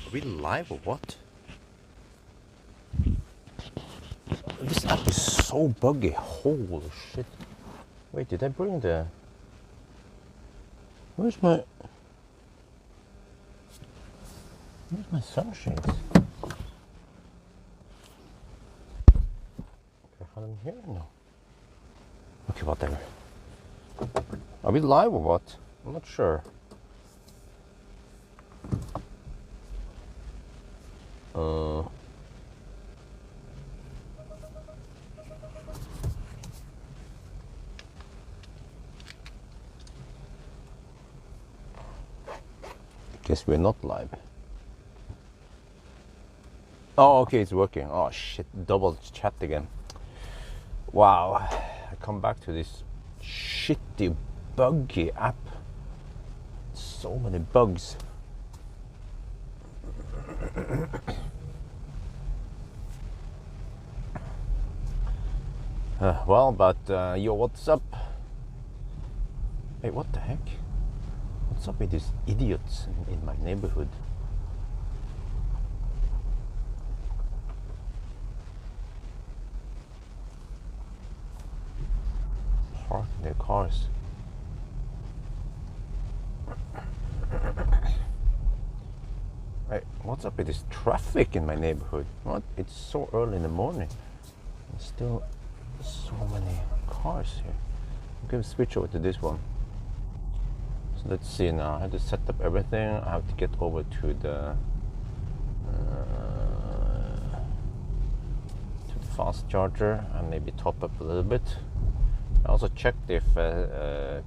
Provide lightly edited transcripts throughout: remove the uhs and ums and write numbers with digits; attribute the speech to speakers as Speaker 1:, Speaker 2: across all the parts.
Speaker 1: Are we live or what? This app is so buggy. Holy shit. Wait, did I bring the... Where's my sunshades? I have them here? No. Okay, whatever. Are we live or what? I'm not sure. Guess we're not live. Oh, okay, it's working. Oh shit, double chat again. Wow, I come back to this shitty Buggy app. So many bugs. Well, but yo, what's up? Hey, what the heck? What's up with these idiots in my neighborhood? Parking their cars. Hey, what's up with this traffic in my neighborhood? What? It's so early in the morning. There's still so many cars here. I'm going to switch over to this one. So let's see now. I have to set up everything. I have to get over to the fast charger and maybe top up a little bit. I also checked if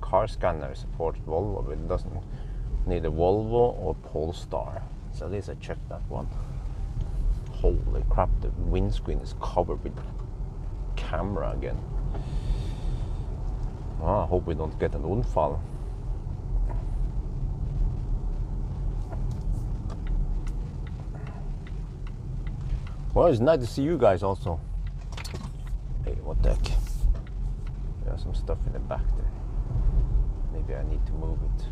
Speaker 1: car scanner supports Volvo, but it doesn't need a Volvo or Polestar. So at least I checked that one. Holy crap, the windscreen is covered with camera again. Oh, I hope we don't get an unfall. Well, it's nice to see you guys also. Hey, what the heck? There's some stuff in the back there. Maybe I need to move it.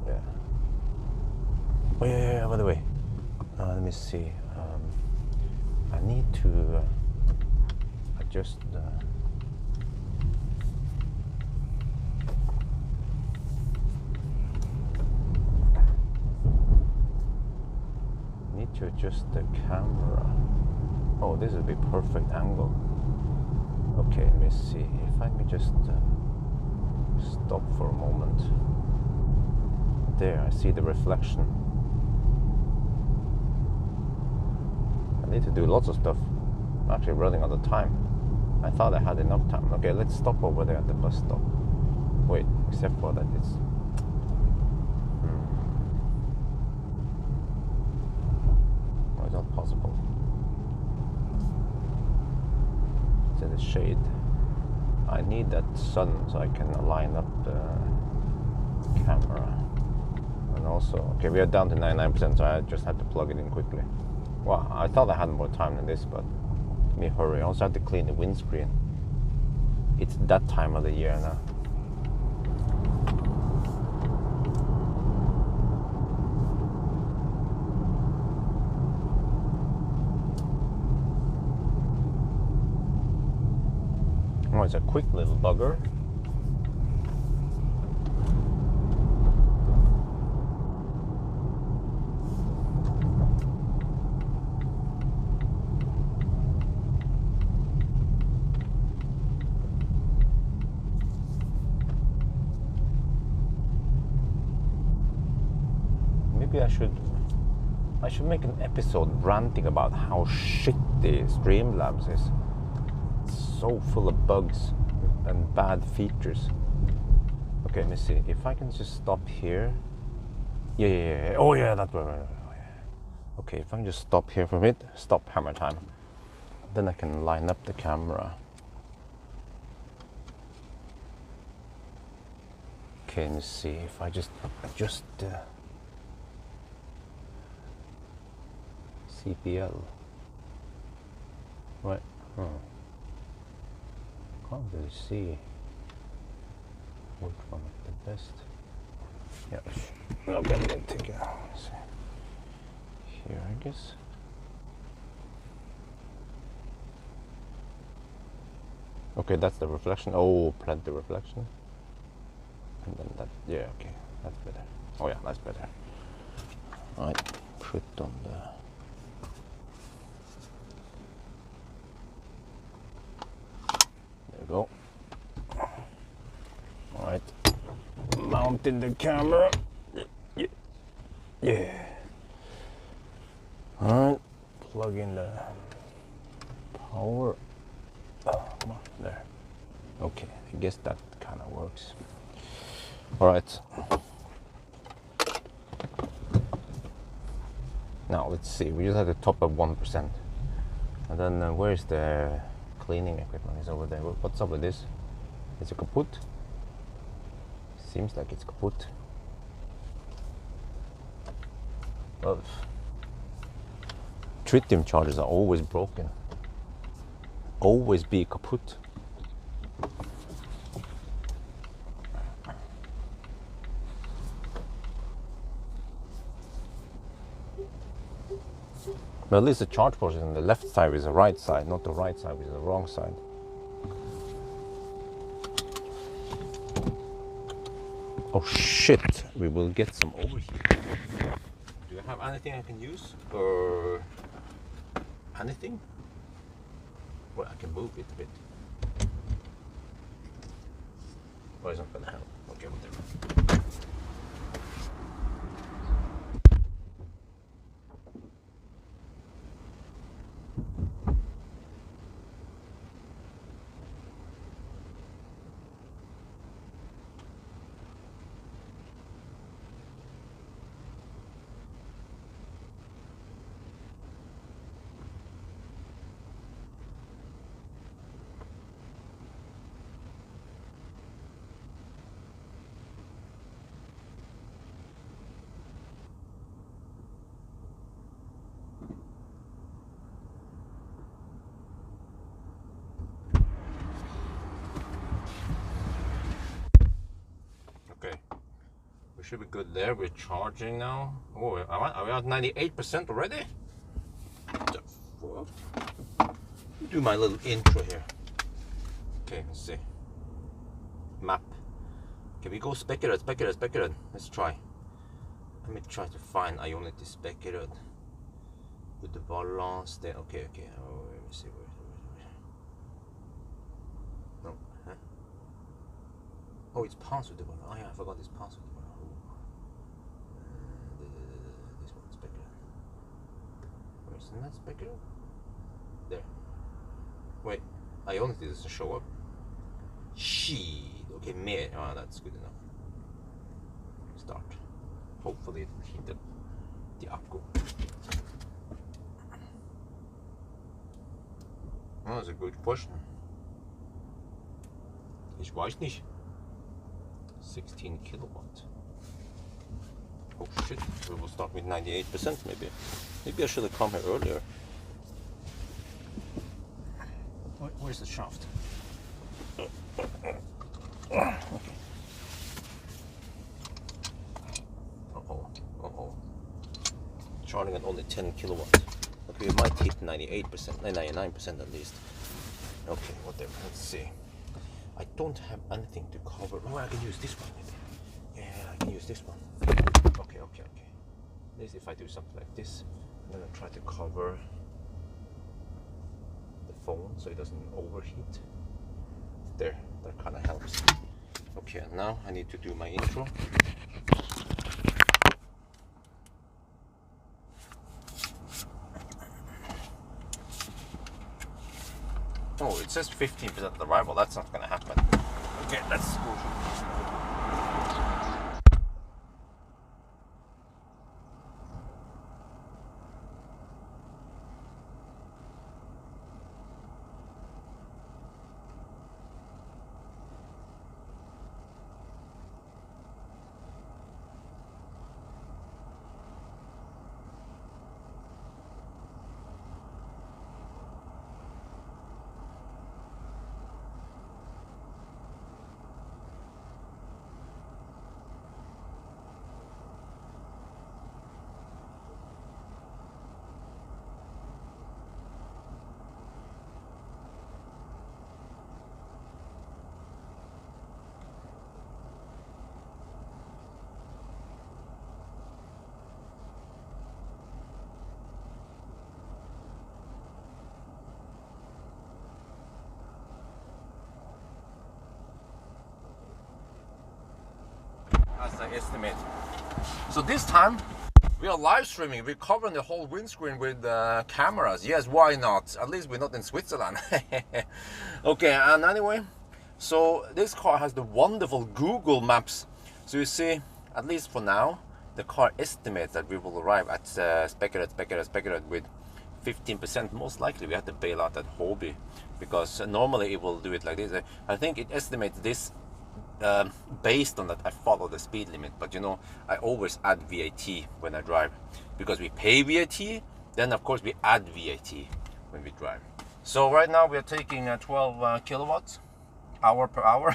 Speaker 1: Yeah. Oh yeah, by the way. Let me see. I need to adjust the... to adjust the camera. Oh, this would be perfect angle. Okay, let me see. If I may just stop for a moment. There, I see the reflection. I need to do lots of stuff. I'm actually running out of time. I thought I had enough time. Okay, let's stop over there at the bus stop. Wait, except for that it's... not possible. It's in the shade. I need that sun so I can line up the camera. And also, okay, we are down to 99%, so I just had to plug it in quickly. Wow, I thought I had more time than this, but let me hurry. I also have to clean the windscreen. It's that time of the year now. Oh, it's a quick little bugger. Maybe I should make an episode ranting about how shitty Streamlabs is. So full of bugs and bad features. Okay, let me see. If I can just stop here. Yeah. Oh yeah, that way. Okay, if I can just stop here for a bit. Stop hammer time. Then I can line up the camera. Okay, let me see. If I just adjust the CPL. Right. Can't really see which one is the best. Yeah. Okay, let me take it out. here, I guess. Okay, that's the reflection. Oh, plenty reflection. And then that, yeah, okay, that's better. Oh yeah, that's better. Alright, put on the... There we go. Alright, mounting the camera. Yeah. Alright, plug in the power. Oh, come on, there. Okay, I guess that kind of works. Alright. Now let's see, we just have to top up 1%. And then where's the cleaning equipment? It's over there. What's up with this? Is it kaput? Seems like it's kaput. Well, tritium chargers are always broken. Always be kaput. But at least the charge port is on the left side is the right side, not the right side is the wrong side. Oh shit, we will get some overheat. Do you have anything I can use? Or anything? Well, I can move it a bit. Or it's not gonna help. Okay, whatever. We should be good there. We're charging now. Oh, are we at 98% already? Do my little intro here. Okay, let's see. Map. Can we go Speculating? Let's try. Let me try to find Ionity Speculating with the balance there. Okay. Oh, let me see where. No. Huh? Oh, it's pants with the balance. Oh yeah, I forgot it's pants with the balance. This one's Speculating. Isn't that Speculating? There. Wait, Ionity doesn't show up. Shit. Okay, mer. Oh, that's good enough. Start. Hopefully it will heat the akku. Oh, that's a good question. Ich weiß nicht. 16 kilowatt. Oh shit, we will start with 98% maybe. Maybe I should have come here earlier. Where's the shaft? Okay. Uh-oh. Charging at only 10 kilowatt. Okay, we might hit 98%, 99% at least. Okay, whatever, let's see. I don't have anything to cover. No, I can use this one maybe. Yeah, I can use this one. Okay. At least if I do something like this, I'm gonna try to cover the phone so it doesn't overheat. There, that kind of helps. Okay, and now I need to do my intro. Oh, it says 15% arrival. That's not gonna happen. Okay, let's go. I estimate. So this time we are live streaming. We're covering the whole windscreen with cameras. Yes, why not? At least we're not in Switzerland. Okay, and anyway, so this car has the wonderful Google Maps. So you see, at least for now, the car estimates that we will arrive at Speculating with 15%. Most likely we have to bail out at Hobby, because normally it will do it like this. I think it estimates this based on that I follow the speed limit, but you know, I always add VAT when I drive, because we pay VAT, then of course we add VAT when we drive. So right now we are taking 12 kilowatts hour per hour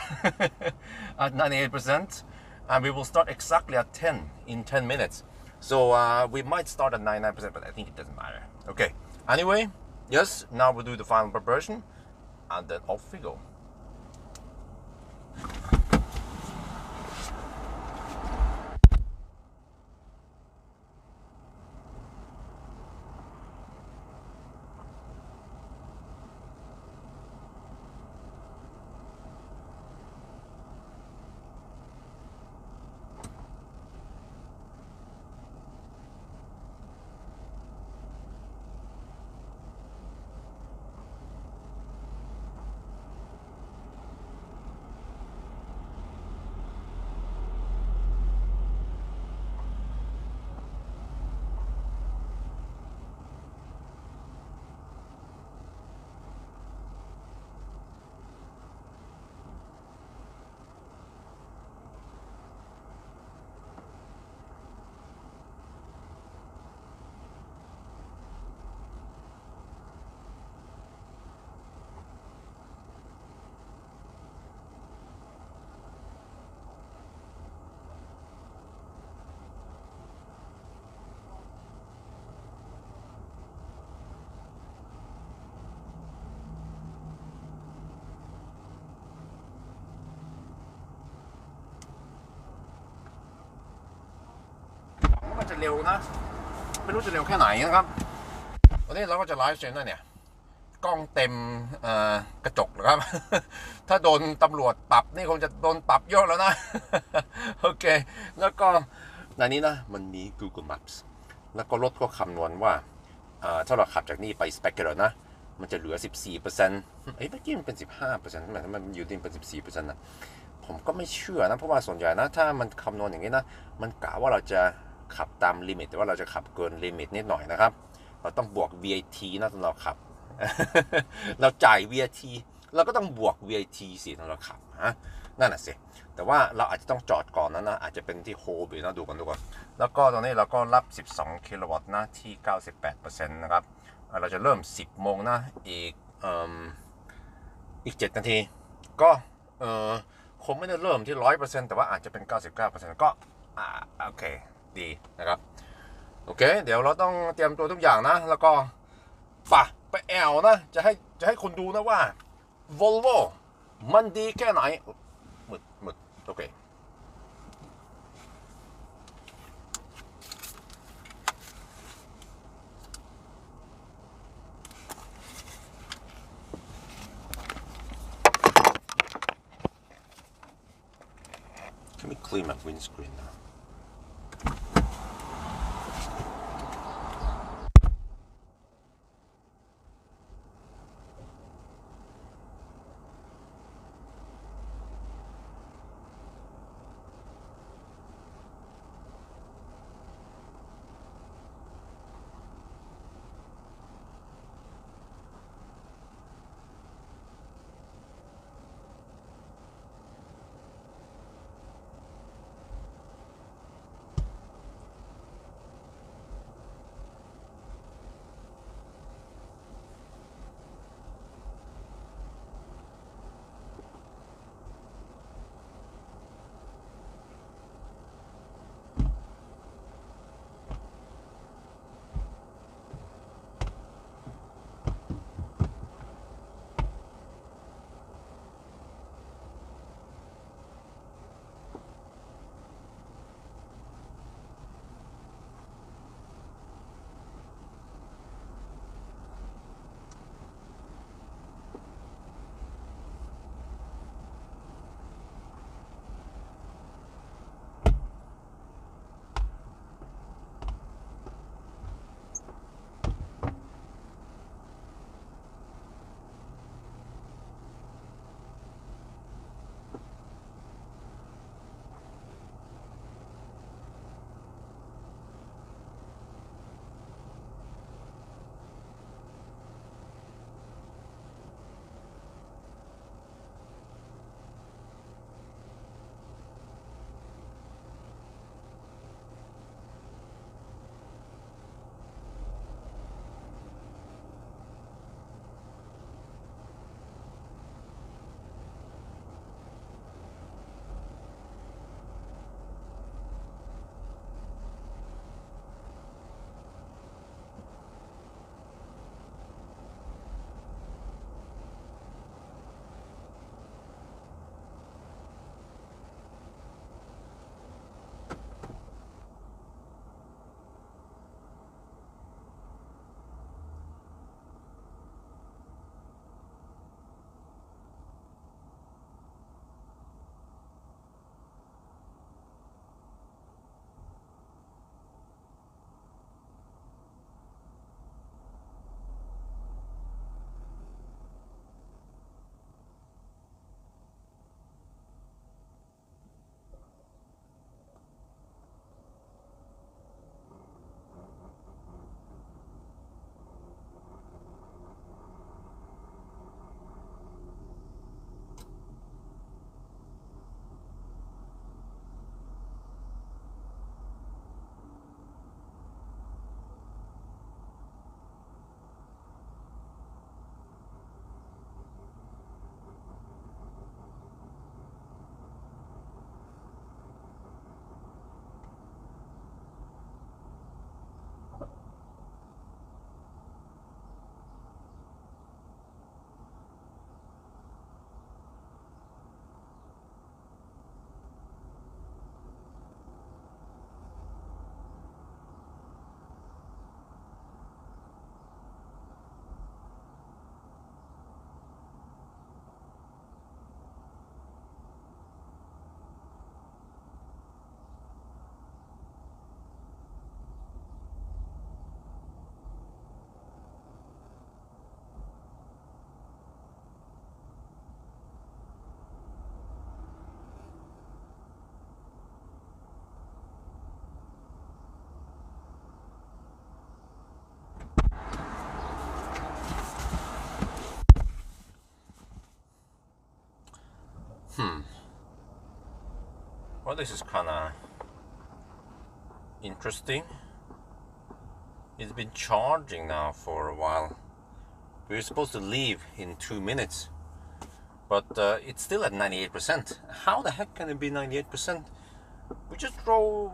Speaker 1: at 98%, and we will start exactly at 10 in 10 minutes. So we might start at 99%, but I think it doesn't matter. Okay, anyway, yes, now we'll do the final preparation and then off we go.จะเร็วนะไม่รู้จะเร็วแค่ไหนนะครับวันนี้เราก็จะไลฟ์สตรีมนะเนี่ยกล้องเต็มกระจกนะครับ ถ้าโดนตำรวจปรับนี่คงจะโดนปรับเยอะแล้วนะ โอเคแล้วก็ในนี้นะมันมี Google Maps แล้วก็รถก็คำนวณว่าถ้าเราขับจากนี่ไป Speculating นะมันจะเหลือ 14%เมื่อกี้มันเป็น 15% ทำไมมันอยู่ที่เป็น 14% นะผมก็ไม่เชื่อนะเพราะว่าส่วนใหญ่นะถ้ามันคำนวณอย่างนี้นะมันกะว่าเราจะขับตามลิมิตแต่ว่าเราจะขับเกินลิมิตนิดหน่อยนะครับเราต้องบวก VAT นะตอนเราขับ เราจ่าย VAT เราก็ต้องบวก VAT สิตอนเราขับนั่นน่ะสิแต่ว่าเราอาจจะต้องจอดก่อนนะอาจจะเป็นที่โฮบนะดูก่อนแล้วก็ตอนนี้เราก็รับ12 กิโลวัตต์นะที่ 98% นะครับเราจะเริ่ม 10 โมงนะอีก 7 นาทีก็คงไม่ได้เริ่มที่ 100% แต่ว่าอาจจะเป็น 99% ก็โอเคดีนะครับโอเคเดี๋ยวเราต้องเตรียมตัวทุกอย่างนะแล้วก็ไปแอลนะจะให้คนดูนะว่า Volvo มันดีแค่ไหนมืดโอเคCan we clean my windscreen now? Well, this is kind of interesting. It's been charging now for a while. We're supposed to leave in 2 minutes, but it's still at 98%. How the heck can it be 98%? We just drove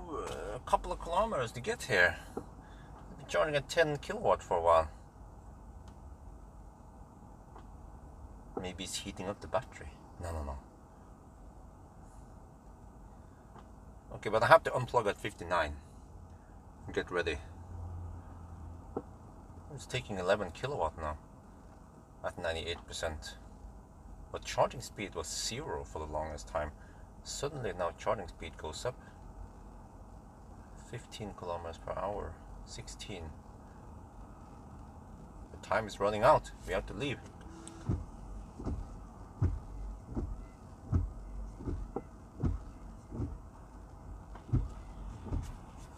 Speaker 1: a couple of kilometers to get here. I've been charging at 10 kilowatt for a while. Maybe it's heating up the battery. No. Okay, but I have to unplug at 59 and get ready. It's taking 11 kilowatt now at 98%. But charging speed was 0 for the longest time. Suddenly now charging speed goes up. 15 kilometers per hour, 16. The time is running out. We have to leave.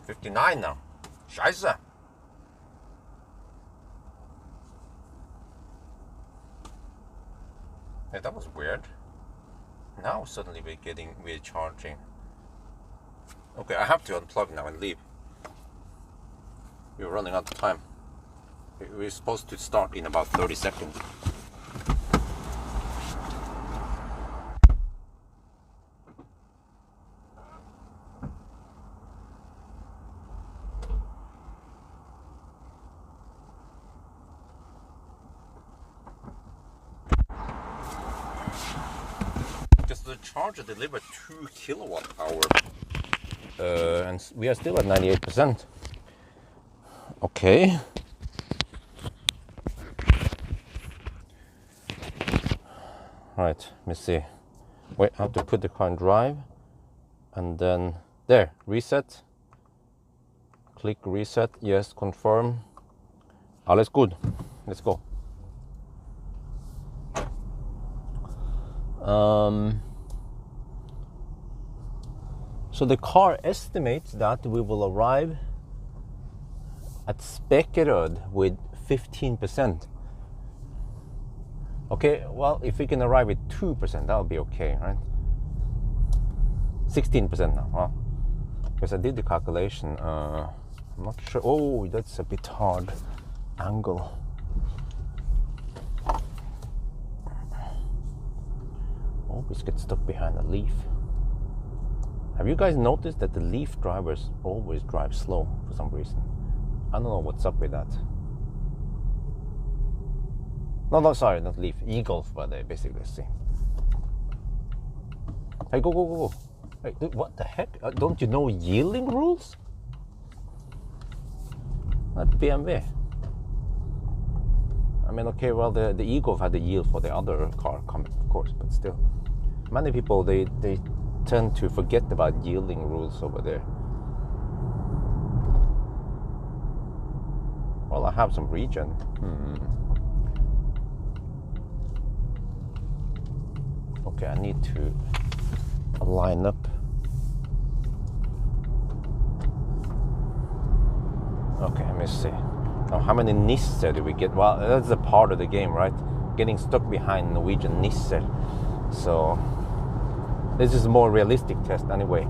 Speaker 1: $59 now. Scheiße. Yeah, that was weird. Now suddenly we're charging. Okay, I have to unplug now and leave. We're running out of time. We're supposed to start in about 30 seconds. The charger delivered 2 kilowatt hour, and we are still at 98%. Okay. Right, let me see. Wait, I have to put the car in drive, and then there, reset. Click reset. Yes, confirm. Alles good. Let's go. So the car estimates that we will arrive at Speculating with 15%. Okay, well, if we can arrive with 2%, that'll be okay, right? 16% now. Well, because I did the calculation. I'm not sure. Oh, that's a bit hard angle. Always get stuck behind a leaf. Have you guys noticed that the Leaf drivers always drive slow for some reason? I don't know what's up with that. No, sorry, not Leaf. E-Golf, but they basically see. Hey, go. Hey, dude, what the heck? Don't you know yielding rules? That BMW. I mean, okay, well, the E-Golf had the yield for the other car coming, of course, but still. Many people, they tend to forget about yielding rules over there. Well, I have some regen. Okay, I need to line up. Okay, let me see. Now, how many Nisser do we get? Well, that's a part of the game, right? Getting stuck behind Norwegian Nisser. So this is a more realistic test anyway.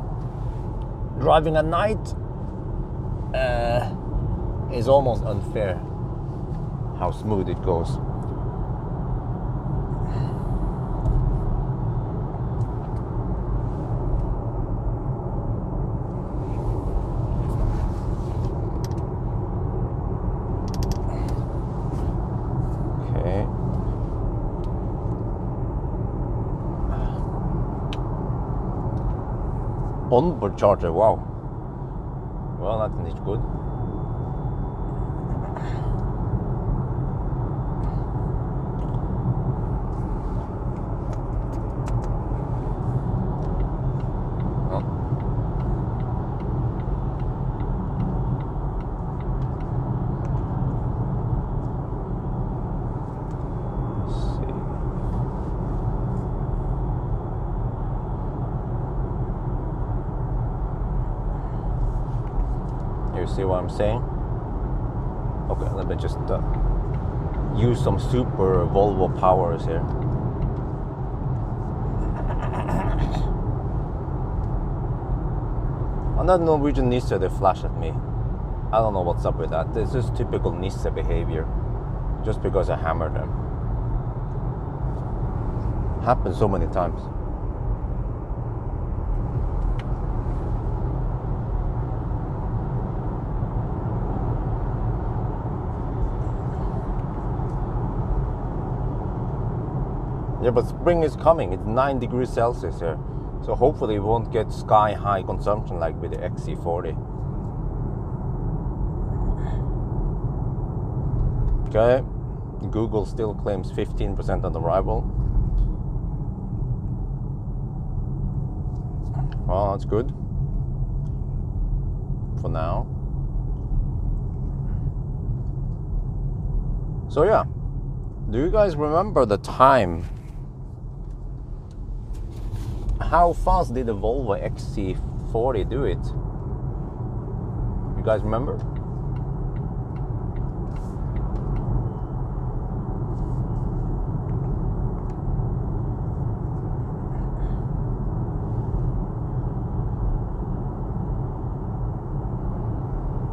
Speaker 1: Driving at night is almost unfair how smooth it goes. Onboard charger, wow. Well, that is good. See what I'm saying? Okay, let me just use some super Volvo powers here. On that Norwegian Nissan, they flash at me. I don't know what's up with that. This is typical Nissan behavior. Just because I hammered them. Happens so many times. Yeah, but spring is coming. It's 9 degrees Celsius here. So hopefully we won't get sky high consumption like with the XC40. Okay, Google still claims 15% on arrival. Well, that's good. For now. So yeah, do you guys remember the time? How fast did the Volvo XC40 do it? You guys remember?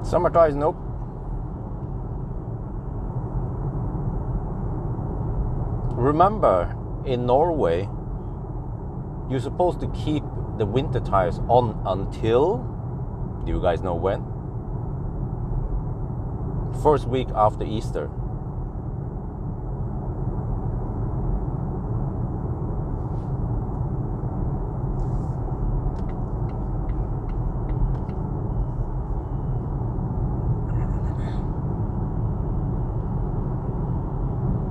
Speaker 1: Summer tires, nope. Remember, in Norway, you're supposed to keep the winter tires on until, do you guys know when? First week after Easter.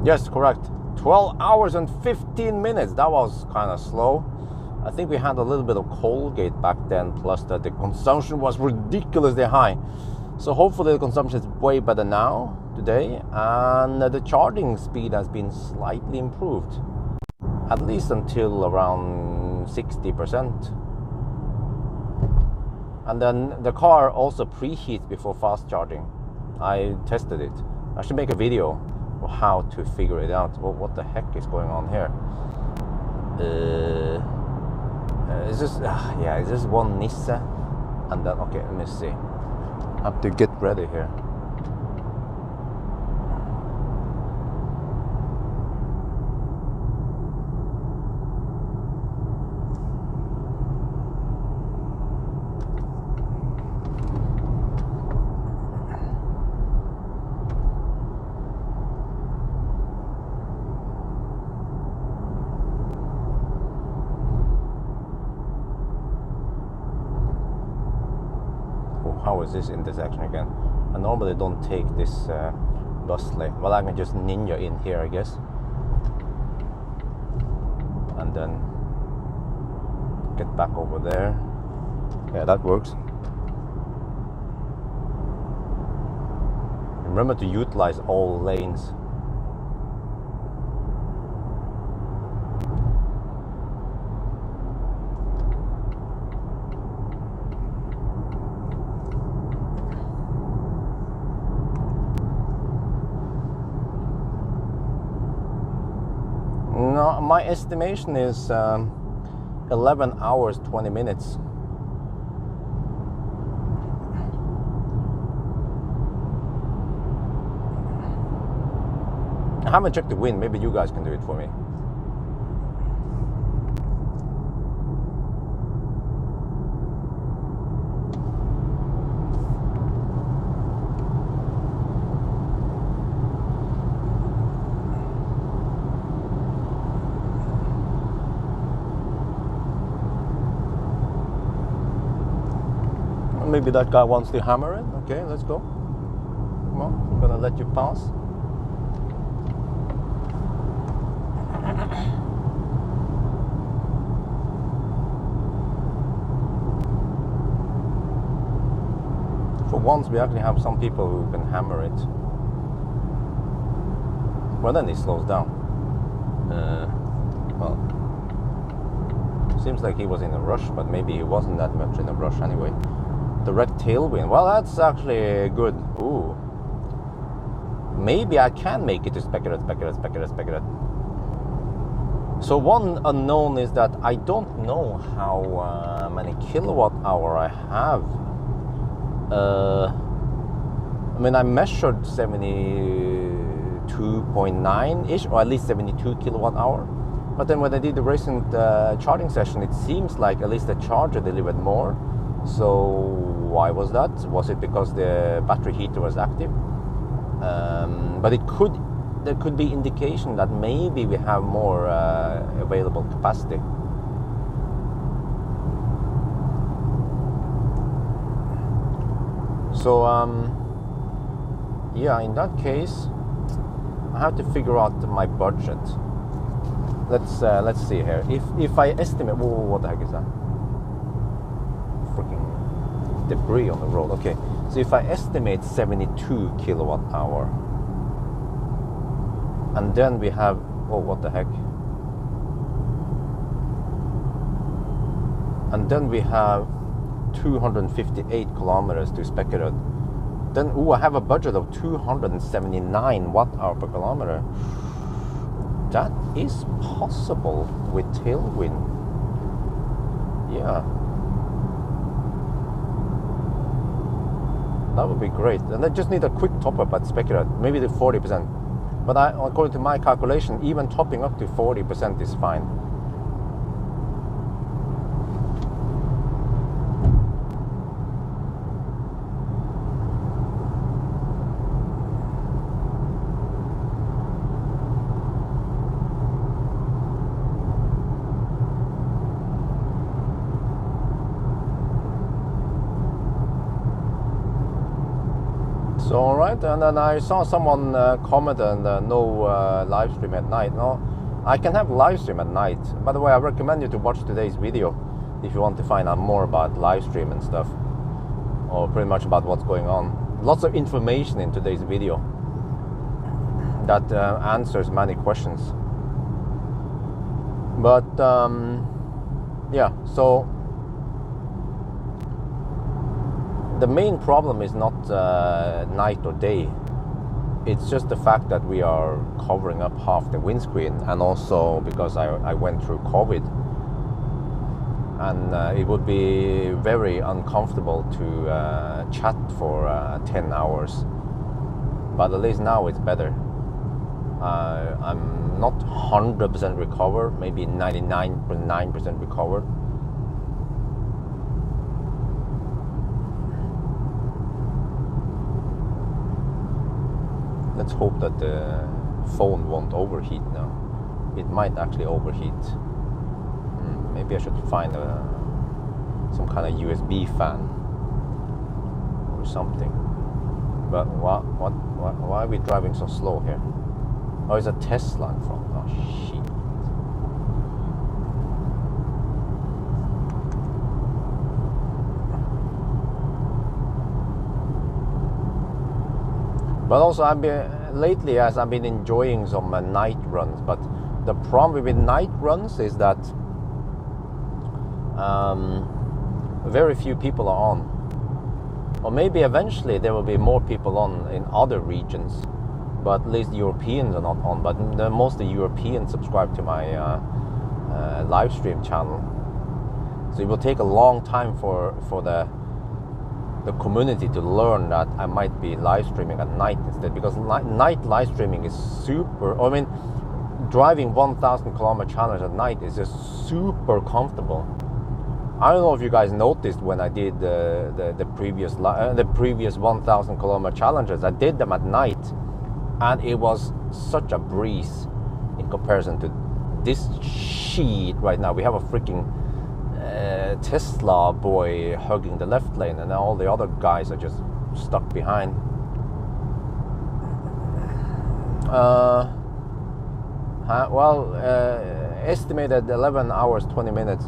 Speaker 1: Yes, correct. 12 hours and 15 minutes. That was kind of slow. I think we had a little bit of Colgate back then, plus that the consumption was ridiculously high. So hopefully the consumption is way better now, today, and the charging speed has been slightly improved. At least until around 60%. And then the car also preheats before fast charging. I tested it. I should make a video of how to figure it out. Well, what the heck is going on here? Is this, yeah, is this one Nissan? And then, okay, let me see. I have to get ready here. How is this intersection again? I normally don't take this bus lane. Well, I can just ninja in here, I guess. And then get back over there. Yeah, that works. Remember to utilize all lanes. My estimation is 11 hours 20 minutes. I haven't checked the wind. Maybe you guys can do it for me. Maybe that guy wants to hammer it. Okay, let's go. Come on, I'm gonna let you pass. For once, we actually have some people who can hammer it. Well, then he slows down. Well, seems like he was in a rush, but maybe he wasn't that much in a rush anyway. Direct tailwind. Well, that's actually good. Ooh. Maybe I can make it to Speculating. So one unknown is that I don't know how many kilowatt hour I have. I mean, I measured 72.9-ish, or at least 72 kilowatt hour. But then when I did the recent charging session, it seems like at least the charger delivered more. So why was that? Was it because the battery heater was active? But there could be indication that maybe we have more available capacity. So yeah, in that case, I have to figure out my budget. Let's see here. If I estimate, whoa, what the heck is that? Freaking debris on the road. Okay, so if I estimate 72 kilowatt hour, and then we have, oh, what the heck? And then we have 258 kilometers to Speculating. Then, I have a budget of 279 watt-hour per kilometer. That is possible with tailwind. Yeah. That would be great. And I just need a quick top-up at Speculating, maybe the 40%. But according to my calculation, even topping up to 40% is fine. So alright, and then I saw someone comment on no live stream at night. No, I can have live stream at night. By the way, I recommend you to watch today's video if you want to find out more about live stream and stuff, or pretty much about what's going on. Lots of information in today's video that answers many questions. But yeah, so the main problem is not night or day. It's just the fact that we are covering up half the windscreen, and also because I went through COVID, and it would be very uncomfortable to chat for 10 hours. But at least now it's better. I'm not 100% recovered, maybe 99.9% recovered. Let's hope that the phone won't overheat now. It might actually overheat. Maybe I should find some kind of USB fan or something. But why are we driving so slow here? Oh, it's a Tesla in front. Oh, shit. But also, lately, as I've been enjoying some night runs. But the problem with night runs is that very few people are on. Or maybe eventually there will be more people on in other regions, but at least Europeans are not on. But mostly Europeans subscribe to my live stream channel, so it will take a long time for the community to learn that I might be live streaming at night instead, because night live streaming is super. I mean, driving 1,000 kilometer challenge at night is just super comfortable. I don't know if you guys noticed when I did the previous 1,000 kilometer challenges. I did them at night, and it was such a breeze in comparison to this shit right now. We have a freaking Tesla boy hugging the left lane, and all the other guys are just stuck behind. Estimated 11 hours 20 minutes.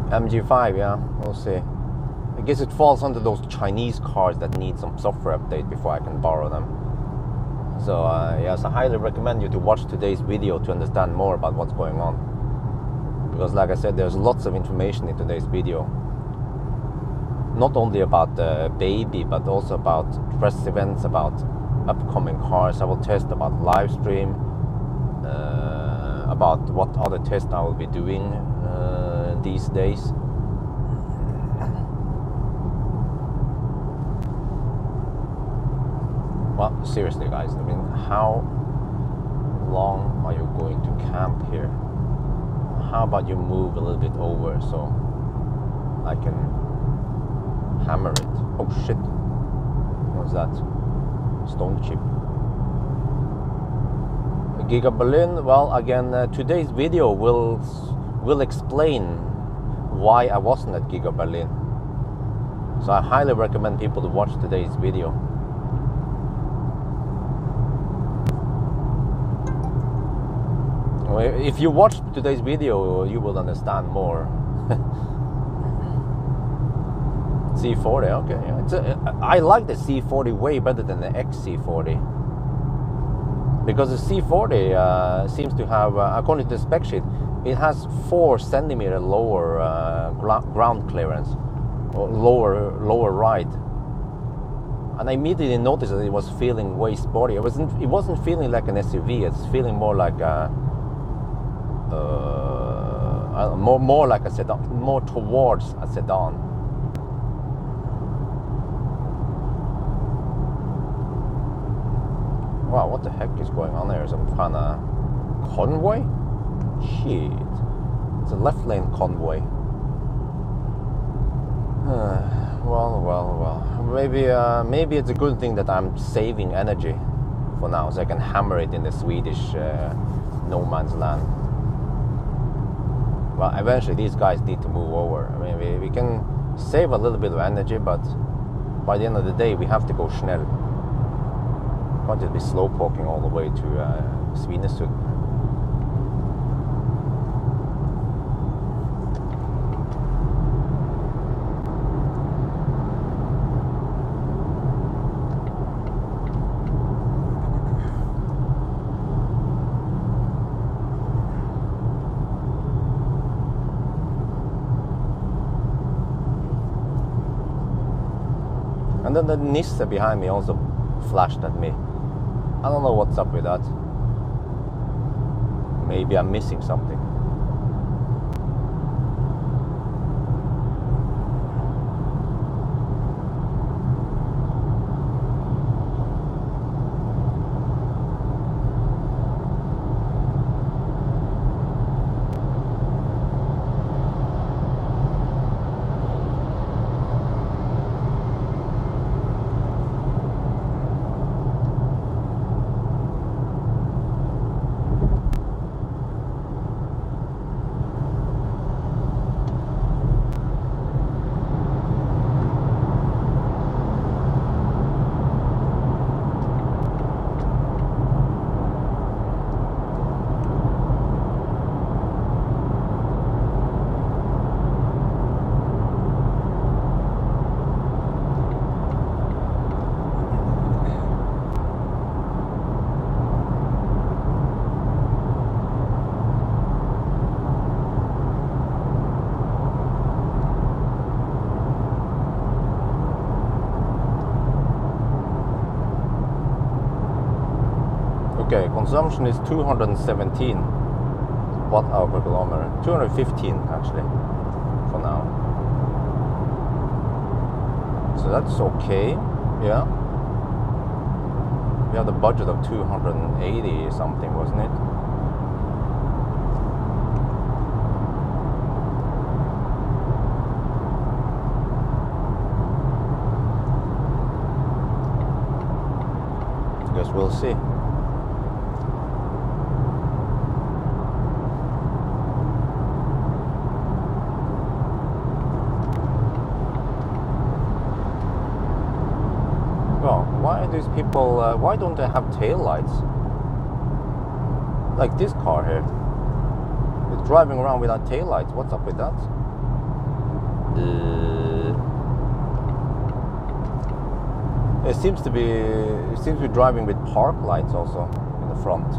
Speaker 1: MG5, yeah, we'll see. I guess it falls under those Chinese cars that need some software update before I can borrow them. So yes, I highly recommend you to watch today's video to understand more about what's going on. Because like I said, there's lots of information in today's video. Not only about the baby, but also about press events, about upcoming cars I will test, about live stream, about what other tests I will be doing these days. Well, seriously guys, I mean, how long are you going to camp here? How about you move a little bit over so I can hammer it? Oh shit, what's that? Stone chip. Giga Berlin. Well, again, today's video will explain why I wasn't at Giga Berlin. So I highly recommend people to watch today's video. If you watch today's video, you will understand more. C40, okay. Yeah. I like the C40 way better than the XC40. Because the C40 seems to have, according to the spec sheet, it has 4 centimeter lower ground clearance, or lower ride. And I immediately noticed that it was feeling way sporty. It wasn't feeling like an SUV. It's feeling more like a more like a sedan, more towards a sedan. Wow, what the heck is going on there? Some kind of convoy? Shit. It's a left lane convoy. Well. Maybe it's a good thing that I'm saving energy for now, so I can hammer it in the Swedish no man's land. Well, eventually these guys need to move over. I mean, we can save a little bit of energy, but by the end of the day, we have to go schnell. Can't just be slow poking all the way to Svinesund. And then the Nisse behind me also flashed at me. I don't know what's up with that. Maybe I'm missing something. Okay, consumption is 217 watt-hour per kilometer. 215 actually, for now. So that's okay, yeah. We had a budget of 280 something, wasn't it? Guess we'll see. Why do these people, why don't they have tail lights? Like this car here. It's driving around without tail lights. What's up with that? It seems to be driving with park lights also in the front.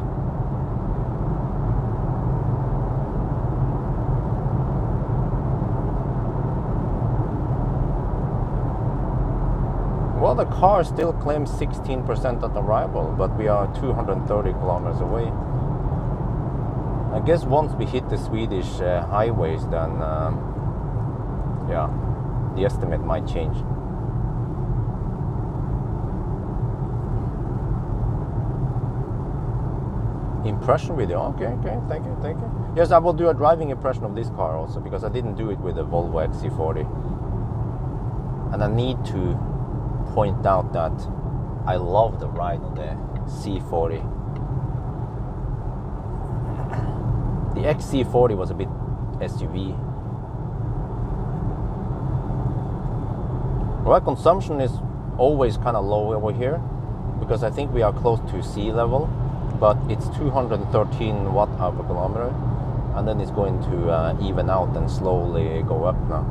Speaker 1: Well, the car still claims 16% at arrival, but we are 230 kilometers away. I guess once we hit the Swedish highways, then yeah, the estimate might change. Impression video. Okay, thank you. Yes, I will do a driving impression of this car also, because I didn't do it with the Volvo XC40. And I need to point out that I love the ride on the C40. The XC40 was a bit SUV. Well, consumption is always kind of low over here, because I think we are close to sea level, but it's 213 watt-hour per kilometer, and then it's going to even out and slowly go up now.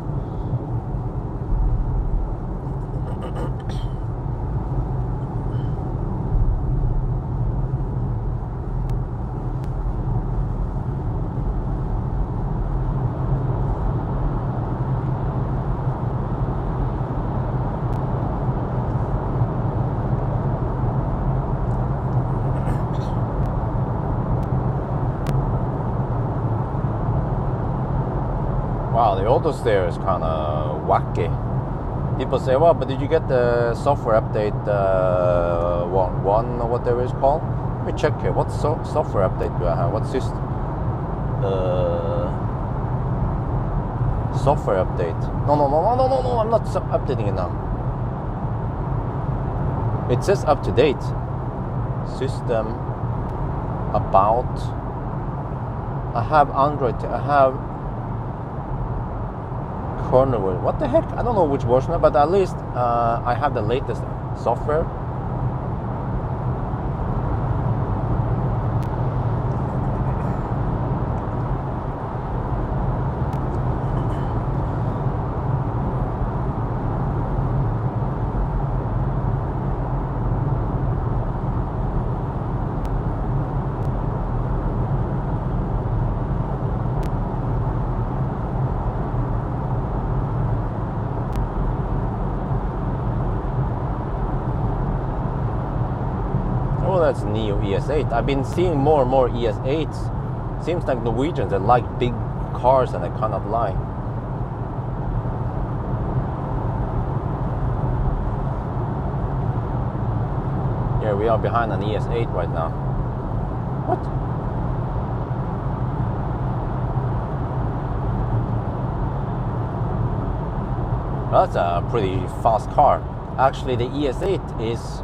Speaker 1: Wow, the auto steer is kind of wacky. People say, well, but did you get the software update 1 or whatever it's called? Let me check here. What software update do I have? What system? Software update. No, I'm not updating it now. It says up to date. System, about. I have Android. I have Cornwall. What the heck? I don't know which version, but at least I have the latest software. That's Neo ES8. I've been seeing more and more ES8s. Seems like Norwegians that like big cars, and I cannot lie. Here we are behind an ES8 right now. What? That's a pretty fast car. Actually, the ES8 is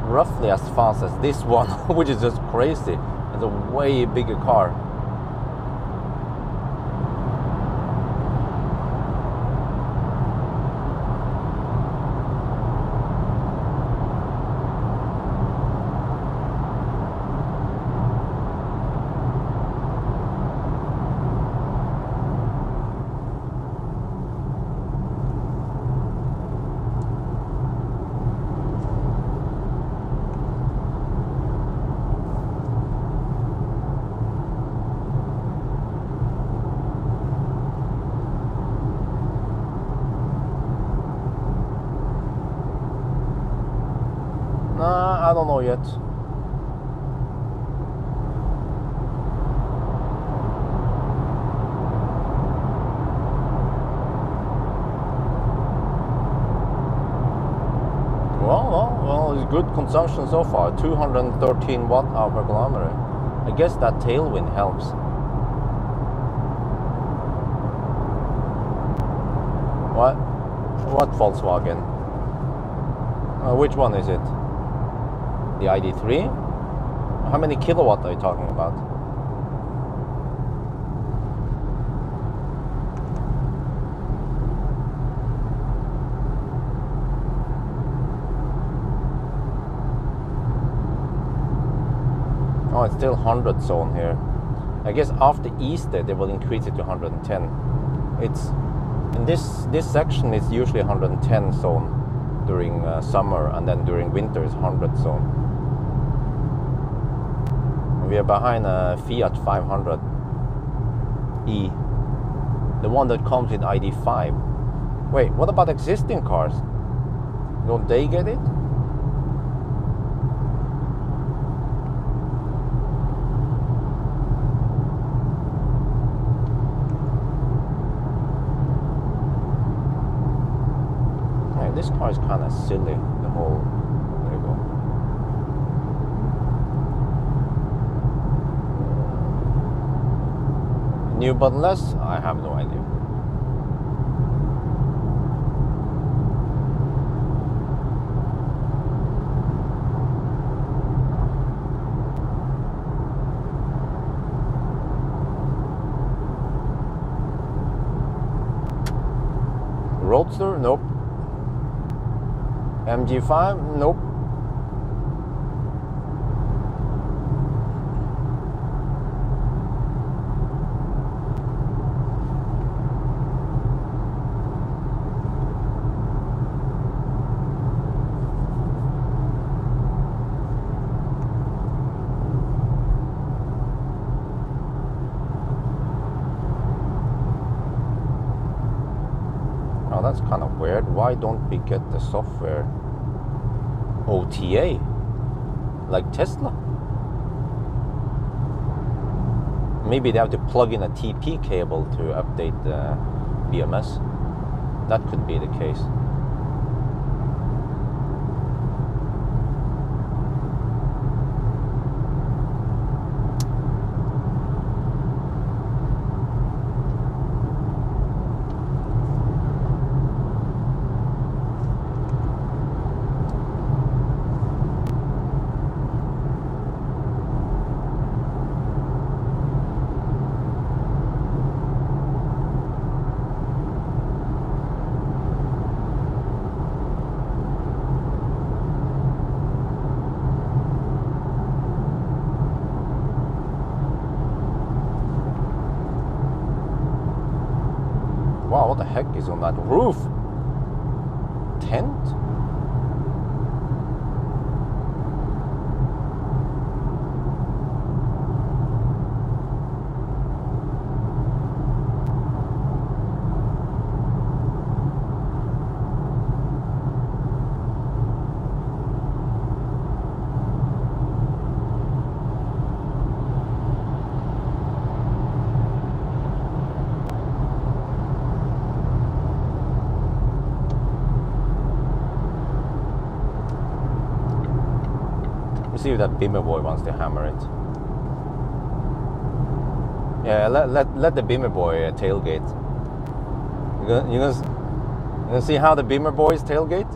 Speaker 1: roughly as fast as this one, which is just crazy. It's a way bigger car. Nah, I don't know yet. Well, it's good consumption so far. 213 watt-hour per kilometer. I guess that tailwind helps. What Volkswagen? Which one is it? The ID3? How many kilowatt are you talking about? Oh, it's still 100 zone here. I guess after Easter they will increase it to 110. It's in this section it's usually 110 zone during summer, and then during winter it's 100 zone. We are behind a Fiat 500e, the one that comes with ID5. Wait, what about existing cars? Don't they get it? this car is kind of silly. The whole. There you go. New buttonless? I have no idea. Roadster? Nope. MG5? Nope. Oh, that's kind of weird. Why don't we get the software OTA like Tesla? Maybe they have to plug in a TP cable to update the BMS. That could be the case. Wow, what the heck is on that roof? Tent? See if that Beamer boy wants to hammer it. Yeah, let the Beamer boy tailgate. You gonna see how the Beamer boys tailgate?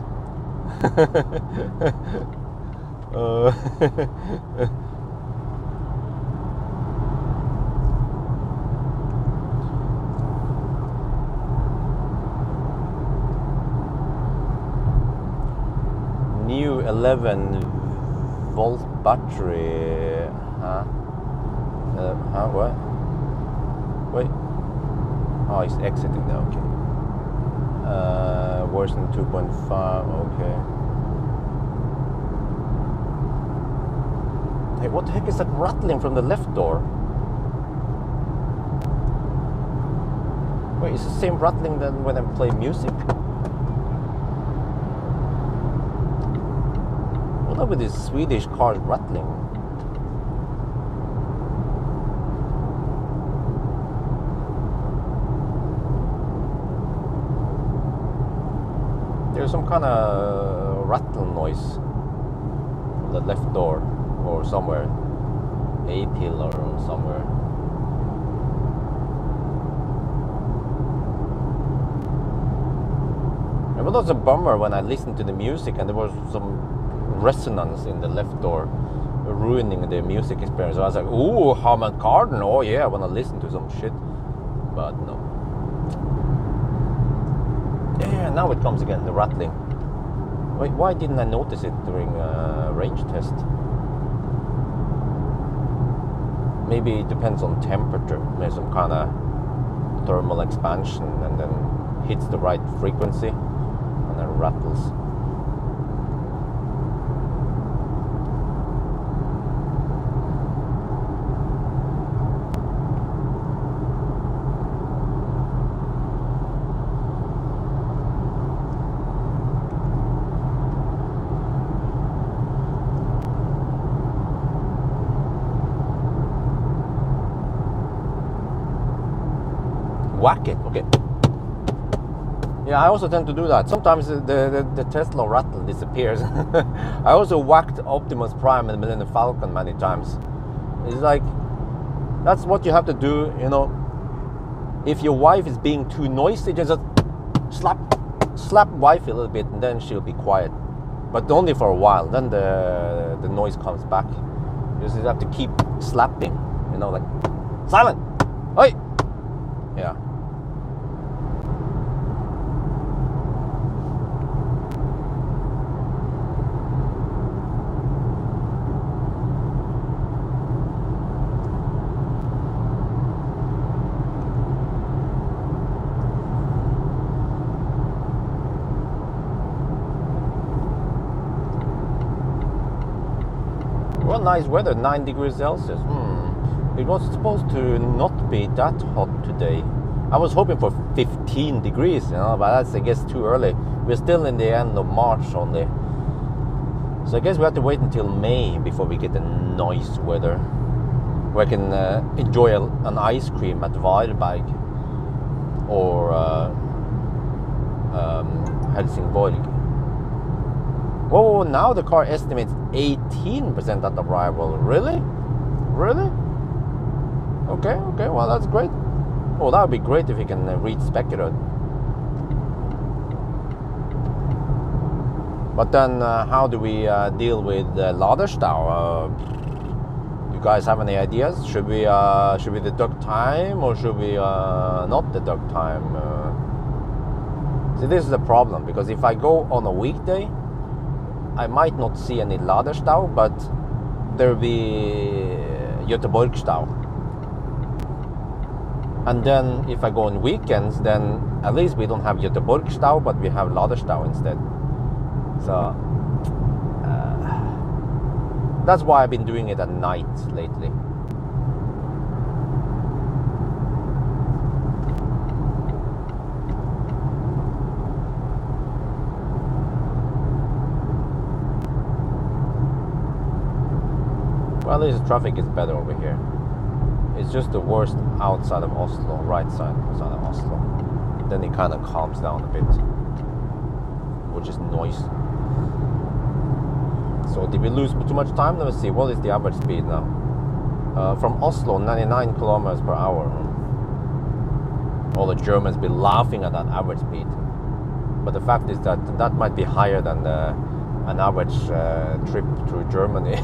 Speaker 1: New 11-volt battery. What? Wait. Oh, he's exiting now. Okay. Version 2.5. Okay. Hey, what the heck is that rattling from the left door? Wait, it's the same rattling than when I play music? What up with these Swedish cars rattling? There's some kind of rattle noise from the left door or somewhere. A pillar or somewhere. It was a bummer when I listened to the music and there was some resonance in the left door, ruining the music experience. So I was like, ooh, Harman Kardon, oh yeah, I want to listen to some shit. But no. Yeah, now it comes again, the rattling. Wait, why didn't I notice it during range test? Maybe it depends on temperature. Maybe some kind of thermal expansion and then hits the right frequency and then rattles. Whack it, okay. Yeah, I also tend to do that. Sometimes the Tesla rattle disappears. I also whacked Optimus Prime and Millennium Falcon many times. It's like, that's what you have to do, you know. If your wife is being too noisy, just slap wife a little bit, and then she'll be quiet. But only for a while. Then the noise comes back. You just have to keep slapping, you know, like, silent. Oi. Yeah. Well, nice weather, 9 degrees Celsius. It was supposed to not be that hot today. I was hoping for 15 degrees, you know, but that's, I guess, too early. We're still in the end of March only. So I guess we have to wait until May before we get the nice weather, where I can enjoy an ice cream at Varberg or Helsingborg. Oh, now the car estimates 18% at arrival. Really? Really? Okay, well, that's great. Oh, that would be great if you can reach Speculating. But then, how do we deal with Laderstau? You guys have any ideas? Should we deduct time, or should we not deduct time? See, this is the problem, because if I go on a weekday, I might not see any Laderstau, but there'll be Göteborgstau. And then if I go on weekends, then at least we don't have Göteborgstau, but we have Laderstau instead. So that's why I've been doing it at night lately. Well, at least the traffic is better over here. It's just the worst outside of Oslo, right side outside of Oslo. Then it kind of calms down a bit, which is noise. So did we lose too much time? Let me see, what is the average speed now? From Oslo, 99 kilometers per hour. All the Germans be laughing at that average speed. But the fact is that that might be higher than an average trip through Germany.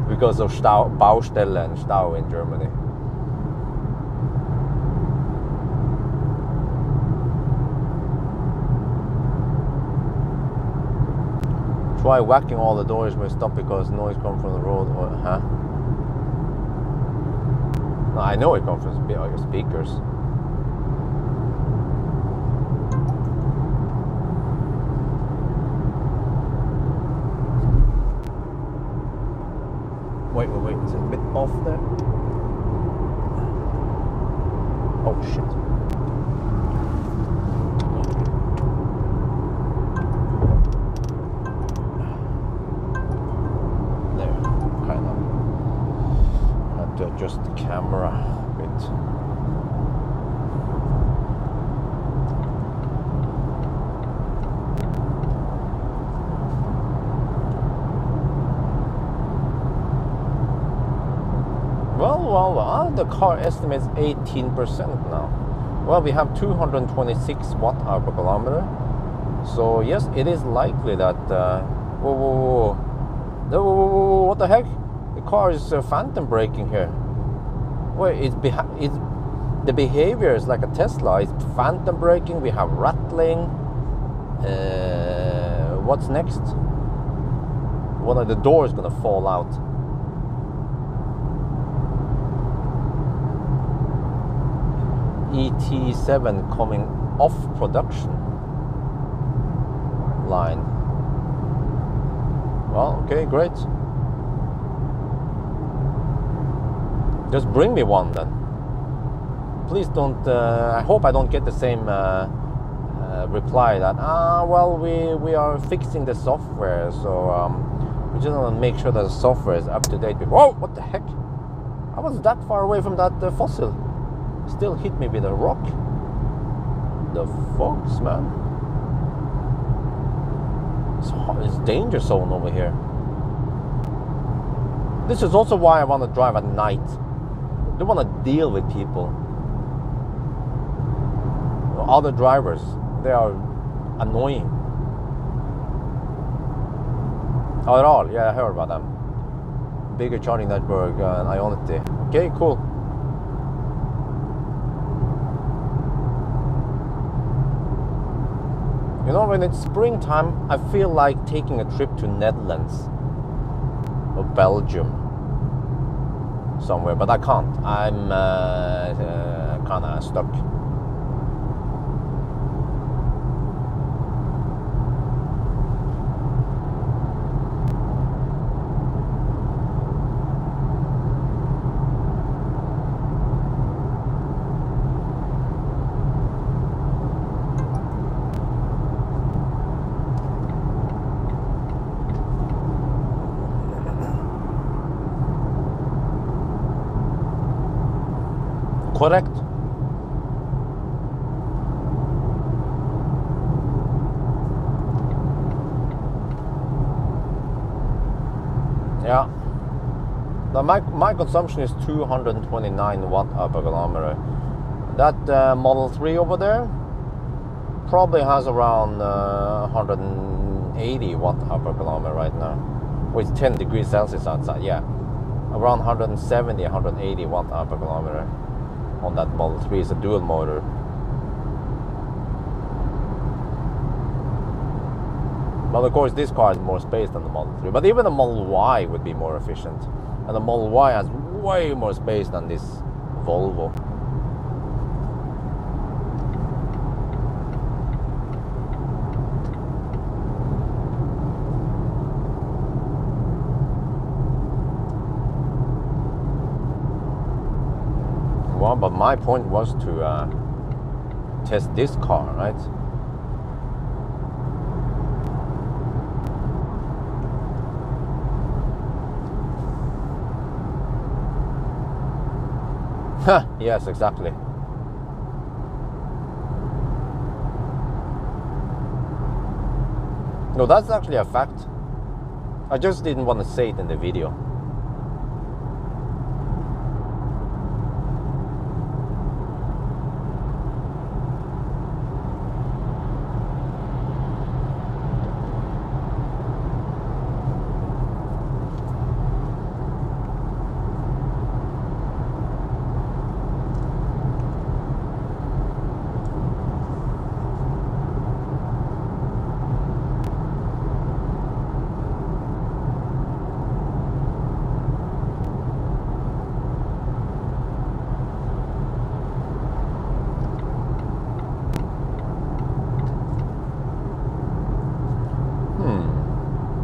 Speaker 1: Because of Baustelle and Stau in Germany. Try whacking all the doors when we stop because noise comes from the road. Or, huh? No, I know it comes from speakers. Wait, is it a bit off there? Oh shit. There, kind of. I have to adjust the camera a bit. Well, the car estimates 18% now. Well, we have 226 watt-hour per kilometer. So yes, it is likely that. Whoa, what the heck? The car is phantom braking here. Wait, the behavior is like a Tesla. It's phantom braking. We have rattling. What's next? One of the doors gonna fall out. ET7 coming off production line. Well, okay, great. Just bring me one then. Please don't. I hope I don't get the same reply that well, we are fixing the software, so we just want to make sure that the software is up to date. Whoa! What the heck? I was that far away from that fossil. Still hit me with a rock. the fucks, man? It's danger zone over here. This is also why I want to drive at night. I don't want to deal with people. Other drivers, they are annoying. Oh, at all? Yeah, I heard about them. Bigger charging network and Ionity. Okay, cool. You know, when it's springtime, I feel like taking a trip to Netherlands or Belgium somewhere, but I can't. I'm kind of stuck. Correct. Yeah. Now my consumption is 229 watt per kilometer. That Model 3 over there probably has around 180 watt per kilometer right now, with 10 degrees Celsius outside. Yeah, around 170, 180 watt per kilometer. On that Model 3 is a dual motor. But of course this car has more space than the Model 3. But even the Model Y would be more efficient. And the Model Y has way more space than this Volvo. Well, but my point was to test this car, right? Yes, exactly. No, that's actually a fact. I just didn't want to say it in the video.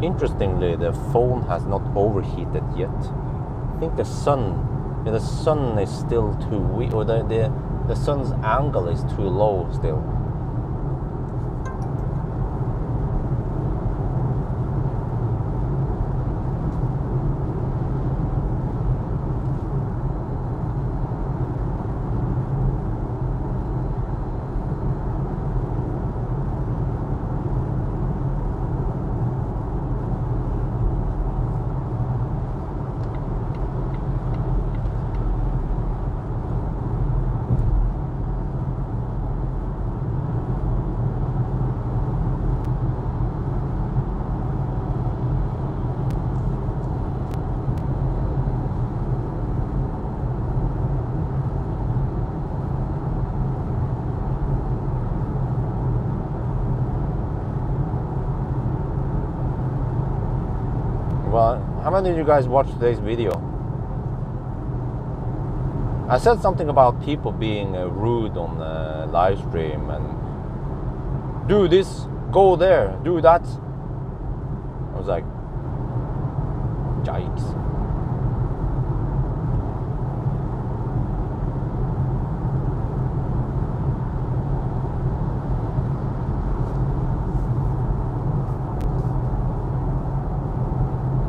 Speaker 1: Interestingly, the phone has not overheated yet. I think the sun is still too weak, or the sun's angle is too low still. Well, how many of you guys watched today's video? I said something about people being rude on the live stream and do this, go there, do that. I was like, yikes.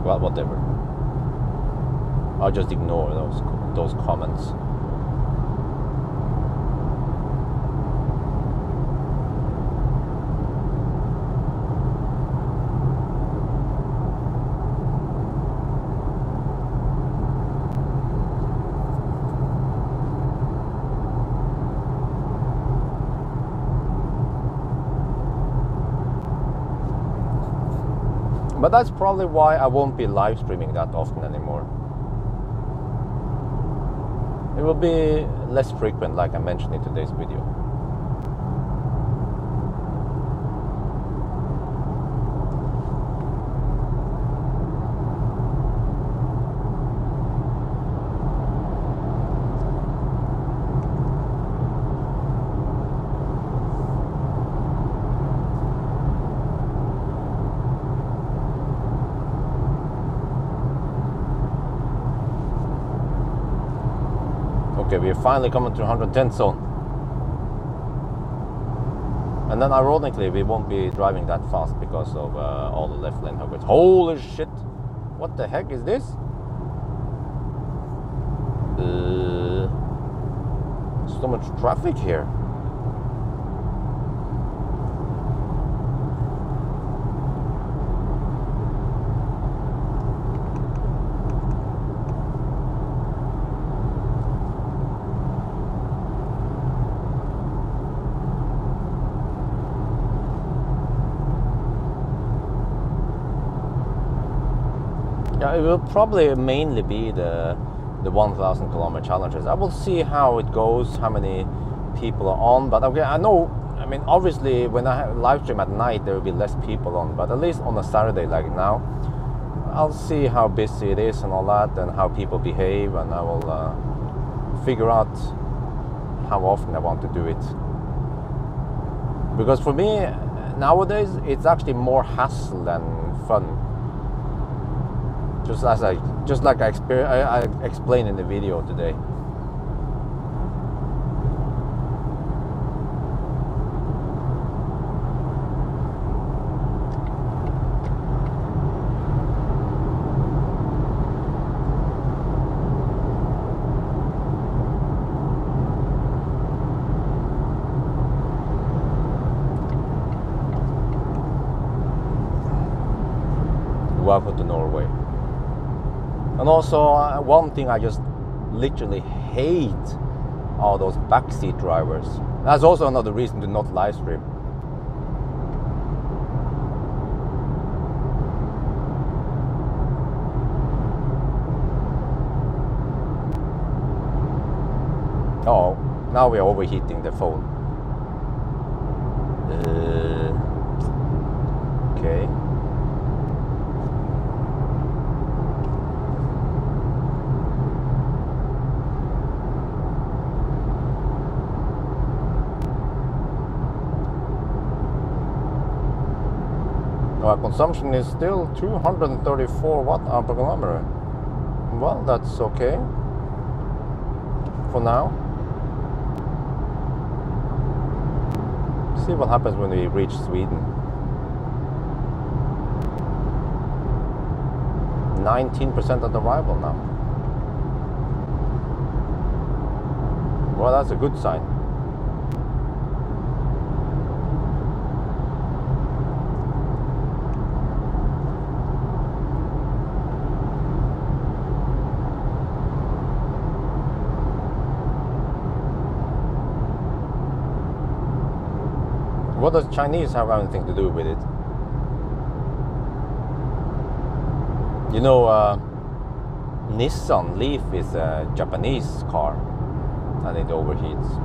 Speaker 1: Well, whatever. I'll just ignore those comments. But that's probably why I won't be live streaming that often anymore. It will be less frequent, like I mentioned in today's video. Okay, we're finally coming to 110 zone. And then ironically, we won't be driving that fast because of all the left lane huggers. Holy shit! What the heck is this? So much traffic here. Yeah, it will probably mainly be the 1,000 kilometer challenges. I will see how it goes, how many people are on. But okay, I know, I mean, obviously when I live stream at night, there will be less people on. But at least on a Saturday like now, I'll see how busy it is and all that, and how people behave, and I will figure out how often I want to do it. Because for me, nowadays, it's actually more hassle than fun. Just like I explained in the video today. Welcome to Norway. And also, one thing I just literally hate are those backseat drivers. That's also another reason to not live stream. Oh, now we are overheating the phone. Okay. Our consumption is still 234 watt-hour per kilometer. Well, that's okay for now. See what happens when we reach Sweden. 19% at arrival now. Well, that's a good sign. What does Chinese have anything to do with it? You know, Nissan Leaf is a Japanese car and it overheats.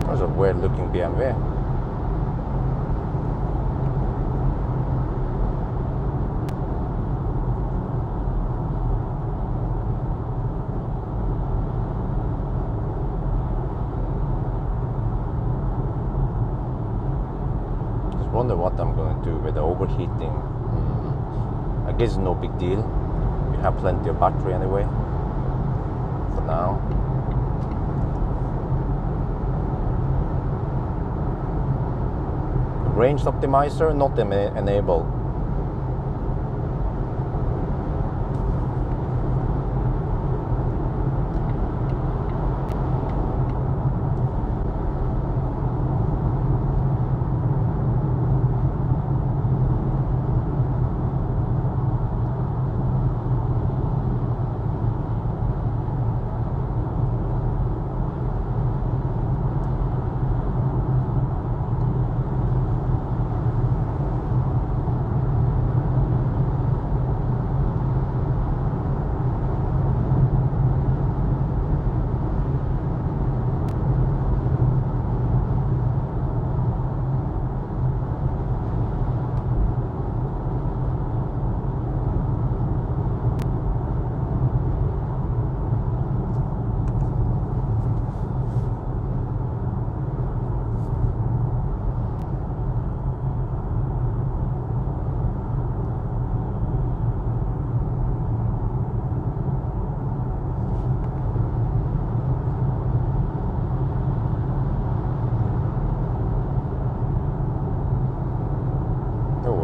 Speaker 1: That's a weird looking BMW. Just wonder what I'm going to do with the overheating. I guess no big deal. You have plenty of battery anyway. For now. Range optimizer not enabled.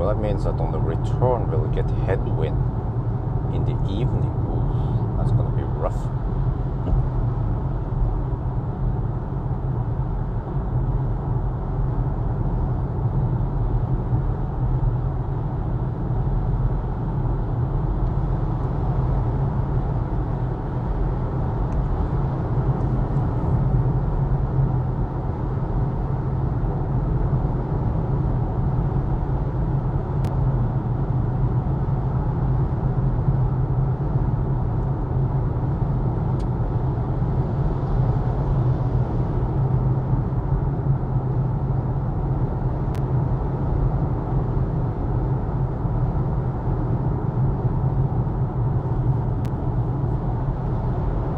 Speaker 1: That means that on the return we'll get headwind in the evening. Ooh, that's gonna be rough.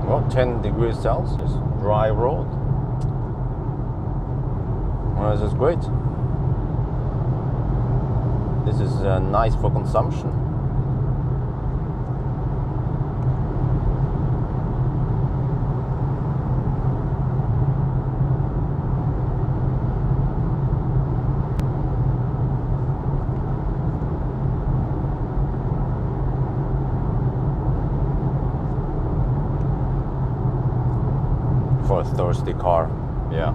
Speaker 1: Well, 10 degrees Celsius, dry road. Well, this is great. This is nice for consumption. For a thirsty car, yeah.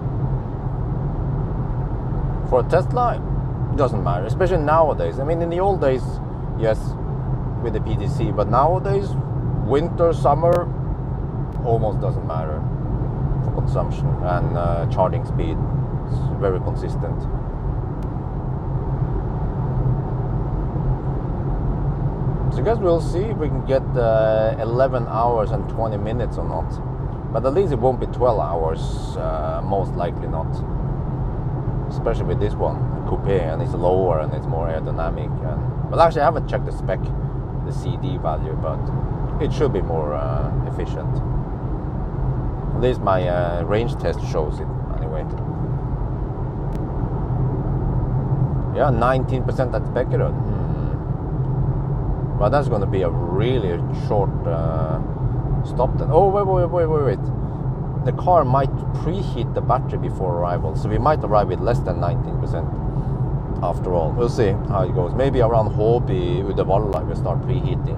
Speaker 1: For a Tesla, it doesn't matter, especially nowadays. I mean, in the old days, yes, with the PTC, but nowadays, winter, summer, almost doesn't matter for consumption and charging speed. It's very consistent. So I guess we'll see if we can get 11 hours and 20 minutes or not. But at least it won't be 12 hours, most likely not. Especially with this one, a coupe, and it's lower and it's more aerodynamic. And, well, actually I haven't checked the spec, the CD value, but it should be more efficient. At least my range test shows it anyway. Yeah, 19% at Speculating. Well, that's going to be a really short stop then. Oh, wait. The car might preheat the battery before arrival, so we might arrive with less than 19% after all. We'll see how it goes. Maybe around Håby, Uddevalla, we'll start preheating.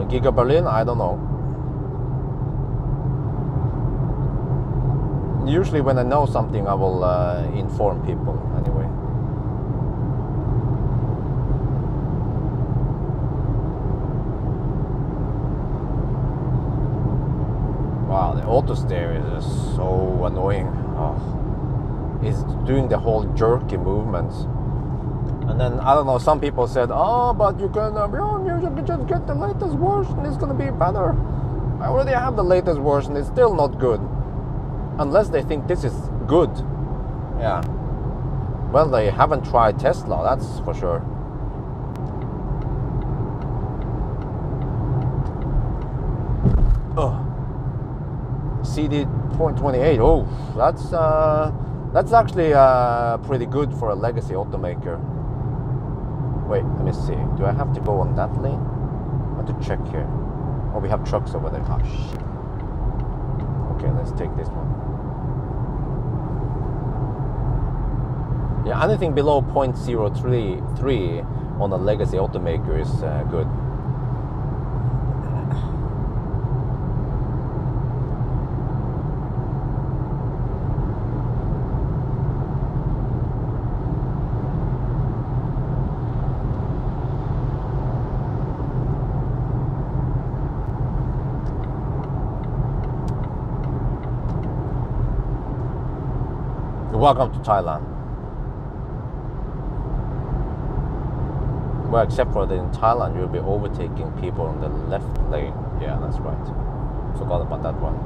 Speaker 1: Giga Berlin, I don't know. Usually when I know something, I will inform people anyway. Wow, the auto steer is so annoying. Oh, it's doing the whole jerky movements. And then, I don't know, some people said, oh, but you can just get the latest version, it's gonna be better. I already have the latest version, it's still not good. Unless they think this is good. Yeah. Well, they haven't tried Tesla, that's for sure. CD 0.28. Oh, that's That's actually pretty good for a legacy automaker. Wait, let me see. Do I have to go on that lane? I have to check here. Oh, we have trucks over there. Oh, shit. Okay, let's take this one. Yeah, anything below 0.033 on a legacy automaker is good. Welcome to Thailand. Well, except for that in Thailand, you'll be overtaking people in the left lane. Yeah, that's right. Forgot about that one.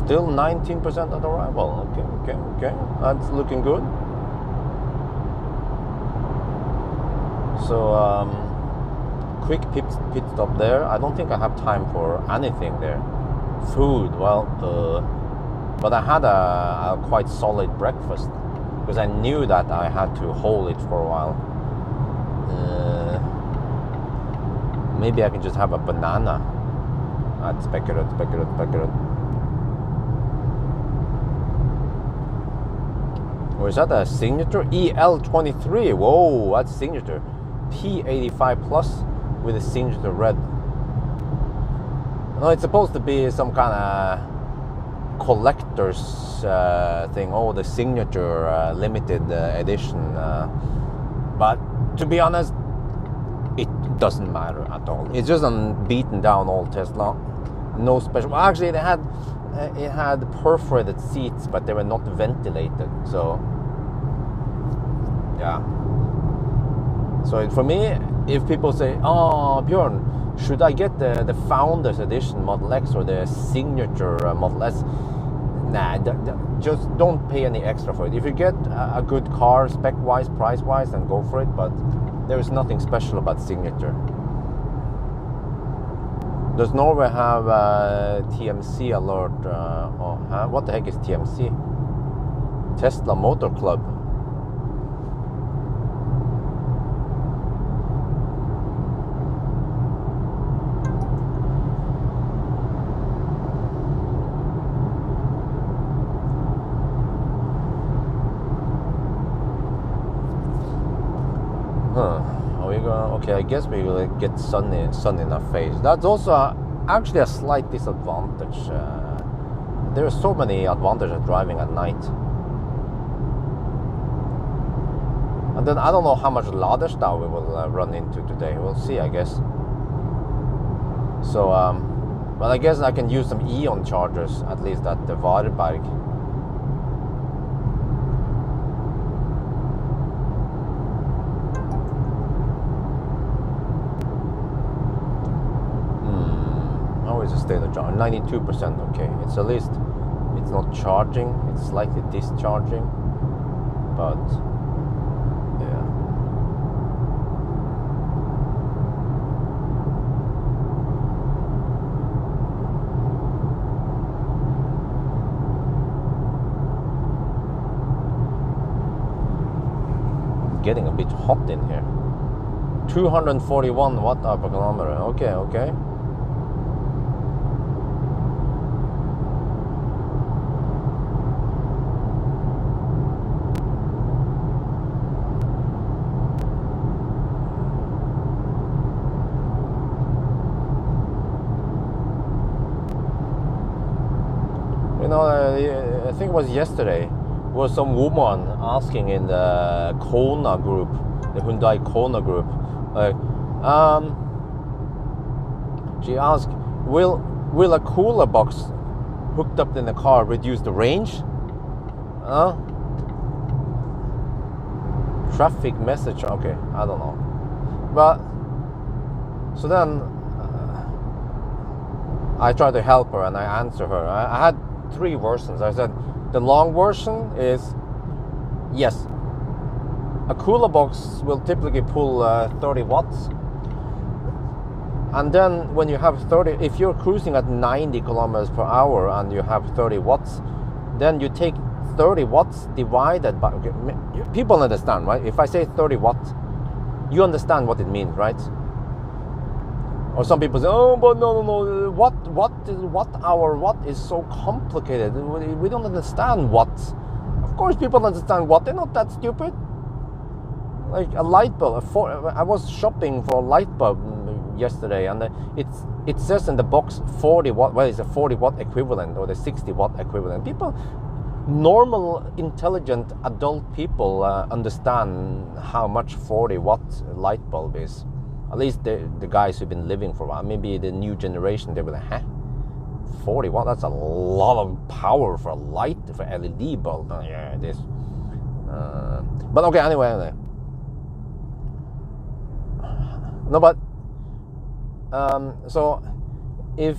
Speaker 1: Still 19% at arrival. Okay. That's looking good. So, quick pit stop there. I don't think I have time for anything there. Food, well, but I had a quite solid breakfast because I knew that I had to hold it for a while. Maybe I can just have a banana at Speculating. Or is that a signature? EL23. Whoa, that's signature. P85 plus with a signature red. No, it's supposed to be some kind of collector's thing. Oh, the signature limited edition. But to be honest, it doesn't matter at all. It's just a beaten down old Tesla. No special. Well, actually, it had perforated seats, but they were not ventilated. So, yeah. So for me, if people say, "Oh, Bjørn, should I get the Founders Edition Model X or the Signature Model S?" Nah, just don't pay any extra for it. If you get a good car, spec-wise, price-wise, then go for it. But there is nothing special about Signature. Does Norway have TMC alert? What the heck is TMC? Tesla Motor Club. Okay, I guess we will get sun in our face. That's also actually a slight disadvantage. There are so many advantages of driving at night. And then I don't know how much Laderstad we will run into today. We'll see, I guess. So, but I guess I can use some Eon chargers, at least at the Varberg. State of charge 92%. Okay, it's at least it's not charging, it's slightly discharging, but yeah. Getting a bit hot in here. 241 watt-hour per kilometer. Okay. I think it was yesterday, was some woman asking in the Kona group, the Hyundai Kona group, like, she asked, will a cooler box hooked up in the car reduce the range? Traffic message, okay, I don't know. But, so then, I tried to help her and I answered her. I had 3 versions. I said, The long version is, yes, a cooler box will typically pull 30 watts. And then when you have 30, if you're cruising at 90 kilometers per hour and you have 30 watts, then you take 30 watts divided by, okay, people understand, right? If I say 30 watts, you understand what it means, right? Or some people say, oh, but no, watt hour, watt is so complicated. We don't understand watts. Of course people understand watt, they're not that stupid. Like a light bulb, I was shopping for a light bulb yesterday, and it says in the box 40 watt, well, it's a 40 watt equivalent or the 60 watt equivalent. People, normal, intelligent, adult people understand how much 40 watt light bulb is. At least the guys who've been living for a while. Maybe the new generation, they were like, huh? 40 watt, that's a lot of power for a light, for LED bulb. Oh, yeah, it is. But okay, anyway. No, but so if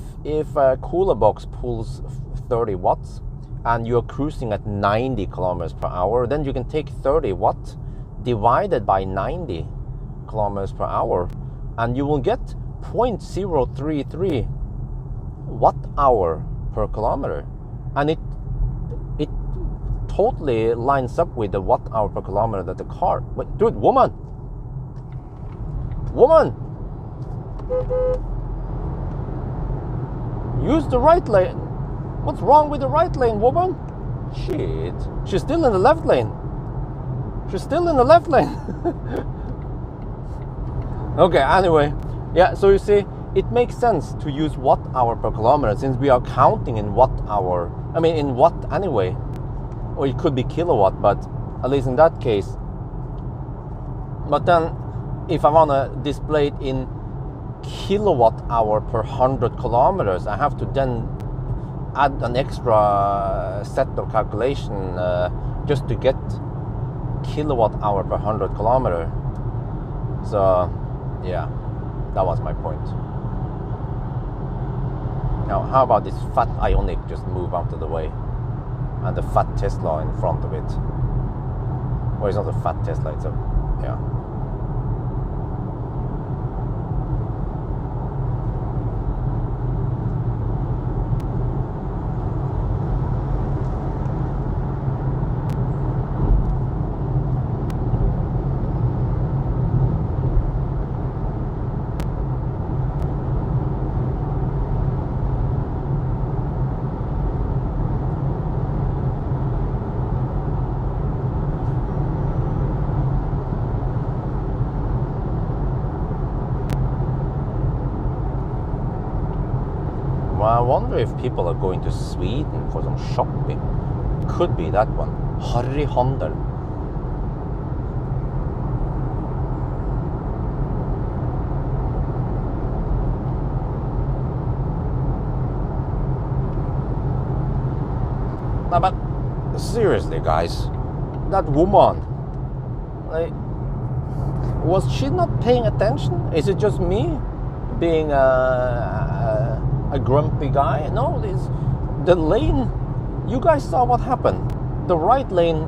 Speaker 1: a cooler box pulls 30 watts and you're cruising at 90 kilometers per hour, then you can take 30 watts divided by 90 kilometers per hour, and you will get 0.033 watt hour per kilometer, and it totally lines up with the watt hour per kilometer that the car. Wait, dude, woman, use the right lane. What's wrong with the right lane, woman? Shit, she's still in the left lane. Okay, anyway, yeah, so you see, it makes sense to use watt hour per kilometer since we are counting in watt hour. I mean, in watt anyway, or it could be kilowatt, but at least in that case. But then, if I want to display it in kilowatt hour per 100 kilometers, I have to then add an extra set of calculation just to get kilowatt hour per 100 kilometer. So yeah, that was my point. Now how about this fat Ioniq just move out of the way, and the fat Tesla in front of it? Well, it's not a fat Tesla, it's a, yeah. I wonder if people are going to Sweden for some shopping. Could be that one. Harry Handel. No, but seriously, guys, that woman, like, was she not paying attention? Is it just me being a grumpy guy? No, the lane, you guys saw what happened. The right lane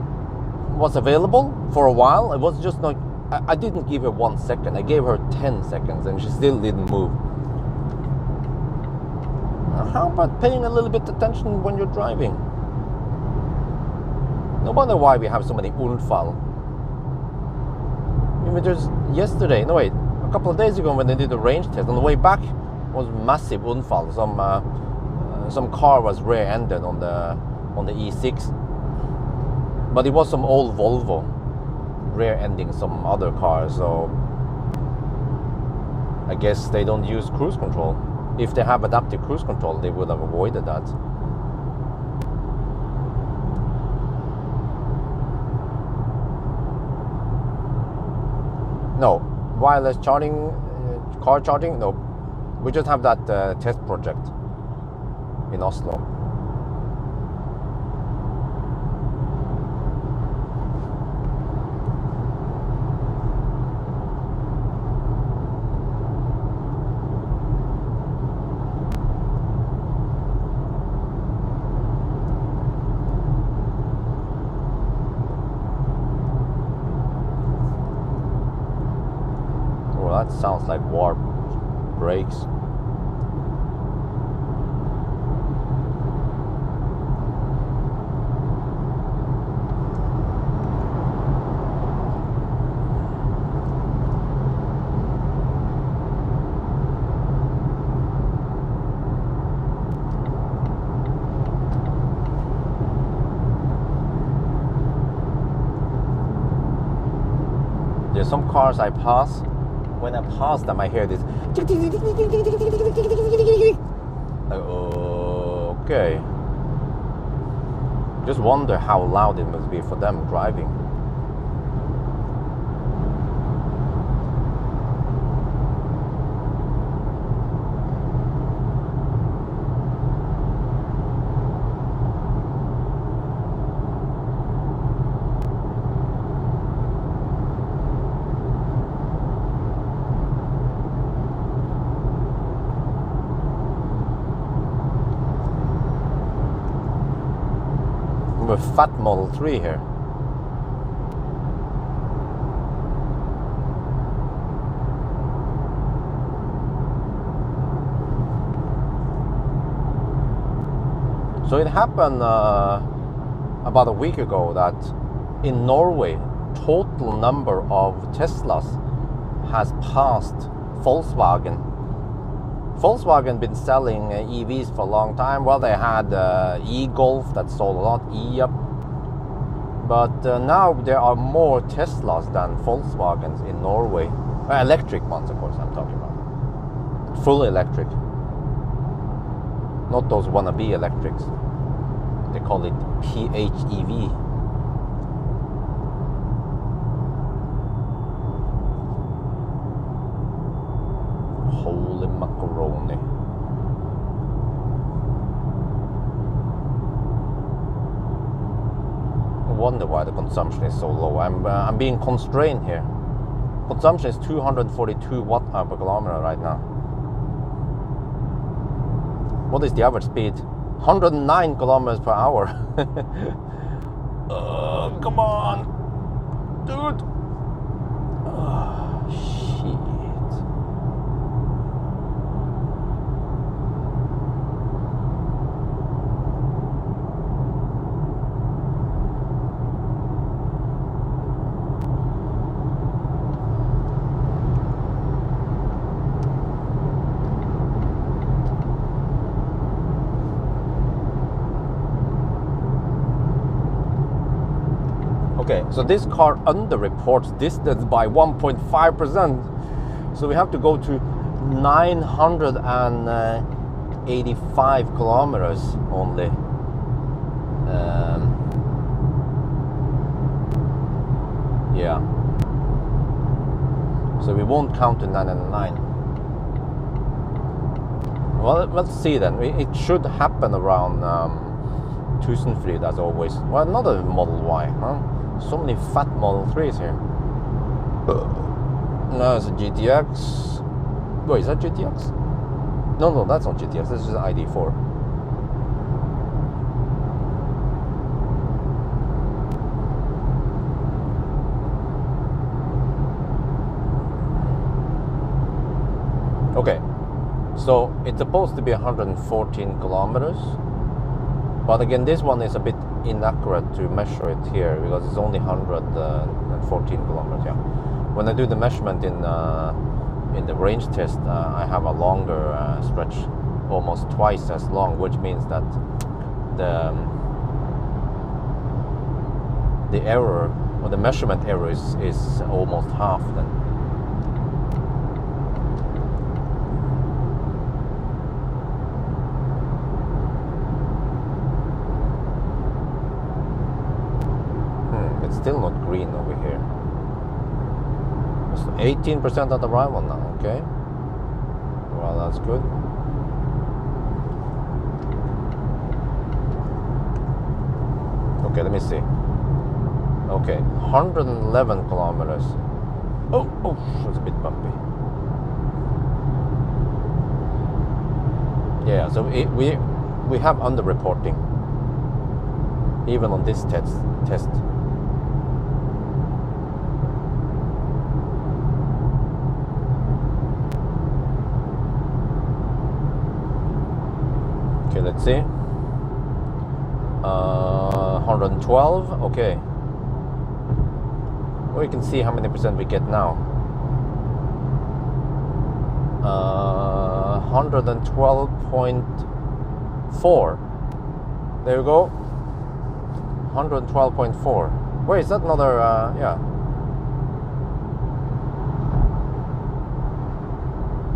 Speaker 1: was available for a while. It was just like, I didn't give her 1 second. I gave her 10 seconds and she still didn't move. How about paying a little bit attention when you're driving? No wonder why we have so many unfall. Even just yesterday, no wait, a couple of days ago when they did the range test, on the way back was massive unfall. Some car was rear-ended on the E6, but it was some old Volvo rear-ending some other car. So I guess they don't use cruise control. If they have adaptive cruise control, they would have avoided that. No, wireless charging, car charging, no. We just have that test project in Oslo. that sounds like warp brakes. There's some cars I pass. When I pass them, I hear this. Okay. Just wonder how loud it must be for them driving. A fat Model 3 here. So it happened about a week ago that in Norway, total number of Teslas has passed Volkswagen. Volkswagen been selling EVs for a long time. Well, they had e-Golf that sold a lot, e-up. But now there are more Teslas than Volkswagens in Norway. Electric ones, of course, I'm talking about. Fully electric. Not those wannabe electrics. They call it PHEV. Holy macaroni. I wonder why the consumption is so low. I'm being constrained here. Consumption is 242 watt per kilometer right now. What is the average speed? 109 kilometers per hour. Come on, dude. Shit. Okay, so this car underreports distance by 1.5%. So we have to go to 985 kilometers only. Yeah. So we won't count to 909. Well, let's see then. It should happen around Tusenfryd as always. Well, another Model Y, huh? So many fat Model 3s here. No, it's a GTX. Wait, is that GTX? No, that's not GTX. This is an ID4. Okay, so it's supposed to be 114 kilometers. But again, this one is a bit inaccurate to measure it here because it's only 114 kilometers. Yeah. When I do the measurement in the range test, I have a longer stretch, almost twice as long, which means that the error or the measurement error is almost half then. Still not green over here. It's 18% on the right one now, okay. Well, that's good. Okay, let me see. Okay, 111 kilometers. Oh, it's a bit bumpy. Yeah, so we have underreporting even on this test. Okay, let's see. 112. Okay. Well, you can see how many percent we get now. 112.4. There you go. 112.4. Wait, is that another? Yeah.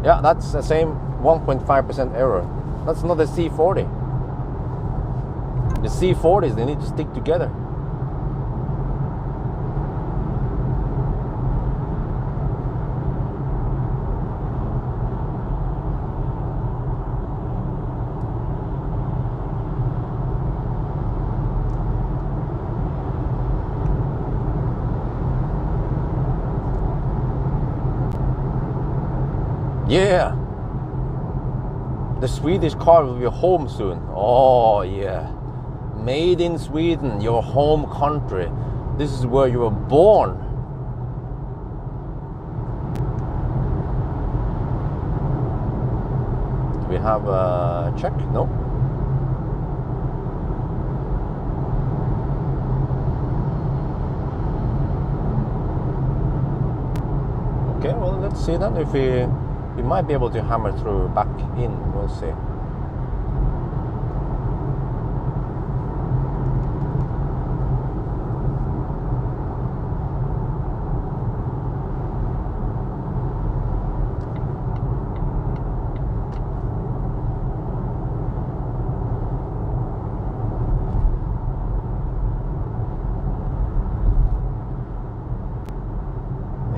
Speaker 1: Yeah, that's the same 1.5% error. That's not the C40. The C40s, they need to stick together. Yeah, the Swedish car will be home soon. Oh yeah, made in Sweden, your home country. This is where you were born. Do we have a check? No. Okay, well, let's see then if we might be able to hammer through back in. We'll see.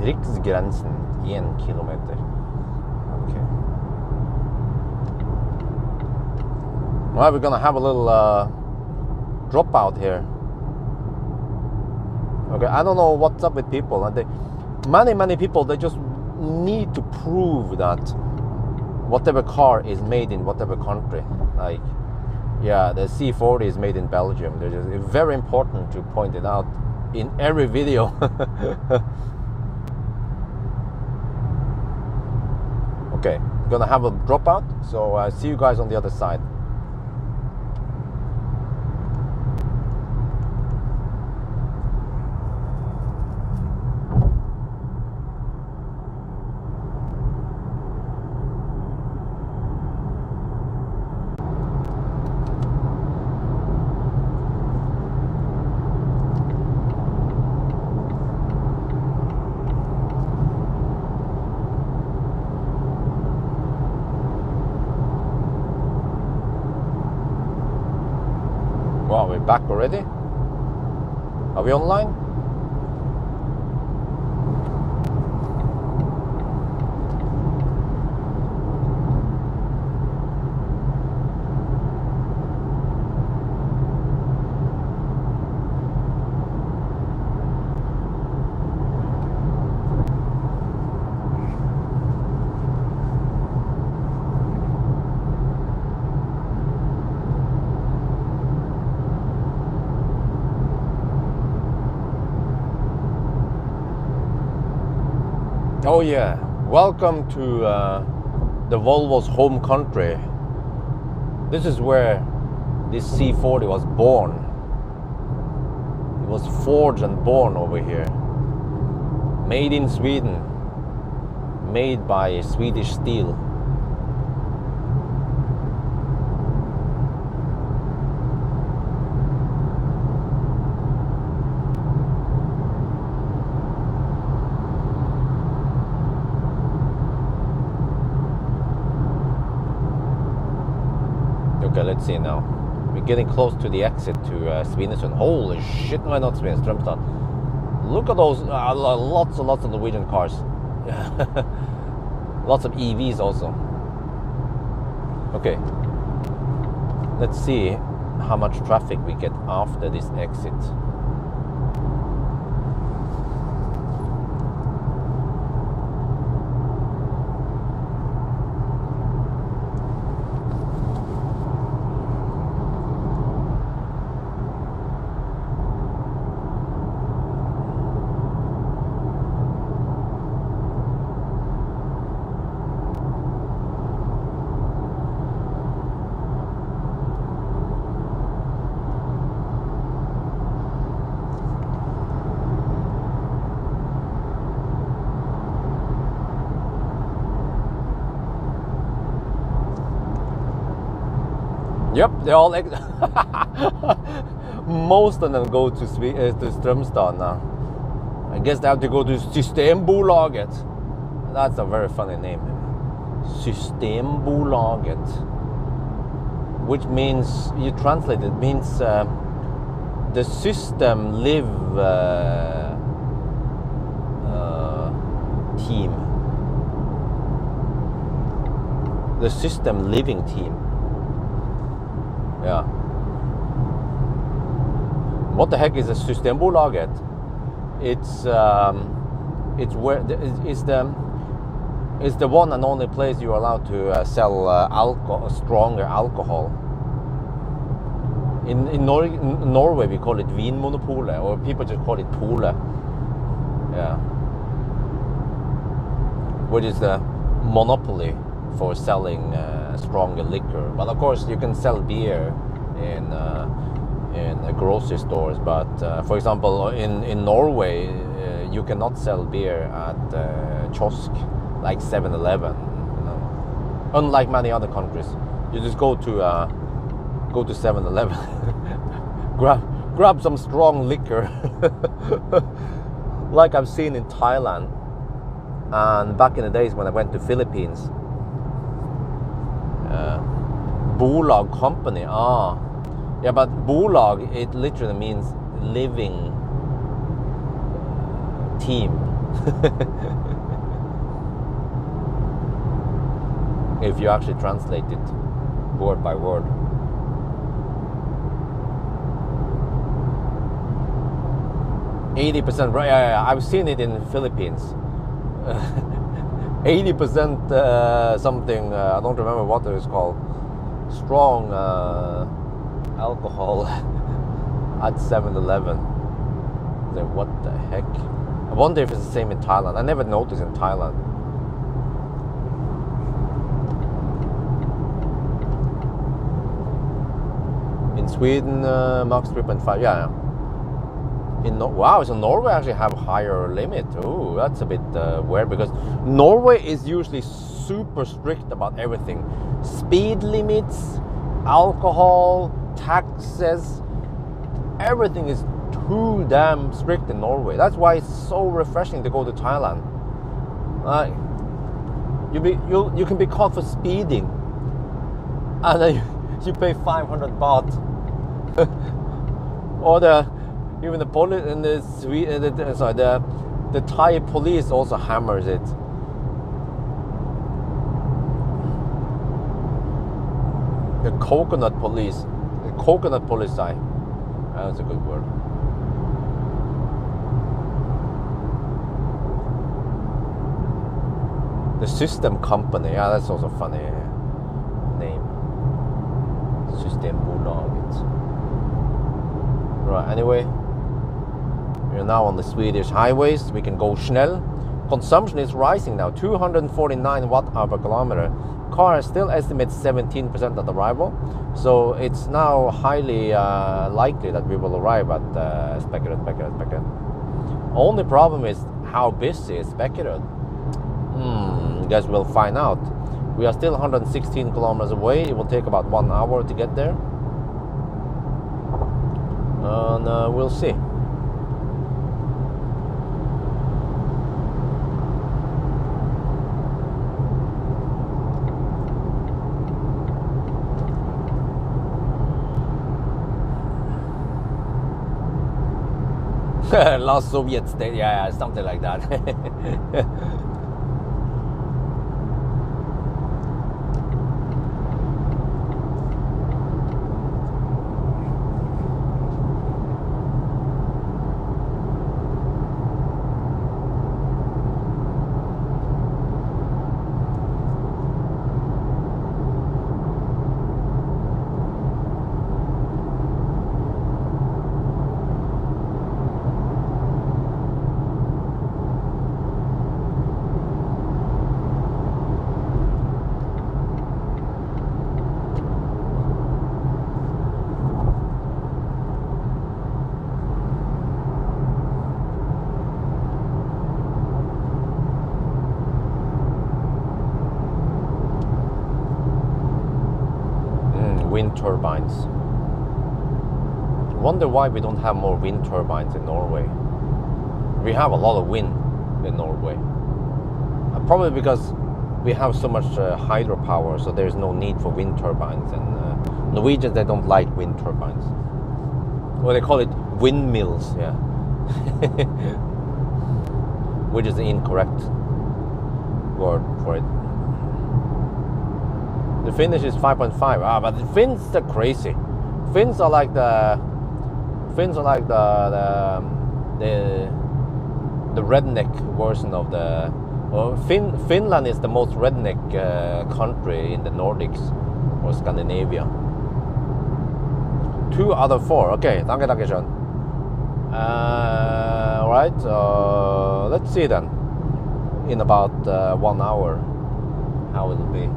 Speaker 1: Riksgränsen 1 kilometer. Okay. Well, we're gonna have a little dropout here. Okay, I don't know what's up with people, and many people, they just need to prove that whatever car is made in whatever country. Like, yeah, the C40 is made in Belgium. It's very important to point it out in every video. Okay, we're gonna have a dropout, so I see you guys on the other side. Wow, we're back already? Are we online? Oh yeah, welcome to the Volvo's home country. This is where this C40 was born. It was forged and born over here. Made in Sweden. Made by Swedish steel. Okay, let's see now. We're getting close to the exit to Svinesund. Holy shit, no, not Svinesund, Strömstad. Look at those, lots and lots of Norwegian cars. Lots of EVs also. Okay, let's see how much traffic we get after this exit. Yep, they all most of them go to Strömstad now. I guess they have to go to Systembolaget. That's a very funny name. Systembolaget, which means, you translate it, means the system live team. The system living team. Yeah. What the heck is a Systembolaget? It's where it's the one and only place you're allowed to sell stronger alcohol. In Norway we call it Vinmonopolet, or people just call it Pole. Yeah. Which is the monopoly for selling stronger liquor. But of course you can sell beer in grocery stores, but for example in Norway you cannot sell beer at kiosk like 7-Eleven, you know. Unlike many other countries, you just go to 7-Eleven, grab some strong liquor, like I've seen in Thailand and back in the days when I went to Philippines. Bolag company. Yeah, but bolag, it literally means living team. If you actually translate it word by word. %, right? Yeah, I've seen it in the Philippines. 80% something, I don't remember what it was called. Strong alcohol at 7-Eleven. Like, what the heck? I wonder if it's the same in Thailand. I never noticed in Thailand. In Sweden, max 3.5. Yeah. Wow, so Norway actually have higher limit. Oh, that's a bit weird, because Norway is usually super strict about everything. Speed limits, alcohol, taxes, everything is too damn strict in Norway. That's why it's so refreshing to go to Thailand. You can be caught for speeding, and then you pay 500 baht. Or even the police in the Thai police also hammers it. The coconut police, that's a good word. The system company, yeah, that's also a funny name. Systembolaget. Right, anyway, we're now on the Swedish highways. We can go Schnell. Consumption is rising now, 249 watt-hour per kilometer. Car still estimates 17% at arrival, so it's now highly likely that we will arrive at Speculating. Only problem is how busy is Speculating. Guess we'll find out. We are still 116 kilometers away. It will take about 1 hour to get there, and we'll see. Last Soviet state, yeah, something like that. wind turbines. Wonder why we don't have more wind turbines in Norway. We have a lot of wind in Norway. Probably because we have so much hydropower, so there's no need for wind turbines. And Norwegians, they don't like wind turbines. Well, they call it windmills, yeah. Which is the incorrect word for it. The Finnish is 5.5. But the Finns are crazy. Finns are like the redneck version of the. Well, Finland is the most redneck country in the Nordics or Scandinavia. 2 out of 4. Okay, danke schön. Alright, let's see then. In about 1 hour, how it'll be.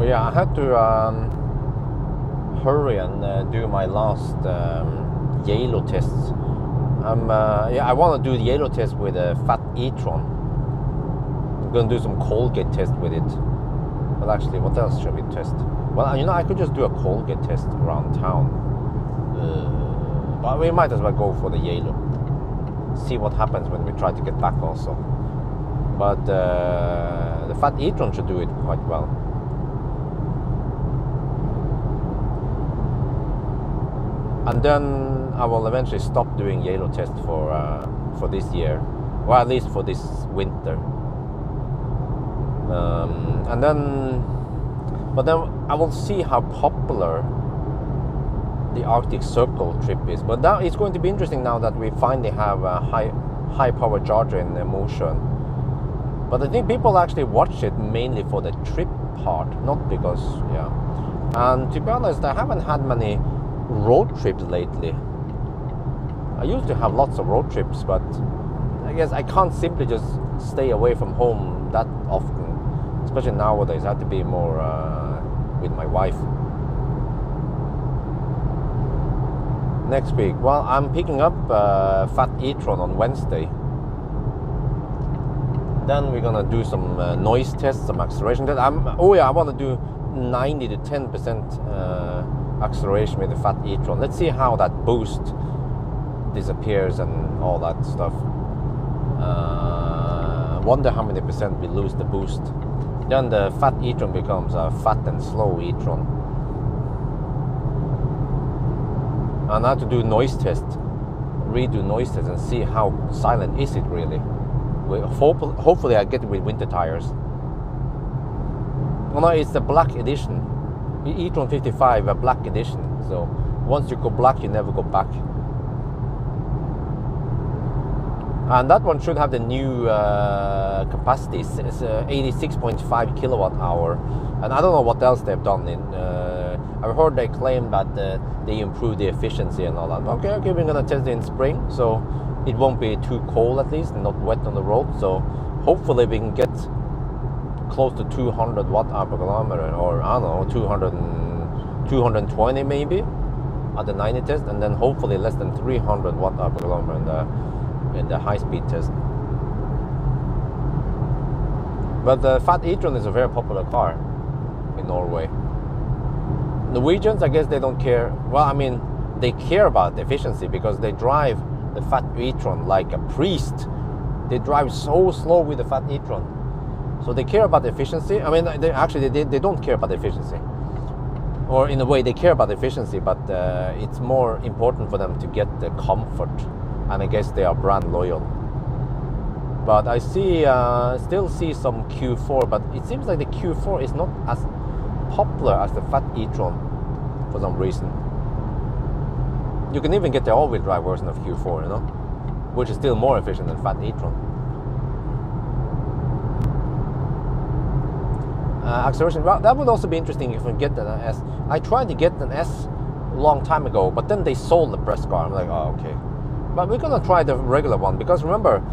Speaker 1: Yeah, I had to hurry and do my last Yellow tests. I want to do the Yellow test with a fat e-tron. I'm going to do some Colgate test with it. But actually, what else should we test? Well, I could just do a Colgate test around town. But we might as well go for the Yellow. See what happens when we try to get back also. But the fat e-tron should do it quite well. And then I will eventually stop doing Yellow tests for this year, or at least for this winter. But then I will see how popular the Arctic Circle trip is. But now it's going to be interesting now that we finally have a high power charger in motion. But I think people actually watch it mainly for the trip part, not because, yeah. And to be honest, I haven't had many road trips lately. I used to have lots of road trips, but I guess I can't simply just stay away from home that often, especially nowadays. I have to be more with my wife. Next week, well, I'm picking up Fat e-tron on Wednesday. Then we're gonna do some noise tests, some acceleration tests. I want to do 90 to 10% acceleration with the Fat e-tron. Let's see how that boost disappears and all that stuff. Wonder how many percent we lose the boost. Then the Fat e-tron becomes a fat and slow e-tron. And I have to do noise test, redo noise test, and see how silent is it really. Hopefully I get it with winter tires. Oh no, it's the black edition. e-tron 55, a black edition. So once you go black, you never go back. And that one should have the new capacity. It's 86.5 kilowatt hour. And I don't know what else they've done. I've heard they claim that they improved the efficiency and all that. Okay, we're gonna test it in spring, so it won't be too cold at least, and not wet on the road. So hopefully we can get close to 200 watt hour per kilometer, or I don't know, 220 maybe at the 90 test, and then hopefully less than 300 watt hour per kilometer in the high speed test. But the Fat e-tron is a very popular car in Norway. Norwegians, I guess they don't care. Well, I mean, they care about the efficiency because they drive the Fat e-tron like a priest. They drive so slow with the Fat e-tron. So they care about the efficiency. I mean, they don't care about the efficiency. Or in a way, they care about the efficiency, but it's more important for them to get the comfort. And I guess they are brand loyal. But I see, still see some Q4, but it seems like the Q4 is not as popular as the fat e-tron for some reason. You can even get the all-wheel drive version of Q4, you know, which is still more efficient than fat e-tron. Acceleration, well, that would also be interesting if we get an S. I tried to get an S a long time ago, but then they sold the press car. I'm like, oh, okay. But we're gonna try the regular one, because remember,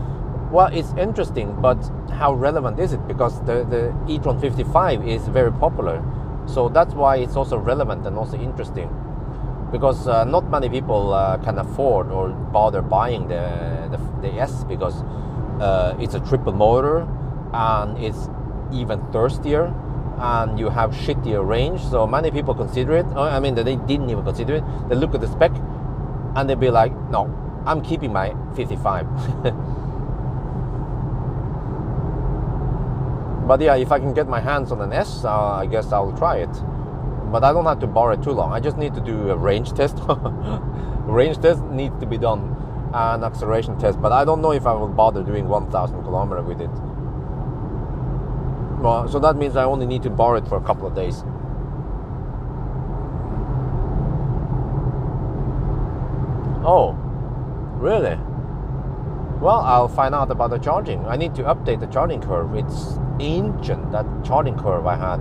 Speaker 1: well, it's interesting, but how relevant is it? Because the e-tron 55 is very popular. So that's why it's also relevant and also interesting. Because not many people can afford or bother buying the S, because it's a triple motor and it's even thirstier and you have shittier range. So many people consider it. I mean, they didn't even consider it. They look at the spec and they'll be like, no, I'm keeping my 55. But yeah, if I can get my hands on an S, I guess I'll try it. But I don't have to borrow it too long. I just need to do a range test. Range test needs to be done, and acceleration test. But I don't know if I will bother doing 1,000 kilometers with it. Well, so that means I only need to borrow it for a couple of days. Oh, really? Well, I'll find out about the charging. I need to update the charging curve. It's ancient, that charging curve I had.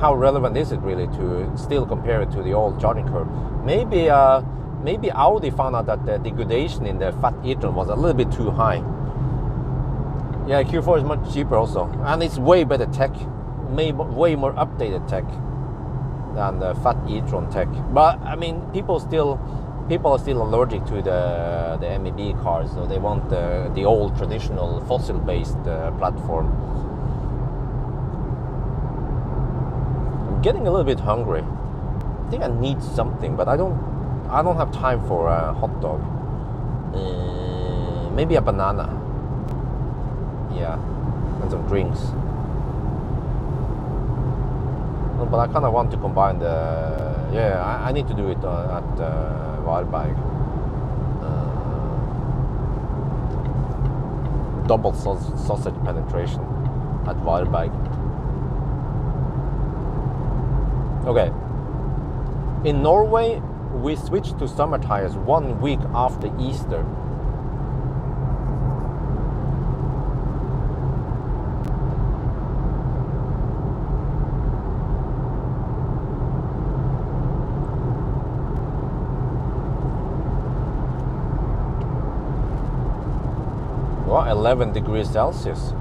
Speaker 1: How relevant is it really to still compare it to the old charging curve? Maybe Audi found out that the degradation in the fat e-tron was a little bit too high. Yeah, Q4 is much cheaper also, and it's way better tech, way more updated tech than the fat e-tron tech. But I mean, people are still allergic to the MEB cars, so they want the old traditional fossil-based platform. I'm getting a little bit hungry. I think I need something, but I don't have time for a hot dog. Maybe a banana. Yeah, and some drinks. No, but I kind of want to combine the. Yeah, I need to do it at Varberg. Double sausage penetration at Varberg. Okay. In Norway, we switched to summer tires 1 week after Easter. Well, 11 degrees Celsius.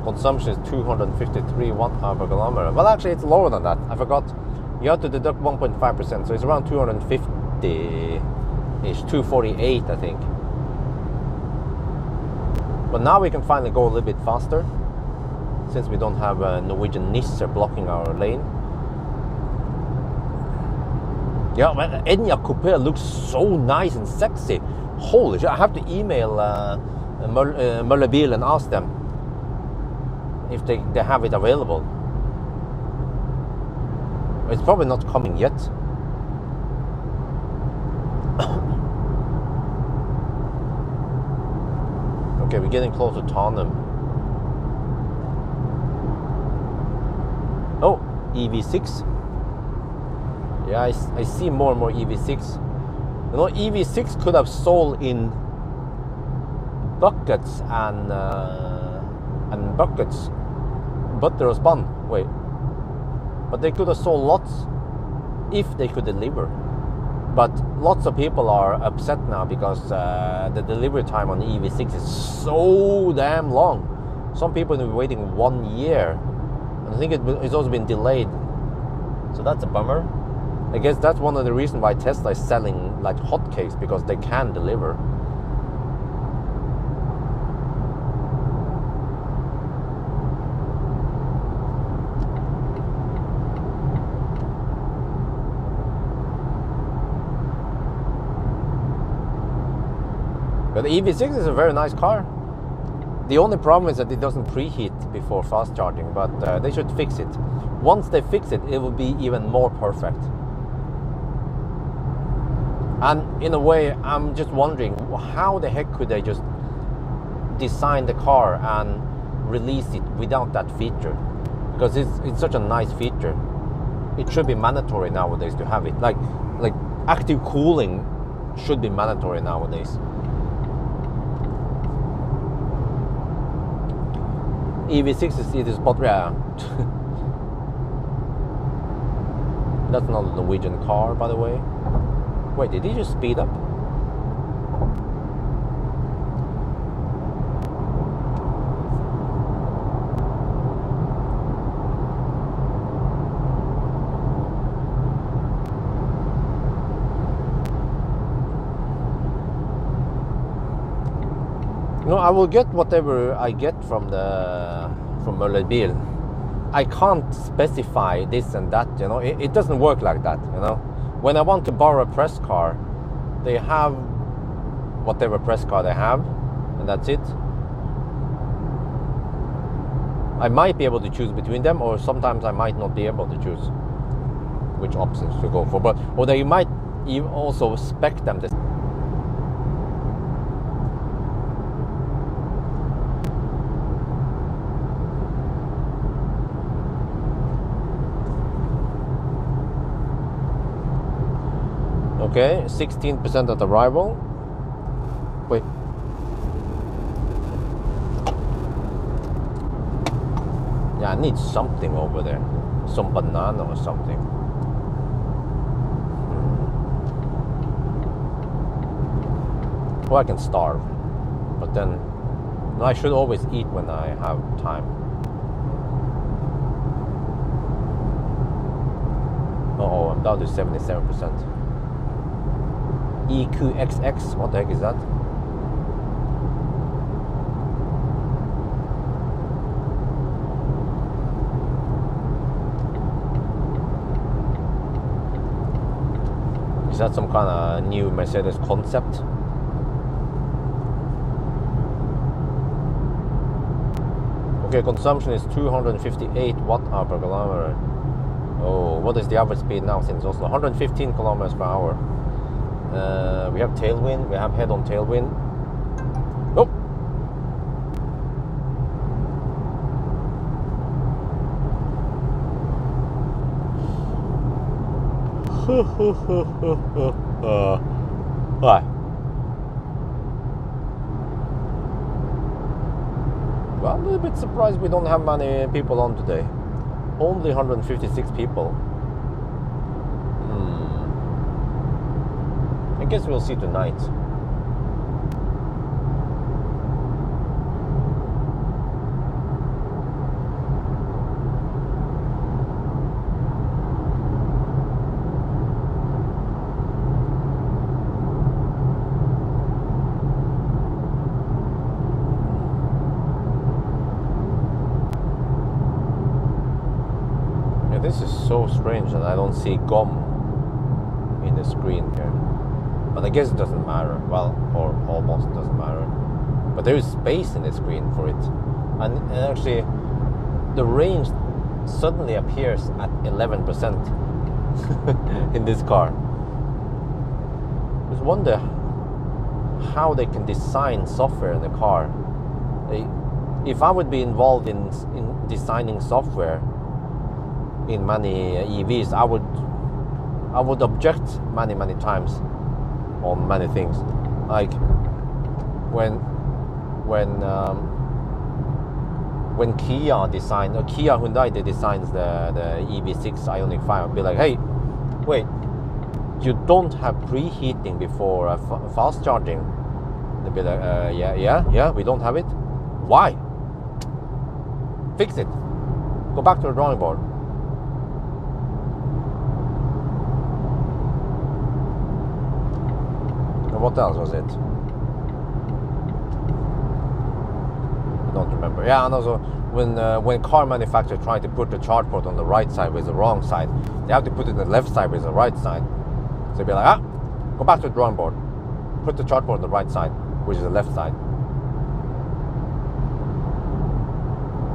Speaker 1: Consumption is 253 watt-hour per kilometer. Well, actually, it's lower than that. I forgot. You have to deduct 1.5%, so it's around 250-ish, 248, I think. But now we can finally go a little bit faster, since we don't have a Norwegian Nisser blocking our lane. Yeah, man, Enya Coupe looks so nice and sexy. Holy shit, I have to email Møllebil and ask them if they have it available. It's probably not coming yet. Okay, we're getting close to Tanum. Oh, EV6. Yeah, I see more and more EV6. You know, EV6 could have sold in buckets and buckets, but there was one. Wait, but they could have sold lots if they could deliver. But lots of people are upset now because the delivery time on the EV6 is so damn long. Some people have been waiting 1 year, and I think it's also been delayed. So that's a bummer. I guess that's one of the reasons why Tesla is selling like hotcakes, because they can deliver. But the EV6 is a very nice car. The only problem is that it doesn't preheat before fast charging, but they should fix it. Once they fix it, it will be even more perfect. And in a way, I'm just wondering, how the heck could they just design the car and release it without that feature, because it's such a nice feature. It should be mandatory nowadays to have it. Like active cooling should be mandatory nowadays. EV6 is spot, yeah. That's not a Norwegian car, by the way. Wait, did he just speed up? No, I will get whatever I get from Møller Bil. I can't specify this and that, you know. It doesn't work like that, you know. When I want to borrow a press car, they have whatever press car they have, and that's it. I might be able to choose between them, or sometimes I might not be able to choose which options to go for. But or they might even also spec them this. Okay, 16% at arrival. Wait. Yeah, I need something over there. Some banana or something. Or I can starve. But then, no, I should always eat when I have time. Uh-oh, I'm down to 77%. EQXX, what the heck is that? Is that some kind of new Mercedes concept? Okay, consumption is 258 watt-hour per kilometer. Oh, what is the average speed now since Oslo? 115 kilometers per hour. We have tailwind, we have head-on tailwind. Nope. Hi. Well, I'm a little bit surprised we don't have many people on today. Only 156 people. I guess we'll see tonight. Yeah, this is so strange that I don't see GOM in the screen here. But I guess it doesn't matter. Well, or almost doesn't matter. But there is space in the screen for it. And actually, the range suddenly appears at 11% in this car. I just wonder how they can design software in the car. If I would be involved in designing software in many EVs, I would object many times on many things. Like when Kia design, or Kia Hyundai designs the EV6 Ioniq 5, I'd be like, hey, wait, you don't have preheating before fast charging? They'd be like, yeah, we don't have it. Why? Fix it. Go back to the drawing board. And what else was it? I don't remember. Yeah, and also when car manufacturers try to put the charge port on the right side with the wrong side, they have to put it on the left side with the right side. So they'd be like, go back to the drawing board. Put the charge port on the right side, which is the left side.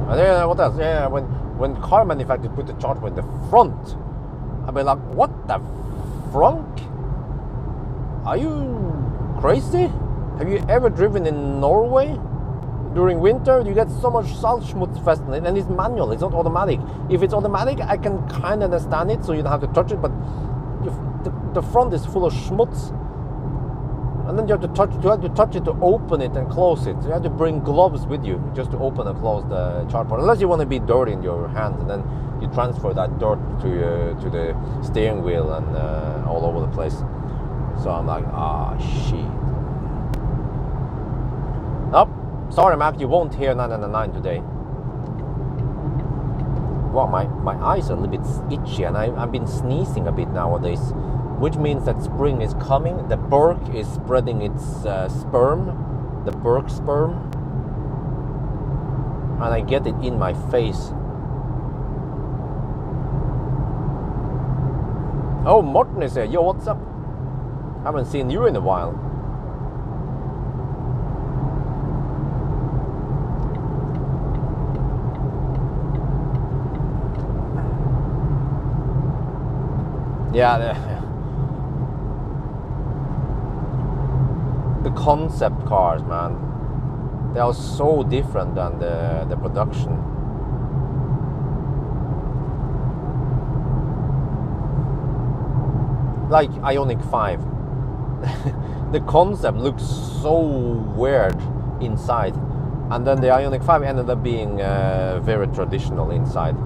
Speaker 1: And then what else? Yeah, when car manufacturers put the charge port in the front, I'd be like, what the front? Are you crazy? Have you ever driven in Norway? During winter, you get so much Salzschmutzfest, and it's manual, it's not automatic. If it's automatic, I can kind of understand it, so you don't have to touch it, but if the front is full of schmutz, and then you have to touch it to open it and close it. So you have to bring gloves with you just to open and close the chart port, unless you want to be dirty in your hands, and then you transfer that dirt to the steering wheel and all over the place. So I'm like, shit. Nope. Sorry, Mac, you won't hear 999 today. Well, my eyes are a little bit itchy, and I've been sneezing a bit nowadays, which means that spring is coming. The Berk is spreading its sperm, the Berk sperm, and I get it in my face. Oh, Morten is here. Yo, what's up? Haven't seen you in a while. Yeah, the concept cars, man, they are so different than the production. Like Ioniq 5. The concept looks so weird inside, and then the Ioniq 5 ended up being very traditional inside.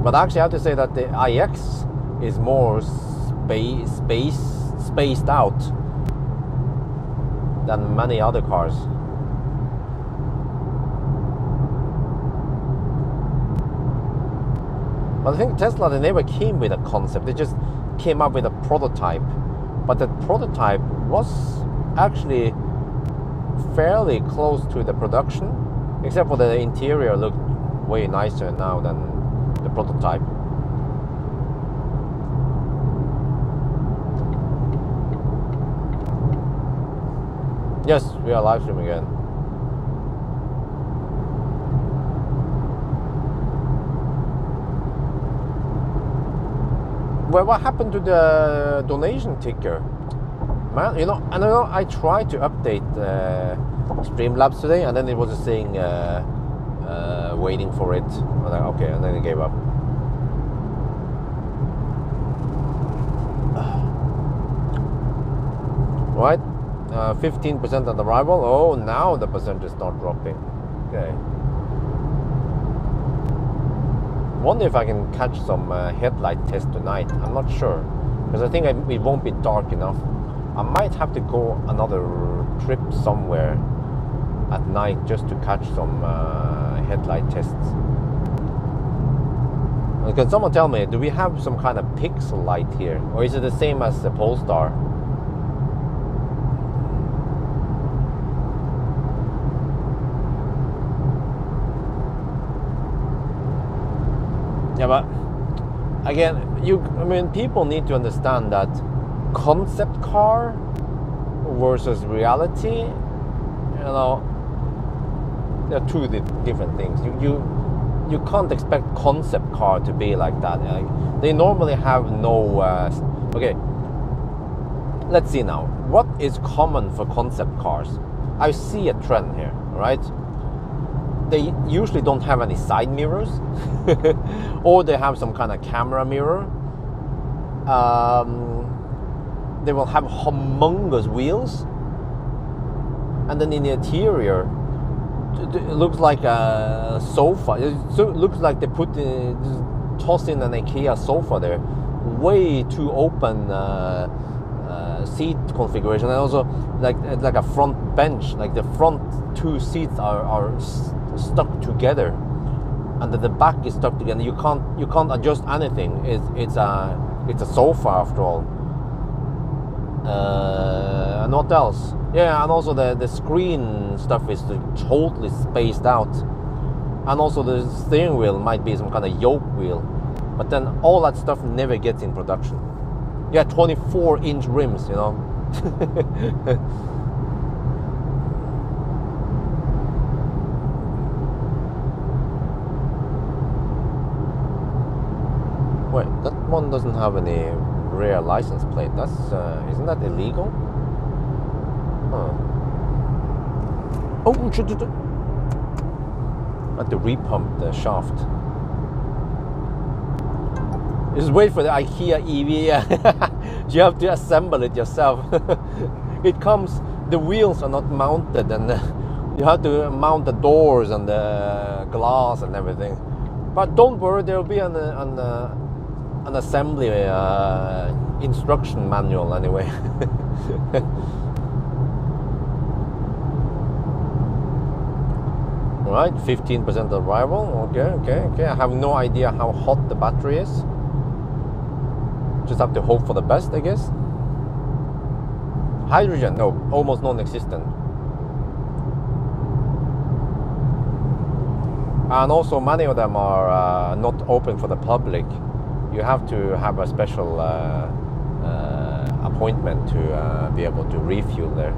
Speaker 1: But actually I have to say that the iX is more spaced out than many other cars. But I think Tesla, they never came with a concept, they just came up with a prototype. But that prototype was actually fairly close to the production, except for the interior looked way nicer now than the prototype. Yes, we are live streaming again. Well, what happened to the donation ticker? Man, you know, and I tried to update Streamlabs today, and then it was just saying waiting for it. I'm like, okay, and then it gave up. Right, 15% on arrival. Oh, now the percentage is not dropping. Okay. Wonder if I can catch some headlight test tonight. I'm not sure, because I think it won't be dark enough. I might have to go another trip somewhere at night just to catch some headlight tests. Can someone tell me, do we have some kind of pixel light here, or is it the same as the Polestar? Yeah, but again, I mean, people need to understand that concept car versus reality, you know, they're two different things. You can't expect concept car to be like that. They normally have no. Okay, let's see now. What is common for concept cars? I see a trend here, right? They usually don't have any side mirrors, or they have some kind of camera mirror. They will have humongous wheels, and then in the interior, it looks like a sofa. It looks like they toss in an IKEA sofa there. Way too open seat configuration, and also like a front bench. Like the front two seats are stuck together, and the back is stuck together. You can't adjust anything. It's a sofa after all. And what else? Yeah, and also the screen stuff is totally spaced out, and also the steering wheel might be some kind of yoke wheel, but then all that stuff never gets in production. Yeah, 24-inch rims, you know. Wait, that one doesn't have any rear license plate. That's isn't that illegal? Huh. Oh, shit. I have to repump the shaft. Just wait for the IKEA EV. You have to assemble it yourself. It comes, the wheels are not mounted, and you have to mount the doors and the glass and everything. But don't worry, there will be an assembly instruction manual anyway. Right, 15% arrival. Okay. I have no idea how hot the battery is. Just have to hope for the best, I guess. Hydrogen, no, almost non-existent. And also many of them are not open for the public. You have to have a special appointment to be able to refuel there.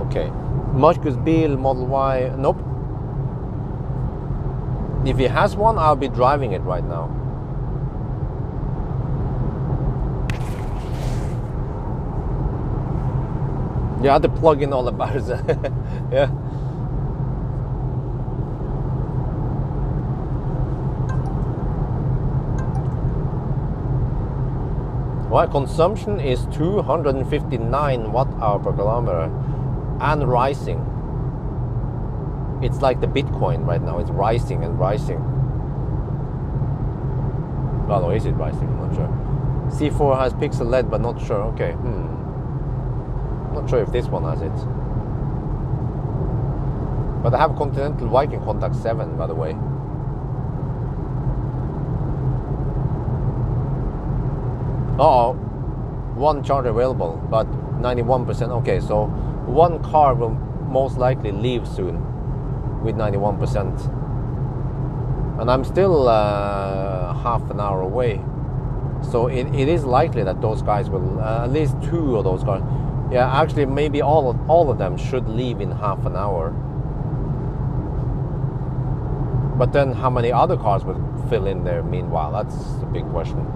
Speaker 1: Okay, Marcus Bil Model Y, nope. If he has one, I'll be driving it right now. You have to plug in all the batteries. Yeah. Well, consumption is 259 watt-hour per kilometer and rising. It's like the Bitcoin right now. It's rising and rising. Well, or is it rising? I'm not sure. C4 has pixel LED, but not sure. Okay. Not sure if this one has it. But I have Continental Viking Contact 7, by the way. Uh-oh. One charger available, but 91%. Okay, so one car will most likely leave soon with 91%. And I'm still half an hour away. So it is likely that those guys will, at least two of those cars. Yeah, actually maybe all of them should leave in half an hour. But then how many other cars will fill in there meanwhile? That's a big question.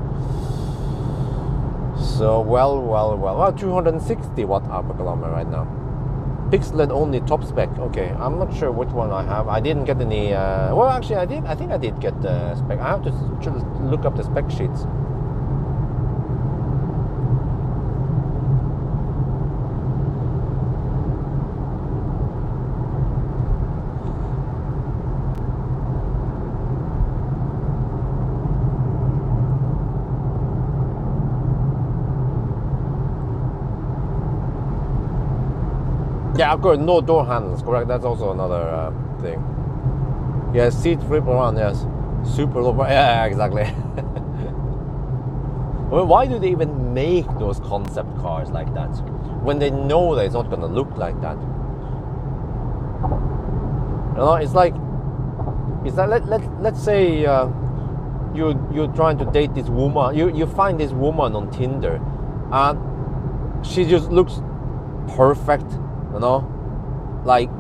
Speaker 1: So, well, 260 watt-hour per kilometer right now. Pixel LED only top spec. Okay, I'm not sure which one I have. I didn't get any, well, actually I did. I think I did get the spec. I have to look up the spec sheets. Yeah, of course, no door handles, correct? That's also another thing. Yeah, seat flip around, yes. Super low, yeah, exactly. Well, why do they even make those concept cars like that when they know that it's not going to look like that? You know, it's like let's say you're trying to date this woman. You find this woman on Tinder, and she just looks perfect. You know, like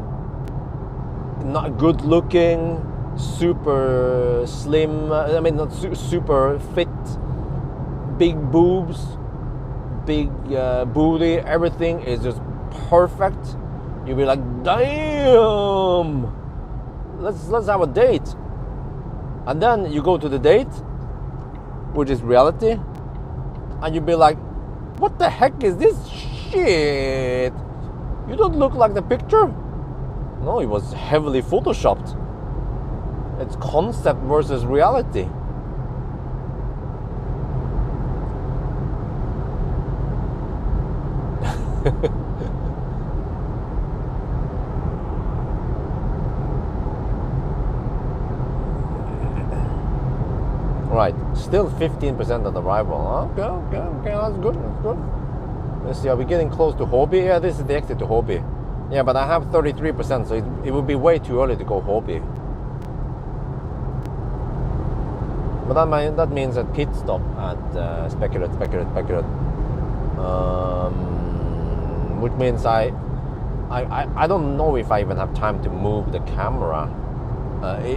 Speaker 1: not good looking, super slim. I mean, not super fit, big boobs, big booty. Everything is just perfect. You'll be like, damn, let's have a date. And then you go to the date, which is reality, and you'll be like, what the heck is this shit? You don't look like the picture. No, it was heavily photoshopped. It's concept versus reality. Right, still 15% of the arrival. Okay, that's good. Let's see, are we getting close to Hobby? Yeah, this is the exit to Hobby. Yeah, but I have 33%, so it would be way too early to go Hobby. But that means that pit stop at Speculating. Which means I don't know if I even have time to move the camera.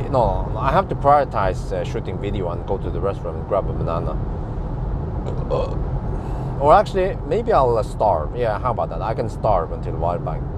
Speaker 1: No, I have to prioritize shooting video and go to the restaurant and grab a banana. Or actually, maybe I'll starve. Yeah, how about that? I can starve until Wildbank.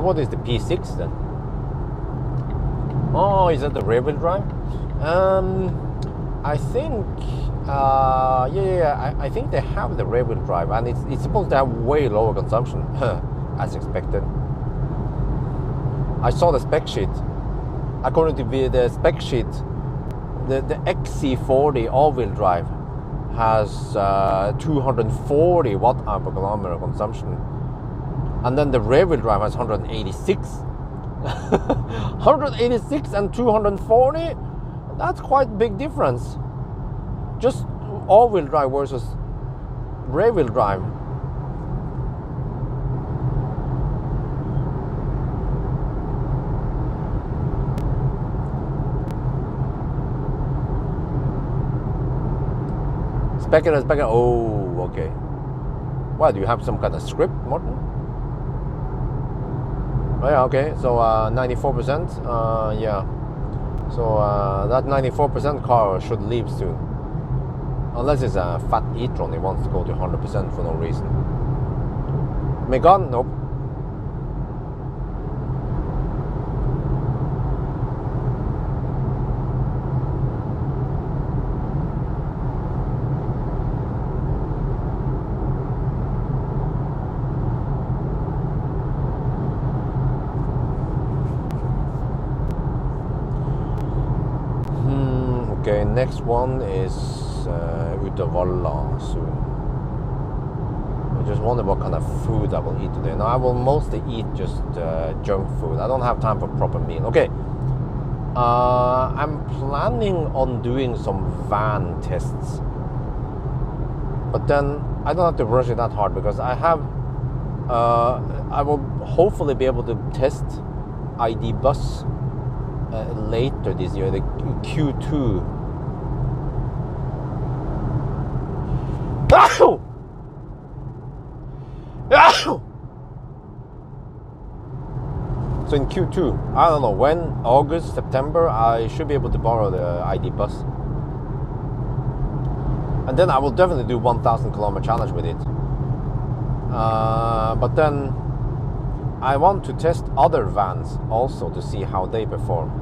Speaker 1: What is the P6 then? Oh, is that the rear-wheel drive? I think, I think they have the rear-wheel drive, and it's supposed to have way lower consumption, as expected. I saw the spec sheet. According to the spec sheet, the XC40 all-wheel drive has 240 watt-hour per kilometer consumption. And then the rear-wheel drive has 186. 186 and 240? That's quite a big difference. Just all-wheel drive versus rear-wheel drive. Speculating. Oh, okay. Well, do you have some kind of script, Morten? Oh, yeah, okay, so 94%, yeah. So that 94% car should leave soon. Unless it's a fat e-tron, it wants to go to 100% for no reason. Megane, nope. Okay, next one is Utavalla soon. I just wonder what kind of food I will eat today. Now I will mostly eat just junk food. I don't have time for proper meal. Okay, I'm planning on doing some van tests, but then I don't have to rush it that hard because I have. I will hopefully be able to test ID Bus later this year, the Q2. Ow! Ow! So in Q2, I don't know when, August, September, I should be able to borrow the ID Bus. And then I will definitely do 1,000 kilometer challenge with it. But then I want to test other vans also to see how they perform.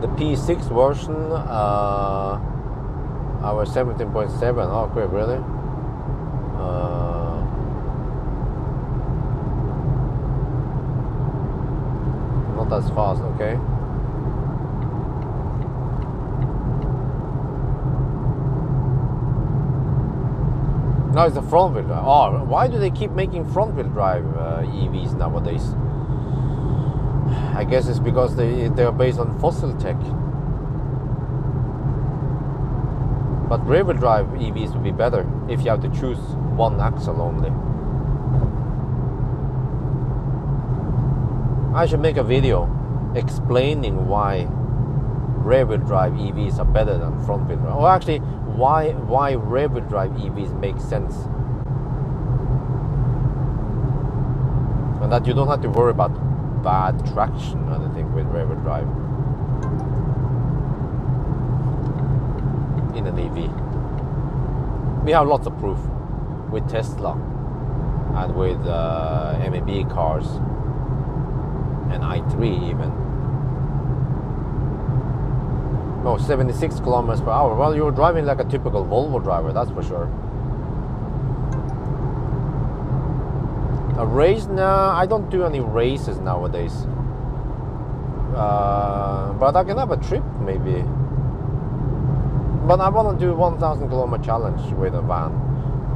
Speaker 1: The P6 version, our 17.7. Oh, great, really? Not as fast, okay. Now it's a front wheel drive. Oh, why do they keep making front wheel drive EVs nowadays? I guess it's because they're based on fossil tech. But rear wheel drive EVs would be better if you have to choose one axle only. I should make a video explaining why rear wheel drive EVs are better than front wheel drive. Or actually, why rear wheel drive EVs make sense. And that you don't have to worry about bad traction, I think, with rear wheel drive in an EV. We have lots of proof with Tesla and with MEB cars and i3 even. Oh, 76 kilometers per hour. Well, you're driving like a typical Volvo driver, that's for sure. A race? Nah, I don't do any races nowadays. But I can have a trip maybe. But I want to do 1,000 kilometer challenge with a van.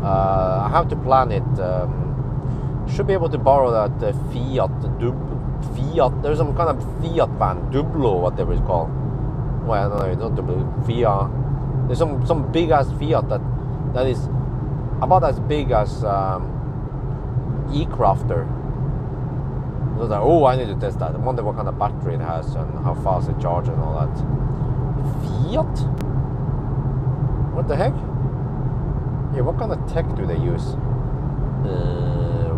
Speaker 1: I have to plan it Should be able to borrow that Fiat. There's some kind of Fiat van, Dublo, whatever it's called. Well, no, it's not Dublo. Fiat. There's some big ass Fiat that is about as big as E-Crafter. So I was like, oh, I need to test that. I wonder what kind of battery it has and how fast it charges and all that. Fiat? What the heck? Yeah, what kind of tech do they use?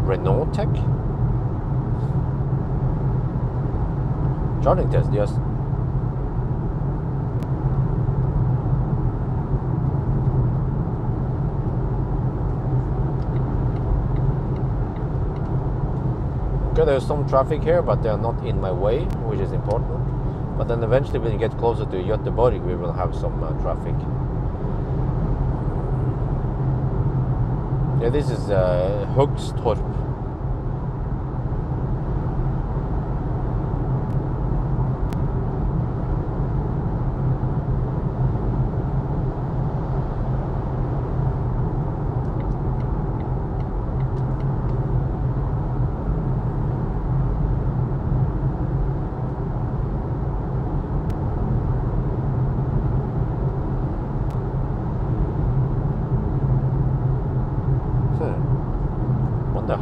Speaker 1: Renault tech? Charging test, yes. Okay, there's some traffic here, but they're not in my way, which is important. But then eventually when you get closer to Göteborg, we will have some traffic. Yeah, this is Högstorp.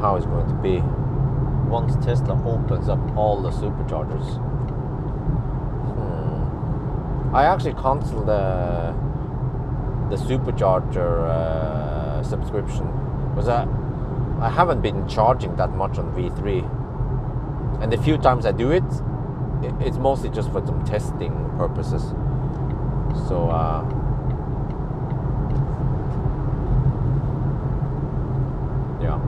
Speaker 1: How it's going to be once Tesla opens up all the superchargers. I actually canceled the supercharger subscription because I haven't been charging that much on V3, and the few times I do it, it's mostly just for some testing purposes. So yeah.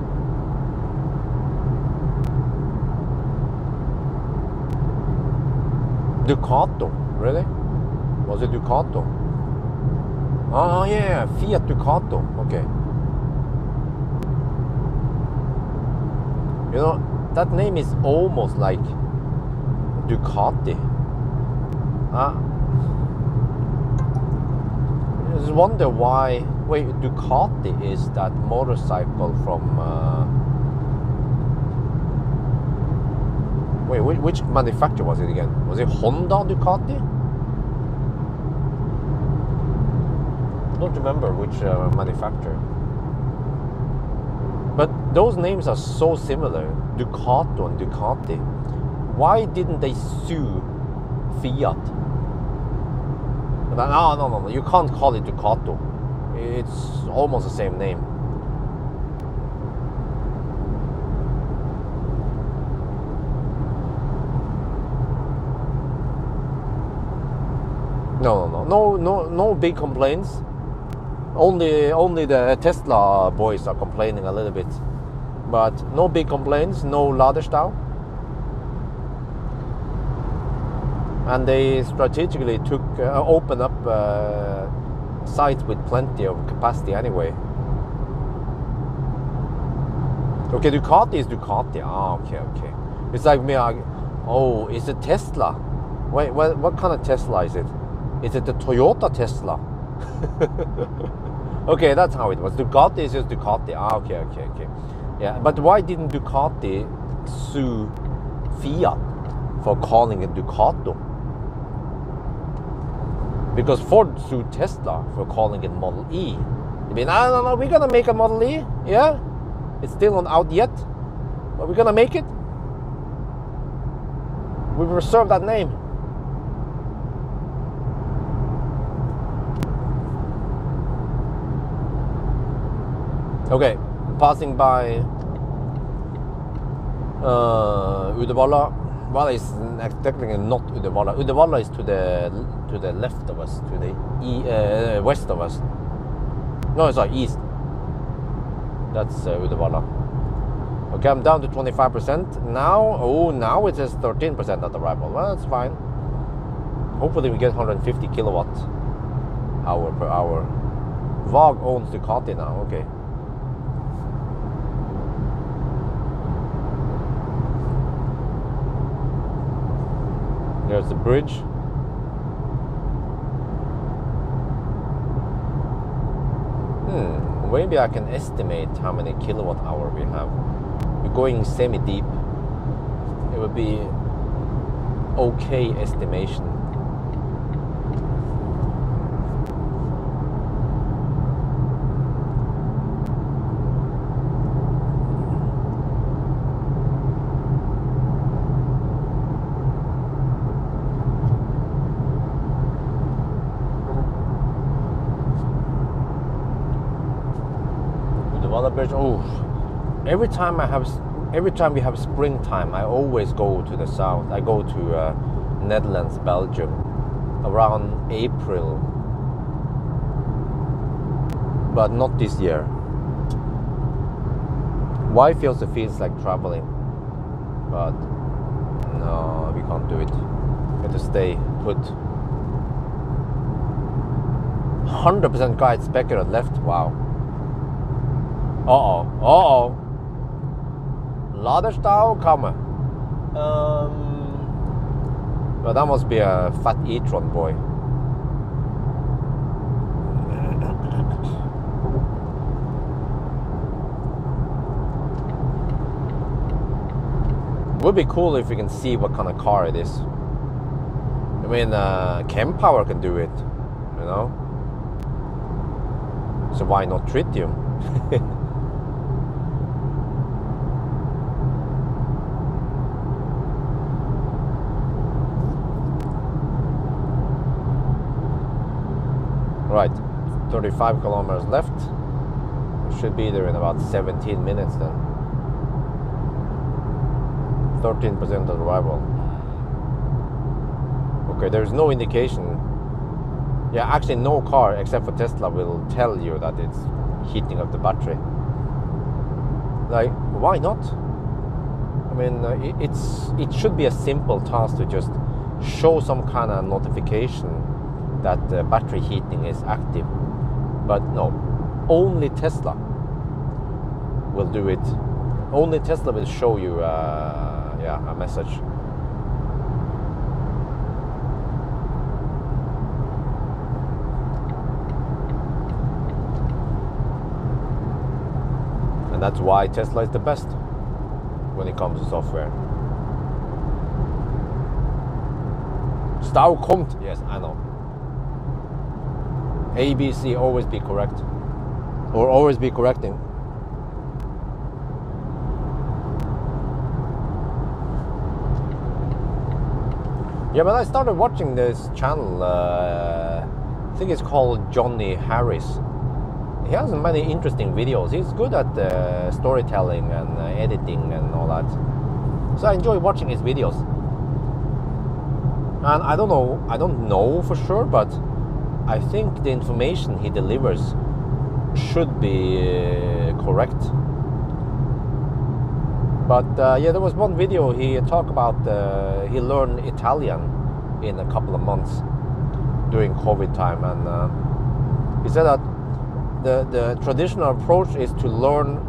Speaker 1: Ducato, really? Was it Ducato? Oh yeah, Fiat Ducato. Okay. You know, that name is almost like Ducati. I just wonder why. Wait, Ducati is that motorcycle from. Wait, which manufacturer was it again? Was it Honda Ducati? I don't remember which manufacturer. But those names are so similar, Ducato and Ducati. Why didn't they sue Fiat? No, you can't call it Ducato. It's almost the same name. No big complaints. Only the Tesla boys are complaining a little bit, but no big complaints. No Ladestau, and they strategically open up sites with plenty of capacity anyway. Okay, Ducati is Ducati. Ah, okay. It's like me. Oh, is it Tesla? Wait, what kind of Tesla is it? Is it the Toyota Tesla? Okay, that's how it was. Ducati is just Ducati. Ah, okay. Yeah, but why didn't Ducati sue Fiat for calling it Ducato? Because Ford sued Tesla for calling it Model E. You mean, no, we're gonna make a Model E. Yeah, it's still not out yet, but we're gonna make it. We reserve that name. Okay, passing by Uddevalla. Well, it's technically not Uddevalla. Uddevalla is to the left of us, to the west of us. No, sorry, east. That's Uddevalla. Okay, I'm down to 25% now. Oh, now it says 13% at arrival. Well, that's fine. Hopefully we get 150 kilowatt hour per hour. VAG owns Ducati now. Okay. There's the bridge. Maybe I can estimate how many kilowatt hour we have. you're going semi-deep, it would be okay estimation. Oh, every time we have springtime, I always go to the south. I go to Netherlands, Belgium, around April, but not this year. Wife also feels like traveling, but no, we can't do it. We have to stay put. 100% guide Speculating left. Wow. Uh-oh. Ladestau kommer. But that must be a fat e-tron boy. Would be cool if we can see what kind of car it is. I mean, Power can do it, you know? So why not tritium? Right, 35 kilometers left. We should be there in about 17 minutes then. 13% of arrival. Okay, there's no indication. Yeah, actually no car except for Tesla will tell you that it's heating up the battery. Like, why not? I mean, it should be a simple task to just show some kind of notification that the battery heating is active, but no, only Tesla will do it. Only Tesla will show you a message. And that's why Tesla is the best when it comes to software. Stau kommt. Yes, I know. ABC, always be correct. Or always be correcting. Yeah, but I started watching this channel, I think it's called Johnny Harris. He has many interesting videos. He's good at storytelling and editing and all that. So I enjoy watching his videos. And I don't know for sure, but I think the information he delivers should be correct. But yeah, there was one video he talked about, he learned Italian in a couple of months during COVID time, and he said that the traditional approach is to learn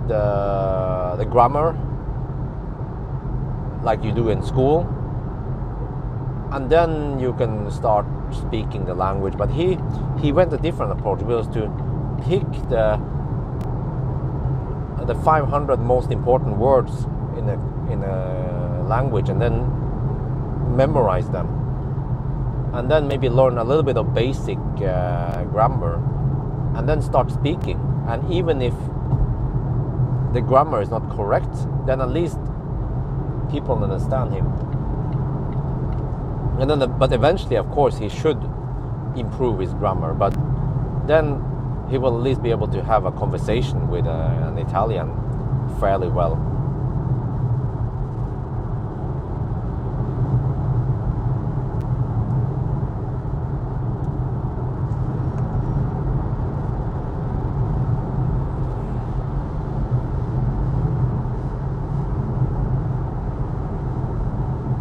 Speaker 1: the grammar like you do in school, and then you can start speaking the language. But he went a different approach, which was to pick the 500 most important words in a language and then memorize them, and then maybe learn a little bit of basic grammar and then start speaking. And even if the grammar is not correct, then at least people understand him. And then but eventually, of course, he should improve his grammar, but then he will at least be able to have a conversation with an Italian fairly well.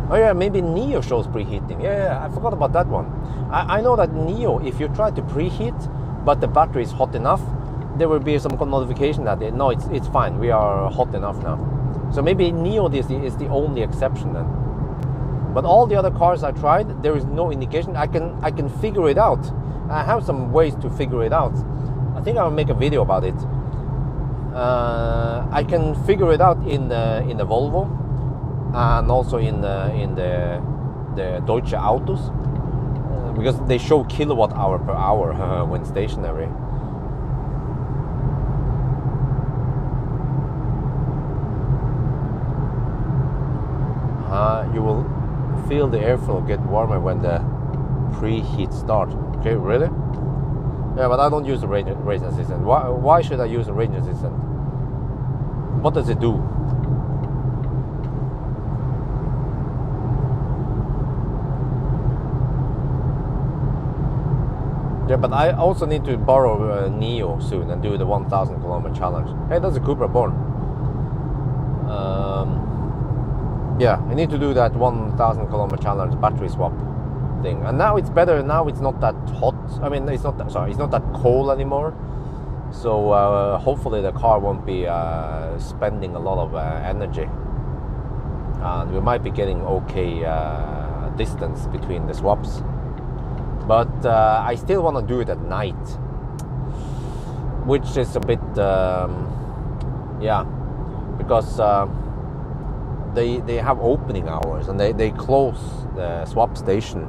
Speaker 1: Oh yeah, maybe Neo shows preheating. Yeah, I forgot about that one. I know that Neo, if you try to preheat, but the battery is hot enough, there will be some notification that no, it's fine, we are hot enough now. So maybe Neo is the only exception then. But all the other cars I tried, there is no indication. I can figure it out. I have some ways to figure it out. I think I'll make a video about it. I can figure it out in the Volvo and also in the Deutsche Autos, because they show kilowatt hour per hour when stationary. You will feel the airflow get warmer when the preheat starts. Okay, really? Yeah, but I don't use a range assistant. Why should I use a range assistant? What does it do? Yeah, but I also need to borrow Neo soon and do the 1,000 kilometer challenge. Hey, that's a Cupra Born. Yeah, I need to do that 1,000 kilometer challenge battery swap thing. And now it's better. Now it's not that hot. I mean, it's not that cold anymore. So hopefully the car won't be spending a lot of energy, and we might be getting okay distance between the swaps. But I still want to do it at night, which is a bit yeah, because they have opening hours, and they close the swap station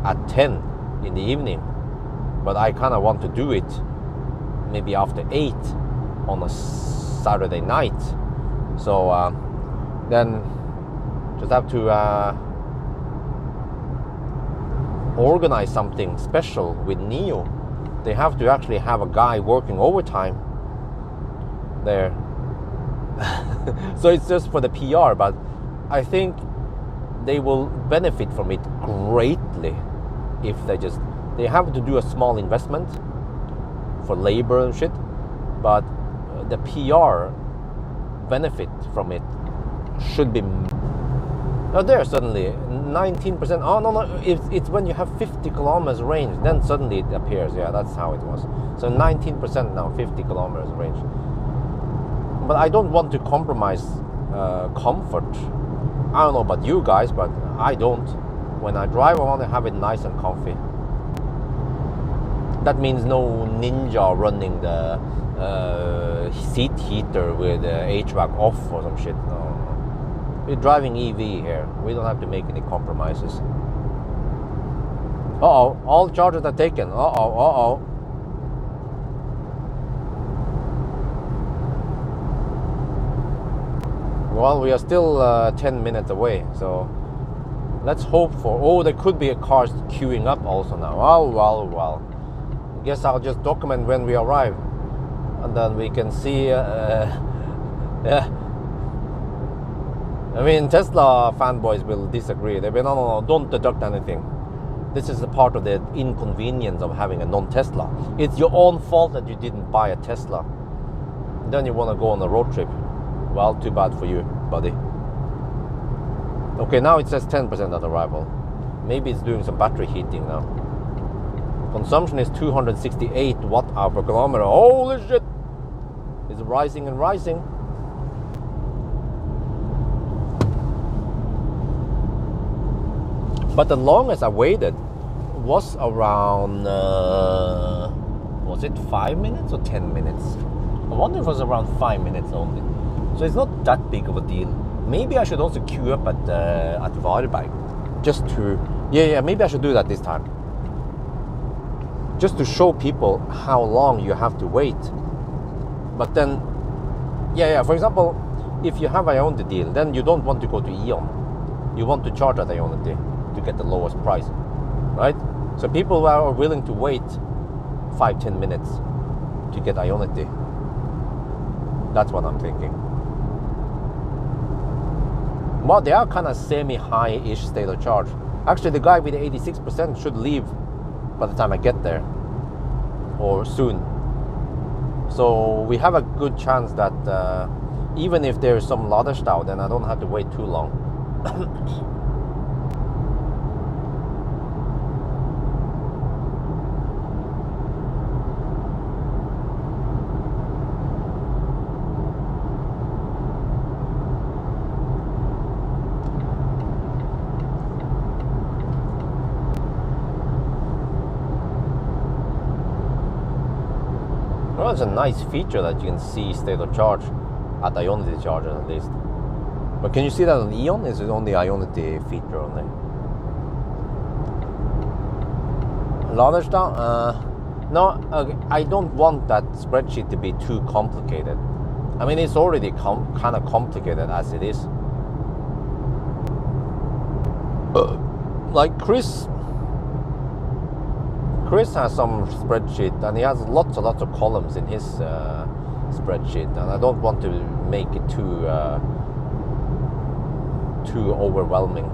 Speaker 1: at 10 in the evening. But I kind of want to do it maybe after 8 on a Saturday night. So then just have to organize something special with Neo. They have to actually have a guy working overtime there. So it's just for the PR, but I think they will benefit from it greatly if they have to do a small investment for labor and shit, but the PR benefit from it should be. Now there suddenly 19%. Oh no, it's when you have 50 kilometers range, then suddenly it appears. Yeah, that's how it was. So 19% now, 50 kilometers range. But I don't want to compromise comfort. I don't know about you guys, but I don't. When I drive, I want to have it nice and comfy. That means no Ninja running the seat heater with the HVAC off or some shit. No. We're driving EV here. We don't have to make any compromises. Uh-oh, all charges are taken. Uh-oh. Well, we are still 10 minutes away, so let's hope for. Oh, there could be a car queuing up also now. Well. I guess I'll just document when we arrive, and then we can see. Yeah. I mean, Tesla fanboys will disagree. They'll be, no, don't deduct anything. This is a part of the inconvenience of having a non-Tesla. It's your own fault that you didn't buy a Tesla. Then you want to go on a road trip. Well, too bad for you, buddy. Okay, now it says 10% at arrival. Maybe it's doing some battery heating now. Consumption is 268 watt-hour per kilometer. Holy shit! It's rising and rising. But the longest I waited was around, was it 5 minutes or 10 minutes? I wonder if it was around 5 minutes only. So it's not that big of a deal. Maybe I should also queue up at Varberg, just to, yeah, maybe I should do that this time. Just to show people how long you have to wait. But then, yeah, for example, if you have Ionity deal, then you don't want to go to Eon. You want to charge at Ionity to get the lowest price, right? So people are willing to wait 5-10 minutes to get Ionity. That's what I'm thinking. Well, they are kind of semi-high-ish state of charge. Actually, the guy with the 86% should leave by the time I get there, or soon. So we have a good chance that even if there is some Laderstau, then I don't have to wait too long. Well, it's a nice feature that you can see state of charge at Ionity charger at least. But can you see that on Eon? Is it only Ionity feature only? Laderstad? No, I don't want that spreadsheet to be too complicated. I mean, it's already kind of complicated as it is. Like Chris has some spreadsheet, and he has lots of columns in his spreadsheet, and I don't want to make it too overwhelming.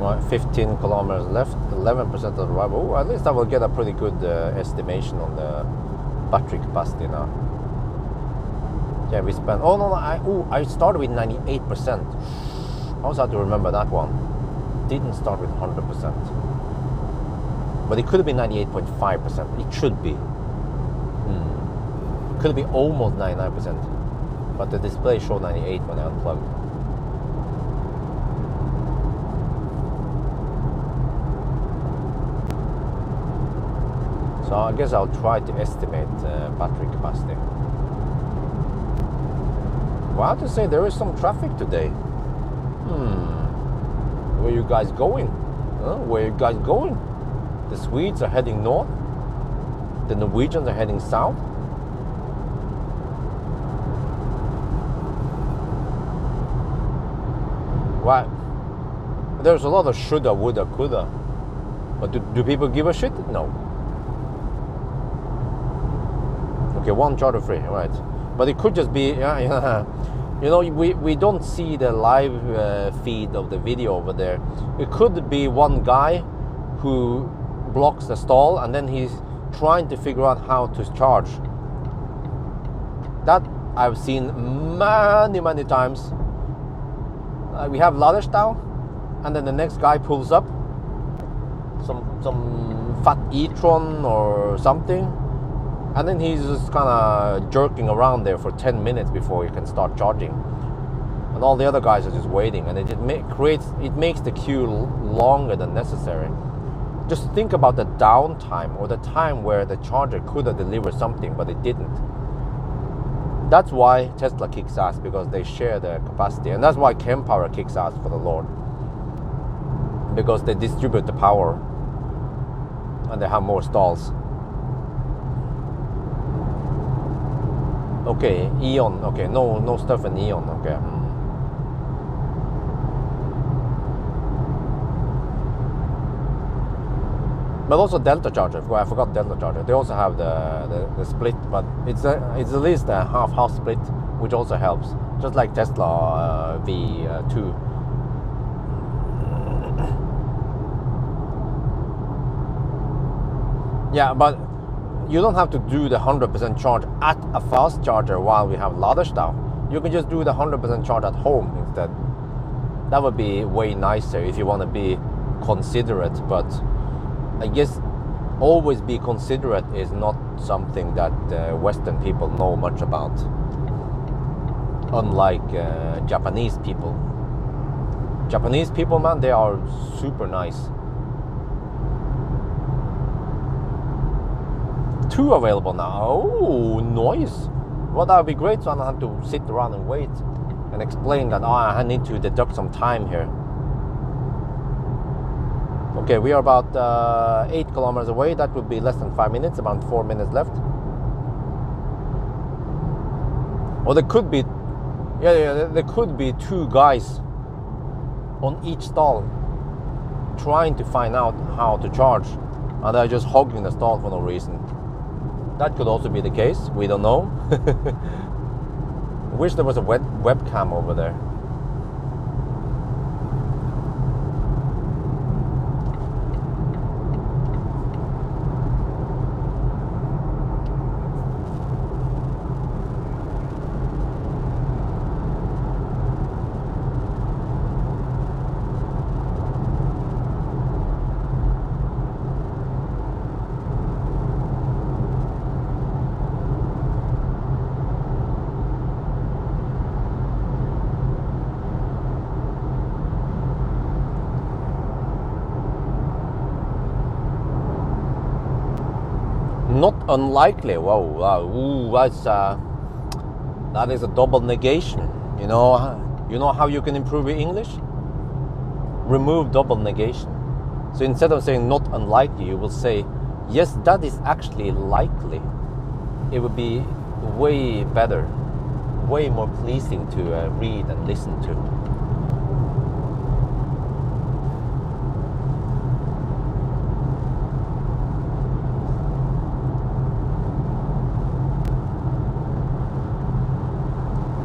Speaker 1: Right, 15 kilometers left, 11% of the drive. Oh, at least I will get a pretty good estimation on the battery capacity now. Yeah, we spent. Oh no, I started with 98%. I also had to remember that one. Didn't start with 100%, but it could have been 98.5%. It should be. Could have been almost 99%, but the display showed 98 when I unplugged. So I guess I'll try to estimate battery capacity. Well, I have to say there is some traffic today. Where you guys going? Where you guys going? The Swedes are heading north. The Norwegians are heading south. Right. There's a lot of shoulda, woulda, coulda. But do people give a shit? No. Okay, one charter free, right? But it could just be, you know, we don't see the live feed of the video over there. It could be one guy who blocks the stall, and then he's trying to figure out how to charge. That I've seen many times. We have Laderstad, and then the next guy pulls up some fat e-tron or something, and then he's just kind of jerking around there for 10 minutes before he can start charging, and all the other guys are just waiting, and it makes the queue longer than necessary. Just think about the downtime, or the time where the charger could have delivered something but it didn't. That's why Tesla kicks ass, because they share the capacity, and that's why Kempower kicks ass for the Lord, because they distribute the power and they have more stalls. Okay, Eon. Okay, no stuff in Eon. Okay. But also Delta charger. I forgot Delta charger. They also have the split, but it's at least a half split, which also helps. Just like Tesla V2. Yeah, but you don't have to do the 100% charge at a fast charger while we have Laderstad. You can just do the 100% charge at home instead. That would be way nicer if you want to be considerate, but I guess always be considerate is not something that Western people know much about. Unlike Japanese people. Japanese people, man, they are super nice. 2 available now. Oh, nice. Well, that would be great, so I don't have to sit around and wait and explain that, I need to deduct some time here. Okay, we are about 8 kilometers away. That would be less than 5 minutes, about 4 minutes left. Or there could be, there could be 2 guys on each stall trying to find out how to charge, and they're just hogging the stall for no reason. That could also be the case. We don't know. I wish there was a webcam over there. Not unlikely. Whoa, wow, ooh, that is a double negation. You know how you can improve your English? Remove double negation. So instead of saying not unlikely, you will say, yes, that is actually likely. It would be way better, way more pleasing to read and listen to.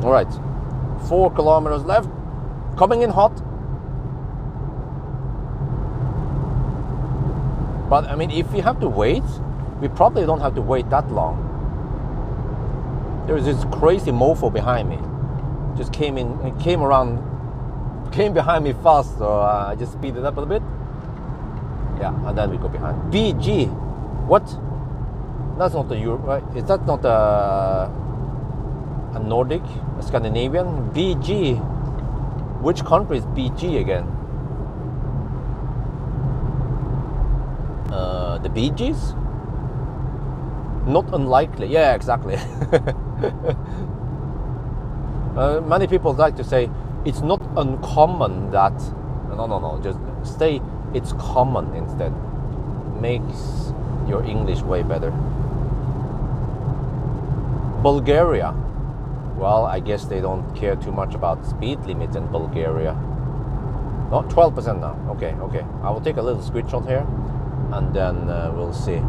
Speaker 1: All right, 4 kilometers left, coming in hot. But I mean, if we have to wait, we probably don't have to wait that long. There was this crazy mofo behind me. Just came behind me fast, so I just speeded up a little bit. Yeah, and then we go behind. BG, what? That's not the Europe, right? Is that not a Nordic, a Scandinavian? BG. Which country is BG again? The Bee Gees? Not unlikely. Yeah, exactly. Many people like to say it's not uncommon that. No. Just say it's common instead. Makes your English way better. Bulgaria. Well, I guess they don't care too much about speed limits in Bulgaria. No, 12% now. Okay. I will take a little screenshot here, and then we'll see.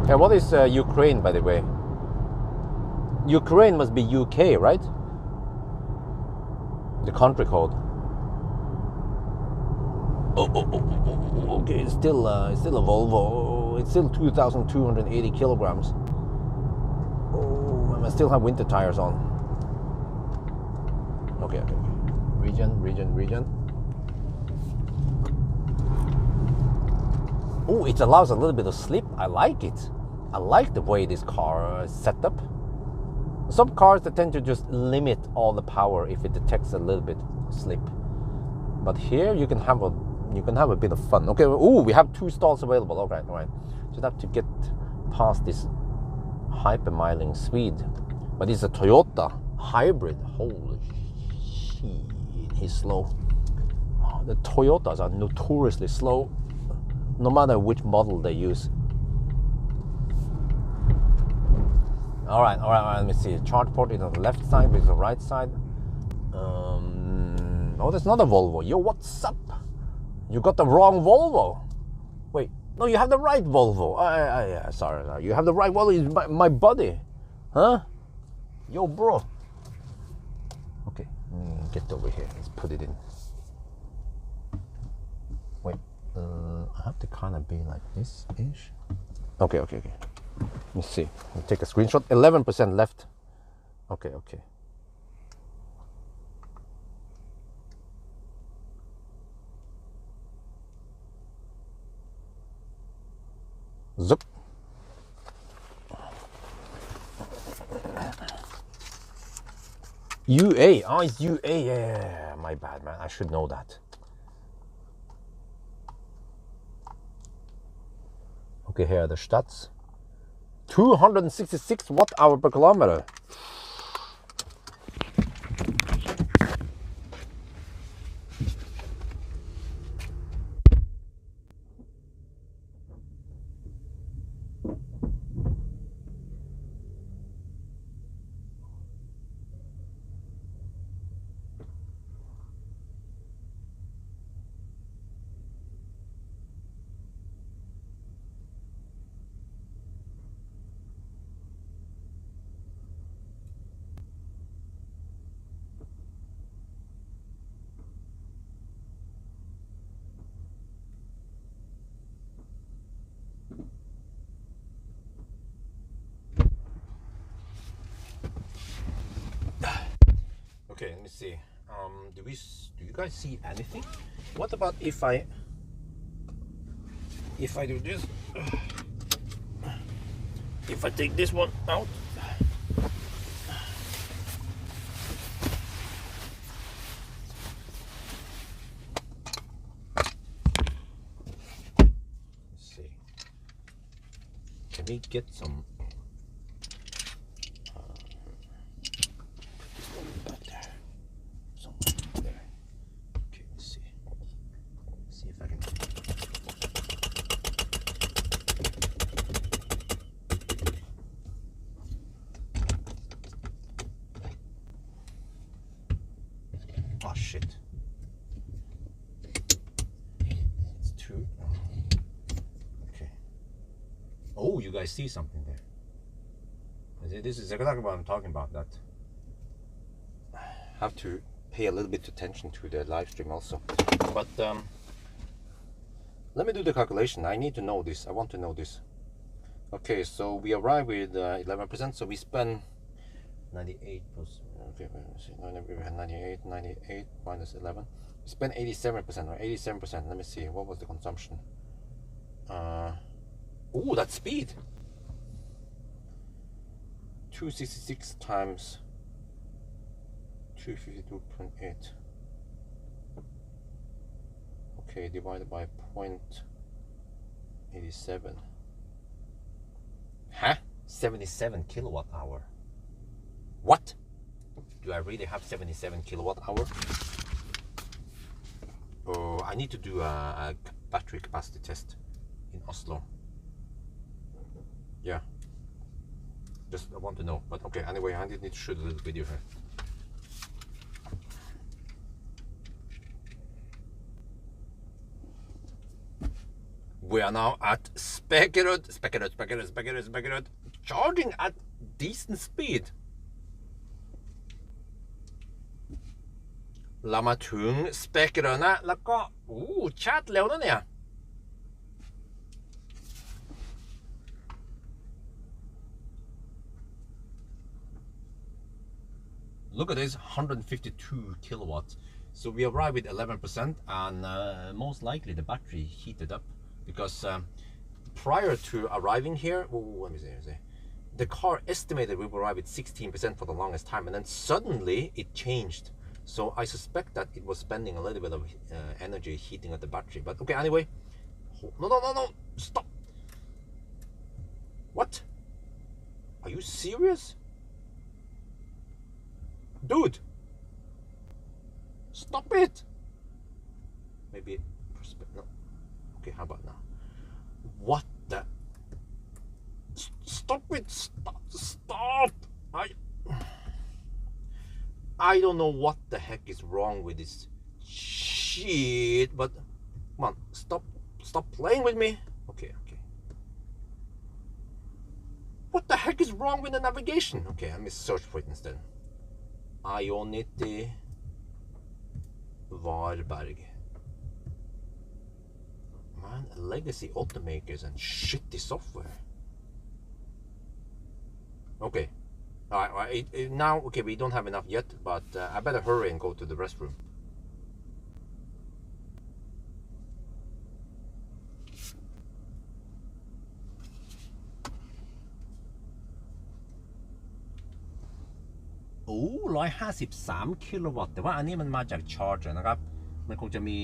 Speaker 1: Okay, what is Ukraine, by the way? Ukraine must be UK, right? The country code. Okay, it's still a Volvo. It's still 2,280 kilograms. Oh, and I still have winter tires on. Okay. Region. Oh, it allows a little bit of slip. I like it. I like the way this car is set up. Some cars that tend to just limit all the power if it detects a little bit slip. But here you can have a bit of fun. Okay. Oh, we have 2 stalls available. All right. Just have to get past this hypermiling Swede. But it's a Toyota hybrid. Holy shit, he's slow. The Toyotas are notoriously slow, no matter which model they use. All right. Let me see. Charge port is on the left side, with the right side. Oh, there's not a Volvo. Yo, what's up? You got the wrong Volvo. Wait, no, you have the right Volvo. Sorry. You have the right Volvo. It's my buddy, huh? Yo, bro. Okay, get over here. Let's put it in. Wait, I have to kind of be like this-ish. Okay. Let me see. I'll take a screenshot. 11% left. Okay. Zup. UA. Oh, it's UA. Yeah. My bad, man. I should know that. Okay, here are the stats. 266 watt-hour per kilometer. Okay, let me see. Do you guys see anything? What about if I do this? If I take this one out, me get some. This one back there, somewhere there. Okay, let's see. See if I can. Oh shit. It's two. Okay. Oh, you guys see something there. This is exactly what I'm talking about. That have to pay a little bit attention to the live stream also. But let me do the calculation. I need to know this. I want to know this. Okay, so we arrive with 11%. So we spend 98 plus. Okay, let's see. 98 minus 11. We spent 87%, or 87%. Let me see. What was the consumption? Oh, that's speed. 266 times 252.8. Okay, divided by 0.87. Huh? 77 kilowatt hour. What? Do I really have 77 kilowatt hour? Oh, I need to do a battery capacity test in Oslo. Yeah. Just I want to know. But okay, anyway, I need to shoot a little video here. We are now at Speculating, charging at decent speed. เรามาถึง Speculating นะแล้วก็ชาร์จเร็วนะเนี่ย Look at this, 152 kilowatts. So we arrived with 11%, and most likely the battery heated up because prior to arriving here, let me see, the car estimated we would arrive with 16% for the longest time, and then suddenly it changed. So I suspect that it was spending a little bit of energy heating up the battery. But okay, anyway, no, stop. What? Are you serious? Dude, stop it. Maybe no. Okay, how about now? What the? Stop it! Stop! I don't know what the heck is wrong with this shit, but come on, stop playing with me. Okay. What the heck is wrong with the navigation? Okay, let me search for it instead. Ionity Varberg. Man, legacy automakers and shitty software. Okay. Alright, now, okay, we don't have enough yet, but I better hurry and go to the restroom.โอ้153 กิโลวัตต์แต่ว่าอันนี้มันมาจากชาร์จนะครับมันคงจะมี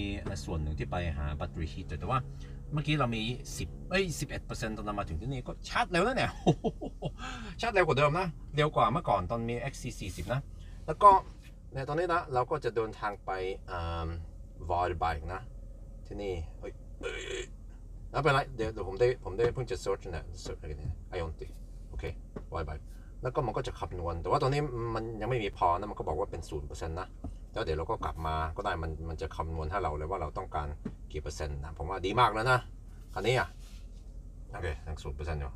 Speaker 1: ส่วนหนึ่งที่ไปหาแบตเตอรี่ฮีทแต่ว่าเมื่อกี้เรามี11%ตอนเรามาถึงที่นี่ก็ชาร์จเร็วนะเนี่ย ชาร์จเร็วกว่าเดิมนะเร็วกว่าเมื่อก่อนตอนมี XC40 นะแล้วก็ในตอนนี้นะเราก็จะเดินทางไปวาร์ไบค์นะที่นี่แล้วเป็นไรเดี๋ยวผมได้เพิ่งจะเซิร์ชนะเซิร์ชอะไรเนี่ยไอออนติโอเควาร์ไบค์แล้วก็มันก็จะคำนวณแต่ว่าตอนนี้มันยังไม่มีพอนะมันก็บอกว่าเป็น 0% นะแล้วเดี๋ยวเราก็กลับมาก็ได้มันจะคำนวณให้เราเลยว่าเราต้องการกี่เปอร์เซ็นต์นะผมว่าดีมากแล้วนะคันนี้โอเคยัง 0% อยู่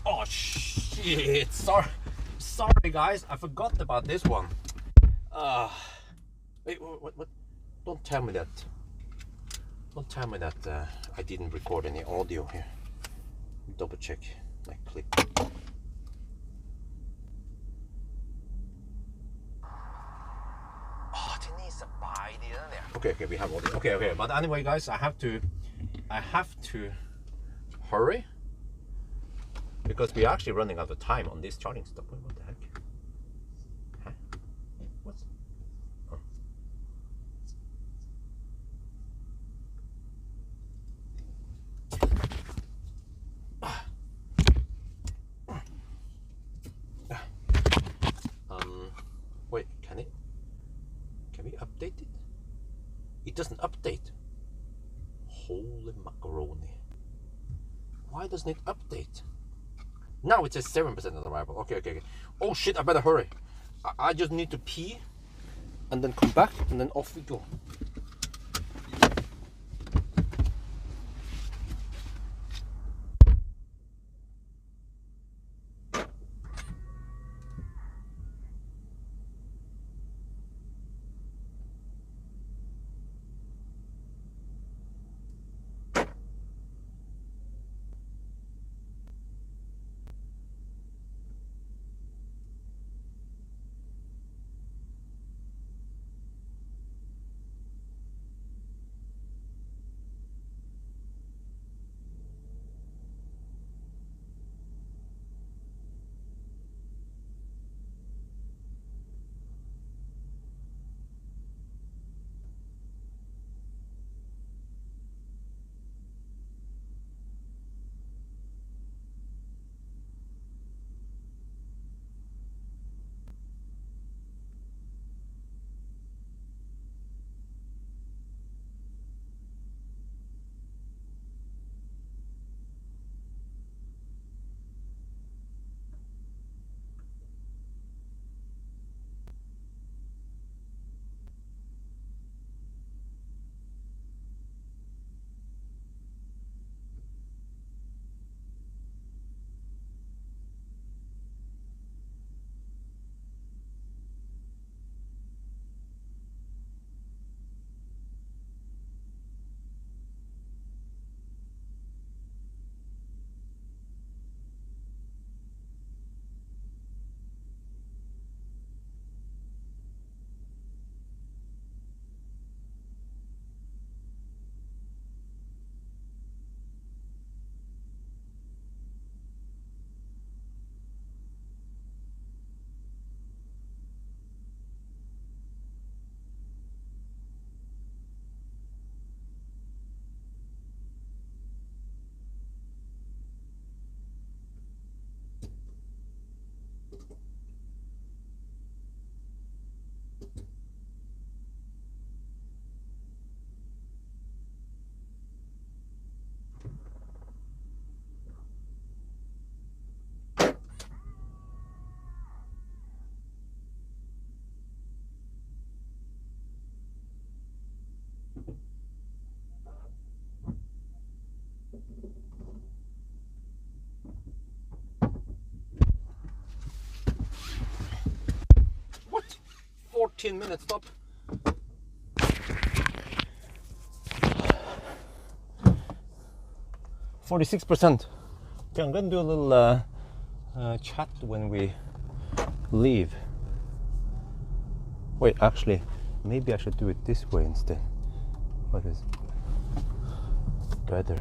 Speaker 1: Oh shit! Sorry guys, I forgot about this one. Wait, what? Don't tell me that. Don't tell me that I didn't record any audio here. Double check my clip. Okay, we have audio. Okay. But anyway, guys, I have to hurry because we're actually running out of time on this charging stop. What the heck? Huh? What's? Oh. Wait, can we update it? It doesn't update. Holy macaroni. Why doesn't it update? Now it says 7% of the arrival. Okay. Oh shit, I better hurry. I just need to pee and then come back and then off we go. What? 14 minutes stop. %. Okay, I'm gonna do a little chat when we leave. Wait, actually, maybe I should do it this way instead. What is better?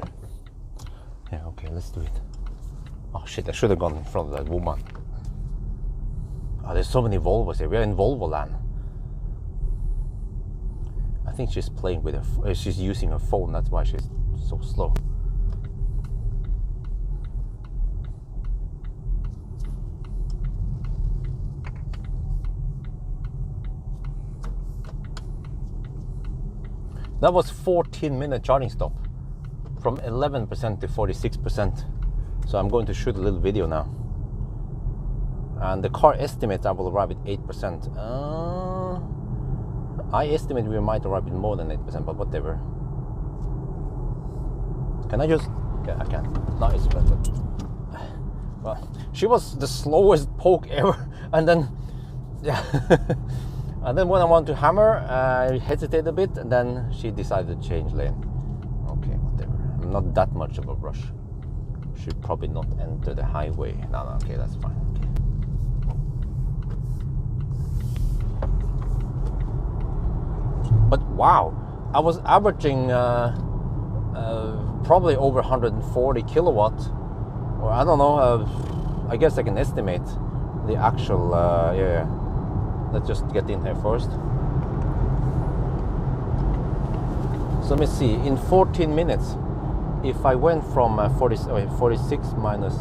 Speaker 1: Yeah, okay, let's do it. Oh shit, I should have gone in front of that woman. Oh, there's so many Volvos here. We're in Volvo land. I think she's playing with her, she's using her phone, that's why she's so slow. That was 14-minute charging stop from 11% to 46%. So I'm going to shoot a little video now. And the car estimates I will arrive at 8%. I estimate we might arrive with more than 8%, but whatever. Can I just... Yeah, I can. Nice, but Well, she was the slowest poke ever, and then yeah. And then when I want to hammer, I hesitate a bit, and then she decided to change lane. Okay, whatever. I'm not that much of a rush. Should probably not enter the highway. No, okay, that's fine. Okay. But wow, I was averaging probably over 140 kilowatt, or I don't know. I guess I can estimate the actual. Yeah. Let's just get in here first. So let me see. In 14 minutes, if I went from 46 minus,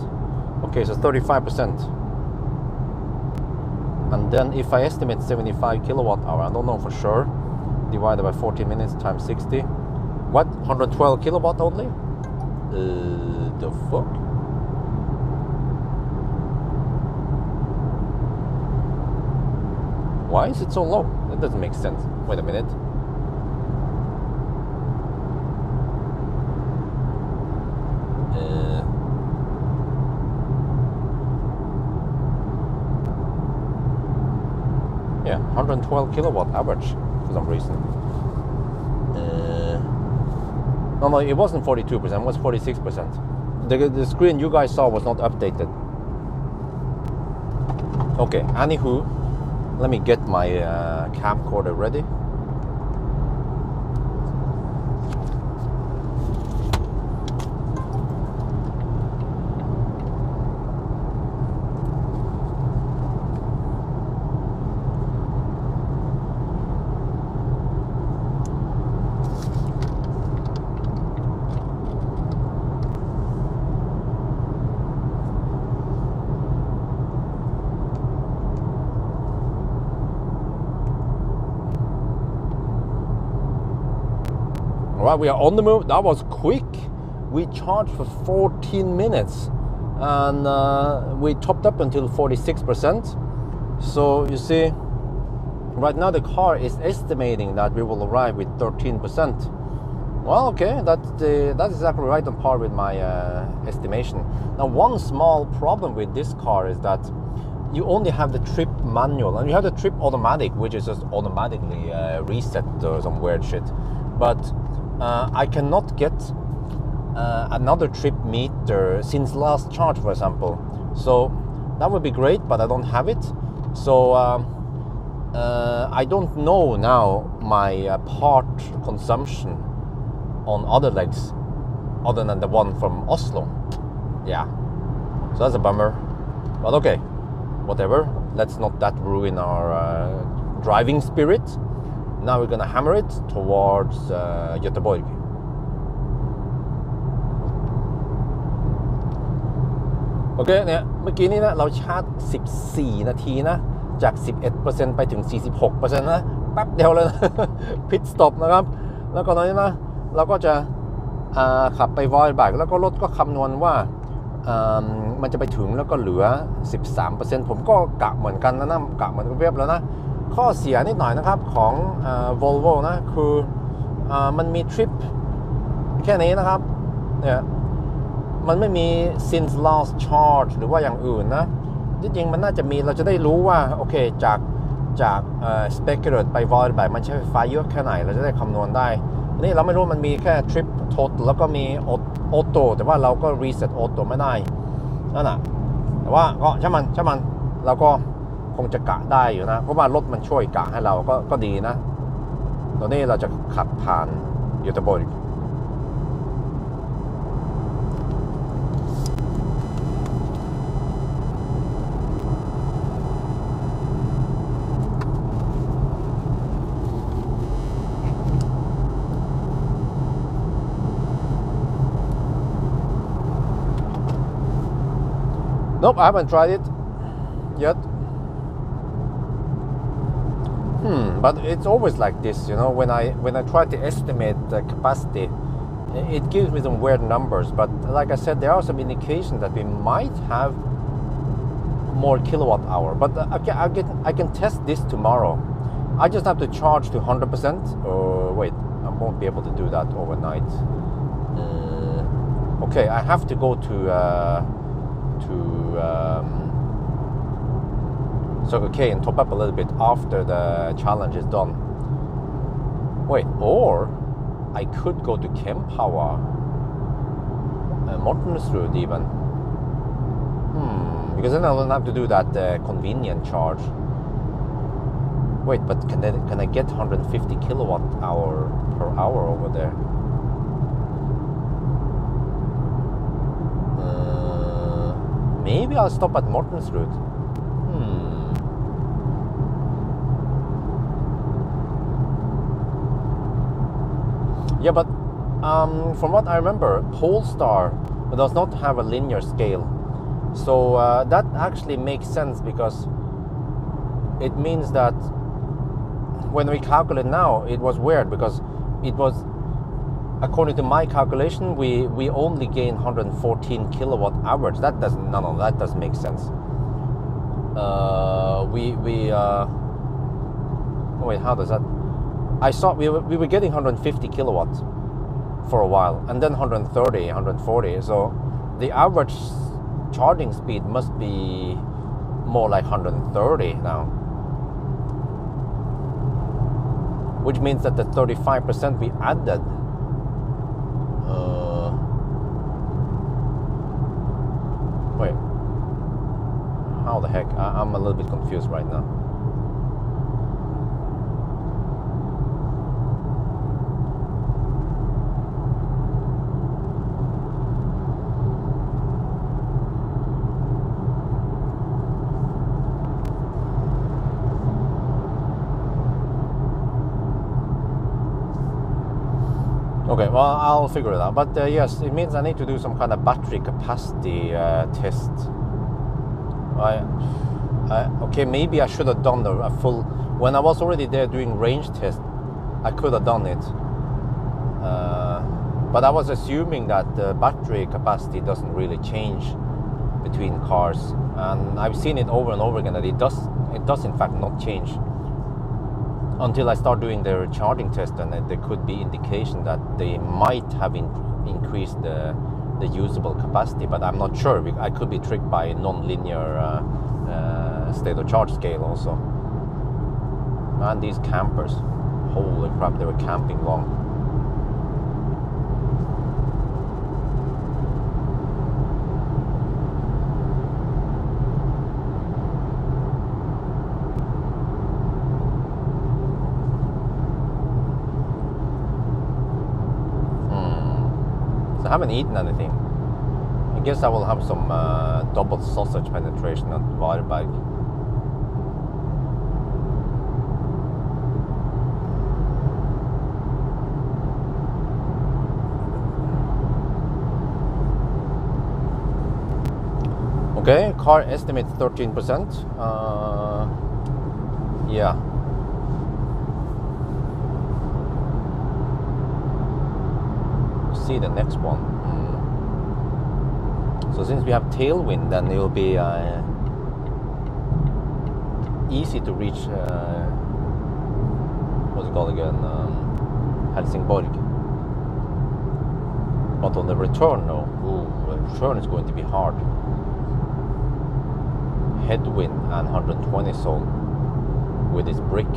Speaker 1: okay, so 35%. And then if I estimate 75 kilowatt hour, I don't know for sure, divided by 14 minutes times 60, what, 112 kilowatt only? The fuck? Why is it so low? That doesn't make sense. Wait a minute. Yeah, 112 kilowatt average for some reason. No, it wasn't 42%, it was 46%. The screen you guys saw was not updated. Okay, anywho, let me get my camcorder ready. Right, we are on the move. That was quick. We charged for 14 minutes and we topped up until 46%. So you see, right now the car is estimating that we will arrive with 13%. Well, okay, that's exactly right on par with my estimation. Now, one small problem with this car is that you only have the trip manual and you have the trip automatic, which is just automatically reset or some weird shit. But I cannot get another trip meter since last charge, for example. So that would be great, but I don't have it. So I don't know now my part consumption on other legs other than the one from Oslo. Yeah, so that's a bummer, but okay, whatever. Let's not that ruin our driving spirit. Now we're gonna hammer it towards Göteborg. Okay, เนี่ยเมื่อกี้นี้นะเราชาร์จ14 นาทีนะจาก 11% ไปถึง 46% นะแป๊บเดียวเลยนะ พิทสต็อปนะครับแล้วก็ตอนนี้นะเราก็จะขับไปวอยบากแล้วก็รถก็คำนวณว่ามันจะไปถึงแล้วก็เหลือ 13% ผมก็กะเหมือนกันนะกะเหมือนกับเว็บแล้วนะข้อเสียนิดหน่อยนะครับของVolvo นะคือมันมีทริปแค่นี้นะครับเนี่ยมันไม่มี since last charge หรือว่าอย่างอื่นนะจริงๆมันน่าจะมีเราจะได้รู้ว่าโอเคจากSpeculating ไป Volvo มันใช้ไฟฟ้าเยอะแค่ไหนเราจะได้คำนวณได้อันนี้เราไม่รู้มันมีแค่ทริป total แล้วก็มีออโต้แต่ว่าเราก็ reset ออโต้ไม่ได้นั่นแหละแต่ว่าก็ช่างมันเราก็คงจะกะได้อยู่นะเพราะว่ารถมันช่วยกะให้เราก็ดีนะตอนนี้เราจะขับผ่านยูเทโบร์กNope, I haven't tried it yet. But it's always like this, you know. When I try to estimate the capacity, it gives me some weird numbers. But like I said, there are some indications that we might have more kilowatt hour. But I can test this tomorrow. I just have to charge to 100%. Or wait, I won't be able to do that overnight. Okay, I have to go to Circle K and top up a little bit after the challenge is done. Wait, or I could go to Kempower, Mortensrud even. Because then I don't have to do that convenient charge. Wait, but can I get 150 kilowatt hour per hour over there? Maybe I'll stop at Mortensrud. Yeah, but from what I remember, Polestar does not have a linear scale. So that actually makes sense, because it means that when we calculate now, it was weird because it was, according to my calculation, we only gain 114 kilowatt hours. That doesn't, no, that doesn't make sense. Wait, how does that? I saw we were getting 150 kilowatts for a while, and then 130, 140. So the average charging speed must be more like 130 now, which means that the 35% we added wait, how the heck? I'm a little bit confused right now. Okay, well, I'll figure it out. But yes, it means I need to do some kind of battery capacity test. Okay, maybe I should have done a full... When I was already there doing range test, I could have done it. But I was assuming that the battery capacity doesn't really change between cars. And I've seen it over and over again that it does in fact not change. Until I start doing their charging test, and there could be indication that they might have increased the usable capacity, but I'm not sure. I could be tricked by non-linear state of charge scale also. Man, these campers, holy crap, they were camping long. I haven't eaten anything. I guess I will have some double sausage penetration at Varberg. Okay, car estimates 13%. Yeah. See the next one. So since we have tailwind, then it will be easy to reach what's it called again, Helsingborg. But on the return, no. The return is going to be hard. Headwind and 120 soul with this brick.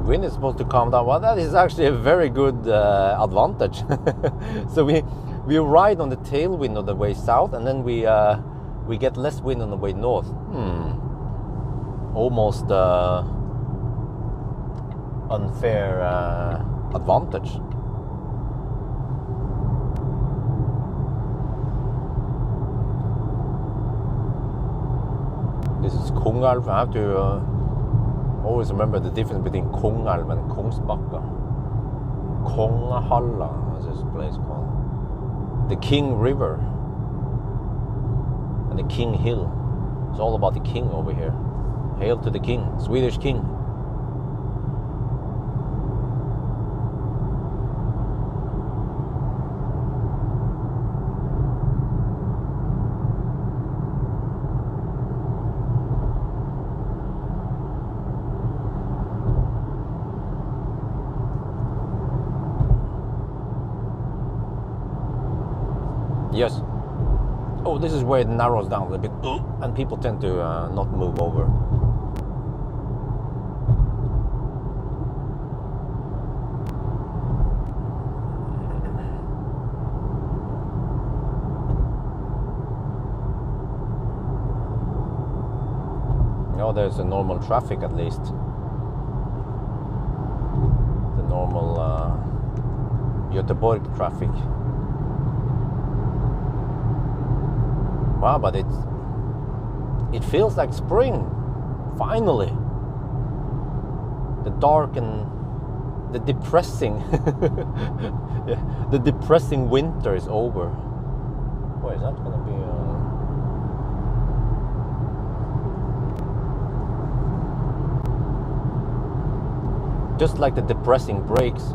Speaker 1: Wind is supposed to calm down. Well, that is actually a very good advantage. So we ride on the tailwind on the way south, and then we get less wind on the way north. Almost unfair advantage. This is Kungalf. I have to Always remember the difference between Kongalv and Kongsbakka. Kongahalla, as this place called. The King River and the King Hill. It's all about the king over here. Hail to the king, Swedish king. Yes. Oh, this is where it narrows down a little bit, and people tend to not move over. No, there's a normal traffic at least. The normal Göteborg traffic. Wow, but it feels like spring, finally. The dark and the depressing, yeah, the depressing winter is over. Wait, is that gonna be? Just like the depressing breaks.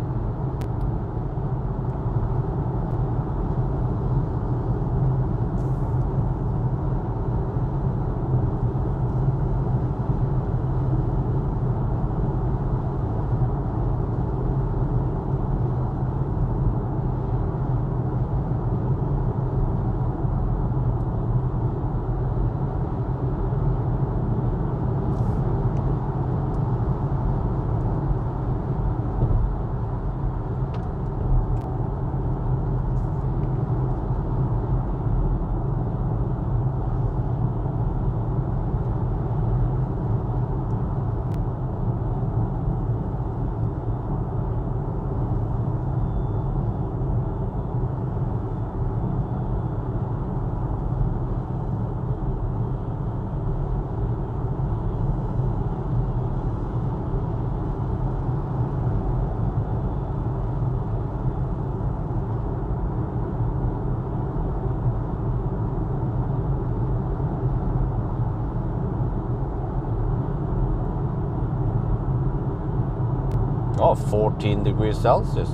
Speaker 1: Oh, 14 degrees Celsius.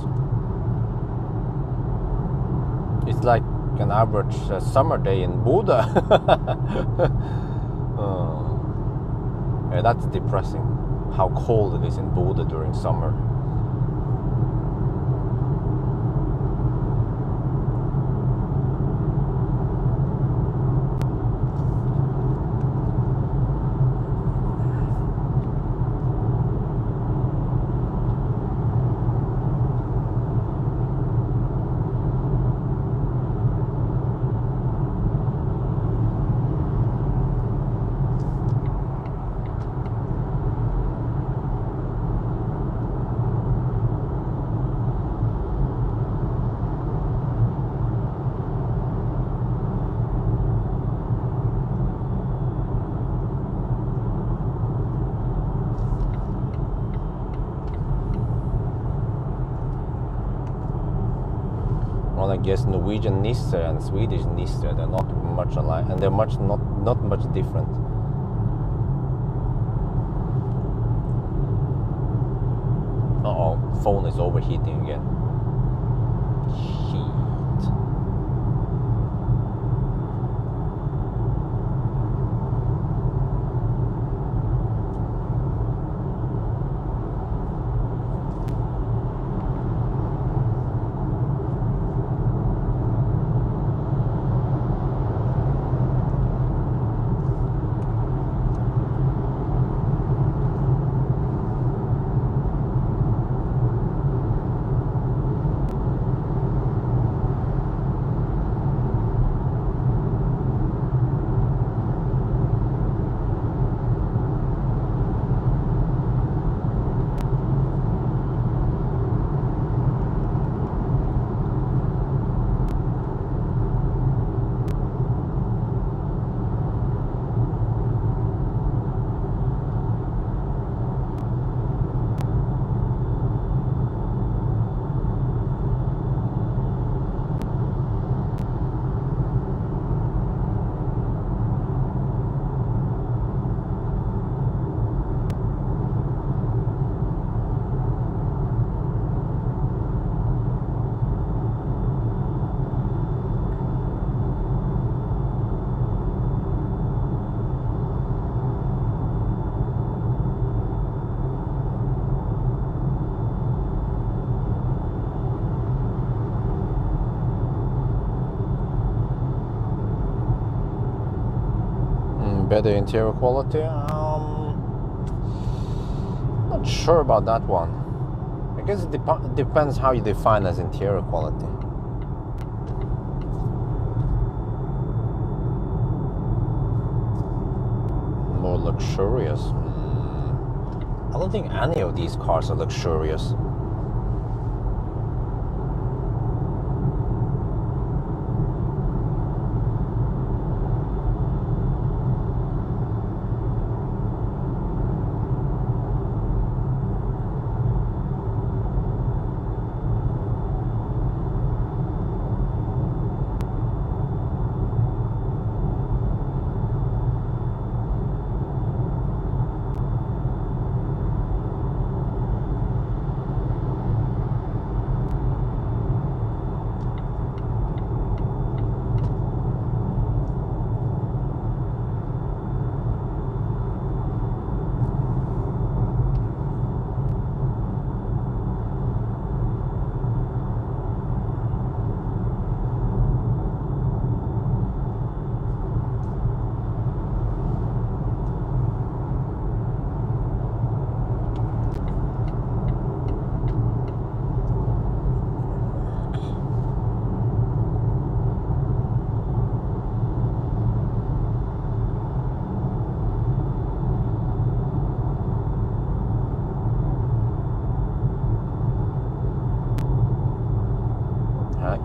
Speaker 1: It's like an average summer day in Bodø. Yeah, that's depressing. How cold it is in Bodø during summer. Well, I guess Norwegian Nisse and Swedish Nisse, they're not much alike, and they're not much different. Uh-oh, phone is overheating again. Shit. better interior quality? Not sure about that one. I guess it depends how you define as interior quality. More luxurious. I don't think any of these cars are luxurious.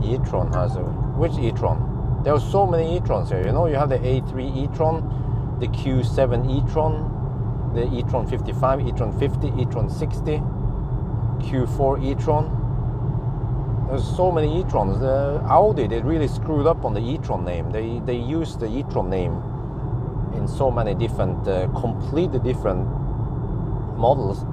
Speaker 1: E-tron has a... Which e-tron? There are so many e-trons here, you know. You have the A3 e-tron, the Q7 e-tron, the e-tron 55, e-tron 50, e-tron 60, Q4 e-tron. There's so many e-trons. The Audi, they really screwed up on the e-tron name. They used the e-tron name in so many different, completely different models.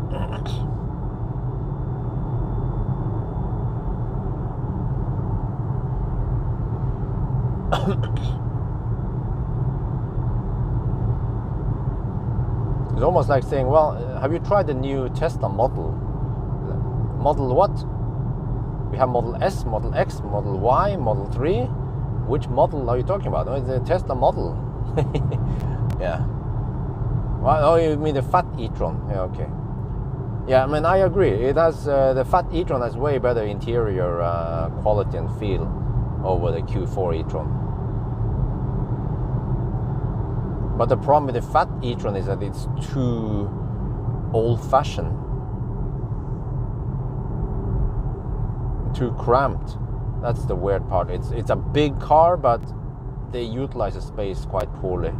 Speaker 1: It's almost like saying, well, have you tried the new Tesla model? Model what? We have Model S, Model X, Model Y, Model 3. Which model are you talking about? Oh, it's a Tesla model. Yeah. Well, oh, you mean the fat e-tron? Yeah, okay. Yeah, I mean, I agree. It has the fat e-tron has way better interior quality and feel over the Q4 e-tron. But the problem with the fat e-tron is that it's too old-fashioned, too cramped. That's the weird part. It's a big car, but they utilize the space quite poorly.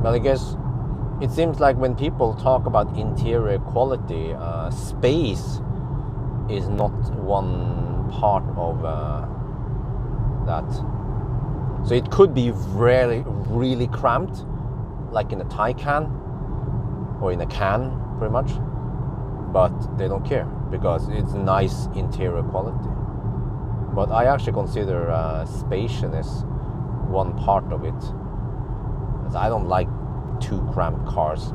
Speaker 1: But I guess it seems like when people talk about interior quality, space is not one part of that. So it could be really cramped, like in a Taycan or in a can, pretty much. But they don't care because it's nice interior quality. But I actually consider spaciousness one part of it. I don't like too cramped cars.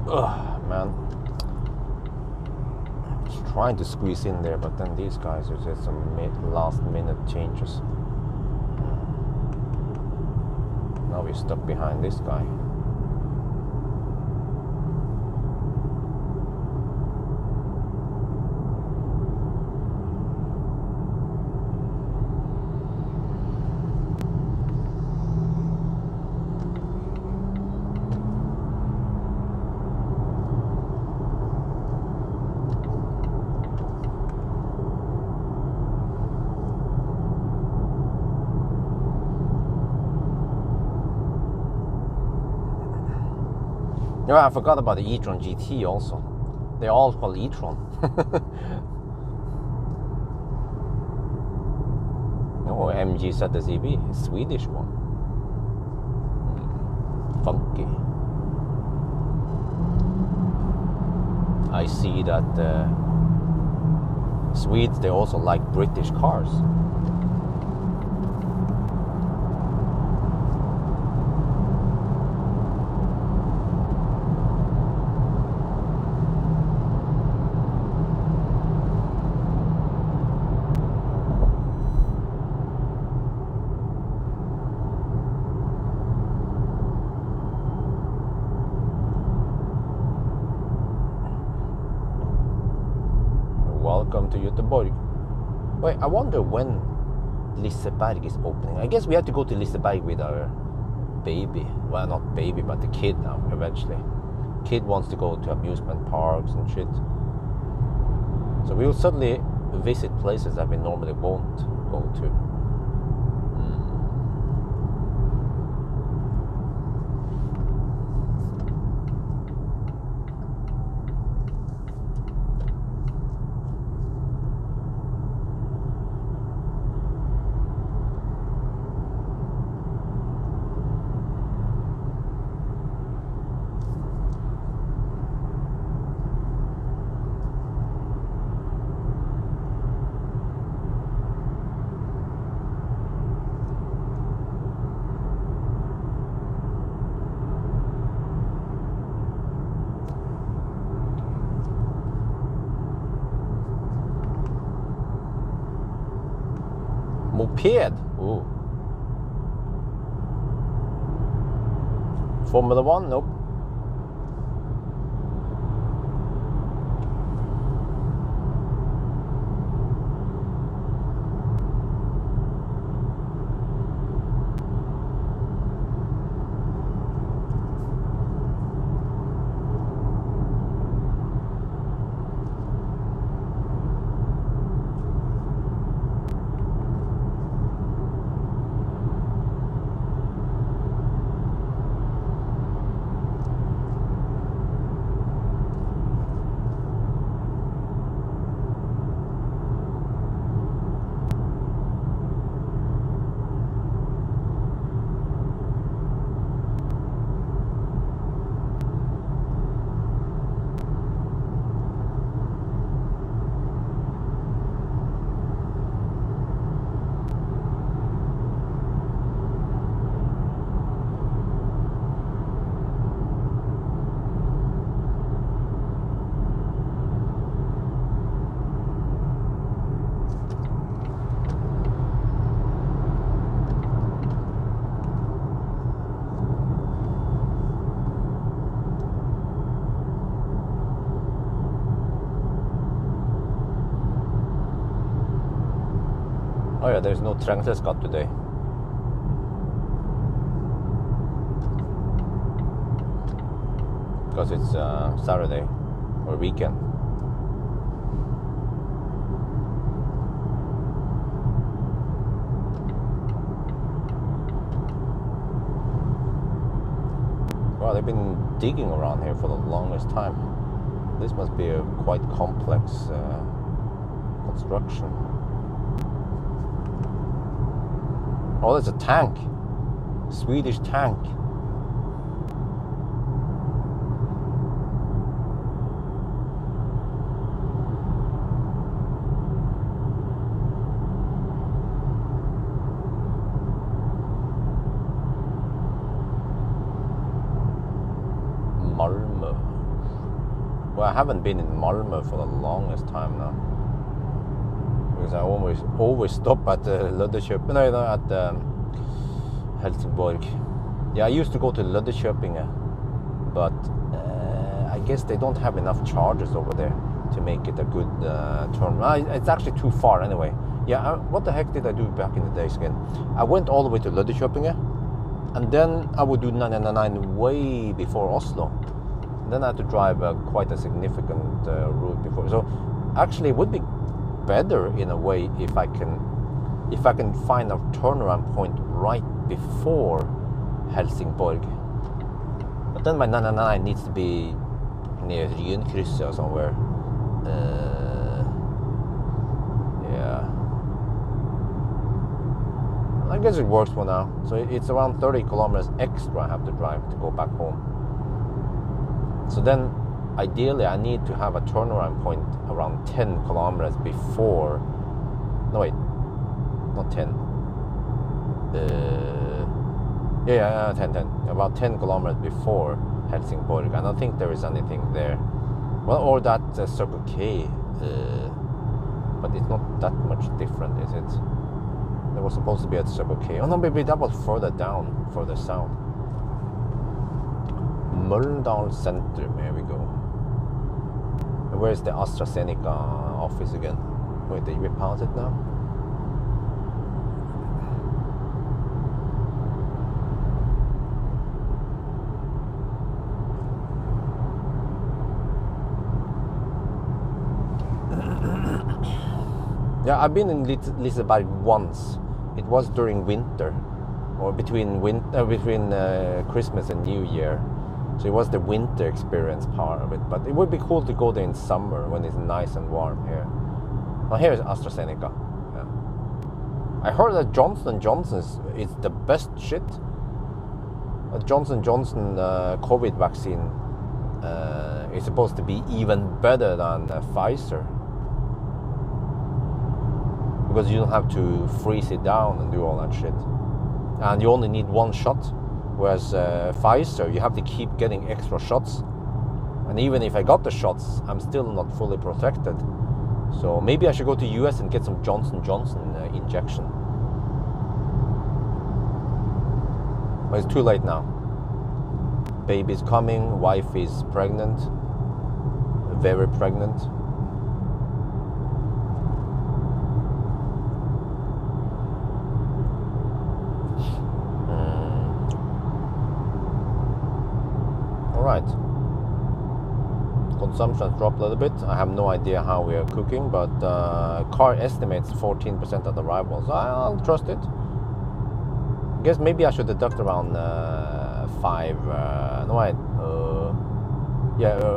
Speaker 1: Ugh, man. Just trying to squeeze in there, but then these guys are just some last minute changes. Now we're stuck behind this guy. No, I forgot about the e-tron GT also. They're all called e-tron. No, MG ZSEV, a Swedish one. Funky. I see that Swedes, they also like British cars. Welcome to Göteborg. Wait, I wonder when Liseberg is opening. I guess we have to go to Liseberg with our baby. Well, not baby, but the kid now, eventually. Kid wants to go to amusement parks and shit. So we will suddenly visit places that we normally won't go to. Moped. Ooh. Formula One? Nope. Oh yeah, there's no Trängselsskatt today. Because it's Saturday or weekend. Wow, they've been digging around here for the longest time. This must be a quite complex construction. Oh, there's a tank. Swedish tank. Malmö. Well, I haven't been in Malmö for the longest time now. Because I always stop at Löddeköping, at Helsingborg. Yeah, I used to go to Löddeköping, but I guess they don't have enough charges over there to make it a good turn. It's actually too far anyway. Yeah, what the heck did I do back in the days again? I went all the way to Löddeköping, and then I would do 999 way before Oslo. And then I had to drive quite a significant route before. So actually, it would be better in a way if I can find a turnaround point right before Helsingborg. But Then my 999 needs to be near Rynkrysset or somewhere. Yeah. I guess it works for now. So it's around 30 kilometers extra I have to drive to go back home. So then, ideally, I need to have a turnaround point around 10 kilometers before. No, wait, not 10. 10. About 10 kilometers before Helsingborg. I don't think there is anything there. Well, or that Circle K, but it's not that much different, is it? There was supposed to be at Circle K. Oh no, maybe that was further down, further south. Mölndal Center, there we go. And where is the AstraZeneca office again? Wait, did we pause it now? Yeah, I've been in Liseberg once. It was during winter, or between Christmas and New Year. So it was the winter experience part of it. But it would be cool to go there in summer when it's nice and warm here. Well, here is AstraZeneca. Yeah. I heard that Johnson & Johnson is the best shit. Johnson & Johnson COVID vaccine is supposed to be even better than Pfizer. Because you don't have to freeze it down and do all that shit. And you only need one shot. Whereas Pfizer, you have to keep getting extra shots. And even if I got the shots, I'm still not fully protected. So maybe I should go to US and get some Johnson & Johnson injection. But it's too late now. Baby's coming, wife is pregnant. Very pregnant. Right. Consumption has dropped a little bit. I have no idea how we are cooking, but car estimates 14% at arrival, so I'll trust it. I guess maybe I should deduct around 5.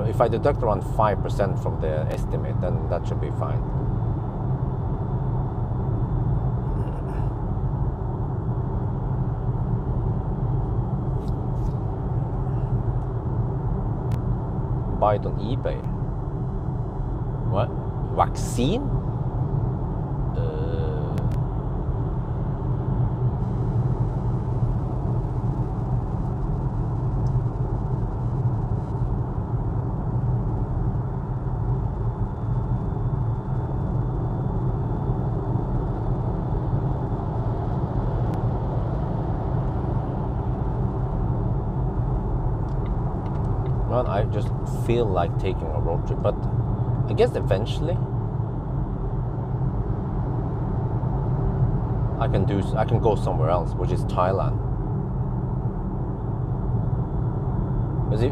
Speaker 1: If I deduct around 5% from the estimate, then that should be fine. Buy it on eBay. What? Vaccine? I just feel like taking a road trip, but I guess eventually I can go somewhere else, which is Thailand. Because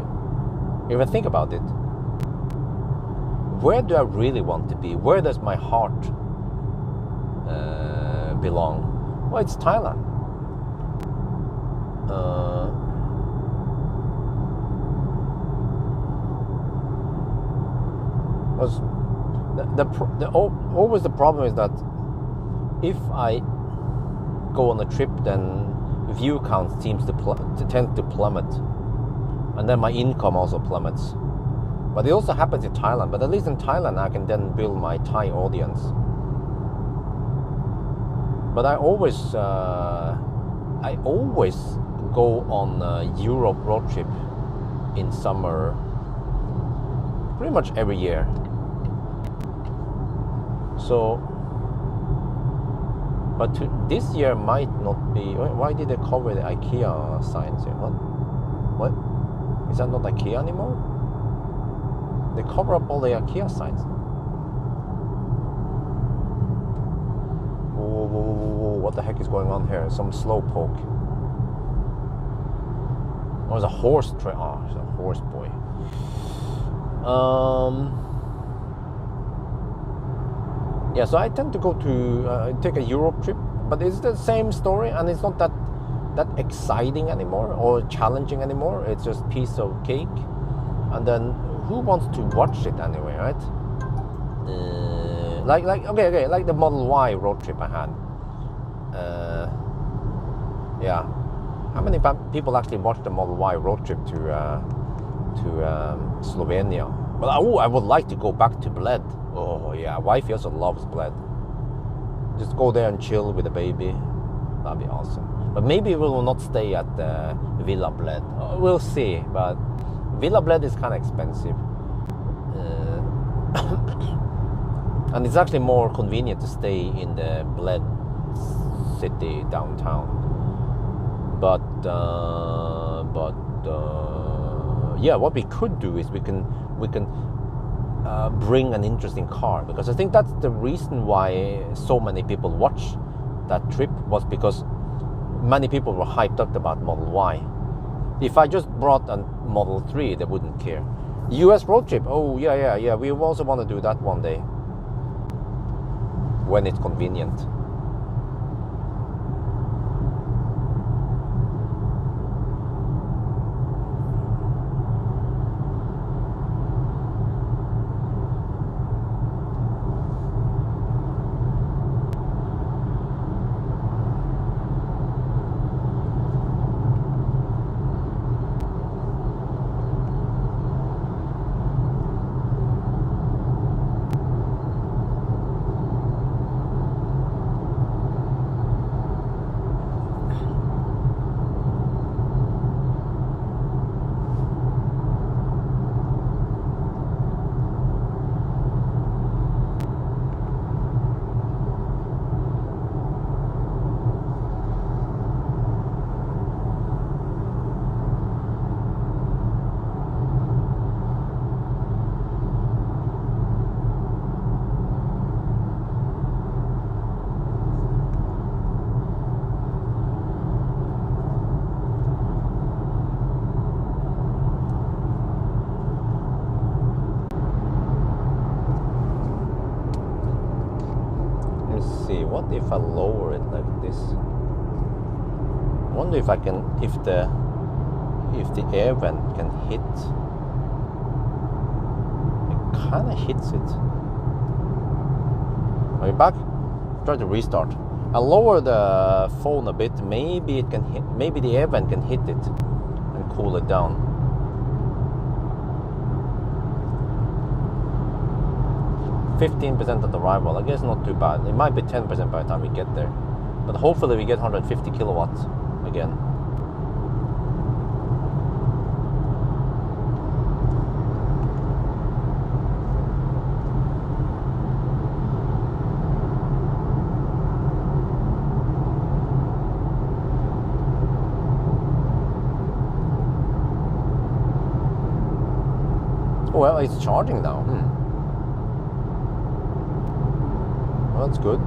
Speaker 1: if I think about it, where do I really want to be? Where does my heart belong? Well, it's Thailand. Always the problem is that if I go on a trip, then view count seems to tend to plummet, and then my income also plummets. But it also happens in Thailand. But at least in Thailand, I can then build my Thai audience. But I always go on a Europe road trip in summer, pretty much every year. So, but this year might not be. Why did they cover the IKEA signs here? What? Is that not IKEA anymore? They cover up all the IKEA signs. Whoa, what the heck is going on here? Some slow poke. Oh, there's a horse trail. Oh, there's a horse boy. Yeah, so I tend to go to take a Europe trip, but it's the same story, and it's not that that exciting anymore or challenging anymore. It's just piece of cake. And then who wants to watch it anyway, right? Okay, like the Model Y road trip I had. Yeah, how many people actually watched the Model Y road trip to Slovenia? But I would like to go back to Bled. Oh yeah, wifey also loves Bled. Just go there and chill with the baby. That'd be awesome. But maybe we will not stay at Villa Bled. We'll see. But Villa Bled is kind of expensive. And it's actually more convenient to stay in the Bled city downtown. But yeah, what we could do is we can bring an interesting car, because I think that's the reason why so many people watched that trip, was because many people were hyped up about Model Y. If I just brought a Model 3, they wouldn't care. US road trip, oh yeah, we also want to do that one day when it's convenient. What if I lower it like this? I wonder if I can, if the air vent can hit. It kind of hits it. Are you back? Try to restart. I'll lower the phone a bit. Maybe it can hit. Maybe the air vent can hit it and cool it down. %15% at arrival. I guess not too bad. It might be 10% by the time we get there. But hopefully we get 150 kilowatts again. Oh, well, it's charging now. Well, that's good.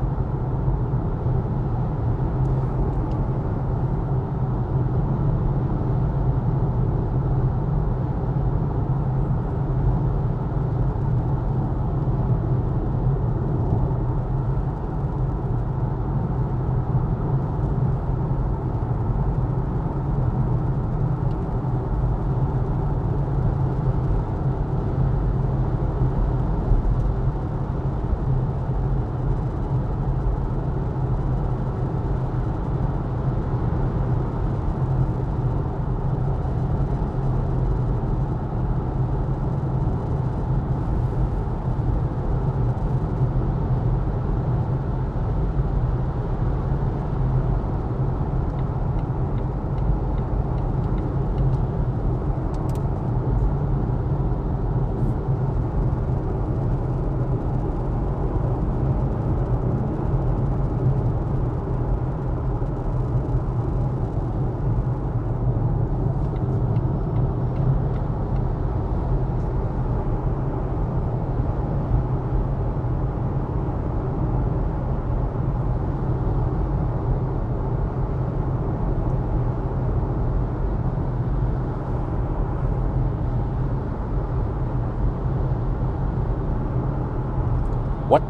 Speaker 1: What?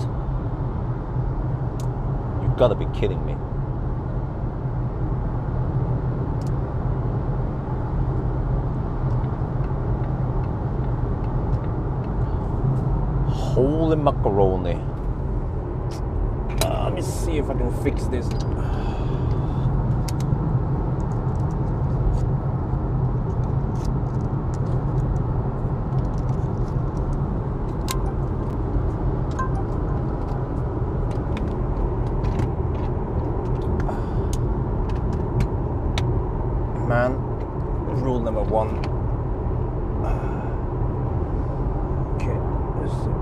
Speaker 1: You gotta be kidding me. Holy macaroni. Let me see if I can fix this. Man, rule number one. Okay, let's see.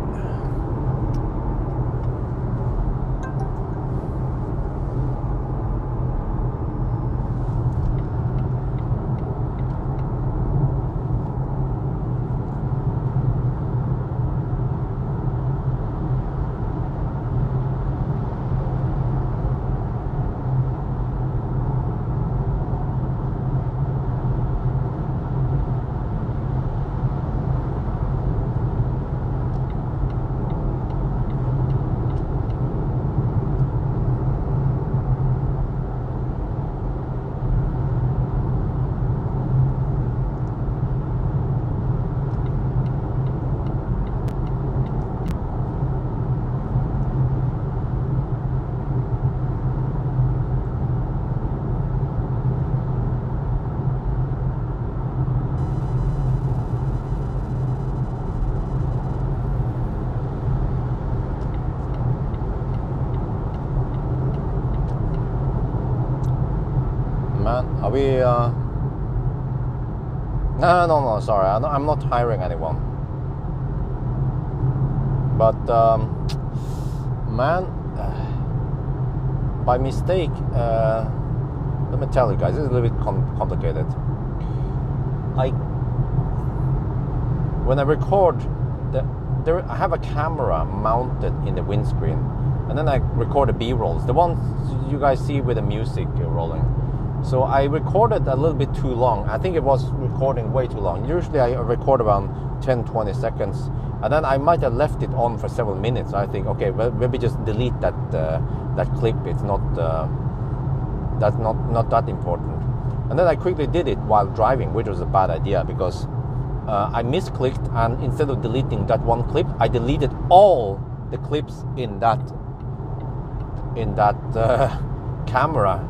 Speaker 1: Are we, no, sorry, I'm not hiring anyone. But, man, by mistake, let me tell you guys, this is a little bit complicated. When I record, I have a camera mounted in the windscreen, and then I record the B-rolls, the ones you guys see with the music rolling. So I recorded a little bit too long. I think it was recording way too long. Usually I record around 10-20 seconds, and then I might have left it on for several minutes. I think, okay, well, maybe just delete that clip. It's not that's not that important. And then I quickly did it while driving, which was a bad idea because I misclicked, and instead of deleting that one clip, I deleted all the clips in that camera.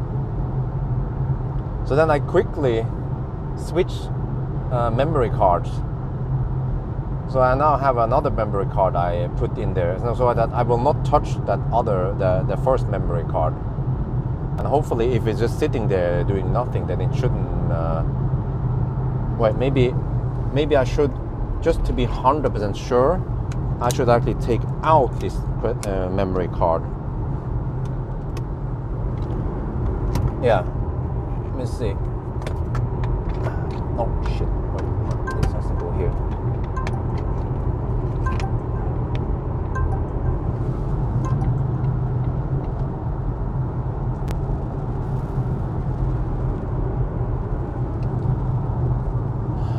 Speaker 1: So then I quickly switched memory cards. So I now have another memory card I put in there, so that I will not touch that the first memory card. And hopefully, if it's just sitting there doing nothing, then it shouldn't. Wait, maybe I should, just to be 100% sure, I should actually take out this memory card. Yeah. Let me see. Oh shit! Wait, this has to go here.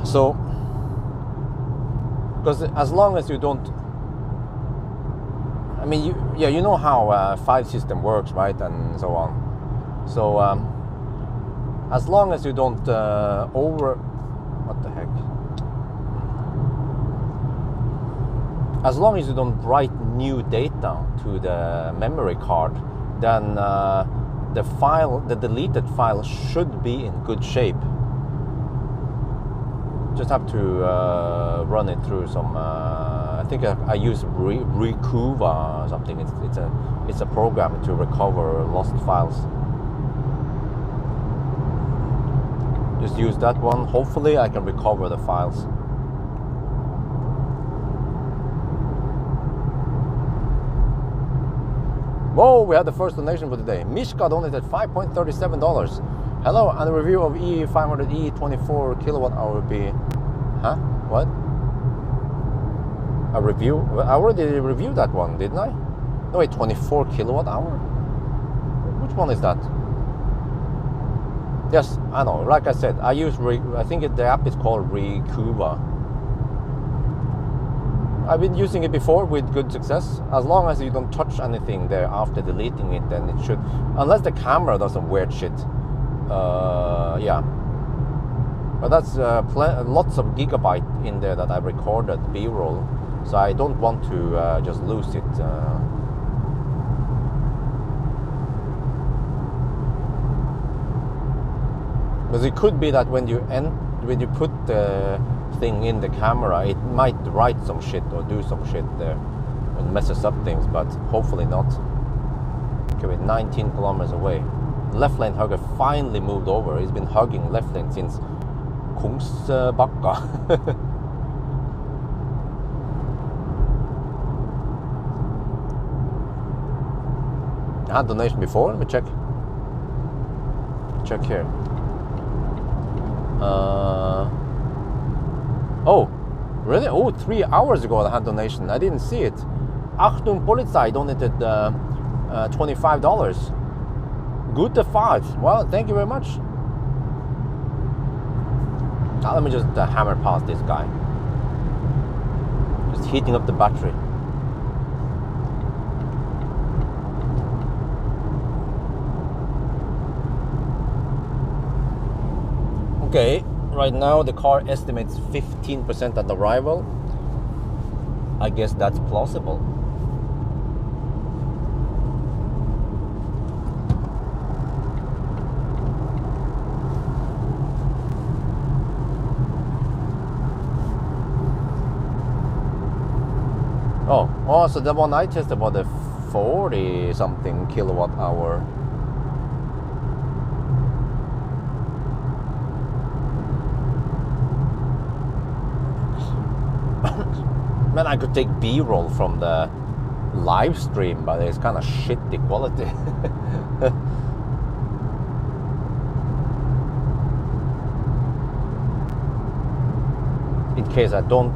Speaker 1: So, because as long as you don't, I mean, you know how file system works, right, and so on. So. As long as you don't what the heck? As long as you don't write new data to the memory card, then the deleted file should be in good shape. Just have to run it through some. I think I use Recuva or something. It's a program to recover lost files. Just use that one. Hopefully I can recover the files. Whoa, we had the first donation for the day. Mishka donated $5.37. Hello, and a review of E500E 24 kilowatt hour would be... Huh? What? A review? I already reviewed that one, didn't I? No, wait, 24 kilowatt hour? Which one is that? Yes, I know. Like I said, I use I think the app is called Recuva. I've been using it before with good success. As long as you don't touch anything there after deleting it, then it should, unless the camera does some weird shit. Yeah. But that's lots of gigabyte in there that I recorded B-roll. so I don't want to just lose it. Because it could be that when you put the thing in the camera, it might write some shit or do some shit there and messes up things, but hopefully not. Okay, we're 19 kilometers away. Left lane hugger finally moved over. He's been hugging left lane since Kungsbakka. I had donation before. Let me check. Check here. Oh, really? Oh, 3 hours ago I had donation. I didn't see it. Achtung Polizei donated $25. Gute Fahrt. Well, thank you very much. Now let me just hammer past this guy. Just heating up the battery. Okay, right now the car estimates 15% at arrival. I guess that's plausible. Oh, so the one I tested was the 40 something kilowatt hour. Man, I could take B-roll from the live stream, but it's kind of shitty quality. In case I don't,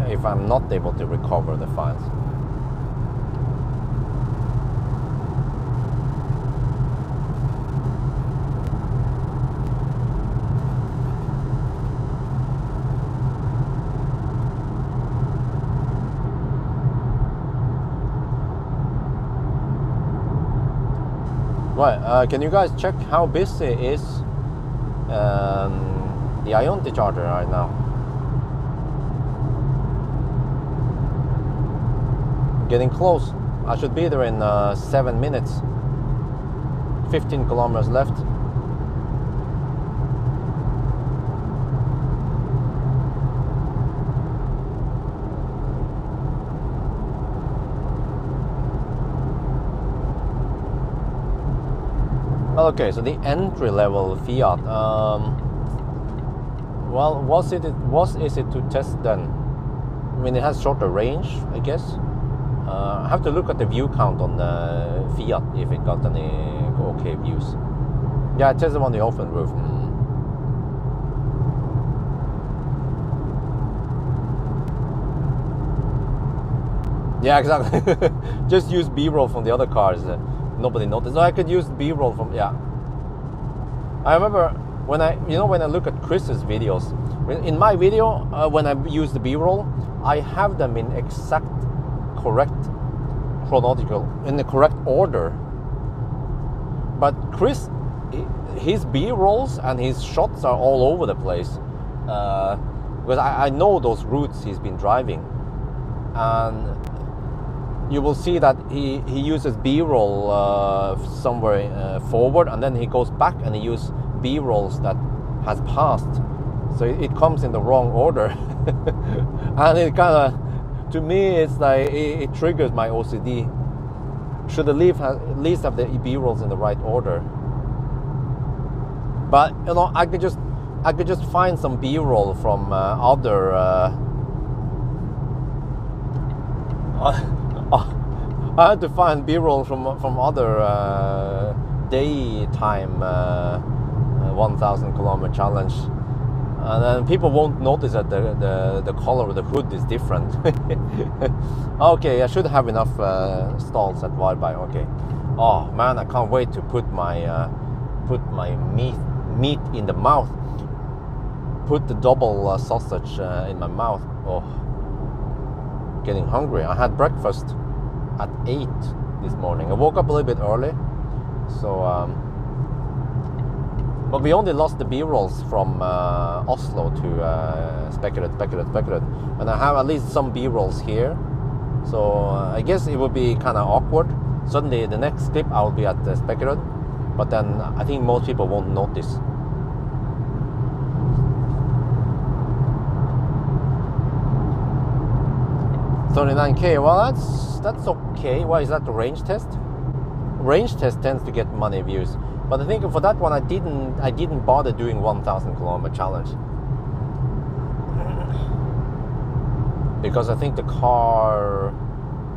Speaker 1: if I'm not able to recover the files. Right, can you guys check how busy is the Ionity charger right now? Getting close. I should be there in 7 minutes. 15 kilometers left. Okay, so the entry level Fiat. Well, is it to test then? I mean, it has shorter range, I guess. I have to look at the view count on the Fiat if it got any okay views. Yeah, I tested on the open roof. Yeah, exactly. Just use B-roll from the other cars. Nobody noticed. So I could use B-roll from, yeah. I remember when I look at Chris's videos, in my video, when I use the B-roll, I have them in exact correct chronological, in the correct order. But Chris, his B-rolls and his shots are all over the place. Because I know those routes he's been driving. And you will see that he uses B-roll somewhere forward, and then he goes back and he uses B-rolls that has passed. So it comes in the wrong order. And it kind of, to me, it's like, it triggers my OCD. Should at least have the B-rolls in the right order. But, you know, I could just find some B-roll from other... I had to find B-roll from other daytime 1,000 kilometer challenge, and then people won't notice that the color of the hood is different. Okay, I should have enough stalls at Varberg. Okay. Oh man, I can't wait to put my meat in the mouth. Put the double sausage in my mouth. Oh, getting hungry. I had breakfast at 8 this morning. I woke up a little bit early, so But we only lost the B-rolls from Oslo to Speculating. And I have at least some B-rolls here. So I guess it would be kind of awkward. Suddenly the next clip I'll be at Speculating. But then I think most people won't notice. 39K, well that's okay. Why is that the range test? Range test tends to get money views, but I think for that one I didn't bother doing 1,000 kilometer challenge because I think the car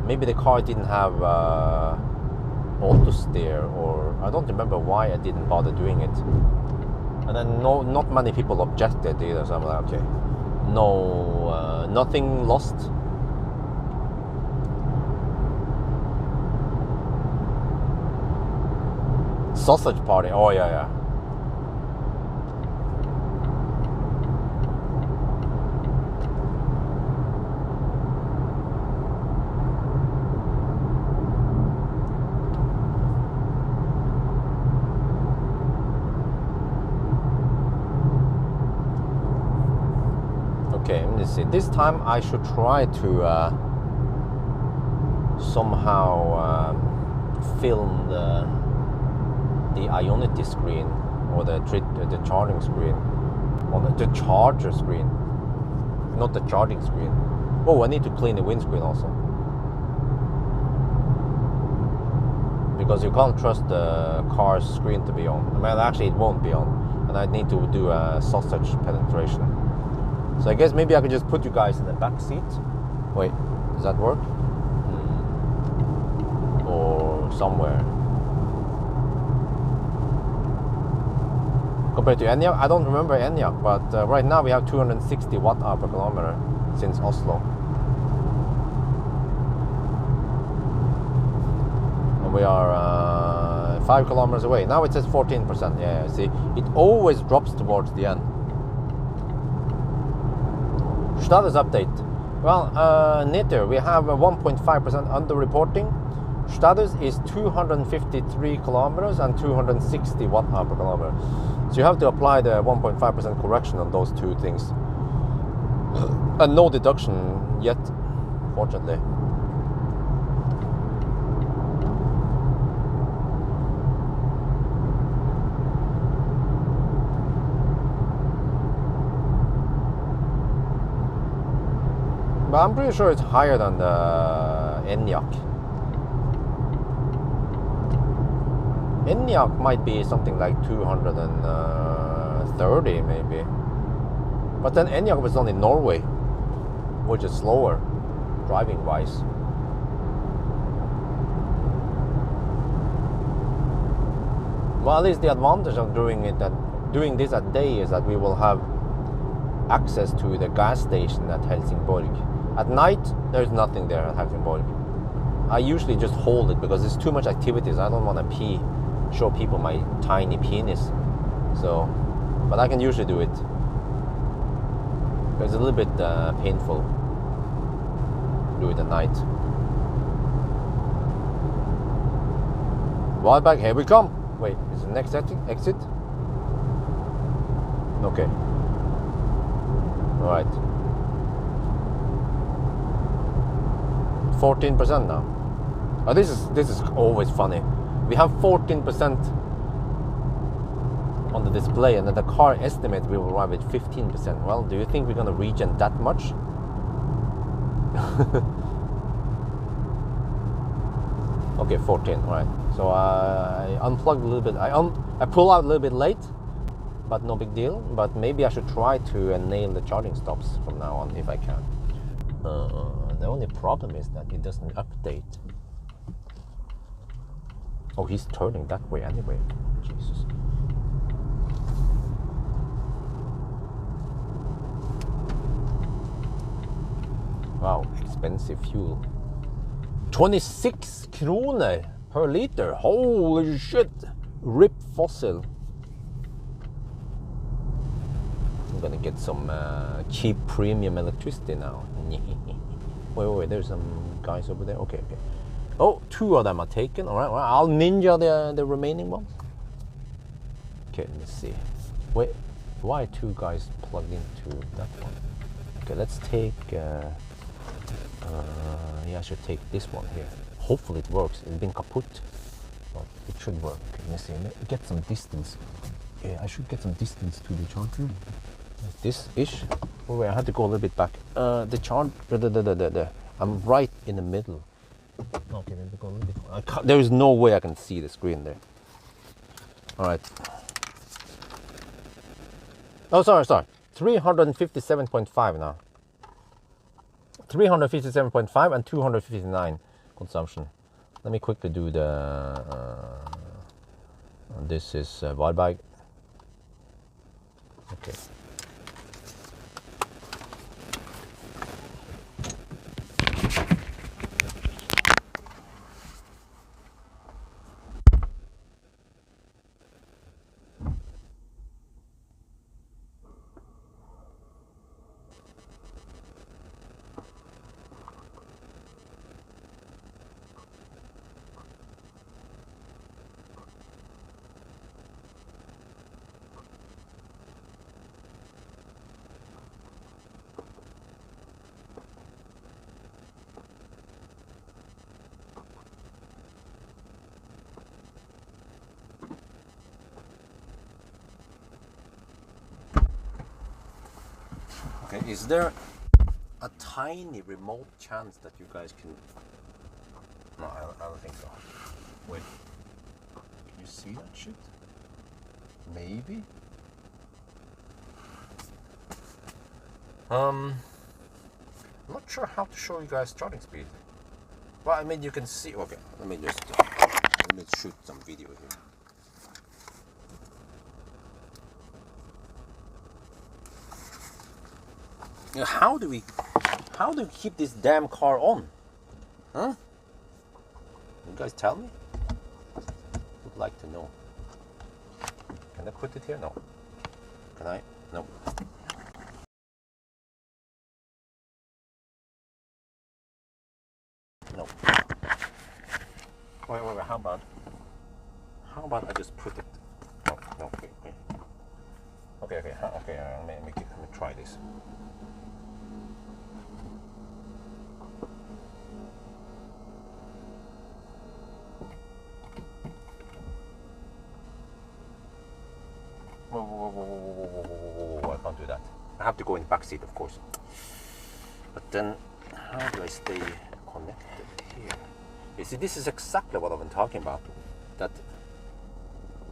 Speaker 1: didn't have auto steer, or I don't remember why I didn't bother doing it. And then not many people objected either, so I'm like, okay, no, nothing lost. Sausage party, oh yeah. Okay, let me see. This time I should try to somehow film the Ionity screen, or the charging screen, or the charger screen, not the charging screen. Oh, I need to clean the windscreen also, because you can't trust the car's screen to be on. Well, actually it won't be on, and I need to do a sausage penetration. So I guess maybe I could just put you guys in the back seat. Wait, does that work? Or somewhere. Compared to Enyaq, I don't remember Enyaq, but right now we have 260 watt-hour per kilometer since Oslo. And we are 5 kilometers away. Now it says 14%. Yeah, see, it always drops towards the end. Status update. Well, Nitter, we have 1.5% under-reporting. Status is 253 kilometers and 260 watt-hour per kilometer. So you have to apply the 1.5% correction on those two things. And no deduction yet, fortunately. But I'm pretty sure it's higher than the Enyaq. Enyaq might be something like 230 maybe. But then Enyaq was only Norway, which is slower, driving wise. Well, at least the advantage of doing this at day is that we will have access to the gas station at Helsingborg. At night, there's nothing there at Helsingborg. I usually just hold it because there's too much activities. I don't want to show people my tiny penis. So, but I can usually do it. It's a little bit painful. Do it at night. Wildback, here we come. Wait, is the next exit? Okay. Alright. 14% now. Oh, this is always funny. We have 14% on the display, and then the car estimates we will arrive at 15%. Well, do you think we're going to regen that much? Okay, 14. All right. So I unplugged a little bit. I pull out a little bit late, but no big deal. But maybe I should try to nail the charging stops from now on if I can. The only problem is that it doesn't update. Oh, he's turning that way anyway. Jesus. Wow, expensive fuel. 26 kroner per liter. Holy shit. Rip fossil. I'm gonna get some cheap premium electricity now. Wait, there's some guys over there. Okay. Oh, 2 of them are taken. All right, I'll ninja the remaining ones. Okay, let's see. Wait, why are two guys plugged into that one? Okay, let's take. Yeah, I should take this one here. Hopefully it works. It's been kaput, but it should work. Okay, let's see. Let me get some distance. Yeah, I should get some distance to the charger. Like this ish. Oh wait, I had to go a little bit back. The charge. I'm right in the middle. Okay, let me go a little bit. There is no way I can see the screen there. All right. Oh, sorry. 357.5 now. 357.5 and 259 consumption. Let me quickly do the. This is Valbag. Okay. Okay, is there a tiny remote chance that you guys can... No, I don't think so. Wait, can you see that shit? Maybe? I'm not sure how to show you guys charging speed. Well, I mean, you can see... Okay, let me shoot some video here. How do we keep this damn car on? Huh? You guys tell me? Would like to know. Can I put it here? No. Can I? No. No. Wait, how about I just put it? No, okay. Okay, let me try this. Whoa, I can't do that. I have to go in the back seat, of course. But then, how do I stay connected here? You see, this is exactly what I've been talking about. That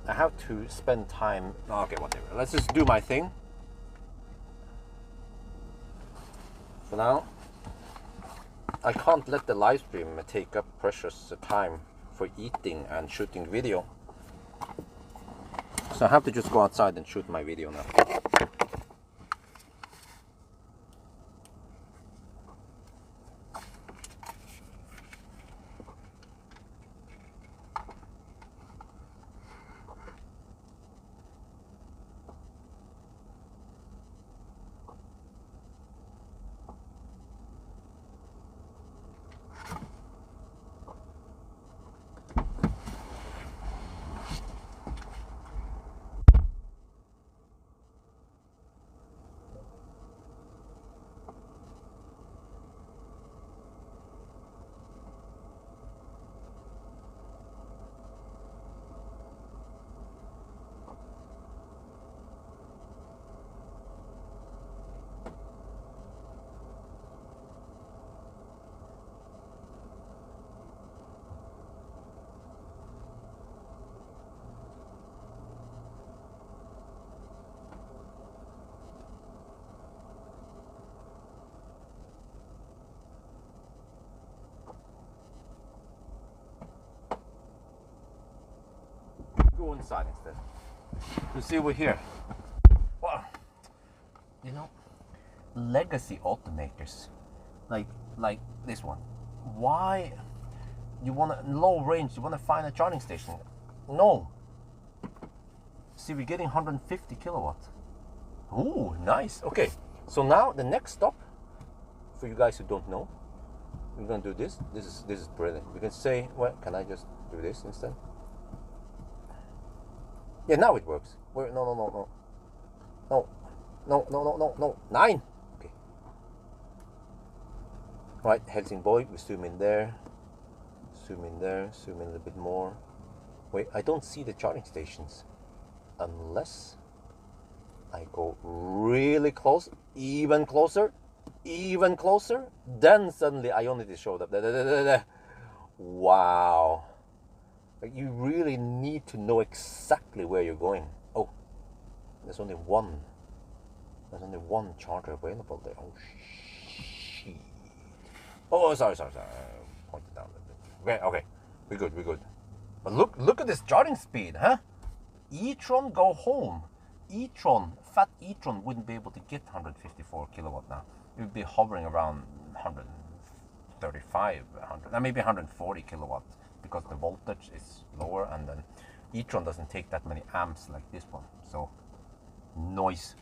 Speaker 1: I have to spend time... Okay, whatever. Let's just do my thing. For now, I can't let the live stream take up precious time for eating and shooting video. So I have to just go outside and shoot my video now. Go inside instead. You see, we're here. Wow. You know, legacy alternators, like this one. Why you want a low range? You want to find a charging station? No. See, we're getting 150 kilowatts. Ooh, nice. Okay, so now the next stop, for you guys who don't know, we're gonna do this. This is brilliant. We can say, well, can I just do this instead? Yeah, now it works. Wait, no, no, no, no. No. No, no, no, no, no. 9. Okay. Right, Helsingborg, we zoom in there. Zoom in there, zoom in a little bit more. Wait, I don't see the charging stations. Unless I go really close, even closer, then suddenly Ionity showed up. Wow. Like, you really need to know exactly where you're going. Oh, there's only one. There's only one charger available there. Oh, shit. Oh, sorry. Point it down a little bit. Okay. We're good. But look at this charging speed, huh? e-tron, go home. Fat e-tron wouldn't be able to get 154 kilowatt now. It would be hovering around 135, 100, maybe 140 kilowatt, because the voltage is lower, and then e-tron doesn't take that many amps like this one. So noise.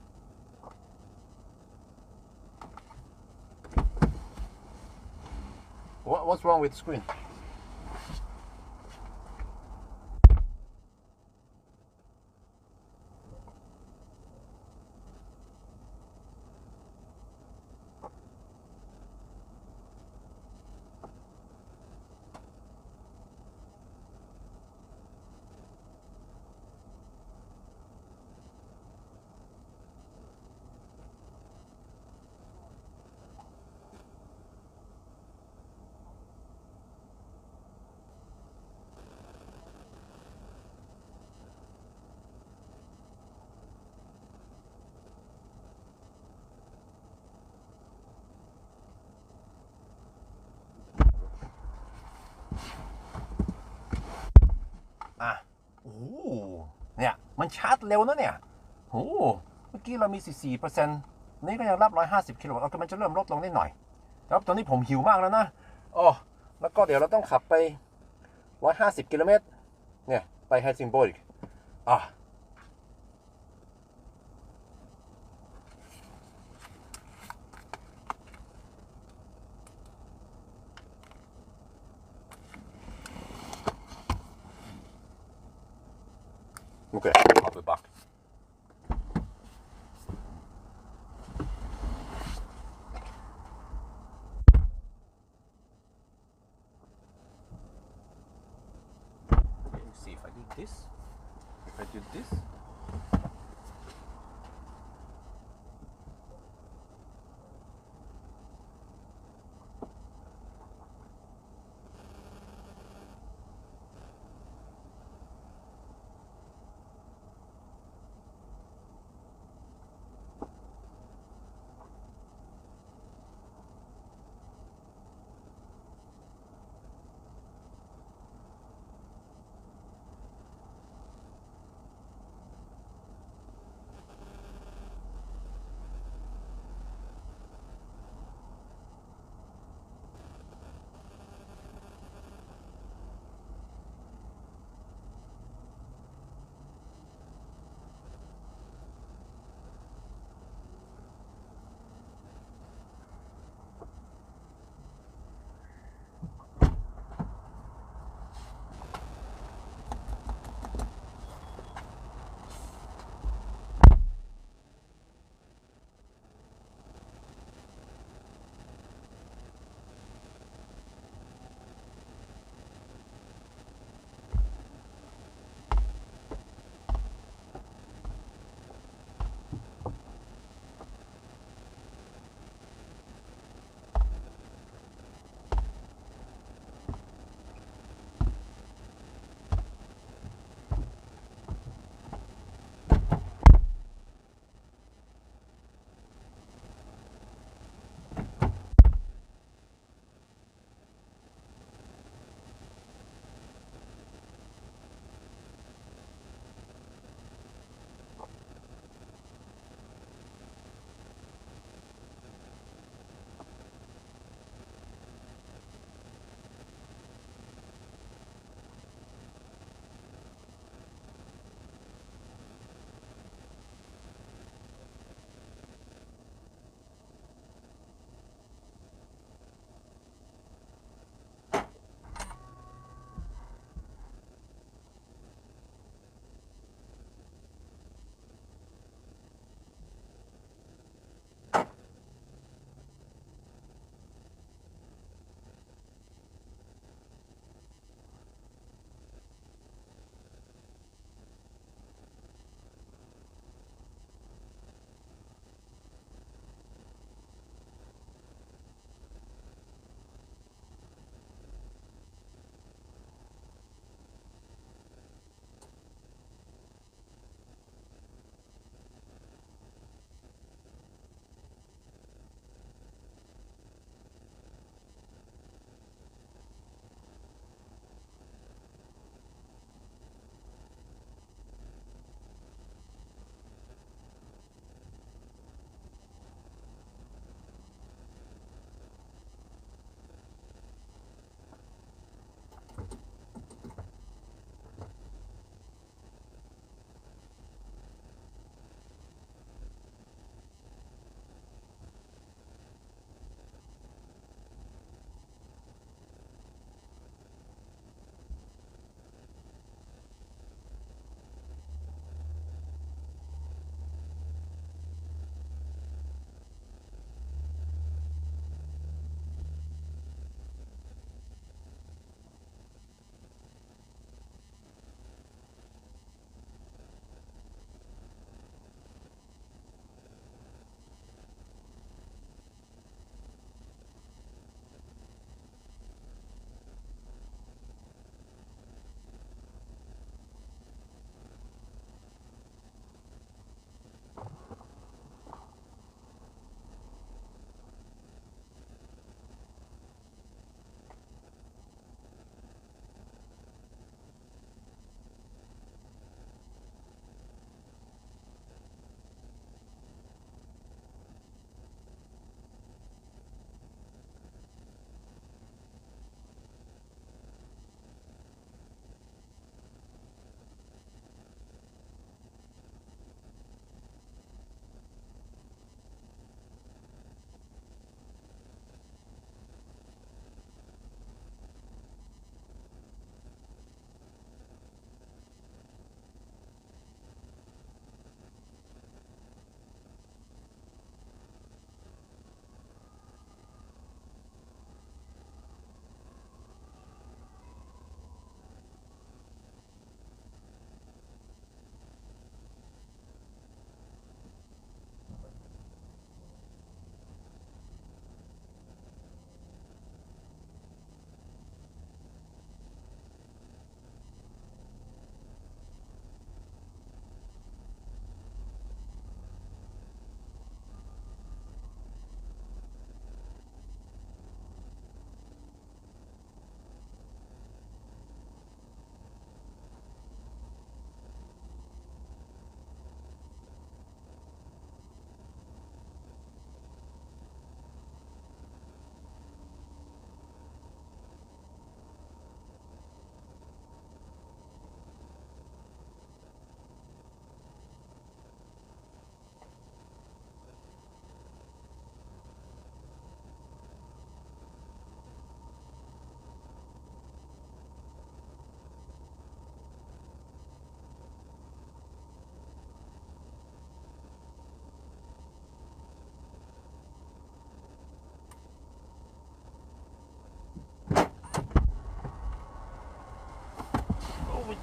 Speaker 1: What's wrong with the screen?เนี่ยมันชาร์จเร็วนะเนี่ยโอ้เมื่อกี้เรามี 44% นี่ก็ยังรับ 150 กิโลวัตต์มันจะเริ่มลดลงนิดหน่อยแล้วตอนนี้ผมหิวมากแล้วนะอ๋อแล้วก็เดี๋ยวเราต้องขับไป 150 กิโลเมตรเนี่ยไปเฮลซิงบอร์กอ่ะโอเค I'll be back. Let me see if I do this. If I do this.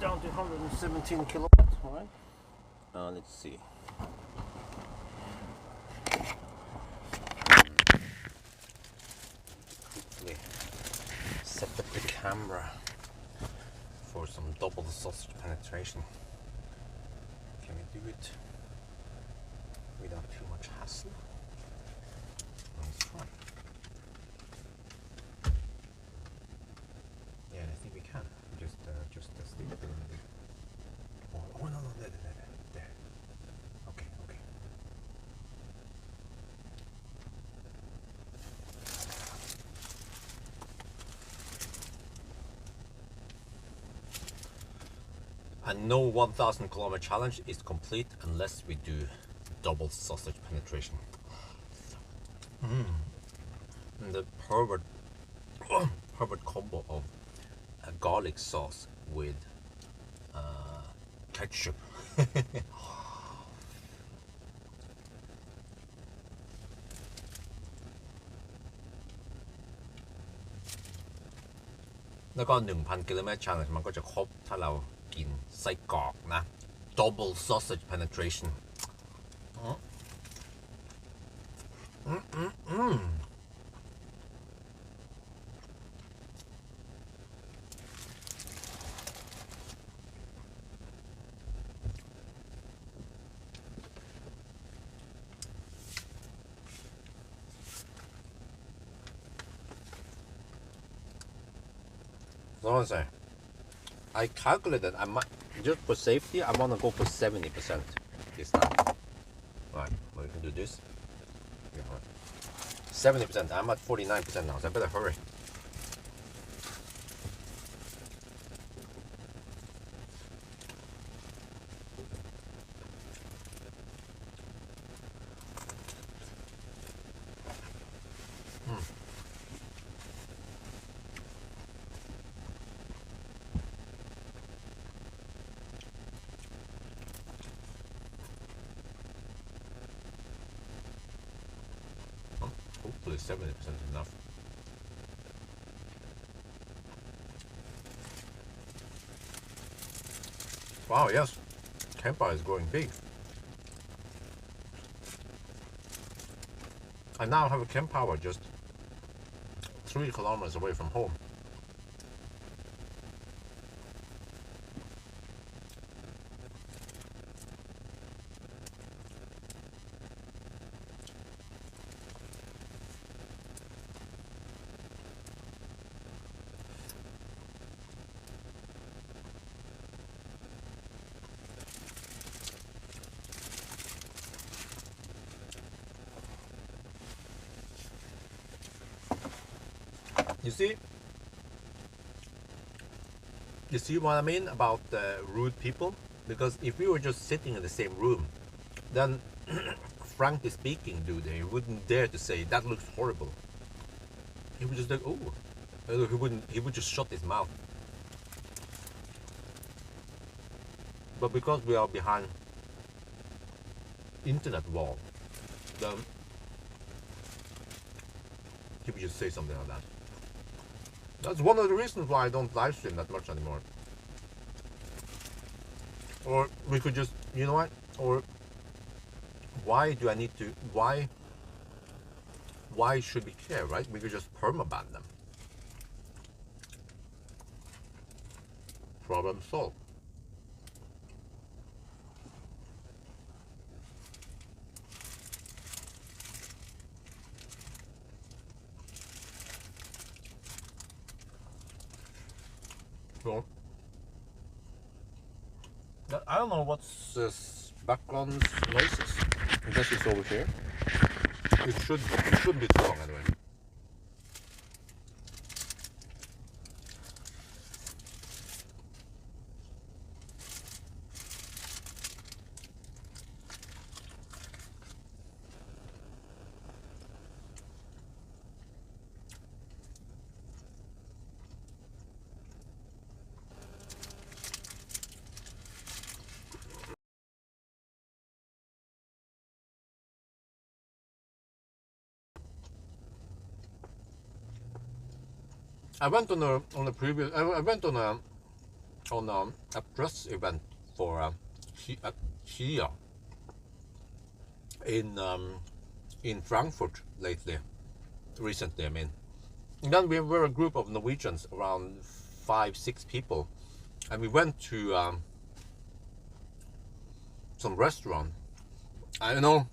Speaker 1: down to 117 kilowatts, all right? Let's see. Quickly set up the camera for some double sausage penetration. Can we do it without too much hassle? Let's try. Yeah, I think we can. Just stick it in the... Oh, no, there. Okay. And no 1,000 kilometer challenge is complete unless we do double sausage penetration. And the Herbert combo of a garlic sauce with ketchup.แล้วก็ 1,000 kilometer challenge มันก็จะครบถ้าเรากินไส้กรอกนะ double sausage penetration そうなんですね I calculated I might just for safety I want to go for 70% this time. Alright, well, we can do this. 70%. I'm at 49% now, so I better hurry. Hopefully 70% is enough. Wow, yes, campfire is growing big. I now have a campfire just 3 kilometers away from home. You see what I mean about rude people? Because if we were just sitting in the same room, then frankly speaking, dude, he wouldn't dare to say that looks horrible. He would just like, oh, he would just shut his mouth. But because we are behind internet wall, then he would just say something like that. That's one of the reasons why I don't live stream that much anymore. Or we could just, you know what? Or why do I need to? Why should we care, right? We could just permaban them. Problem solved. So, I don't know what's this background noises. I guess it's over here. It should be too long anyway. I went on a previous. I went on on a press event for Kia in Frankfurt recently. I mean, and then we were a group of Norwegians, around 5-6 people, and we went to some restaurant. I don't know.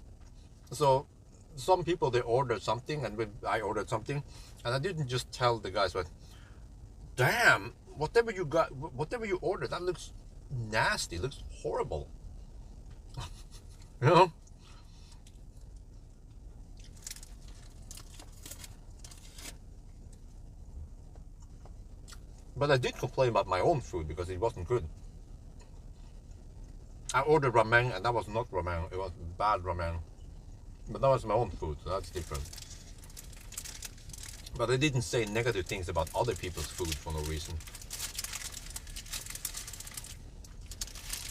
Speaker 1: So some people, they ordered something, and I ordered something, and I didn't just tell the guys, but damn, whatever you ordered, that looks nasty, looks horrible. You know? But I did complain about my own food because it wasn't good. I ordered ramen, and that was not ramen, it was bad ramen. But that was my own food, so that's different. But I didn't say negative things about other people's food for no reason.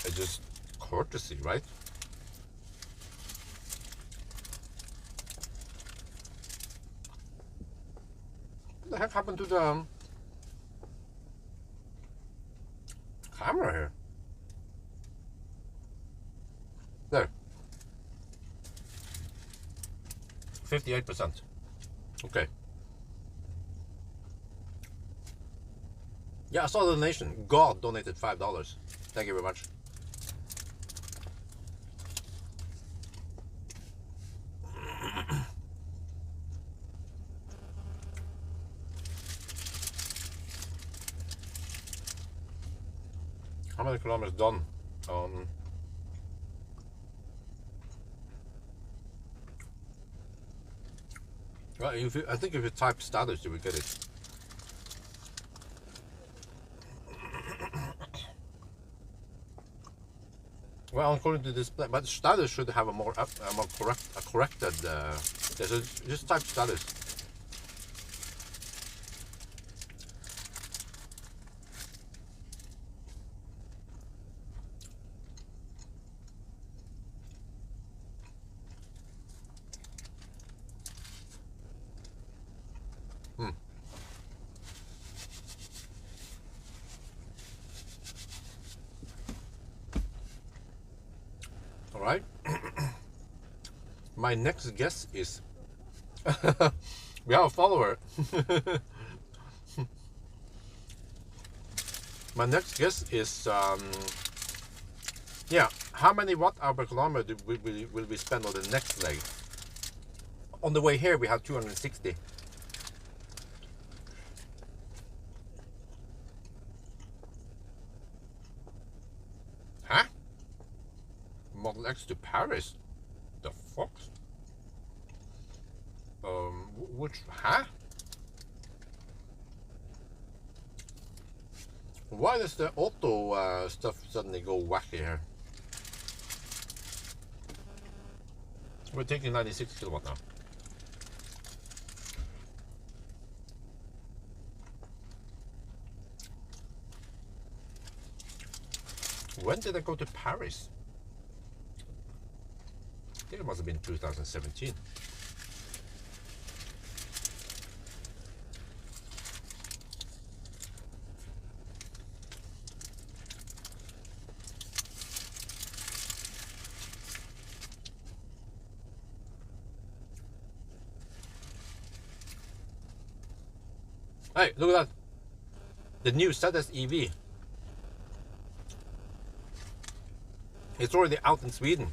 Speaker 1: It's just courtesy, right? What the heck happened to the camera here? There. 58%. Okay. Yeah, I saw the donation. God donated $5. Thank you very much. How many kilometers done? Well, I think if you type status, you will get it. Well, according to display, but status should have a more corrected. Just type status. All right. My next guess is we have a follower. My next guess is yeah, how many watt-hour per kilometer will we spend on the next leg? On the way here we have 260. Huh? Model X to Paris? The fuck? Which, huh? Why does the auto stuff suddenly go wacky here? We're taking 96 kilowatt now. When did I go to Paris? I think it must have been 2017. Hey, look at that. The new ZS EV. It's already out in Sweden.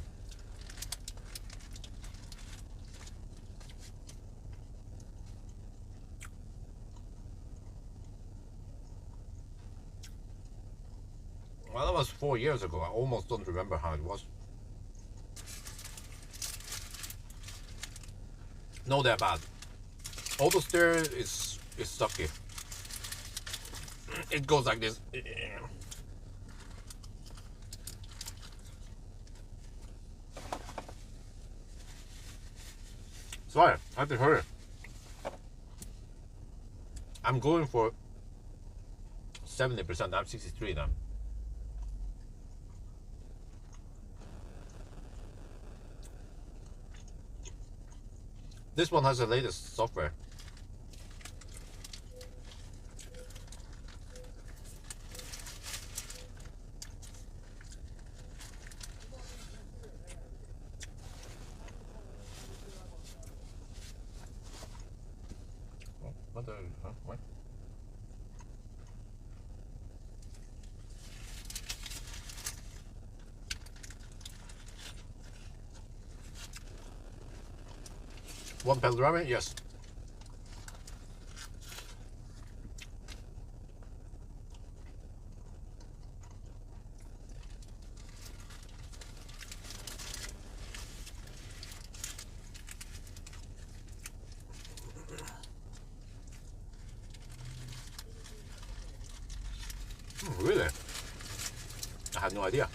Speaker 1: Well, that was 4 years ago. I almost don't remember how it was. No, they're bad. Auto steer is sucky. It goes like this. Sorry, I have to hurry. I'm going for 70%. I'm 63 now. This one has the latest software. What? One pedal driving? Yes. Really? I had no idea.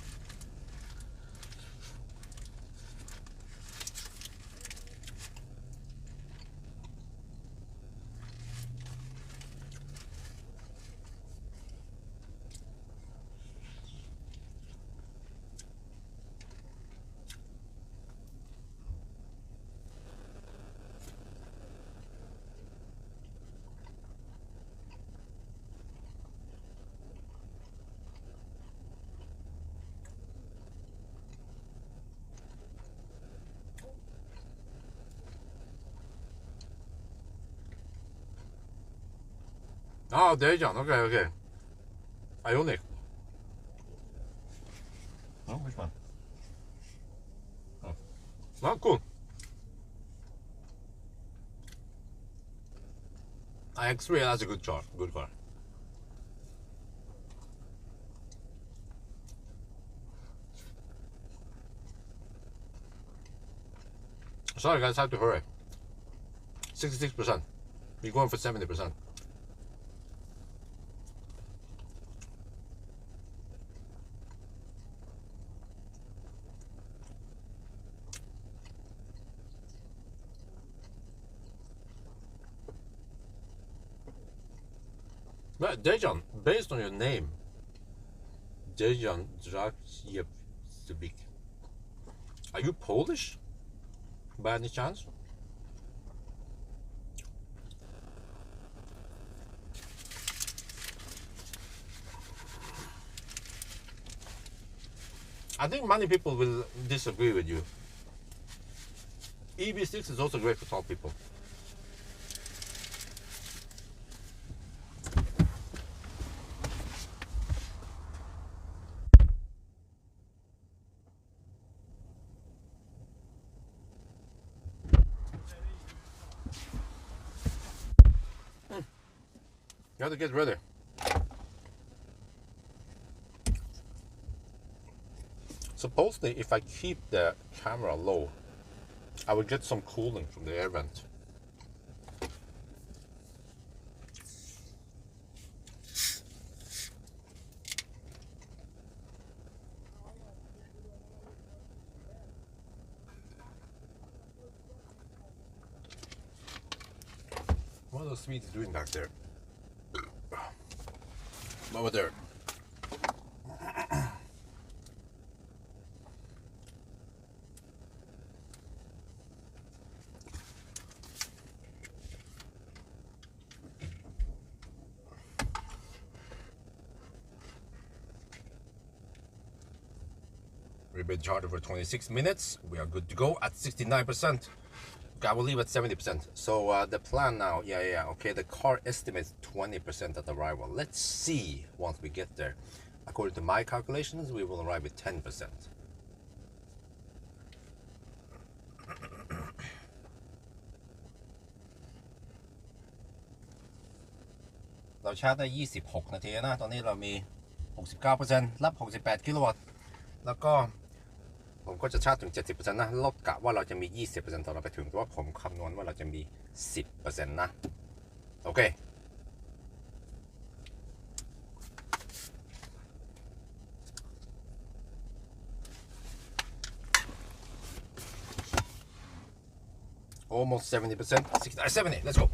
Speaker 1: Oh, Dejan. Okay. Ionic. Oh, which one? Oh, cool. iX3, that's a good car. Good car. Sorry guys, have to hurry. 66%. We're going for 70%. But Dejan, based on your name, Dejan Dragiewicz, are you Polish by any chance? I think many people will disagree with you. EV6 is also great for tall people. You have to get ready. Supposedly, if I keep the camera low, I will get some cooling from the air vent. What are those Swedes doing back there? Over there. We've been charged for 26 minutes. We are good to go at 69%. Okay, I will leave at 70%. So the plan now, yeah. Okay, the car estimates 20% at arrival. Let's see once we get there. According to my calculations, we will arrive at 10%.เราชาร์จได้26 นาทีนะตอนนี้เรามี 69% รับ 68 กิโลวัตต์แล้วก็ผมก็จะชาร์จถึง 70% นะลดกะว่าเราจะมี 20% ตอนเราไปถึงแต่ว่าผมคำนวณว่าเราจะมี 10% นะโอเคalmost 70%, 70, let's go.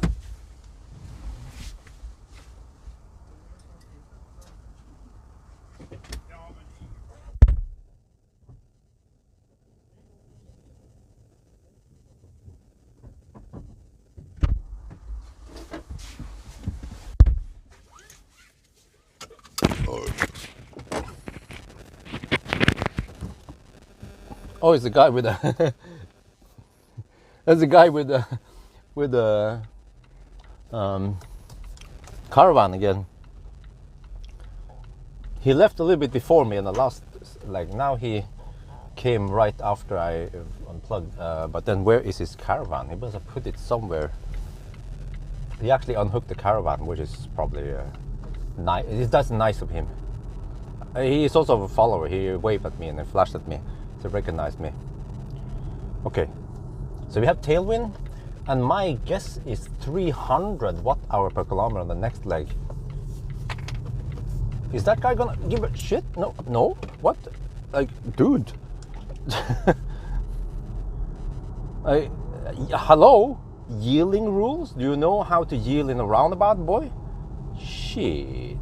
Speaker 1: Oh, it's the guy with the. That's the guy with the Caravan again. He left a little bit before me, and the last, like now he came right after I unplugged. But then where is his caravan? He must have put it somewhere. He actually unhooked the caravan, which is probably nice. That's nice of him. He is also a follower. He waved at me and then flashed at me to recognize me. Okay, so we have tailwind, and my guess is 300 watt-hour per kilometer on the next leg. Is that guy gonna give a shit? No, no, what? Like, dude. Hello? Yielding rules? Do you know how to yield in a roundabout, boy? Shit.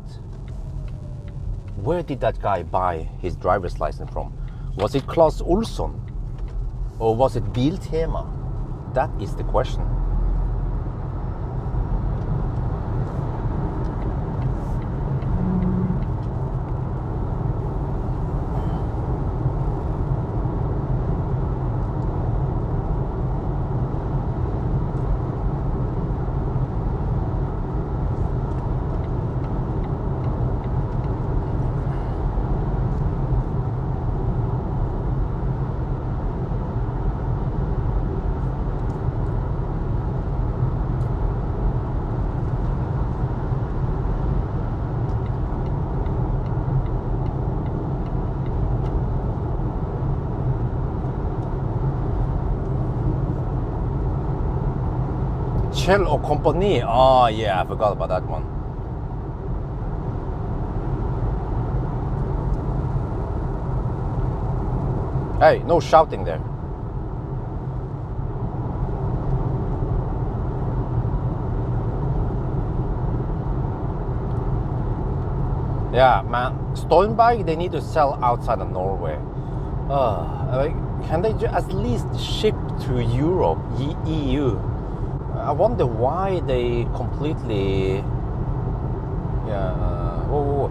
Speaker 1: Where did that guy buy his driver's license from? Was it Claes Olsson? Or was it Biltema? That is the question. Shell or Company. Oh yeah, I forgot about that one. Hey, no shouting there. Yeah, man. Stormberg, they need to sell outside of Norway. Can they at least ship to Europe, EU? I wonder why they completely. Yeah. Whoa.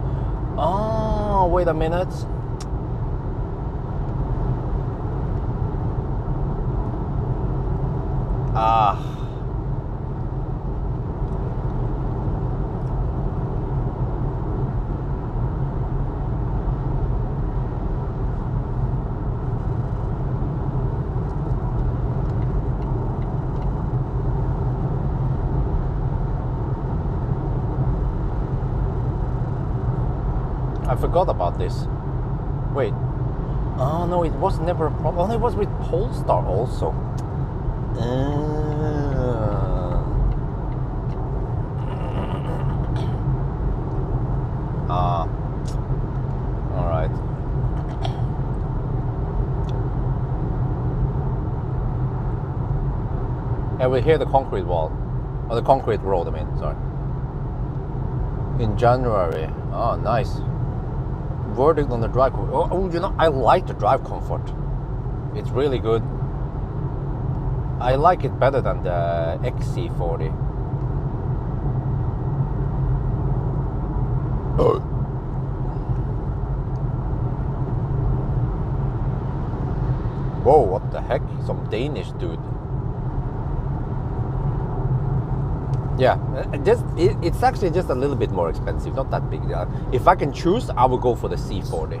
Speaker 1: Oh, wait a minute. I forgot about this. Wait. Oh no, it was never a problem. Oh, it was with Polestar also. All right. And we hear the concrete wall, or the concrete road. I mean, sorry. In January. Oh, nice. Verdict on the drive. Oh, you know, I like the drive comfort. It's really good. I like it better than the XC40. Whoa, what the heck? Some Danish dude. Yeah, it's actually just a little bit more expensive, not that big. If I can choose, I would go for the C40.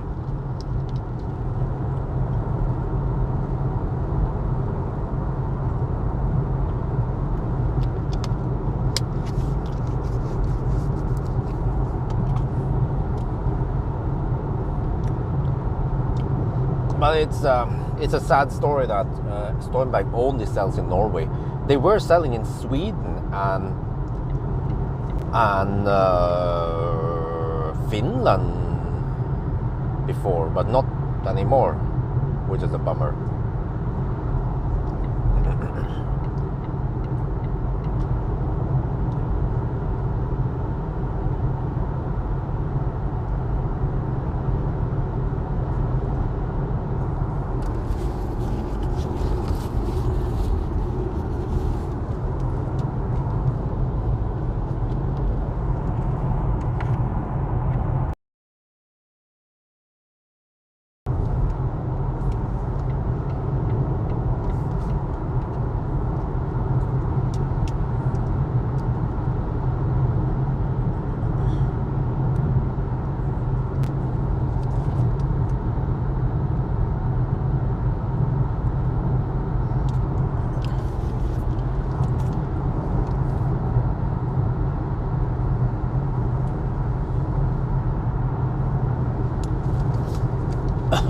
Speaker 1: But it's a sad story that Stormberg only sells in Norway. They were selling in Sweden and Finland before, but not anymore, which is a bummer. We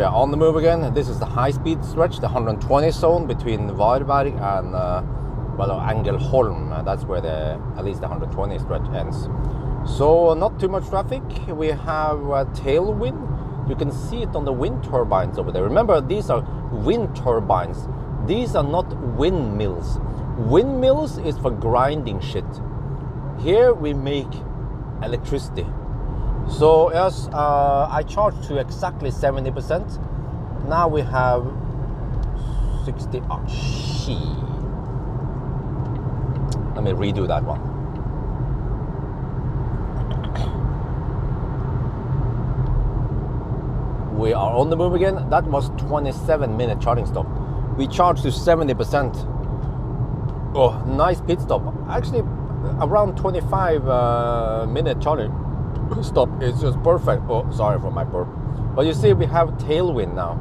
Speaker 1: are on the move again. This is the high-speed stretch, the 120 zone between Varberg and Ängelholm. That's where at least the 120 stretch ends. So not too much traffic. We have a tailwind. You can see it on the wind turbines over there. Remember, these are wind turbines. These are not windmills. Windmills is for grinding shit. Here we make electricity. So yes, I charged to exactly 70%. Now we have 60. Oh, shit. Let me redo that one. We are on the move again. That was 27-minute charging stop. We charged to 70%. Oh, nice pit stop. Actually, around 25-minute charging stop is just perfect. Oh, sorry for my burp. But you see, we have tailwind now.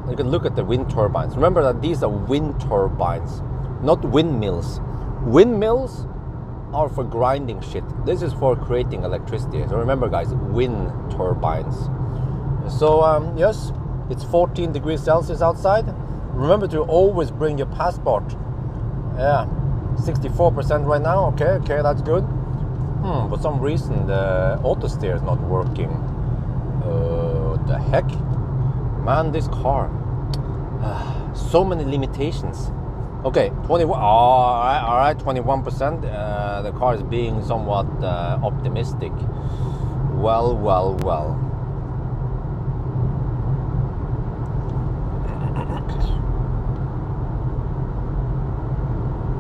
Speaker 1: You can look at the wind turbines. Remember that these are wind turbines, not windmills. Windmills are for grinding shit. This is for creating electricity. So remember, guys, wind turbines. So yes, it's 14 degrees Celsius outside. Remember to always bring your passport. Yeah, 64% right now. Okay, that's good. For some reason the auto steer is not working. What the heck? Man, this car. So many limitations. Okay, 21. All right, 21%. The car is being somewhat optimistic. Well.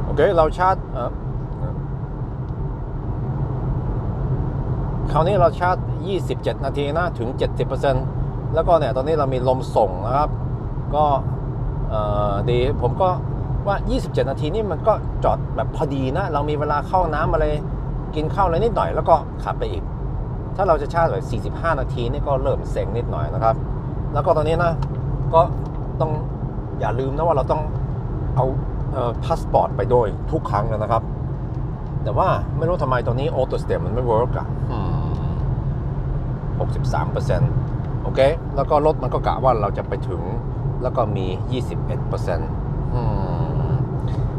Speaker 1: โอเคเราชาร์จคราวนี้เราชาร์จ27นาทีนะถึง 70% แล้วก็เนี่ยตอนนี้เรามีลมส่งนะครับก็ดีผมก็ว่า27นาทีนี่มันก็จอดแบบพอดีนะเรามีเวลาเข้าน้ำอะไรกินข้าวอะไรนิดหน่อยแล้วก็ขับไปอีกถ้าเราจะชาร์จแบบ45นาทีนี่ก็เริ่มเซ็งนิดหน่อยนะครับแล้วก็ตอนนี้นะก็ต้องอย่าลืมนะว่าเราต้องเอาพาสปอร์ตไปด้วยทุกครั้งนะครับแต่ว่าไม่รู้ทำไมตอนนี้ออโต้สเตปมันไม่เวิร์กอ่ะ63%โอเคแล้วก็รถมันก็กะว่าเราจะไปถึงแล้วก็มี 21%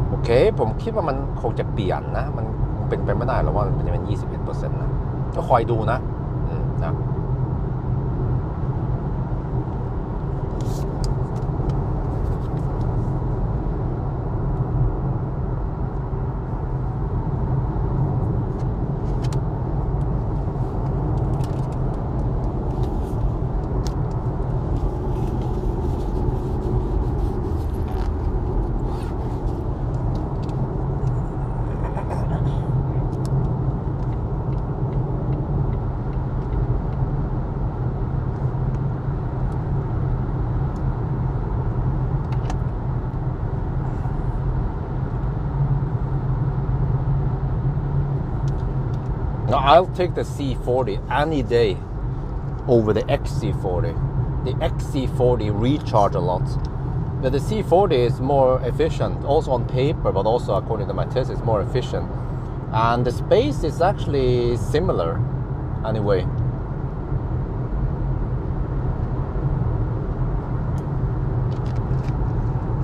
Speaker 1: โอเคผมคิดว่ามันคงจะเปลี่ยนนะมันเป็นไปไม่ได้หรอกว่ามันจะเป็น 21% นะก็คอยดูนะนะ Now I'll take the C40 any day over the XC40. The XC40 recharge a lot. But the C40 is more efficient, also on paper, but also according to my test, it's more efficient. And the space is actually similar anyway.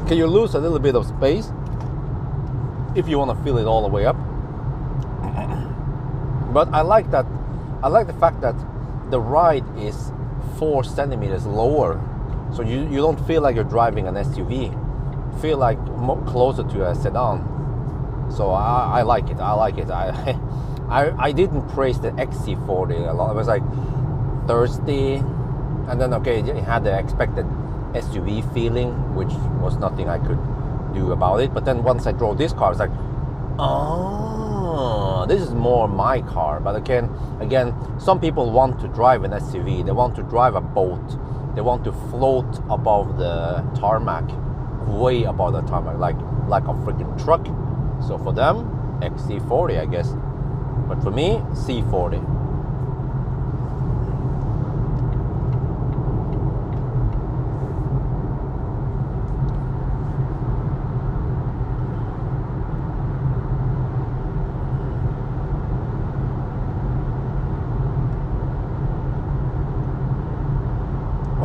Speaker 1: Okay, you lose a little bit of space if you want to fill it all the way up. But I like that. I like the fact that the ride is 4 centimeters lower, so you don't feel like you're driving an SUV. You feel like closer to a sedan. So I like it. I like it. I didn't praise the XC40 a lot. I was like thirsty, and then okay, it had the expected SUV feeling, which was nothing I could do about it. But then once I drove this car, it's like, oh, this is more my car. But again, some people want to drive an SUV. They want to drive a boat. They want to float above the tarmac, way above the tarmac, like a freaking truck. So for them, XC40, I guess. But for me, C40.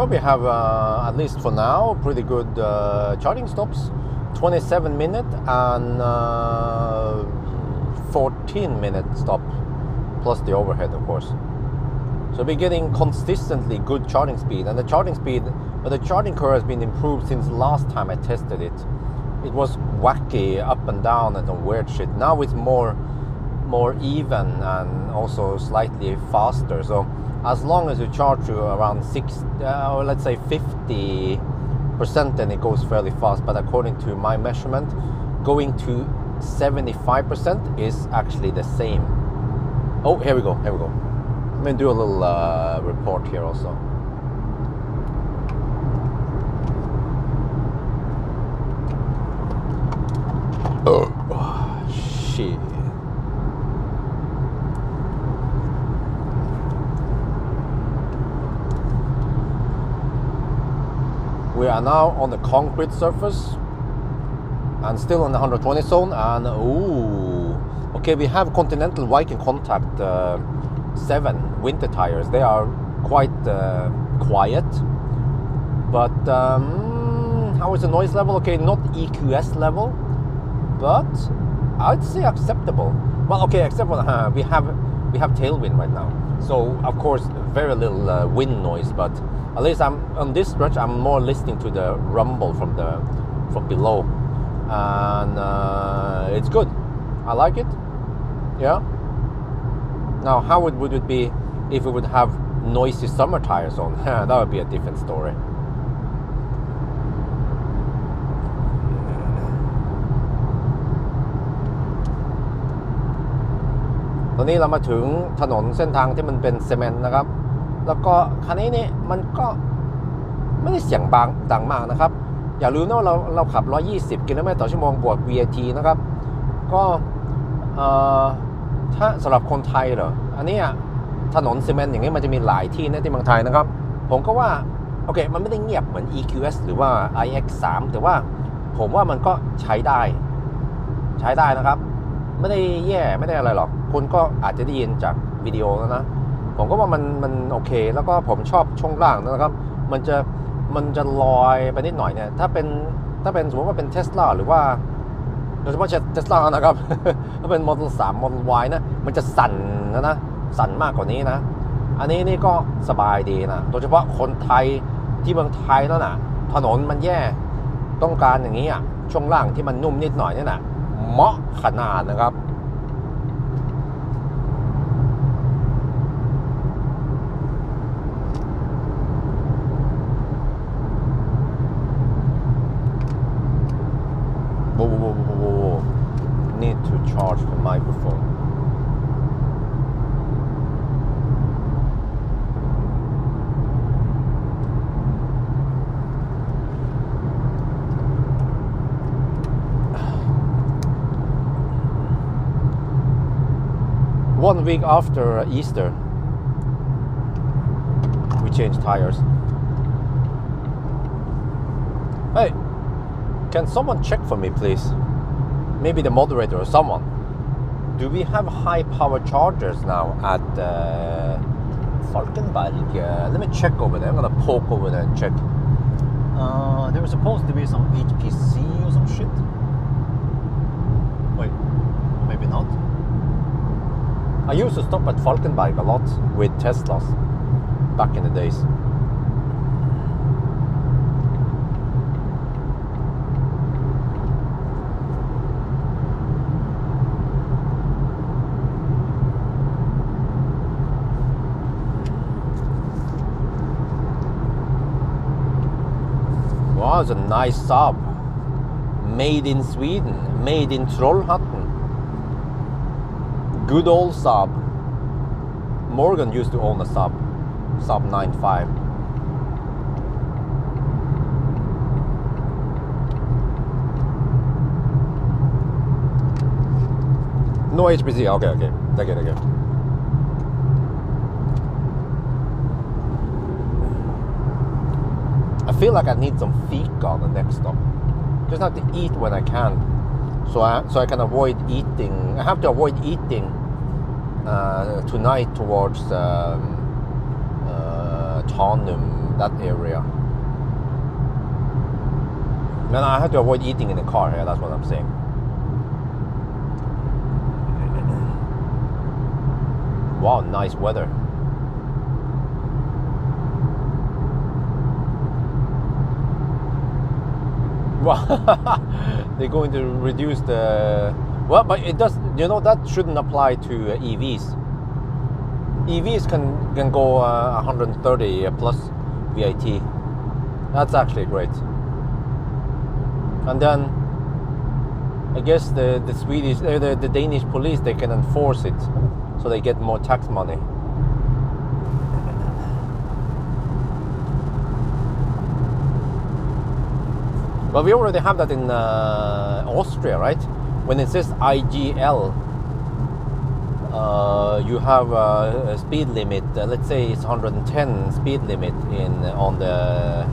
Speaker 1: Well, we have, at least for now, pretty good charging stops. 27-minute and 14-minute stop, plus the overhead, of course. So we're getting consistently good charging speed, and the charging curve has been improved since last time I tested it. It was wacky up and down and some weird shit. Now it's more even and also slightly faster. So as long as you charge to around 50%, then it goes fairly fast. But according to my measurement, going to 75% is actually the same. Oh, here we go. I'm gonna do a little report here also. Oh, shit. We are now on the concrete surface and still in the 120 zone, and okay, we have Continental Viking Contact 7 winter tires. They are quite quiet, but how is the noise level? Okay, not EQS level, but I'd say acceptable. Well, okay, except for we have tailwind right now, so of course very little wind noise, but at least on this stretch I'm more listening to the rumble from below, and it's good. I like it. Yeah. Now, how would it be if we would have noisy summer tires on? That would be a different story.ตอนนี้เรามาถึงถนนเส้นทางที่มันเป็นซีเมนต์นะครับแล้วก็คันนี้นี่มันก็ไม่ได้เสียงดังมากนะครับอย่าลืมนะว่าเราขับ120กิโลเมตรต่อชั่วโมงบวก VAT นะครับก็ถ้าสำหรับคนไทยเหรออันนี้ถนนซีเมนต์อย่างนี้มันจะมีหลายที่ในเมืองไทยนะครับผมก็ว่าโอเคมันไม่ได้เงียบเหมือน EQS หรือว่า iX3 แต่ว่าผมว่ามันก็ใช้ได้นะครับไม่ได้แย่ไม่ได้อะไรหรอกคุณก็อาจจะได้ยินจากวิดีโอแล้วนะผมก็ว่ามันโอเคแล้วก็ผมชอบช่วงล่างนะครับมันจะลอยไปนิดหน่อยเนี่ยถ้าเป็นสมมติว่าเป็น Tesla หรือว่าโดยเฉพาะ Tesla นะครับ ถ้าเป็น Model 3 Model Y นะมันจะสั่นสั่นมากกว่านี้นะอันนี้นี่ก็สบายดีนะโดยเฉพาะคนไทยที่เมืองไทยแล้วนะถนนมันแย่ต้องการอย่างนี้ช่วงล่างที่มันนุ่มนิดหน่อยนี่นะเหมาะขนาดนะครับWhoa. Need to charge the microphone. One week after Easter, we changed tires. Hey, can someone check for me, please? Maybe the moderator or someone. Do we have high power chargers now at Falkenberg? Let me check over there. I'm gonna poke over there and check. There was supposed to be some HPC or some shit. Wait, maybe not. I used to stop at Falkenberg a lot with Teslas back in the days. Wow, it's a nice Saab. Made in Sweden. Made in Trollhättan. Good old Saab. Morgan used to own a Saab 95. No HPC. Okay. Take it. I feel like I need some fika on the next stop. Just have to eat when I can, so I can avoid eating. I have to avoid eating tonight towards Tanum, that area. And I have to avoid eating in the car here, that's what I'm saying. Wow, nice weather. They're going to reduce the... Well, but it does, you know, that shouldn't apply to EVs. EVs can go 130 plus VAT. That's actually great. And then I guess the Swedish, the Danish police, they can enforce it, so they get more tax money. Well, we already have that in Austria, right? When it says IGL, you have a speed limit. Let's say it's 110 speed limit on the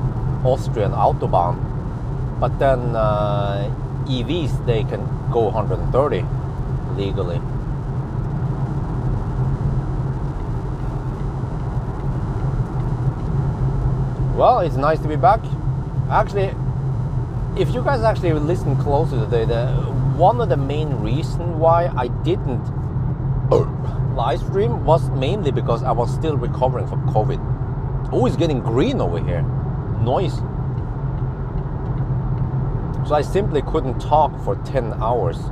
Speaker 1: Austrian autobahn, but then EVs, they can go 130 legally. Well, it's nice to be back. Actually, if you guys actually listen closer today, one of the main reasons why I didn't live stream was mainly because I was still recovering from COVID. Oh, it's getting green over here. Noise. So I simply couldn't talk for 10 hours.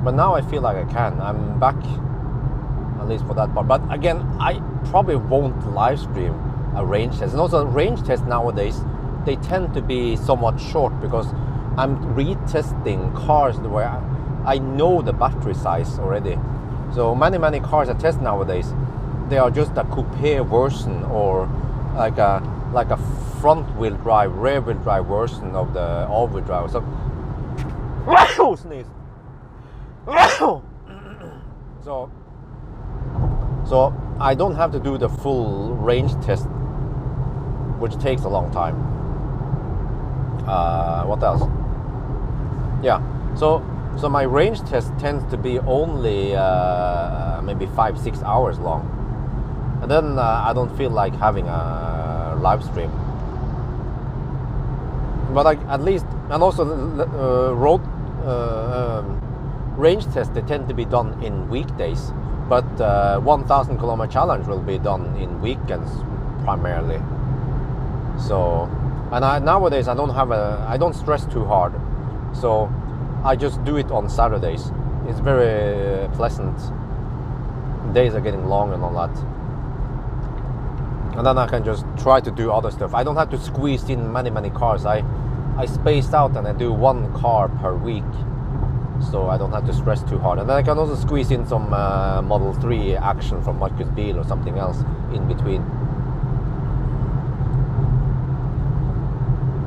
Speaker 1: But now I feel like I can. I'm back, at least for that part. But again, I probably won't live stream a range test. And also range tests nowadays, they tend to be somewhat short because I'm retesting cars where I know the battery size already. So many cars I test nowadays, they are just a coupe version or like a front wheel drive, rear wheel drive version of the all wheel drive. So sneeze. So I don't have to do the full range test, which takes a long time. What else? Yeah, so my range test tends to be only maybe 5-6 hours long, and then I don't feel like having a live stream. But at least, and also road range tests, they tend to be done in weekdays, but 1,000 kilometer challenge will be done in weekends primarily. So, and nowadays I don't stress too hard, so I just do it on Saturdays. It's very pleasant. Days are getting long and all that, and then I can just try to do other stuff. I don't have to squeeze in many cars. I space out and I do one car per week, so I don't have to stress too hard. And then I can also squeeze in some Model 3 action from Marcus Bil or something else in between.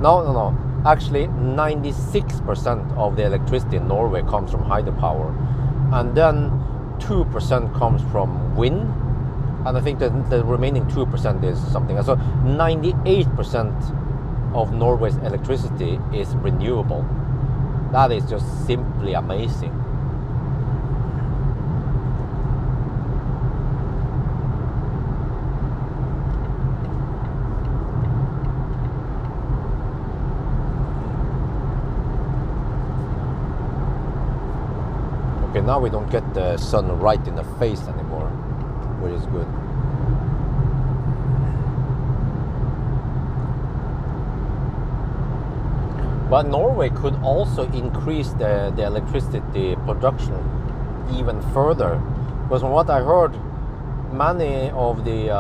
Speaker 1: No. Actually, 96% of the electricity in Norway comes from hydropower, and then 2% comes from wind, and I think that the remaining 2% is something else. So 98% of Norway's electricity is renewable. That is just simply amazing. Okay, now we don't get the sun right in the face anymore, which is good. But Norway could also increase the electricity production even further, because from what I heard, many of the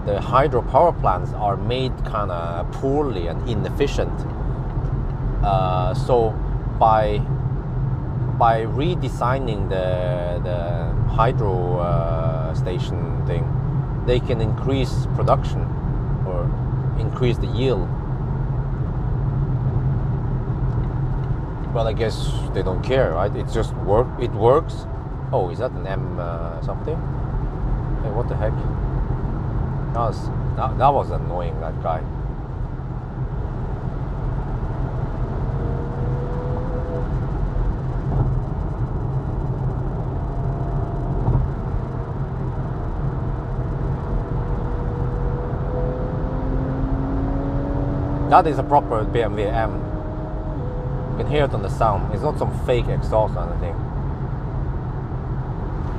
Speaker 1: hydropower plants are made kind of poorly and inefficient. So by redesigning the hydro station thing, they can increase production or increase the yield. Well, I guess they don't care, right? It's just it works. Oh, is that an M something? Hey, what the heck? That was annoying, that guy. That is a proper BMW M. You can hear it on the sound. It's not some fake exhaust or anything.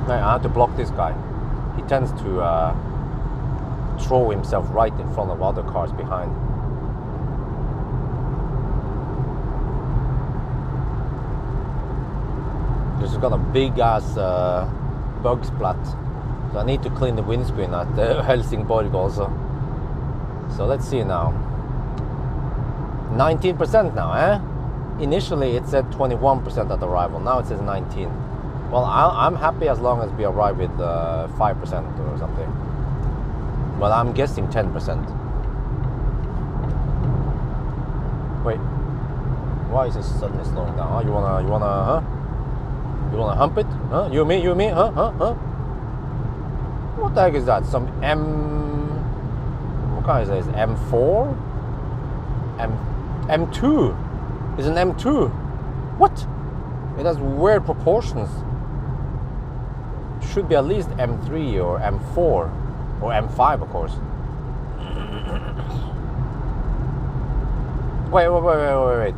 Speaker 1: I have to block this guy. He tends to throw himself right in front of other cars behind. Just got a big ass bug splat, so I need to clean the windscreen at Helsingborg also. So let's see now. 19% now, eh? Initially it said 21% at arrival. Now it says 19. Well, I'm happy as long as we arrive with 5% or something. But I'm guessing 10%. Wait, why is it suddenly slowing down? Oh, you wanna hump it? Huh? You and me? Huh? What the heck is that? Some what kind is this? M4? M2? It's an M2. What? It has weird proportions. Should be at least M3 or M4 or M5, of course. Wait.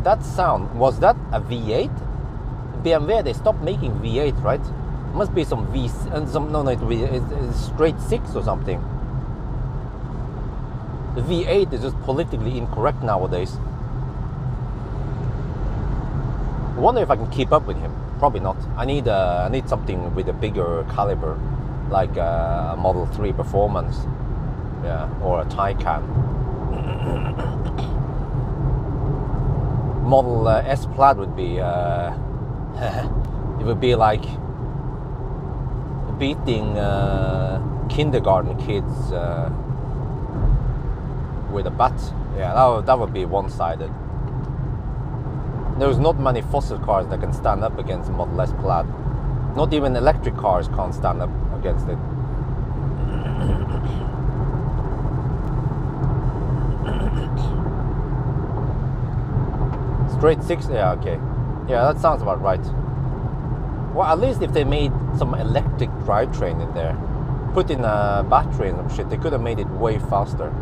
Speaker 1: That sound, was that a V8? BMW, they stopped making V8, right? Must be some V and some it's straight 6 or something. The V8 is just politically incorrect nowadays. I wonder if I can keep up with him. Probably not. I need something with a bigger caliber, like a Model 3 Performance, yeah, or a Taycan. Model S Plaid would be. It would be like beating kindergarten kids with a bat. Yeah, that would be one-sided. There's not many fossil cars that can stand up against Model S Plaid. Not even electric cars can't stand up against it. Straight 6, yeah, okay. Yeah, that sounds about right. Well, at least if they made some electric drivetrain in there, put in a battery and some shit, they could have made it way faster.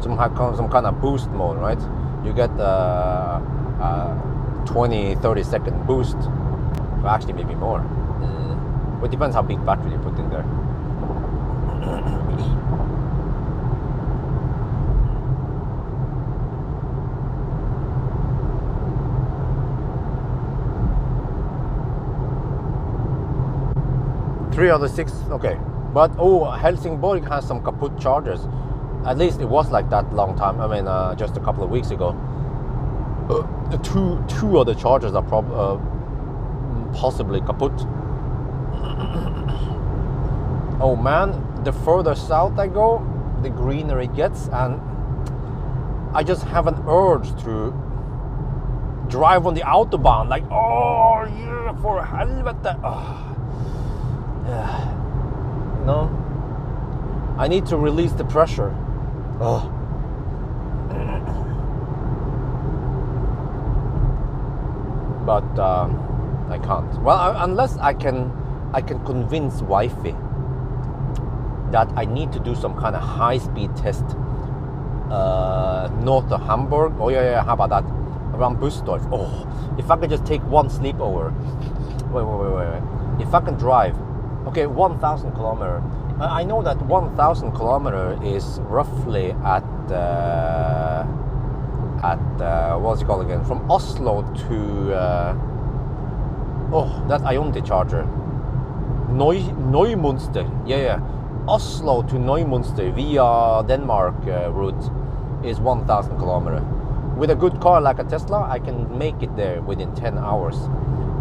Speaker 1: Some kind of boost mode, right? You get 20-30 second boost. Well, actually, maybe more. But it depends how big battery you put in there. Three out of 6, okay. But Helsingborg has some kaput chargers. At least it was like that long time. I mean, just a couple of weeks ago. The two other chargers are possibly kaput. Oh man, the further south I go, the greener it gets, and I just have an urge to drive on the autobahn. Like, oh yeah, for helvete. Oh. Yeah. No, I need to release the pressure. Oh. But I can't. Well, unless I can convince wifey that I need to do some kind of high-speed test north of Hamburg. Oh yeah, how about that? Around Busdorf. Oh, if I could just take one sleepover. Wait. If I can drive. Okay, 1,000 kilometer. I know that 1,000 kilometer is roughly at what's it called again? From Oslo to that Ionity charger. Neumunster. Yeah. Oslo to Neumunster via Denmark route is 1,000 kilometer. With a good car like a Tesla, I can make it there within 10 hours.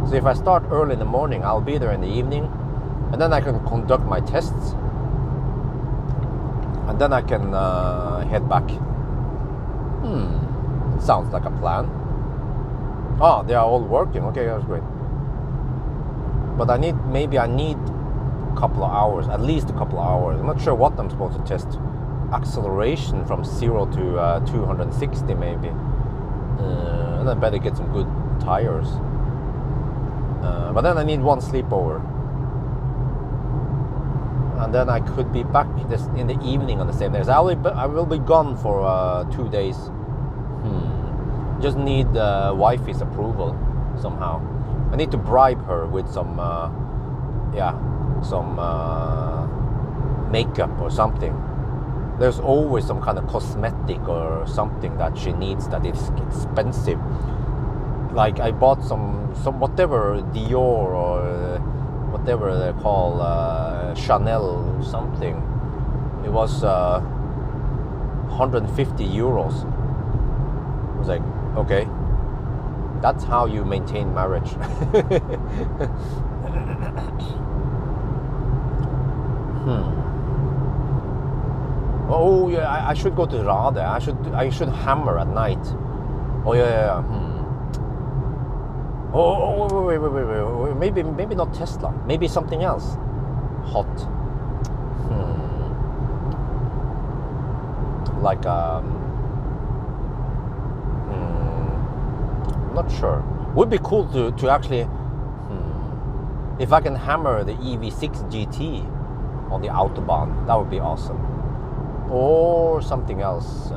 Speaker 1: So if I start early in the morning, I'll be there in the evening. And then I can conduct my tests, and then I can head back. Sounds like a plan. Oh, they are all working. Okay, that's great. But I need a couple of hours, at least a couple of hours. I'm not sure what I'm supposed to test. Acceleration from 0 to 260 maybe. And I better get some good tires. But then I need one sleepover. and then I could be back in the evening on the same day. So I will be gone for 2 days. Just need wifey's approval somehow. I need to bribe her with some, makeup or something. There's always some kind of cosmetic or something that she needs that is expensive. Like I bought some whatever Dior or whatever they call Chanel something. It was 150 euros. I was like, okay, that's how you maintain marriage. Oh yeah, I should go to Rade. I should hammer at night. Oh yeah. Oh wait. Maybe not Tesla. Maybe something else. Hot. Like I'm not sure. Would be cool to actually if I can hammer the EV6 GT on the Autobahn, that would be awesome. Or something else,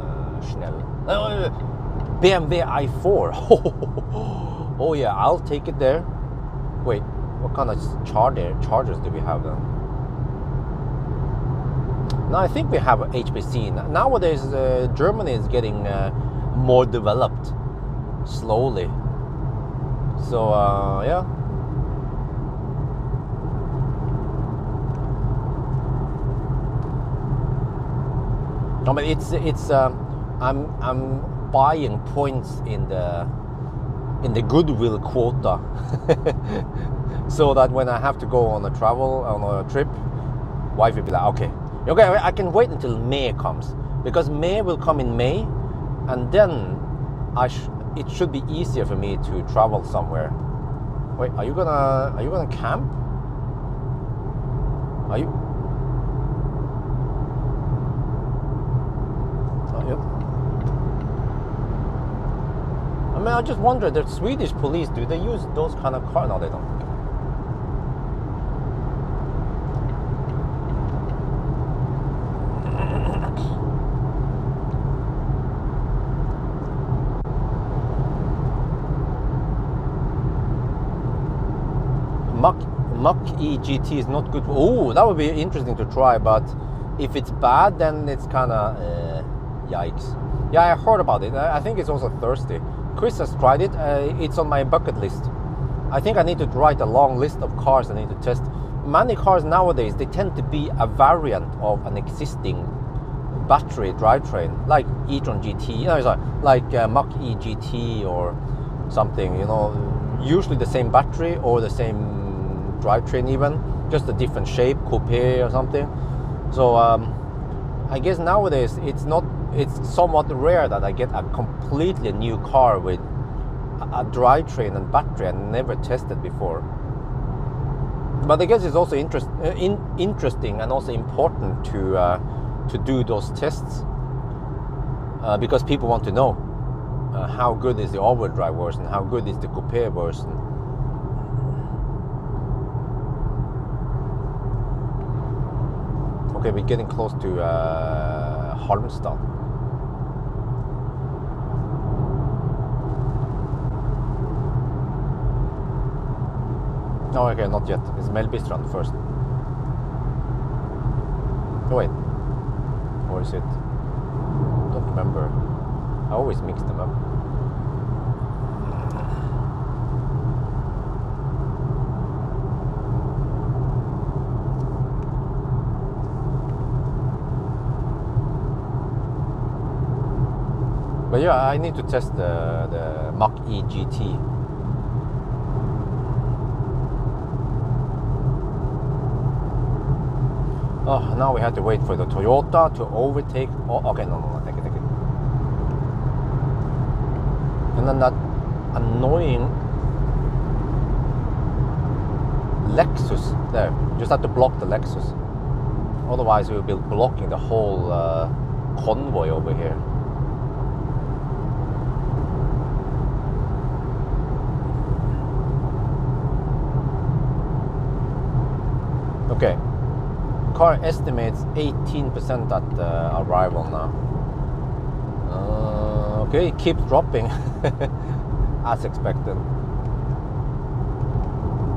Speaker 1: Schnell. BMW i4. Oh yeah, I'll take it there. Wait, what kind of chargers do we have then? No, I think we have HPC. Nowadays, Germany is getting more developed slowly. So yeah. No, but it's I'm buying points in the goodwill quota, so that when I have to go on a trip, wife will be like, okay, I can wait until May comes, because May will come in May, and then it should be easier for me to travel somewhere. Wait, are you gonna camp? Are you? Yep. I mean, I just wonder, the Swedish police, do they use those kind of cars? No, they don't. Mach E GT is not good. Oh, that would be interesting to try, but if it's bad, then it's kind of yikes. Yeah, I heard about it. I think it's also thirsty. Chris has tried it. It's on my bucket list. I think I need to write a long list of cars I need to test. Many cars nowadays, they tend to be a variant of an existing battery drivetrain, like e-tron GT, like Mach E GT or something, usually the same battery or the same drivetrain, even just a different shape, coupe or something. So I guess nowadays it's somewhat rare that I get a completely new car with a drivetrain and battery I never tested before. But I guess it's also interesting and also important to do those tests, because people want to know how good is the all-wheel drive version, how good is the coupe version. Okay, we're getting close to Halmstad. No, okay, not yet. It's Mellbystrand first. Oh, wait. Or is it? I don't remember. I always mix them up. But yeah, I need to test the Mach E GT. Oh, now we have to wait for the Toyota to overtake. Oh, okay, no, take it. And then that annoying Lexus there. Just have to block the Lexus. Otherwise, we'll be blocking the whole convoy over here. Okay. car estimates 18% at arrival now. Okay, it keeps dropping as expected.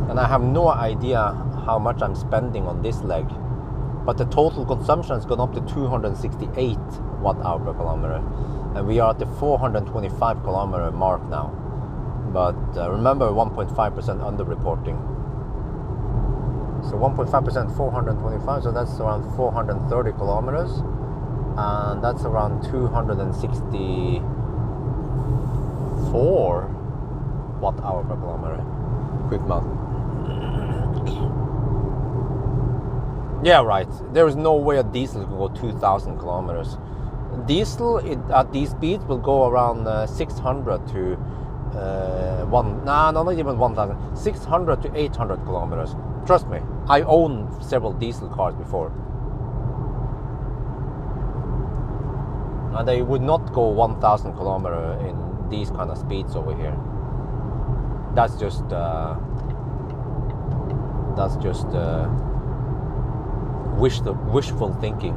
Speaker 1: And I have no idea how much I'm spending on this leg. But the total consumption has gone up to 268 watt-hour per kilometer. And we are at the 425 kilometer mark now. But remember 1.5% under-reporting. So 1.5%, 425, so that's around 430 kilometers. And that's around 264 watt-hour per kilometer. Quick math. Yeah, right. There is no way a diesel can go 2,000 kilometers. Diesel at these speeds will go around 600 to not even 1,000. 600 to 800 kilometers. Trust me, I own several diesel cars before. And they would not go 1,000 kilometers in these kind of speeds over here. That's just wishful thinking.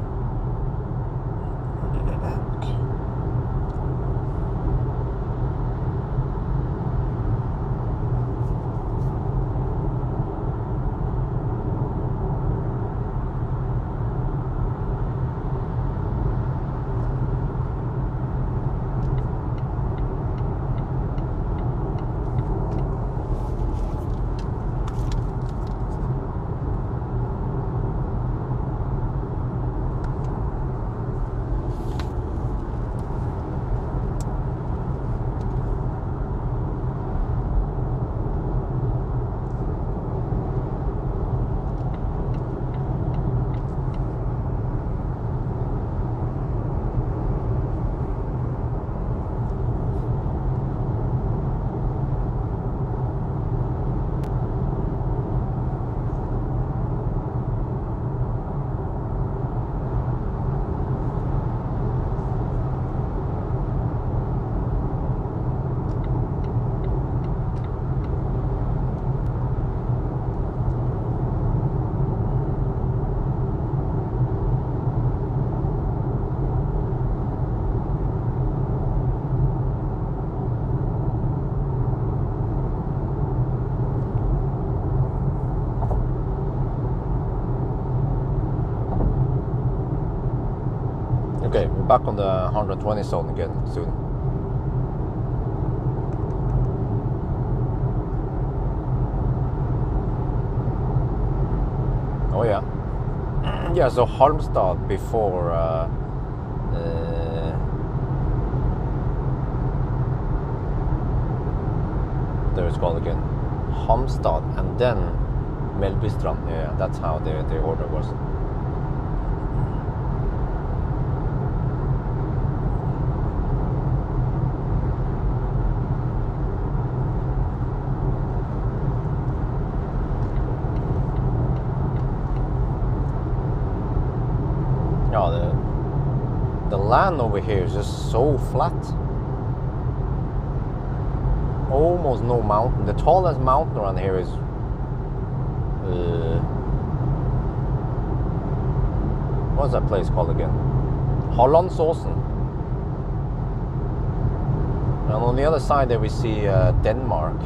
Speaker 1: Okay, we're back on the 120 zone again soon. Oh yeah. Yeah, so Halmstad before there it's called again. Halmstad and then Mellbystrand. Yeah, that's how the order was. The land over here is just so flat. Almost no mountain. The tallest mountain around here is what's that place called again? Hallandsåsen. And on the other side there we see Denmark.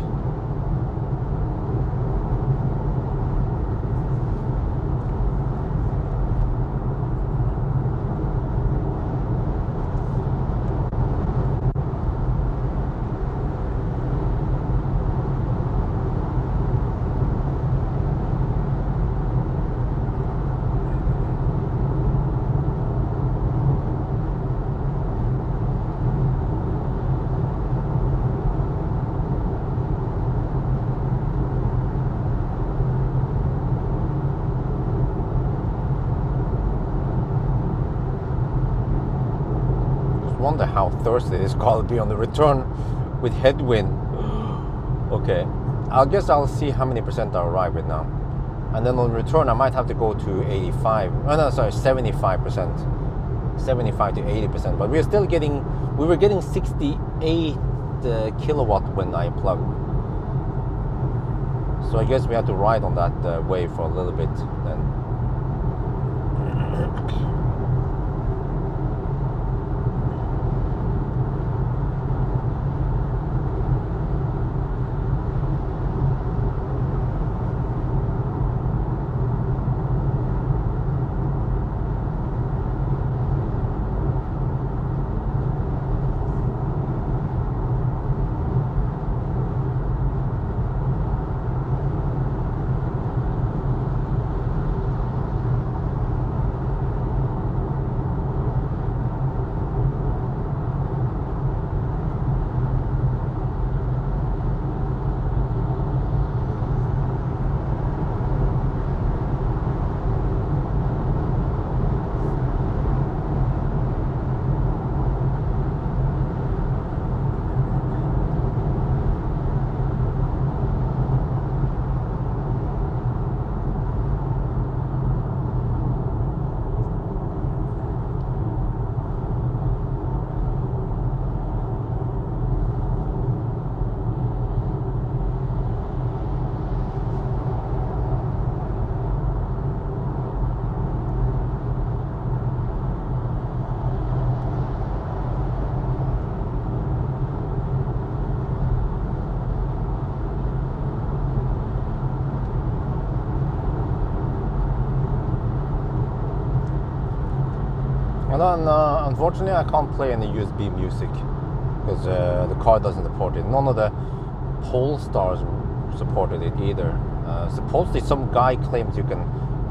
Speaker 1: Wonder how thirsty this car will be on the return with headwind. Okay, I guess I'll see how many percent I arrive with now, and then on return I might have to go to 85. Oh no, sorry, 75%, 75 to 80%. But we were getting 68 kilowatt when I plugged. So I guess we have to ride on that wave for a little bit then. And then, unfortunately, I can't play any USB music because the car doesn't support it. None of the Polestars supported it either. Supposedly, some guy claims you can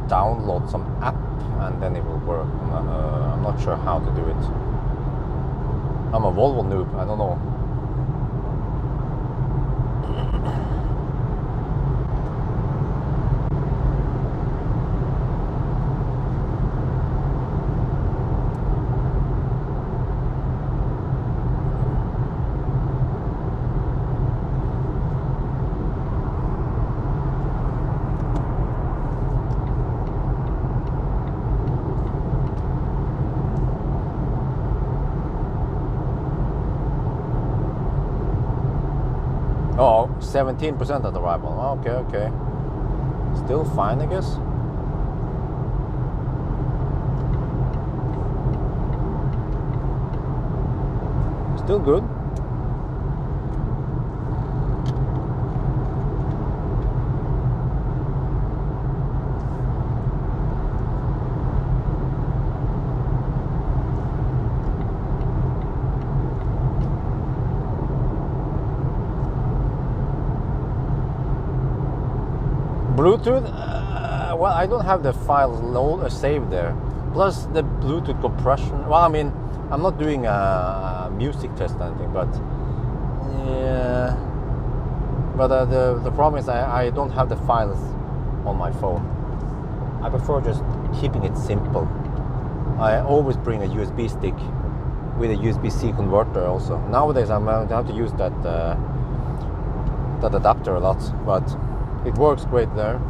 Speaker 1: download some app and then it will work. I'm not sure how to do it. I'm a Volvo noob. I don't know. Oh, 17% at arrival. Okay, okay. Still fine, I guess. Still good. Bluetooth, well, I don't have the files saved there. Plus the Bluetooth compression. Well, I mean, I'm not doing a music test or anything, but yeah. But the problem is I don't have the files on my phone. I prefer just keeping it simple. I always bring a USB stick with a USB-C converter also. Nowadays I have to use that adapter a lot, but it works great there.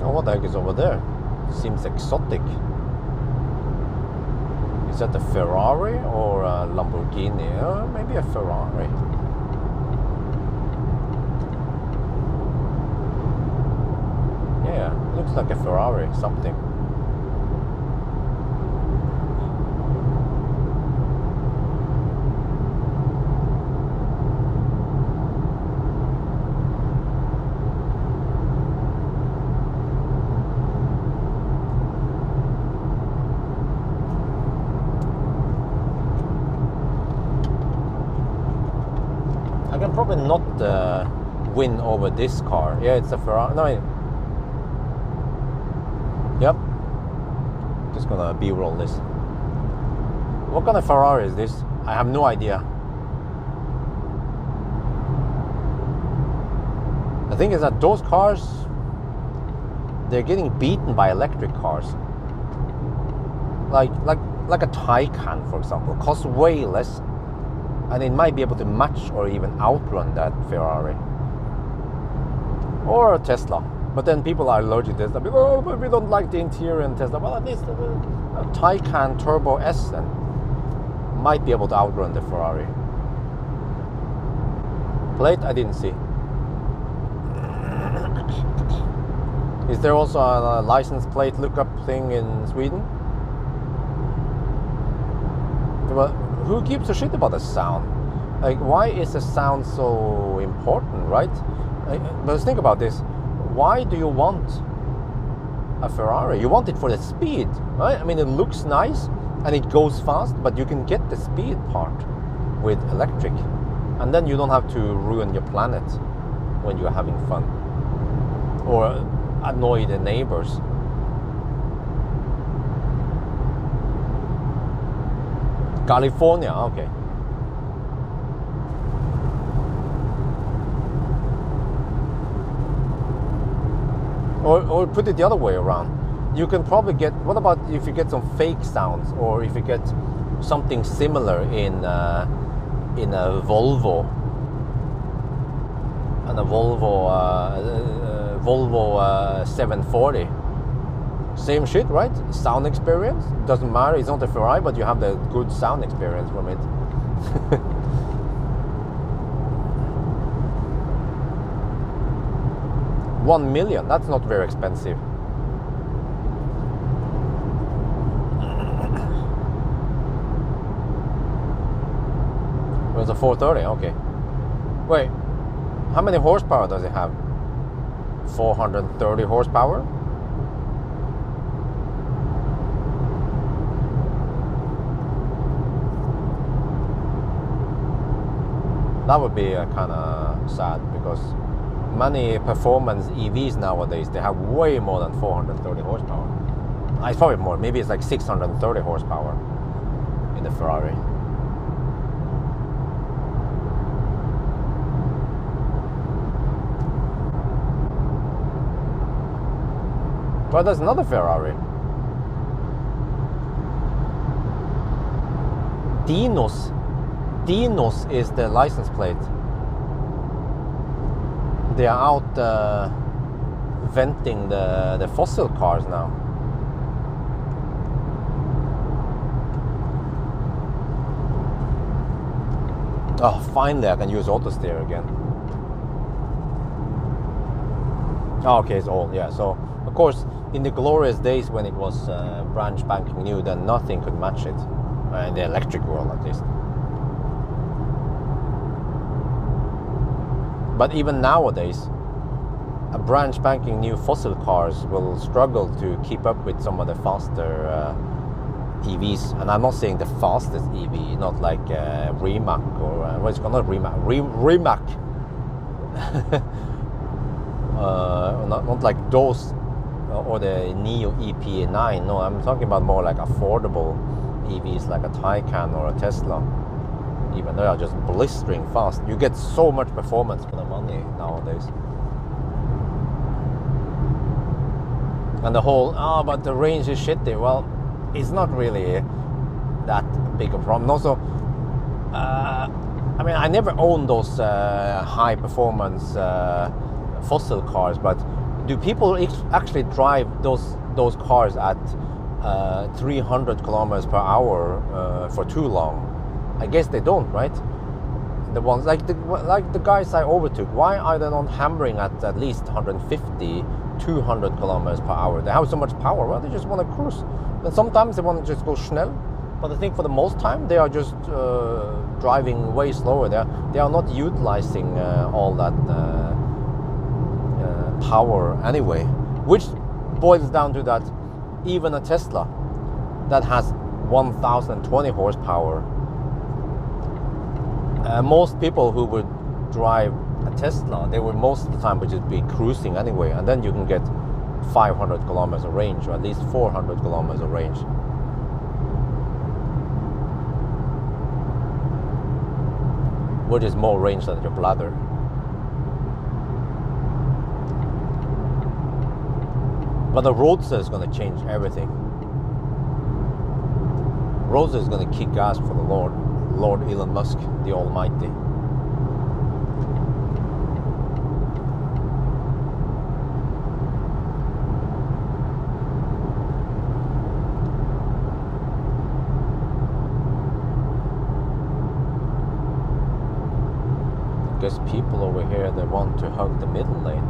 Speaker 1: Oh, what the heck is over there? Seems exotic. Is that a Ferrari or a Lamborghini? Maybe a Ferrari. Yeah, looks like a Ferrari, something. I can probably not win over this car. Yeah, it's a Ferrari. No, yep. Just gonna B-roll this. What kind of Ferrari is this? I have no idea. The thing is that those cars, they're getting beaten by electric cars. Like a Taycan, for example, costs way less, and it might be able to match or even outrun that Ferrari or a Tesla. But then people are allergic to Tesla. Oh, but we don't like the interior in Tesla. Well, at least A Taycan Turbo S then might be able to outrun the Ferrari. Plate I didn't see. Is there also a license plate lookup thing in Sweden? Well, who gives a shit about the sound? Like, why is the sound so important, right? But think about this. Why do you want a Ferrari? You want it for the speed, right? I mean, it looks nice and it goes fast, but you can get the speed part with electric. And then you don't have to ruin your planet when you're having fun. Or annoy the neighbors. California, okay. Or put it the other way around. You can probably get, what about if you get some fake sounds, or if you get something similar in a Volvo, and a Volvo 740. Same shit, right? Sound experience, doesn't matter, it's not a Ferrari, but you have the good sound experience from it. 1 million, that's not very expensive. It was a 430, okay. Wait, how many horsepower does it have? 430 horsepower? That would be kind of sad, because many performance EVs nowadays, they have way more than 430 horsepower. It's probably more, maybe it's like 630 horsepower in the Ferrari. But there's another Ferrari. Dinos is the license plate. They are out venting the fossil cars now. Oh, finally I can use auto steer again. Oh, okay, it's old, yeah. So, of course, in the glorious days when it was brand spanking new, then nothing could match it. In the electric world, at least. But even nowadays, a brand spanking new fossil cars will struggle to keep up with some of the faster EVs. And I'm not saying the fastest EV, not like Rimac or what's it called? Not Rimac, Rimac. Not like those, or the Neo EP9. No, I'm talking about more like affordable EVs, like a Taycan or a Tesla. Even they are just blistering fast. You get so much performance for the money nowadays. And the whole, but the range is shitty. Well, it's not really that big a problem. Also, I mean, I never owned those high performance fossil cars, but do people actually drive those cars at 300 kilometers per hour for too long? I guess they don't, right? The ones like the guys I overtook, why are they not hammering at least 150, 200 kilometers per hour? They have so much power. Well, they just want to cruise. And sometimes they want to just go schnell, but I think for the most time they are just driving way slower. They are not utilizing all that power anyway, which boils down to that even a Tesla that has 1020 horsepower, most people who would drive a Tesla, they would most of the time would just be cruising anyway, and then you can get 500 kilometers of range, or at least 400 kilometers of range. Which is more range than your bladder. But the Roadster is going to change everything. Roadster is going to kick ass for the Lord Elon Musk, the Almighty. people over here that want to hug the middle lane.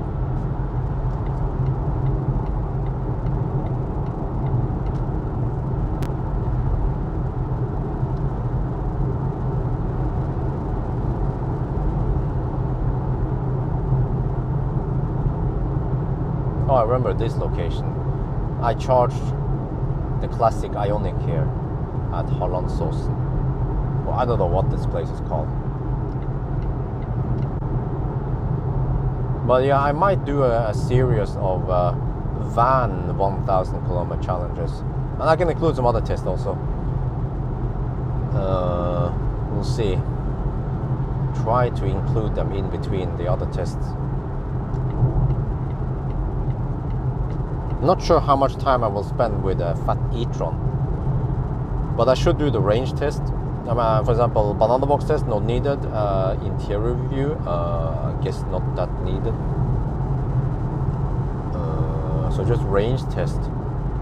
Speaker 1: Oh, I remember this location. I charged the classic Ioniq here at Hallandsåsen. Well, I don't know what this place is called. But yeah, I might do a series of van 1,000 kilometer challenges. And I can include some other tests also. We'll see. Try to include them in between the other tests. Not sure how much time I will spend with a fat e-tron, but I should do the range test. For example, banana box test, not needed. Interior view, I guess not that needed. So just range test,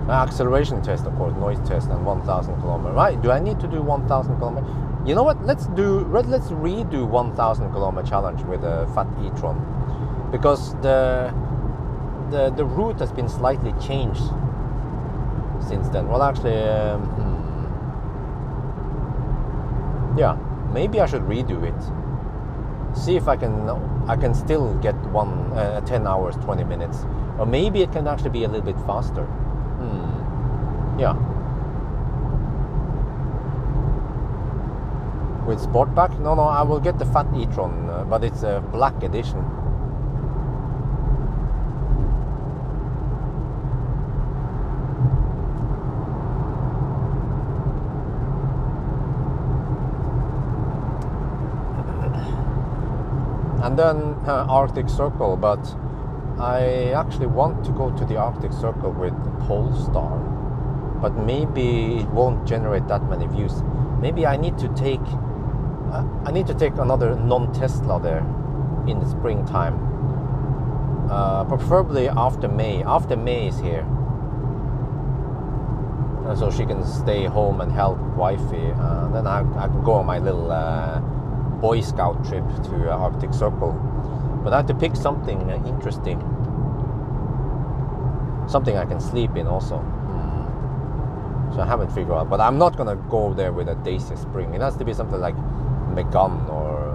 Speaker 1: acceleration test, of course, noise test, and 1,000 kilometers. Right? Do I need to do 1,000 kilometers? You know what? Let's redo 1,000 kilometer challenge with a fat e-tron, because the route has been slightly changed since then. Well, actually, yeah, maybe I should redo it. See if I can still get 10 hours, 20 minutes, or maybe it can actually be a little bit faster. Yeah. With Sportback? No, I will get the fat e-tron, but it's a black edition. And then Arctic Circle, but I actually want to go to the Arctic Circle with Polestar, but maybe it won't generate that many views. Maybe I need to take another non-Tesla there in the springtime, preferably after May. After May is here, so she can stay home and help wifey. Then I can go on my little Boy Scout trip to Arctic Circle. But I have to pick something interesting, something I can sleep in also. So I haven't figured out, but I'm not gonna go there with a Daisy Spring. It has to be something like Megane or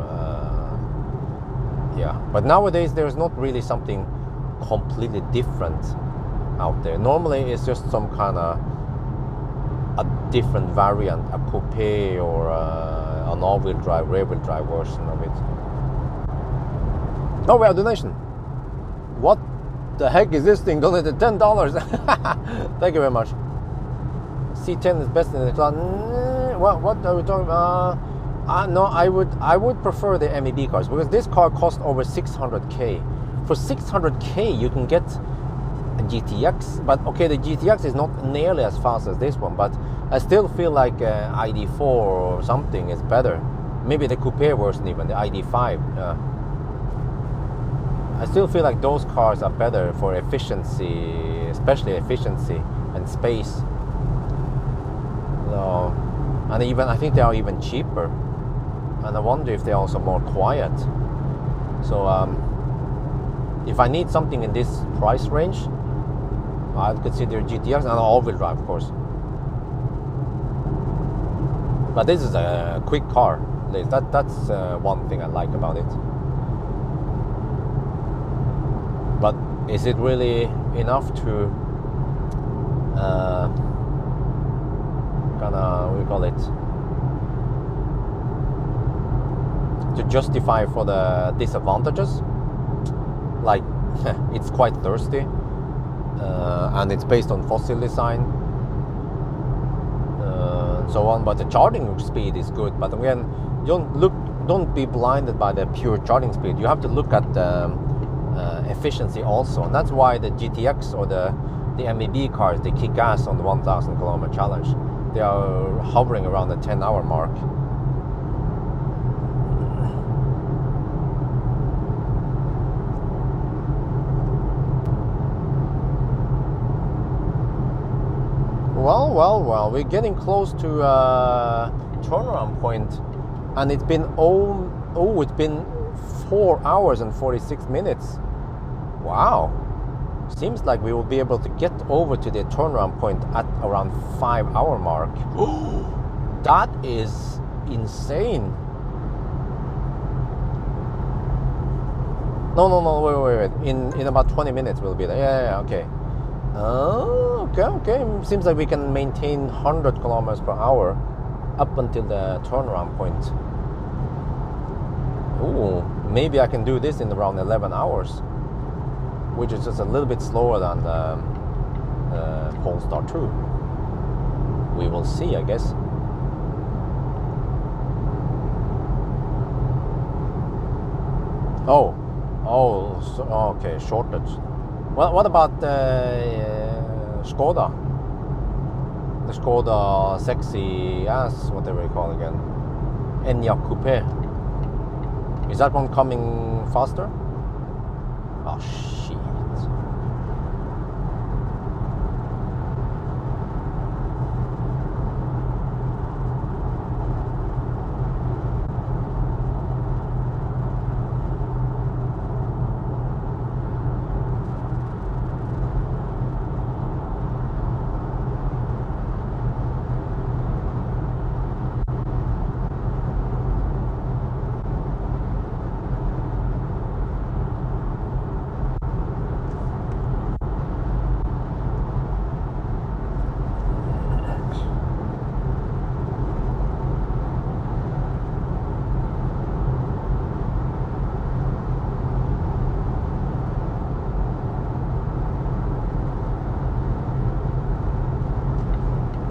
Speaker 1: yeah. But nowadays there's not really something completely different out there. Normally it's just some kind of a different variant, a coupe or an all-wheel drive, rear-wheel drive version of it. Oh, we have donation. What the heck is this thing? Donated $10. Thank you very much. C10 is best in the class. What are we talking about? No, I would prefer the MEB cars, because this car costs over 600k. For 600k you can get a GTX, but okay, the GTX is not nearly as fast as this one, but I still feel like ID4 or something is better. Maybe the coupe version, even the ID5. I still feel like those cars are better for efficiency, especially efficiency and space. So, and even I think they are even cheaper, and I wonder if they're also more quiet. So if I need something in this price range, I'd consider GTX and all-wheel drive, of course. But this is a quick car. That's one thing I like about it. But is it really enough to what do you call it? To justify for the disadvantages? Like, it's quite thirsty, and it's based on fossil design, and so on. But the charging speed is good. But again, don't be blinded by the pure charging speed. You have to look at the efficiency also, and that's why the GTX or the MEB cars, they kick ass on the 1,000 kilometer challenge. They are hovering around the 10-hour mark. Well, we're getting close to turnaround point, and it's been it's been 4 hours and 46 minutes. Wow. Seems like we will be able to get over to the turnaround point at around 5-hour mark. That is insane. No, wait. In about 20 minutes we'll be there. Yeah, okay. Oh, okay. Seems like we can maintain 100 kilometers per hour up until the turnaround point. Ooh, maybe I can do this in around 11 hours, which is just a little bit slower than the Polestar 2. We will see, I guess. Okay, shortage. Well, what about Skoda? The Skoda sexy ass, whatever you call it again. Enyaq Coupe. Is that one coming faster? Oh, shit.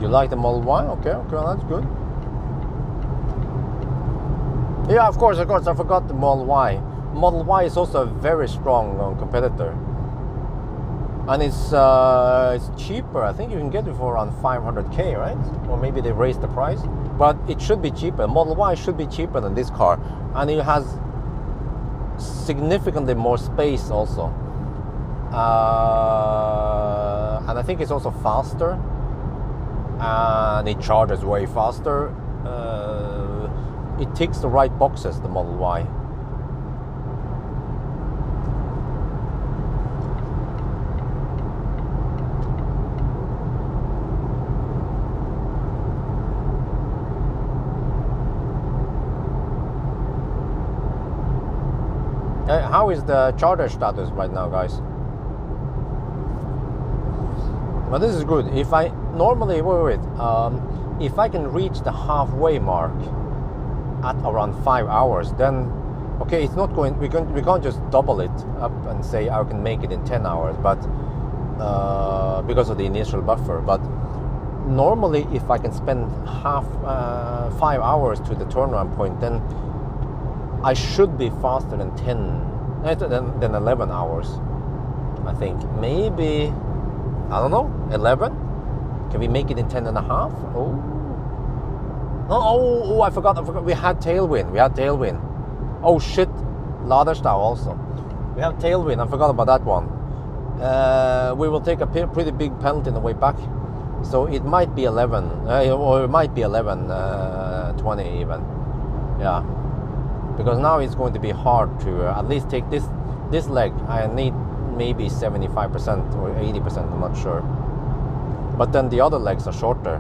Speaker 1: You like the Model Y? Okay, that's good. Yeah, of course, I forgot the Model Y. Model Y is also a very strong competitor. And it's cheaper. I think you can get it for around 500k, right? Or maybe they raised the price. But it should be cheaper. Model Y should be cheaper than this car. And it has significantly more space also. And I think it's also faster. And it charges way faster. It ticks the right boxes, the Model Y. How is the charger status right now, guys? Well, this is good. If I normally if I can reach the halfway mark at around 5 hours, then okay, it's not going. We can't just double it up and say I can make it in 10 hours, but because of the initial buffer. But normally, if I can spend 5 hours to the turnaround point, then I should be faster than 11 hours. I think maybe, I don't know, 11. Can we make it in 10 and a half? Oh, I forgot. We had tailwind. Oh shit, Laderstau also. We have tailwind. I forgot about that one. We will take a pretty big penalty on the way back. So it might be 11, or it might be 11:20 even. Yeah, because now it's going to be hard to at least take this leg. I need maybe 75% or 80%. I'm not sure. But then the other legs are shorter.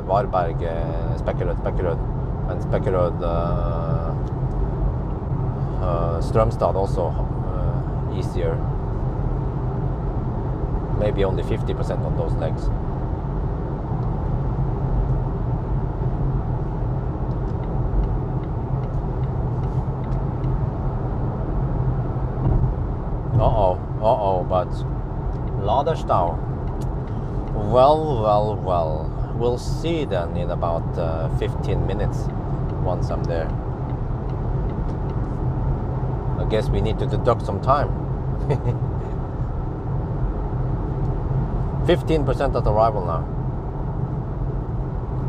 Speaker 1: Varberg, Speculating, and Speculating, Strømstad also easier. Maybe only 50% on those legs. But Laderstau. Well. We'll see then in about 15 minutes once I'm there. I guess we need to deduct some time. 15% at arrival now.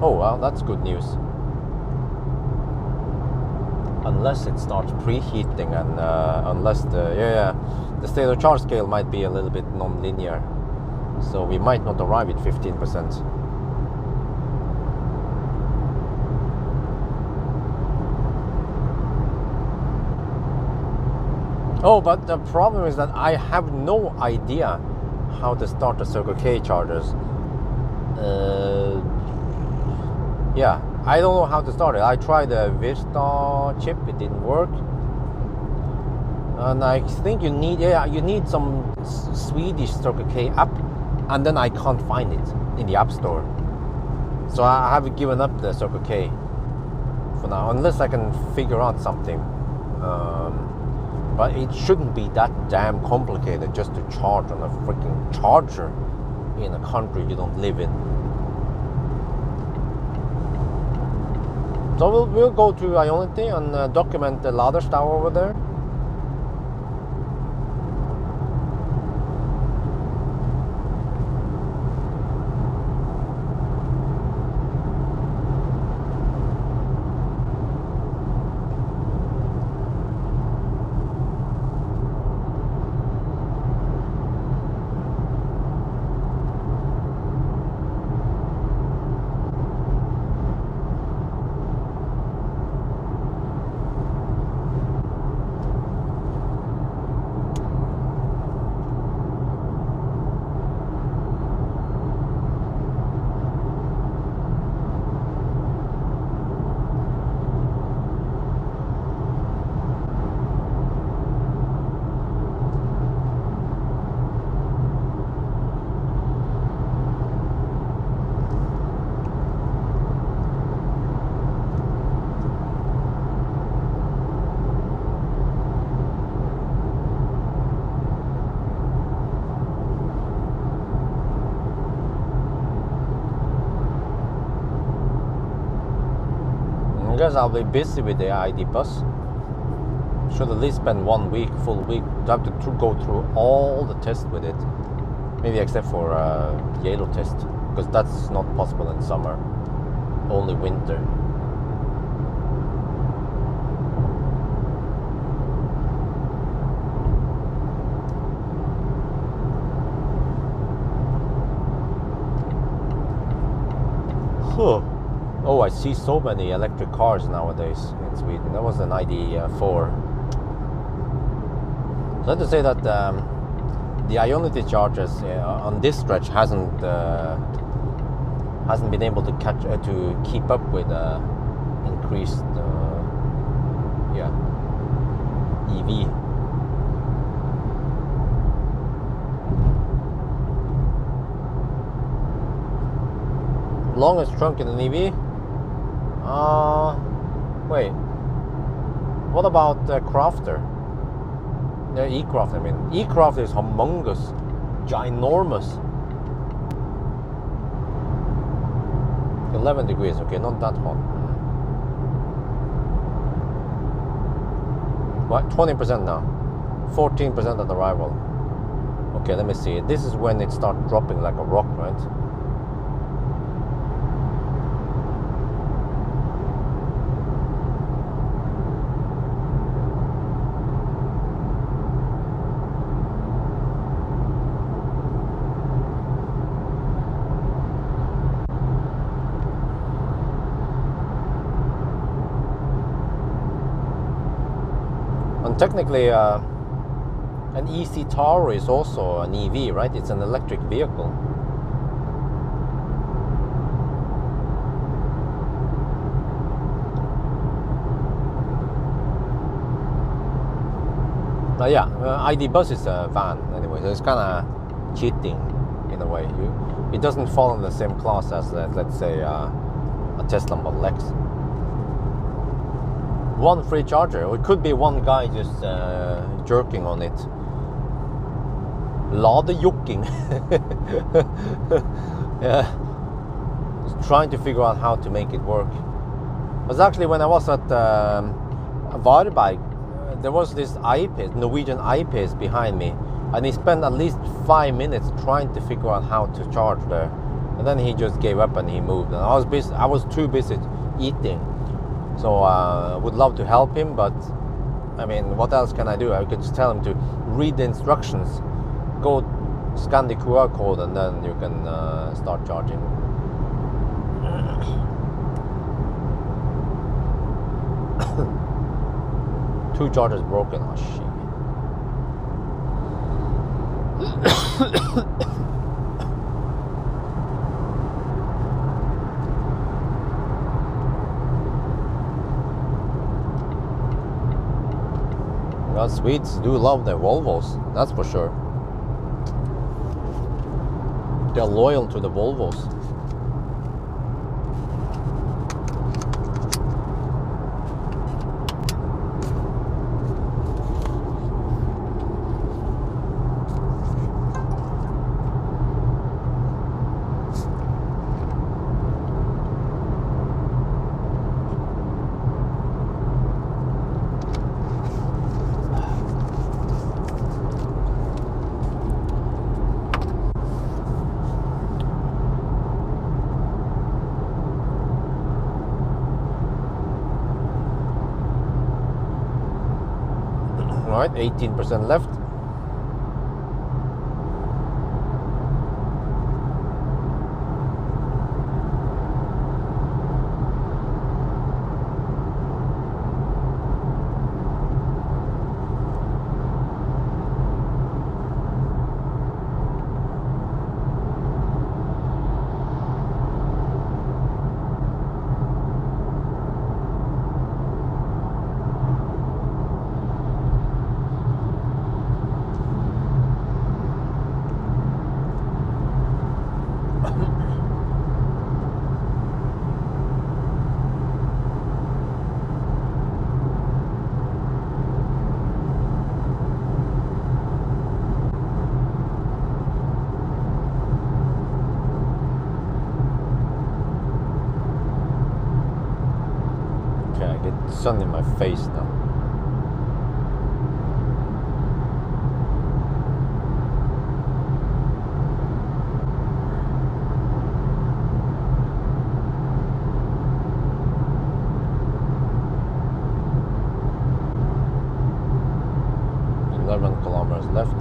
Speaker 1: Oh well, that's good news. Unless it starts preheating and unless the state of charge scale might be a little bit non-linear. So we might not arrive at 15%. Oh, but the problem is that I have no idea how to start the Circle K chargers. Yeah, I don't know how to start it. I tried the Vista chip, it didn't work. And I think you need some Swedish Circle K app, and then I can't find it in the App Store. So I have given up the Circle K for now, unless I can figure out something. But it shouldn't be that damn complicated just to charge on a freaking charger in a country you don't live in. So we'll go to Ionity and document the Laderstau over there. I guess I'll be busy with the ID bus. Should at least spend 1 week, full week. I have to go through all the tests with it. Maybe except for Yellow test, because that's not possible in summer. Only winter. Huh. Oh, I see so many electric cars nowadays in Sweden. That was an ID4. So I have to say that the Ionity chargers on this stretch hasn't been able to keep up with increased EV. Longest trunk in an EV? Wait. What about Crafter? The E-Craft, I mean. E-Craft is humongous. Ginormous. 11 degrees, okay, not that hot. What? 20% now. 14% at arrival. Okay, let me see. This is when it starts dropping like a rock, right? Technically, an e-Citaro is also an EV, right? It's an electric vehicle. ID bus is a van anyway, so it's kind of cheating in a way. It doesn't fall in the same class as, let's say, a Tesla Model X. One free charger, or it could be one guy just jerking on it. Ladejokking. Yeah. Just trying to figure out how to make it work. It was actually when I was at Varberg, there was this I-Pace, Norwegian I-Pace behind me, and he spent at least 5 minutes trying to figure out how to charge there. And then he just gave up and he moved. And I was too busy eating. So I would love to help him, but I mean, what else can I do? I could just tell him to read the instructions, go scan the QR code, and then you can start charging. Two chargers broken. Oh shit. Well, Swedes do love their Volvos, that's for sure. They're loyal to the Volvos. Right, 18% left. Sun in my face now. Kilometers left.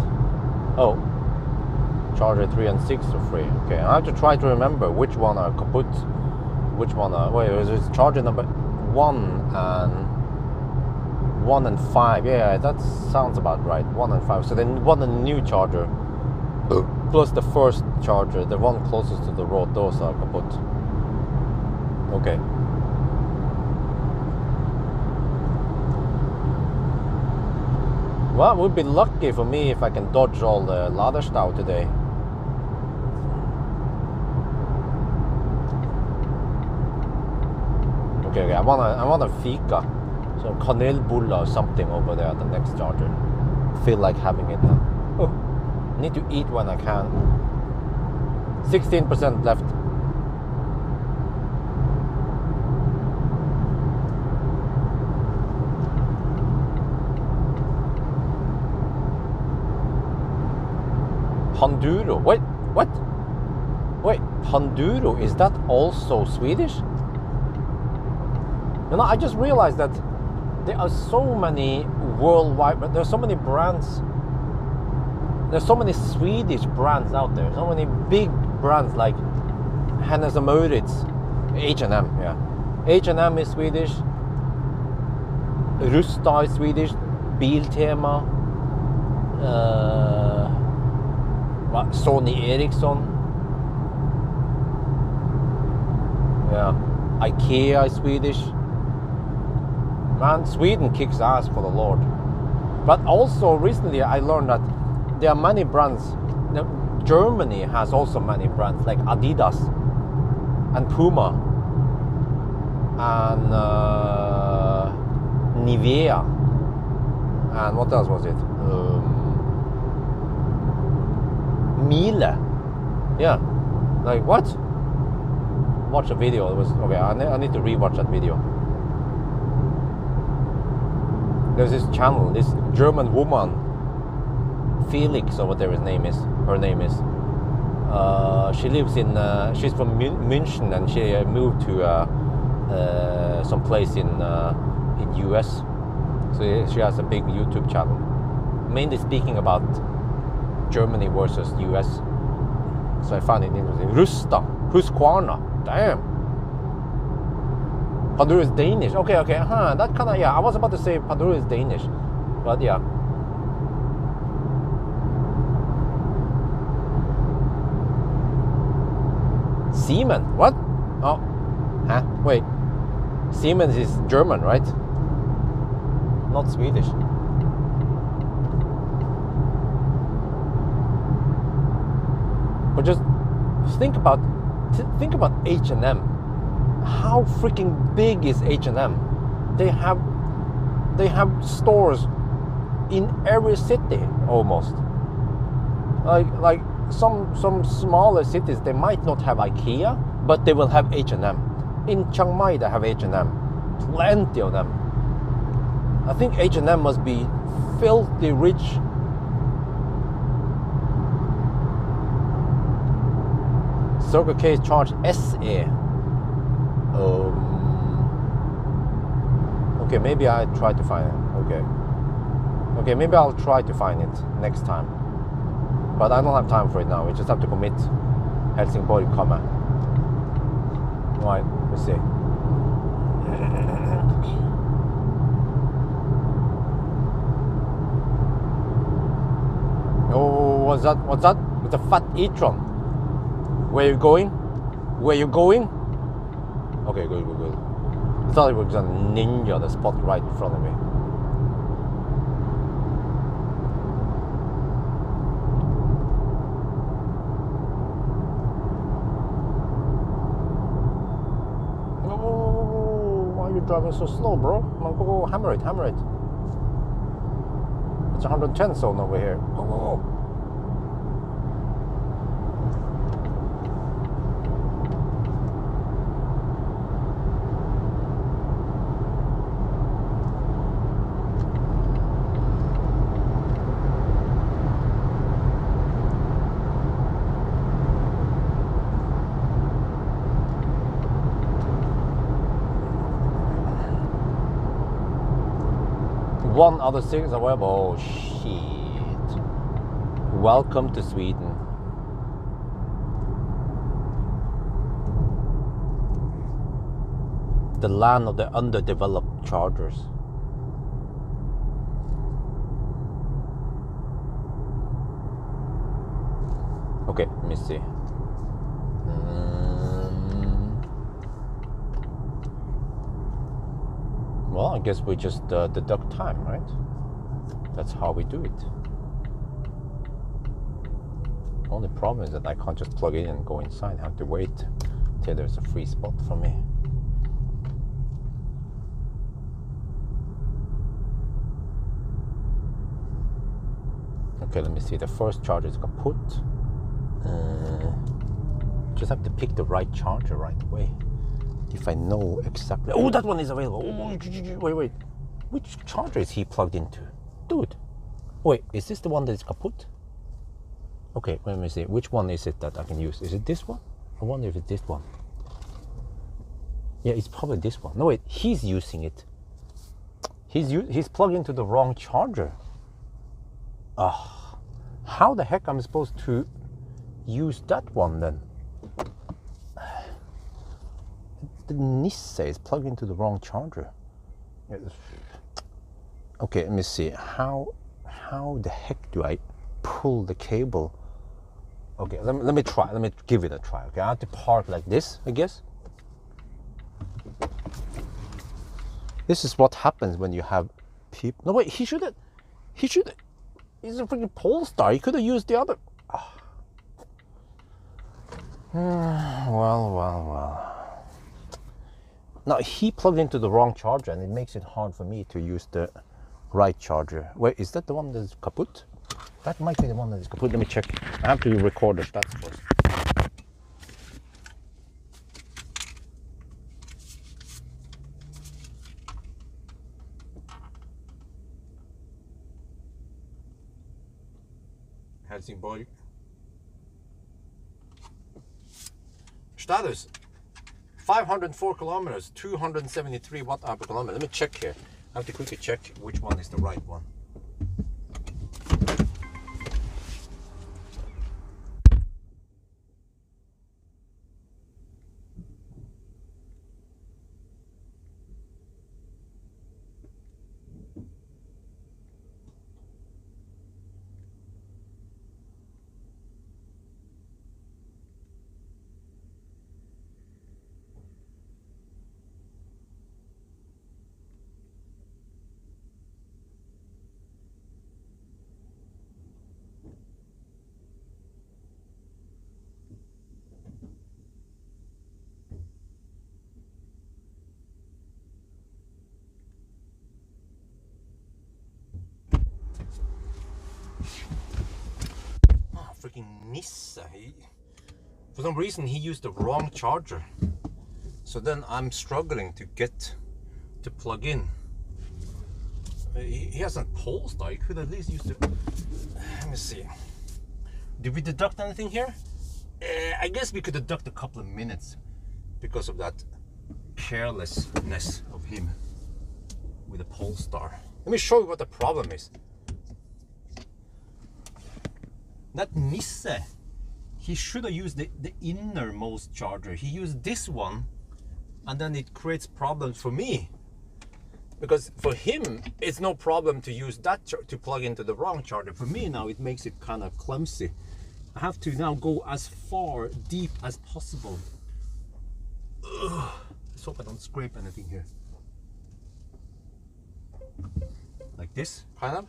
Speaker 1: Oh, charger 3 and 6 are free. Okay, I have to try to remember which one are kaput, which one are. Wait, it's charger number 1 and 5. Yeah, that sounds about right. 1 and 5. So then one and new charger plus the first charger, the one closest to the road, those are kaput. Okay. Well, it would be lucky for me if I can dodge all the laderstau today. Okay, I want a fika, so kanelbulla or something over there at the next charger. Feel like having it now. Oh, need to eat when I can. 16% left. Panduro. Wait, what? Wait, Panduro, is that also Swedish? You know, I just realized that there are so many worldwide, but there's so many brands. There's so many Swedish brands out there. So many big brands like Hennes & Mauritz, H&M, yeah. H&M is Swedish. Rusta is Swedish. Biltema. Sony Ericsson. Yeah. IKEA is Swedish. Man, Sweden kicks ass for the Lord. But also recently I learned that there are many brands. Germany has also many brands like Adidas and Puma and Nivea and what else was it? Miele. Yeah. Like what? Watch a video. It was okay. I need to rewatch that video. There's this channel, this German woman, Felix or whatever his name is. Her name is. She lives in. She's from München and she moved to some place in US. So she has a big YouTube channel, mainly speaking about Germany versus US. So I found it interesting. Rusta, Husqvarna. Damn. Panduro is Danish. Okay. That kind of, yeah. I was about to say Panduro is Danish, but yeah. Siemens? What? Oh, huh? Wait. Siemens is German, right? Not Swedish. But just think about H&M. How freaking big is H&M? They have stores in every city almost. Like some smaller cities, they might not have IKEA, but they will have H&M. In Chiang Mai they have H&M, plenty of them. I think H&M must be filthy rich. Circle K charge SE. Okay, maybe I try to find it. Okay, maybe I'll try to find it next time. But I don't have time for it now. We just have to commit Helsingborg, comma. Right, let's see. Oh, what's that? What's that? It's a fat e-tron. Where you going? Where you going? Okay, good. I thought it was a ninja that spot right in front of me. Oh, why are you driving so slow, bro? Come on, go, hammer it. It's 110 zone over here. Go. One other thing is available. Oh shit. Welcome to Sweden. The land of the underdeveloped chargers. Okay, let me see. Well, I guess we just deduct time, right? That's how we do it. Only problem is that I can't just plug in and go inside. I have to wait till there's a free spot for me. Okay, let me see. The first charger is kaput. Just have to pick the right charger right away. If I know exactly. Oh, that one is available. Oh, wait. Which charger is he plugged into? Dude. Wait, is this the one that is kaput? Okay, let me see. Which one is it that I can use? Is it this one? I wonder if it's this one. Yeah, it's probably this one. No, wait, he's using it. He's plugged into the wrong charger. How the heck am I supposed to use that one then? The Nisse is plugged into the wrong charger. Okay, let me see. How the heck do I pull the cable? Okay, let me try. Let me give it a try. Okay, I have to park like this, I guess. This is what happens when you have people. No, wait, he should have. He's a freaking Polestar. He could have used the other. Well. Now he plugged into the wrong charger, and it makes it hard for me to use the right charger. Wait, is that the one that's kaput? That might be the one that is kaput. Let me check. I have to record the stats first. Helsingborg. Status 504 kilometers, 273 watt-hour per kilometer. Let me check here. I have to quickly check which one is the right one. freaking Nisse. For some reason he used the wrong charger. So then I'm struggling to get to plug in. He hasn't pulsed. I could at least use the... Let me see. Did we deduct anything here? I guess we could deduct a couple of minutes because of that carelessness of him with a Polestar. Let me show you what the problem is. That Nisse, he should have used the innermost charger. He used this one, and then it creates problems for me. Because for him, it's no problem to use that to plug into the wrong charger. For me now, it makes it kind of clumsy. I have to now go as far deep as possible. Ugh. Let's hope I don't scrape anything here. Like this, kind of.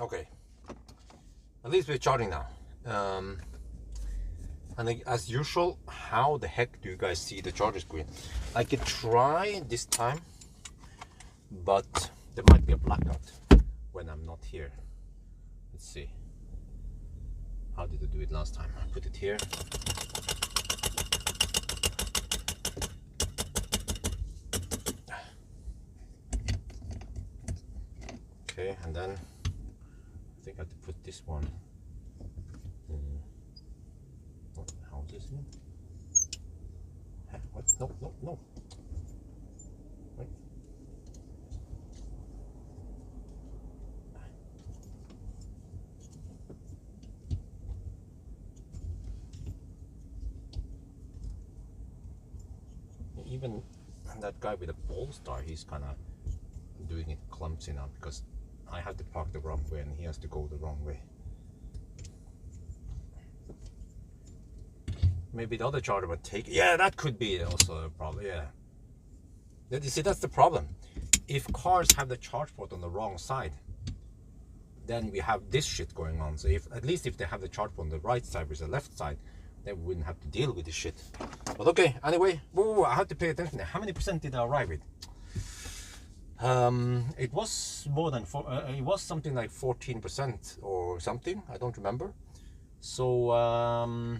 Speaker 1: Okay, at least we're charging now. And as usual, how the heck do you guys see the charger screen? I could try this time, but there might be a blackout when I'm not here. Let's see. How did I do it last time? I put it here. Okay, and then I think I have to put this one. How is this? What? No, no, no. Wait. Even that guy with a Polestar, he's kind of doing it clumsy now because I have to park the wrong way and he has to go the wrong way. Maybe the other charger would take it. Yeah, that could be also a problem. Yeah. You see, that's the problem. If cars have the charge port on the wrong side, then we have this shit going on. So at least if they have the charge port on the right side versus the left side, then we wouldn't have to deal with this shit. But okay, anyway, whoa, I have to pay attention. How many percent did I arrive with? It was more than it was something like 14% or something. I don't remember. So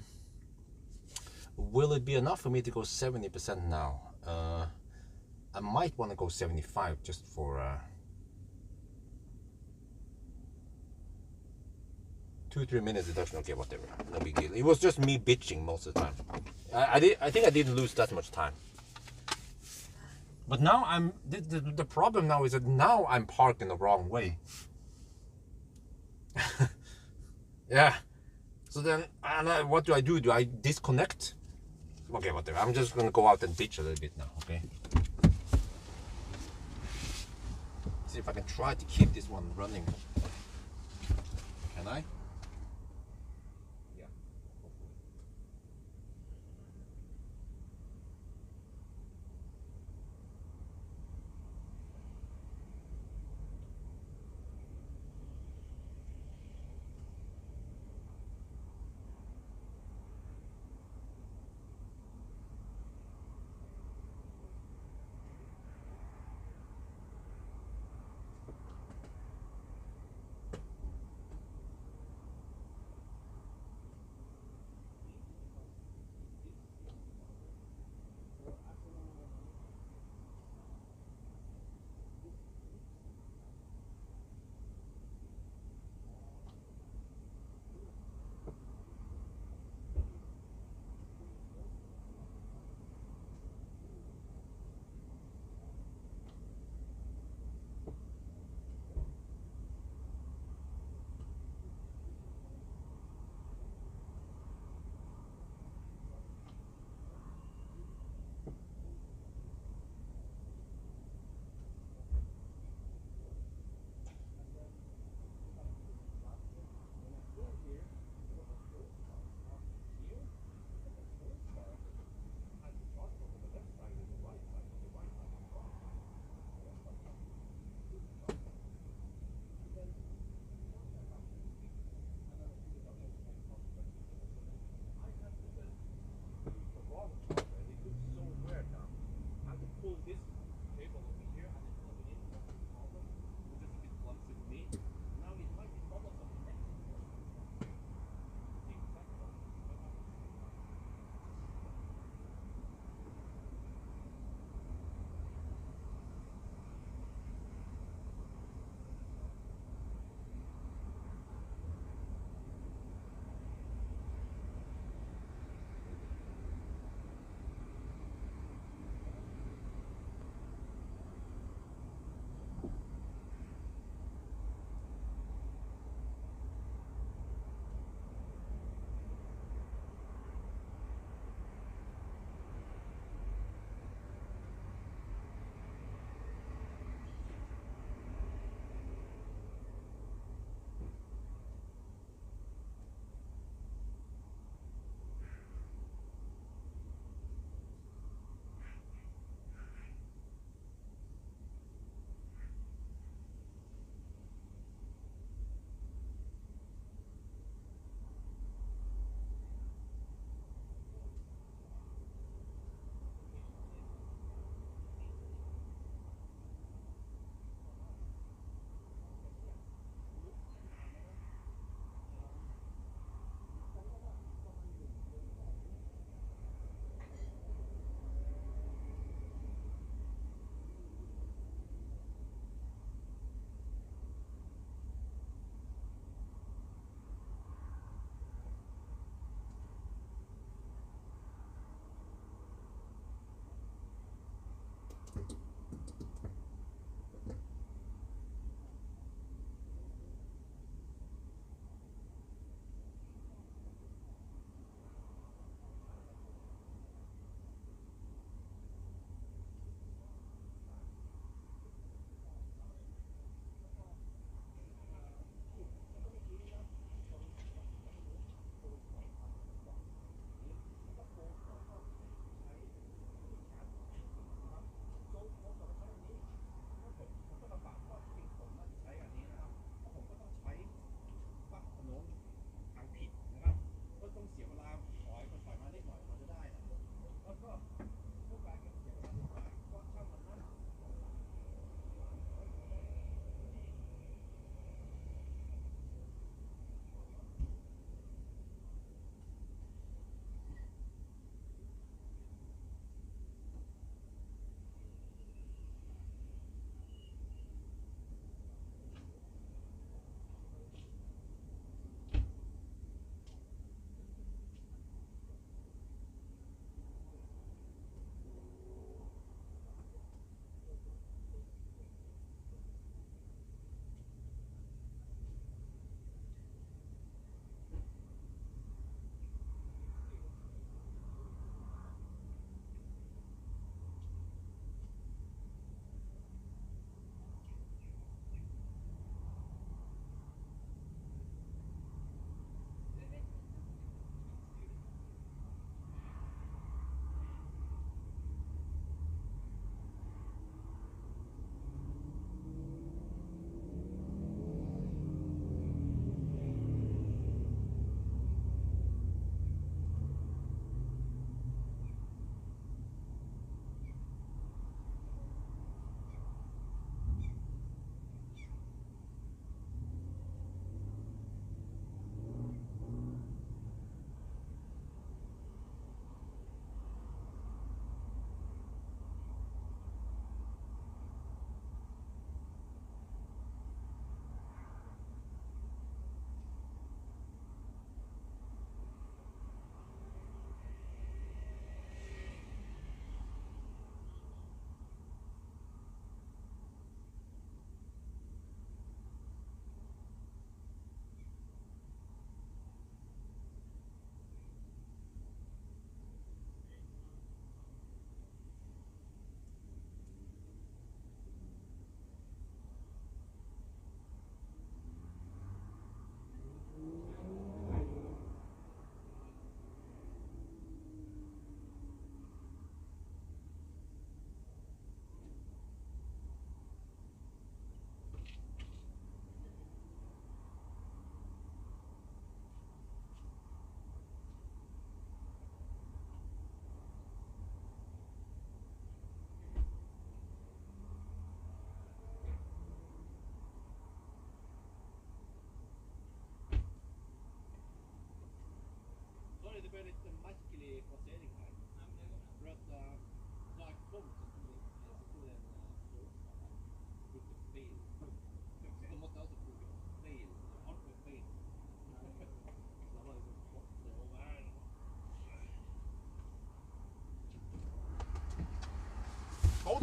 Speaker 1: will it be enough for me to go 70% now? I might want to go 75 just for 2-3 minutes deduction. Okay, whatever, no big deal. It was just me bitching most of the time. I think I didn't lose that much time. But now the problem now is that now I'm parked in the wrong way. Yeah. So then, what do I do? Do I disconnect? Okay, whatever. I'm just gonna go out and bitch a little bit now. Okay. See if I can try to keep this one running. Can I?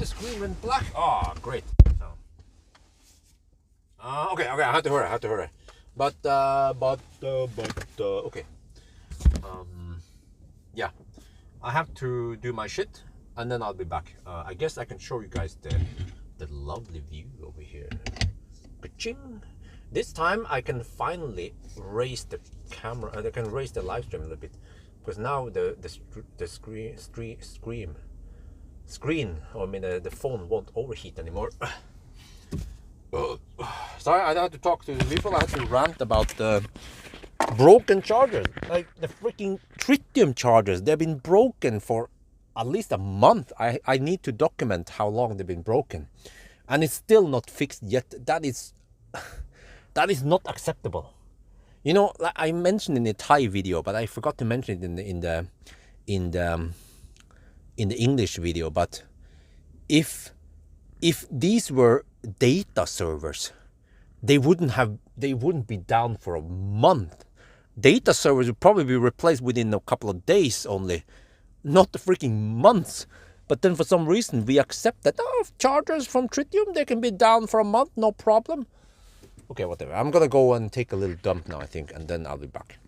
Speaker 1: the screen went black. Oh, great. Okay, I have to hurry. But okay. Yeah, I have to do my shit, and then I'll be back. I guess I can show you guys the lovely view over here. Ka-ching. This time I can finally raise the camera. I can raise the live stream a little bit, because now the screen, or I mean the phone won't overheat anymore. Sorry, I had to talk to the people. I had to rant about the broken chargers, like the freaking tritium chargers. They've been broken for at least a month. I need to document how long they've been broken, and it's still not fixed yet. That is not acceptable. You know, like I mentioned in the Thai video, but I forgot to mention it in the English video. But if these were data servers, they wouldn't be down for a month. Data servers would probably be replaced within a couple of days only, not the freaking months. But then for some reason we accept that chargers from tritium, they can be down for a month, no problem. Okay, whatever. I'm gonna go and take a little dump now, I think, and then I'll be back.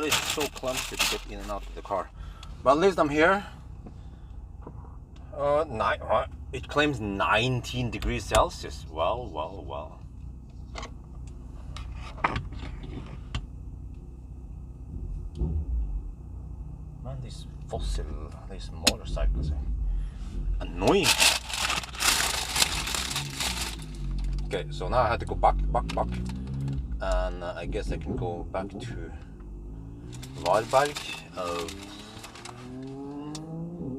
Speaker 1: but it's so clumsy to get in and out of the car. But at least I'm here. It claims 19 degrees Celsius. Well, well, well. Man, these motorcycles are annoying. Okay, so now I had to go back, and I guess I can go back to Varberg.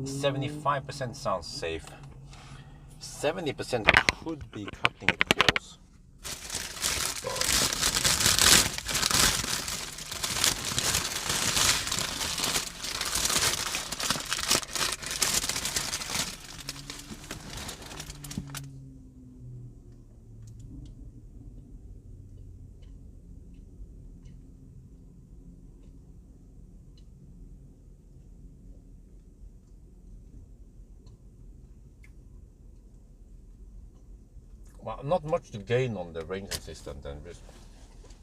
Speaker 1: 75% sounds safe. 70% could be cutting it close. Well, not much to gain on the range assistant, then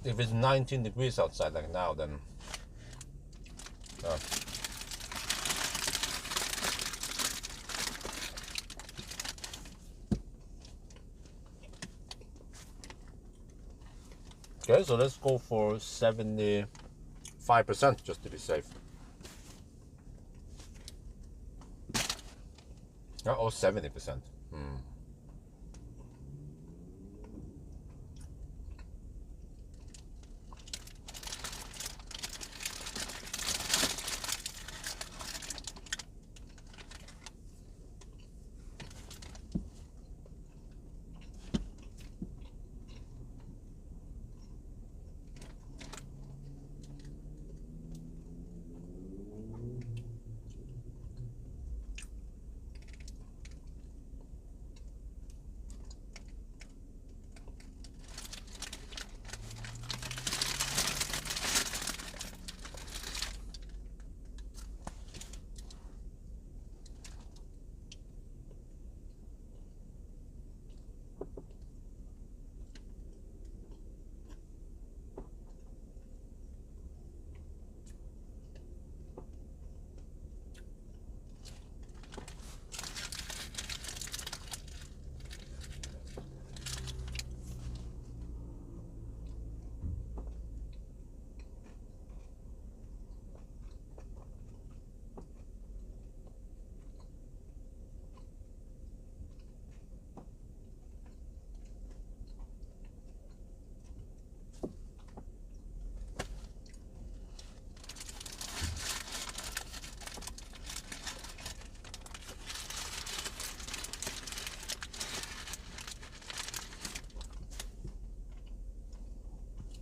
Speaker 1: if it's 19 degrees outside like now, then okay, so let's go for 75% just to be safe. Oh, 70%.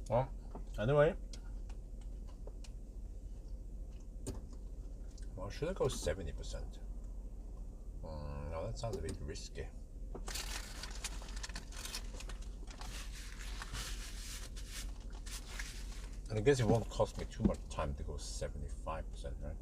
Speaker 1: Well, anyway, well, should I go 70%? No, that sounds a bit risky. And I guess it won't cost me too much time to go 75%, right?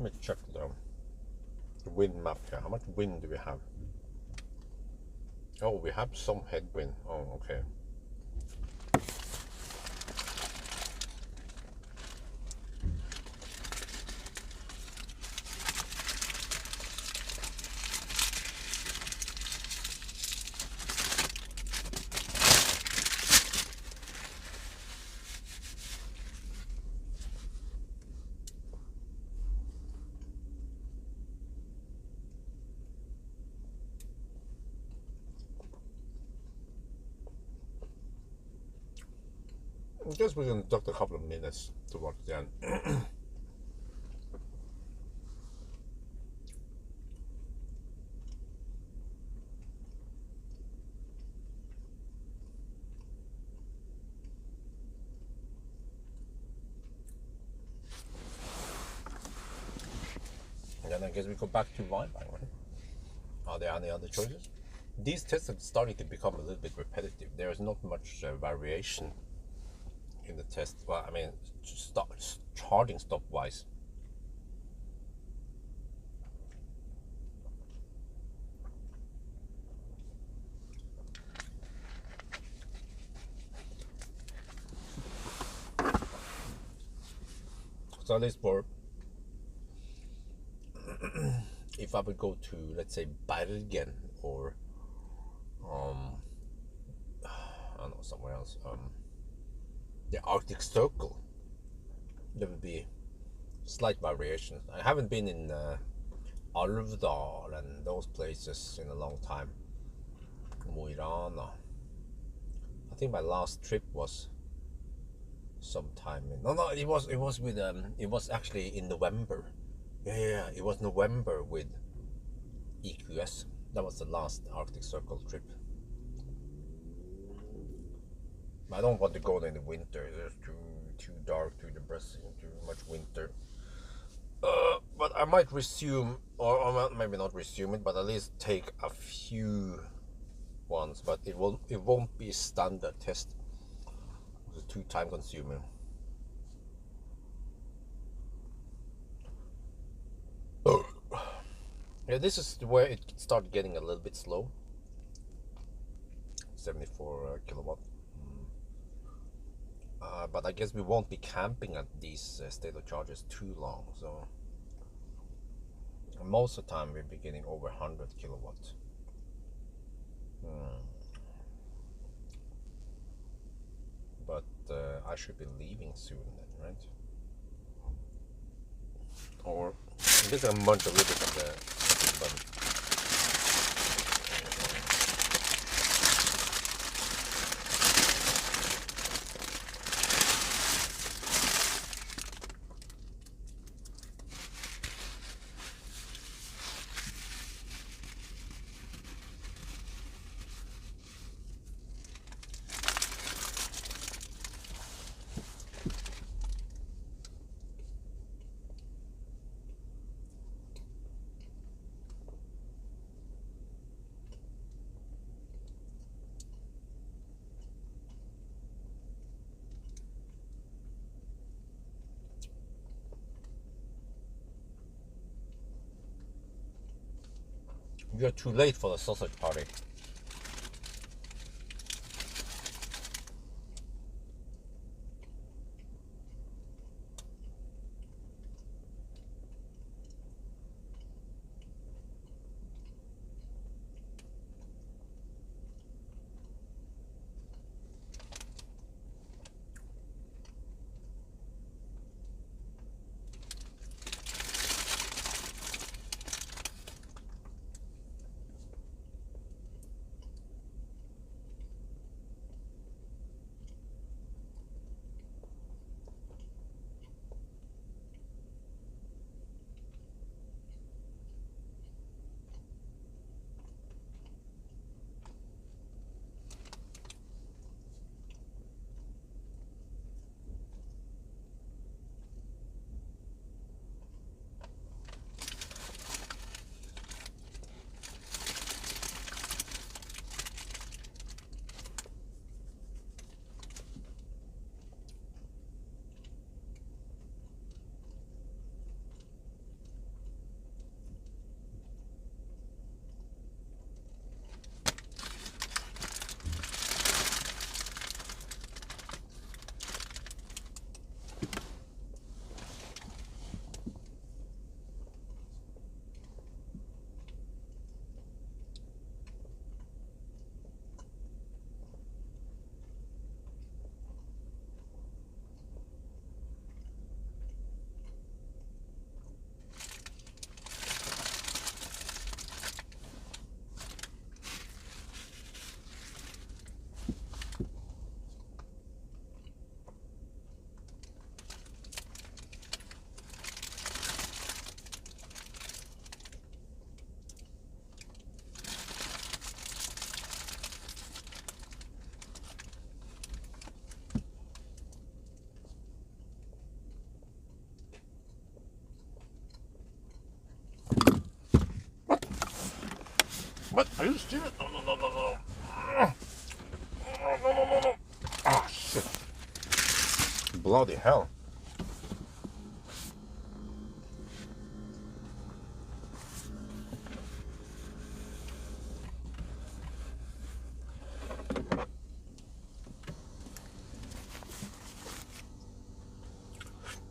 Speaker 1: Let me check the wind map here. How much wind do we have? Oh, we have some headwind. Oh, okay. I guess we can talk a couple of minutes towards the end. I guess we go back to Weinbach, right? Are there any other choices? These tests are starting to become a little bit repetitive. There is not much variation in the test. Well, I mean, charging stop wise. So at least for if I would go to, let's say, Bergen or I don't know, somewhere else, the Arctic Circle, there would be slight variations. I haven't been in Alvdal and those places in a long time. Mo i Rana. I think my last trip was sometime in it was with it was actually in November. Yeah, it was November with EQS. That was the last Arctic Circle trip. I don't want to go in the winter. It's too dark, too depressing, too much winter. But I might resume, or maybe not resume it, but at least take a few ones. But it won't be a standard test. It's too time consuming. Yeah, this is where it started getting a little bit slow. 74 kilowatt. But I guess we won't be camping at these state of charges too long, so most of the time we'll be getting over 100 kilowatts. But I should be leaving soon then, right? Or I guess I'm munch a little bit of the button. You're too late for the sausage party. Are you serious? No. No. Ah, shit. Bloody hell.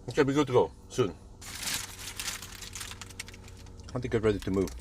Speaker 1: Okay, we're good to go soon. I want to get ready to move.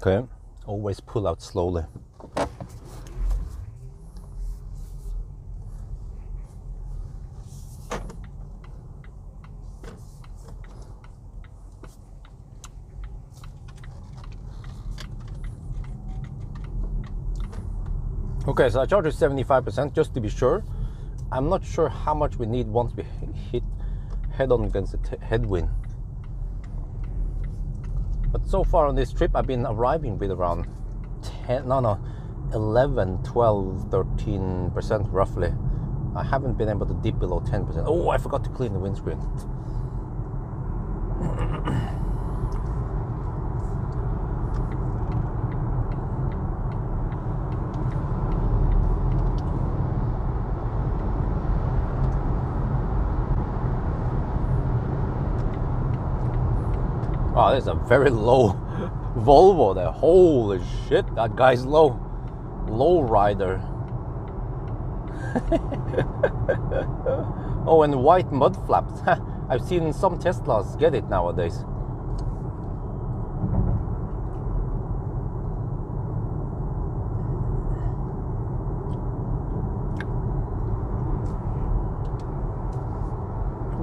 Speaker 1: Okay, always pull out slowly. Okay, so I charged it 75% just to be sure. I'm not sure how much we need once we hit head on against the headwind. But so far on this trip, I've been arriving with around 11, 12, 13% roughly. I haven't been able to dip below 10%. Oh, I forgot to clean the windscreen. Wow, this is a very low Volvo there. Holy shit, that guy's low. Low rider. Oh, and white mud flaps. I've seen some Teslas get it nowadays.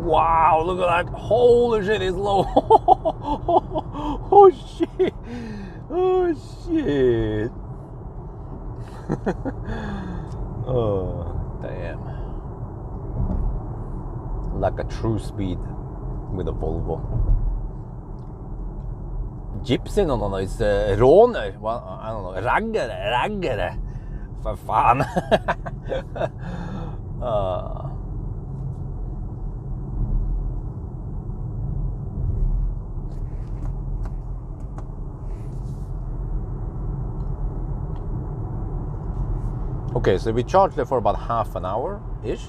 Speaker 1: Wow, look at that. Holy shit, it's low. Oh shit. Oh shit. Oh, damn. Like a true speed with a Volvo. Gypsy någon is råner. Well, I don't know. Raggare. För fan. Okay, so we charged it for about half an hour-ish.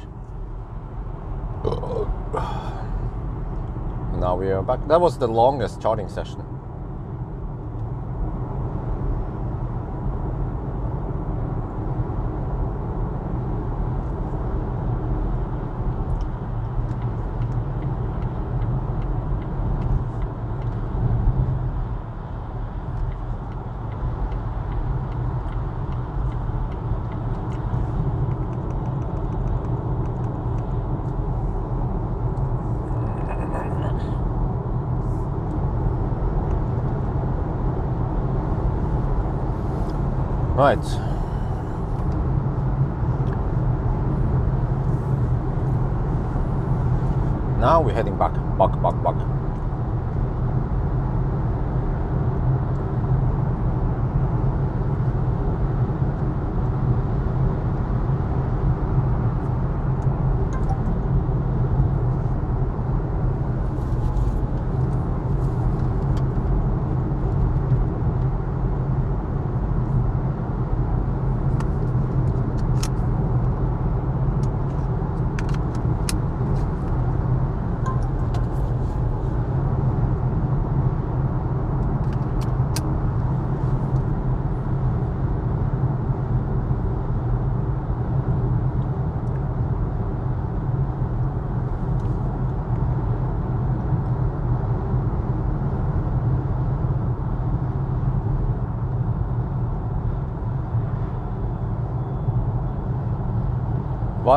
Speaker 1: Now we are back. That was the longest charging session. Right. Now we're heading back. Back.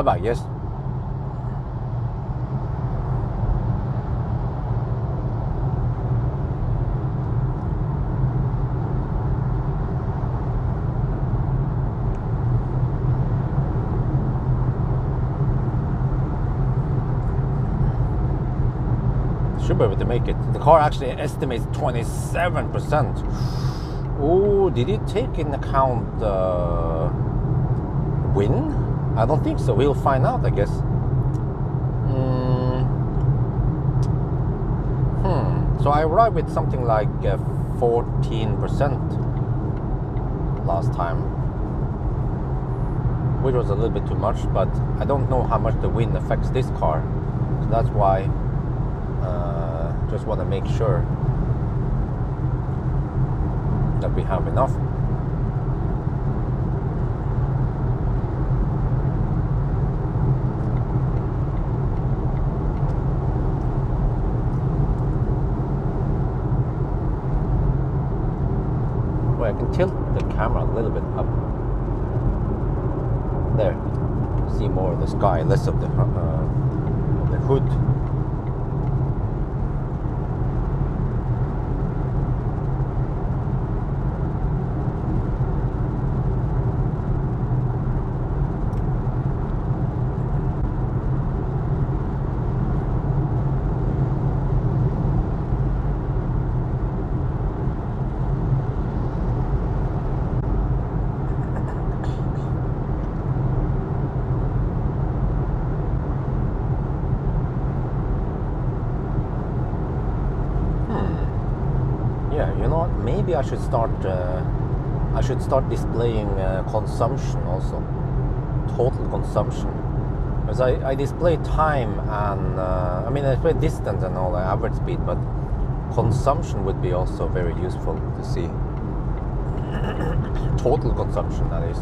Speaker 1: Bye, yes. Should be able to make it. The car actually estimates 27%. Oh, did it take in account wind? I don't think so. We'll find out, I guess. So I arrived with something like 14% last time, which was a little bit too much, but I don't know how much the wind affects this car. So that's why just want to make sure that we have enough. I can tilt the camera a little bit up. There, see more of the sky, less of the hood. Maybe I should start displaying consumption also, total consumption, because I display time and I mean I display distance and all the average speed, but consumption would be also very useful to see. Total consumption, that is.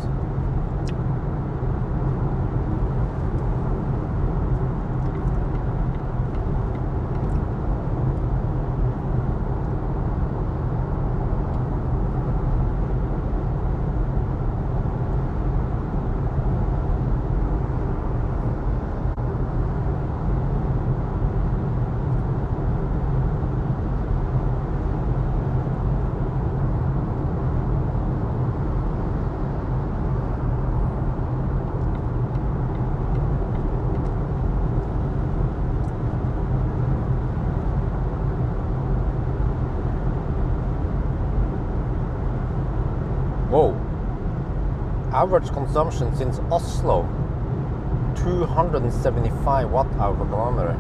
Speaker 1: Whoa, average consumption since Oslo, 275 watt-hour per kilometer.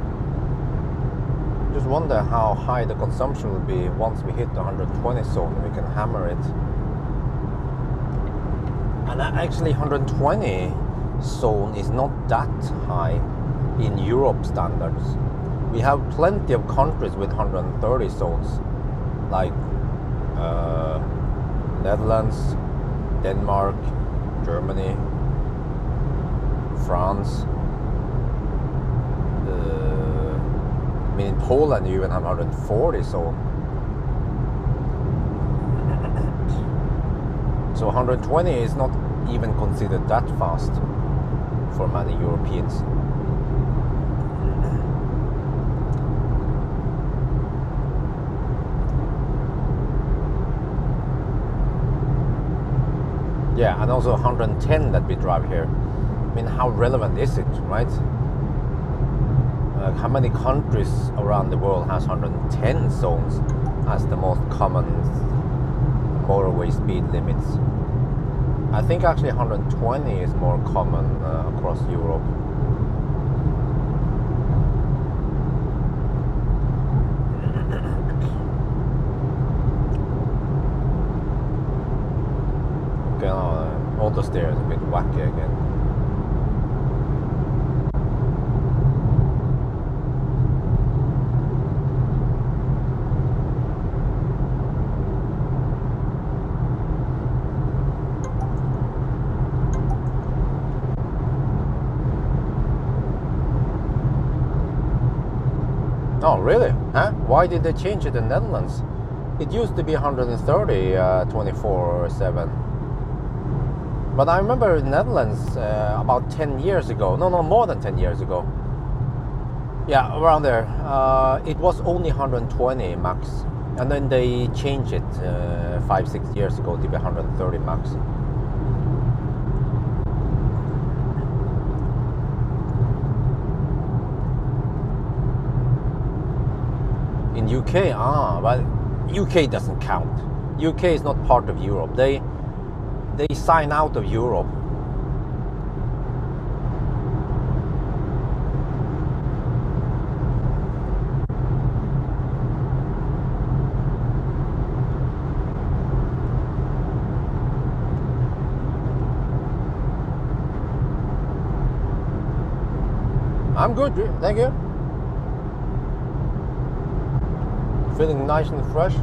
Speaker 1: Just wonder how high the consumption will be once we hit the 120 zone. We can hammer it. And actually 120 zone is not that high in Europe standards. We have plenty of countries with 130 zones, like Netherlands, Denmark, Germany, France. I mean, in Poland you even have 140 zone. So 120 is not even considered that fast for many Europeans. Yeah, and also 110 that we drive here. I mean, how relevant is it, right? How many countries around the world has 110 zones as the most common motorway speed limits? I think actually 120 is more common across Europe. Okay, now auto steer is a bit wacky again. Oh, really? Huh? Why did they change it in the Netherlands? It used to be 130 24/7. But I remember in the Netherlands about 10 years ago, no, more than 10 years ago. Yeah, around there. It was only 120 max. And then they changed it 5-6 years ago to be 130 max. In UK, but UK doesn't count. UK is not part of Europe. They sign out of Europe. I'm good, thank you. Feeling nice and fresh.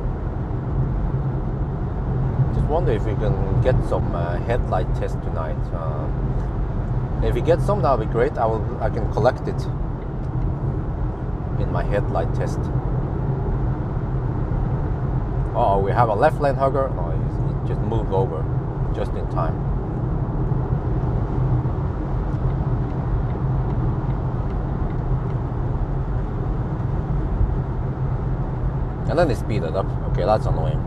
Speaker 1: Just wonder if we can get some headlight test tonight. If we get some, that'll be great. I can collect it in my headlight test. Oh, we have a left lane hugger. No, he just moved over just in time. And then they speed it up. Okay, that's annoying.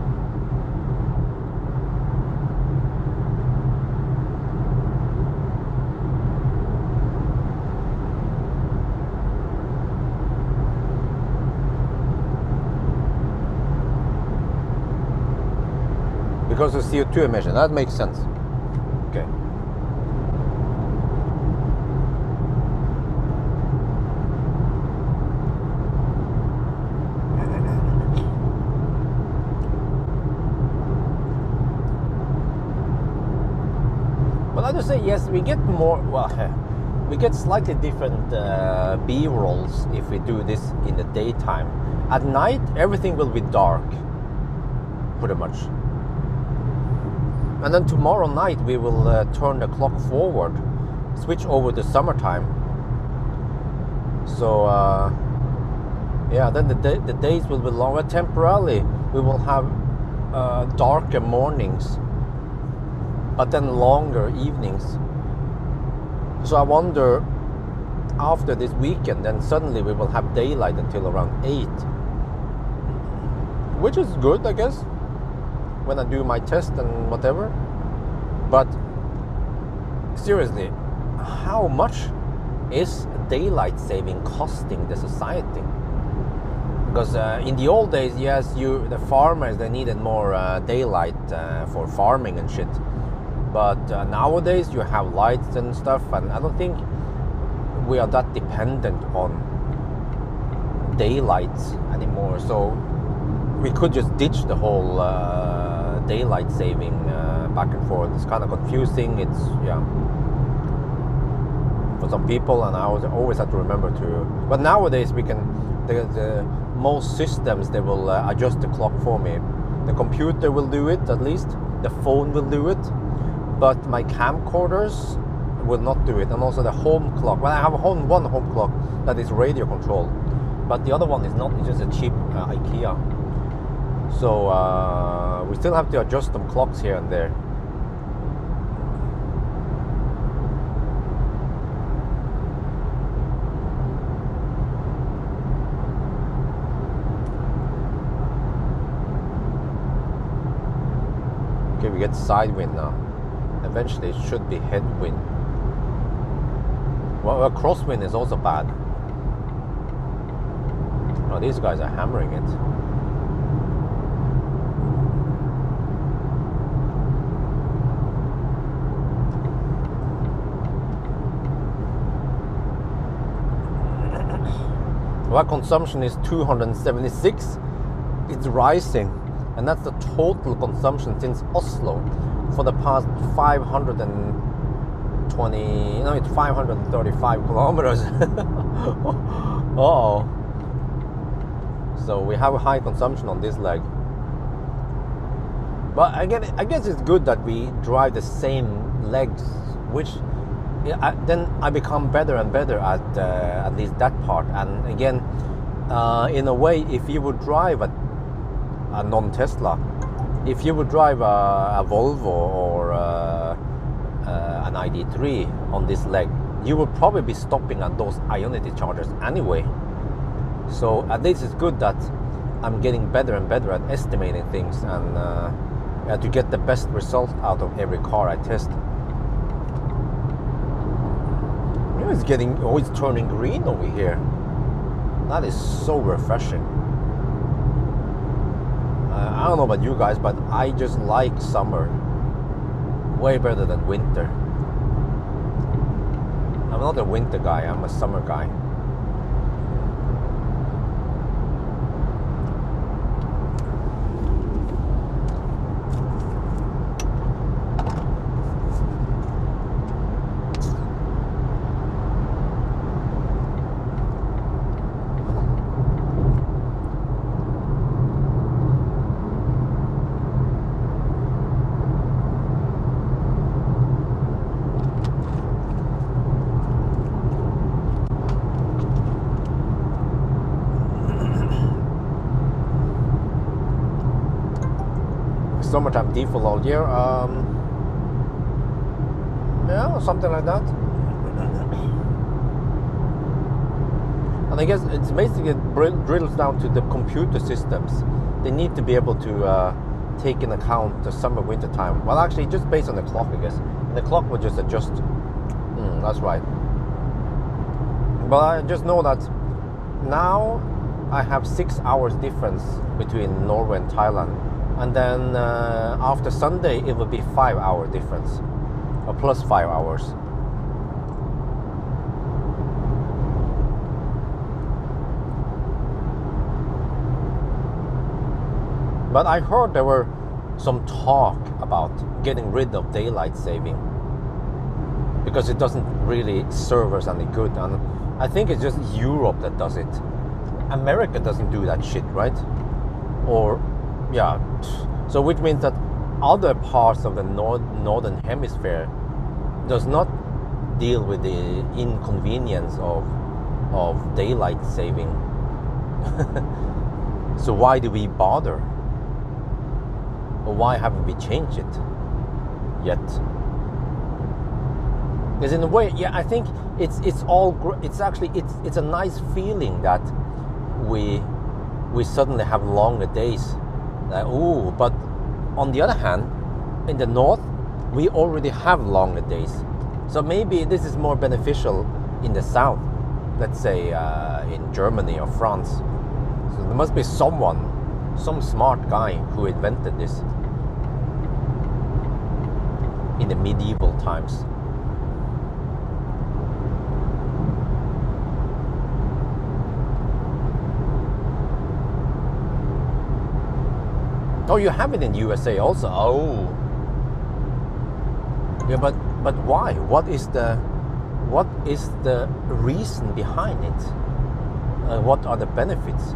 Speaker 1: Because of CO2 emission, that makes sense. Okay. But I just say yes, we get more. Well, we get slightly different B-rolls if we do this in the daytime. At night, everything will be dark, pretty much. And then tomorrow night we will turn the clock forward, switch over to summertime. So yeah, then the days will be longer. Temporarily we will have darker mornings, but then longer evenings. So I wonder, after this weekend, then suddenly we will have daylight until around 8, which is good, I guess, when I do my test and whatever. But seriously, how much is daylight saving costing the society? Because in the old days, yes, the farmers, they needed more daylight for farming and shit. But nowadays you have lights and stuff, and I don't think we are that dependent on daylight anymore. So we could just ditch the whole daylight saving back and forth. It's kind of confusing. It's, yeah, for some people, and I always have to remember to. But nowadays we can, the most systems, they will adjust the clock for me. The computer will do it, at least. The phone will do it. But my camcorders will not do it, and also the home clock. Well, I have one home clock that is radio controlled, but the other one is not. It's just a cheap IKEA. So we still have to adjust some clocks here and there. Okay, we get side wind now. eventually it should be headwind. Well, a crosswind is also bad. Oh, these guys are hammering it. Well, consumption is 276. It's rising, and that's the total consumption since Oslo for the past 535 kilometers. Oh, so we have a high consumption on this leg. But I guess it's good that we drive the same legs, which then I become better and better at least that part. And again, in a way, if you would drive a non-Tesla, if you would drive a Volvo or an ID3 on this leg, you would probably be stopping at those Ionity chargers anyway. So at least it's good that I'm getting better and better at estimating things and to get the best result out of every car I test. It's it's turning green over here. That is so refreshing. I don't know about you guys, but I just like summer way better than winter. I'm not a winter guy, I'm a summer guy. Summertime default all year, yeah, something like that. And I guess it's basically drills down to the computer systems. They need to be able to take in account the summer winter time. Well, actually, just based on the clock, I guess. The clock will just adjust. That's right. But I just know that now I have 6 hours difference between Norway and Thailand. And then after Sunday, it will be 5 hour difference, or plus 5 hours. But I heard there were some talk about getting rid of daylight saving because it doesn't really serve us any good. And I think it's just Europe that does it. America doesn't do that shit, right? Or yeah, so which means that other parts of the northern hemisphere does not deal with the inconvenience of daylight saving. So why do we bother? Or why haven't we changed it yet? Because in a way, yeah, I think it's a nice feeling that we suddenly have longer days. But on the other hand, in the north, we already have longer days. So maybe this is more beneficial in the south, let's say in Germany or France. So there must be some smart guy who invented this in the medieval times. Oh, you have it in USA also. Oh, yeah, but why? What is the reason behind it? What are the benefits?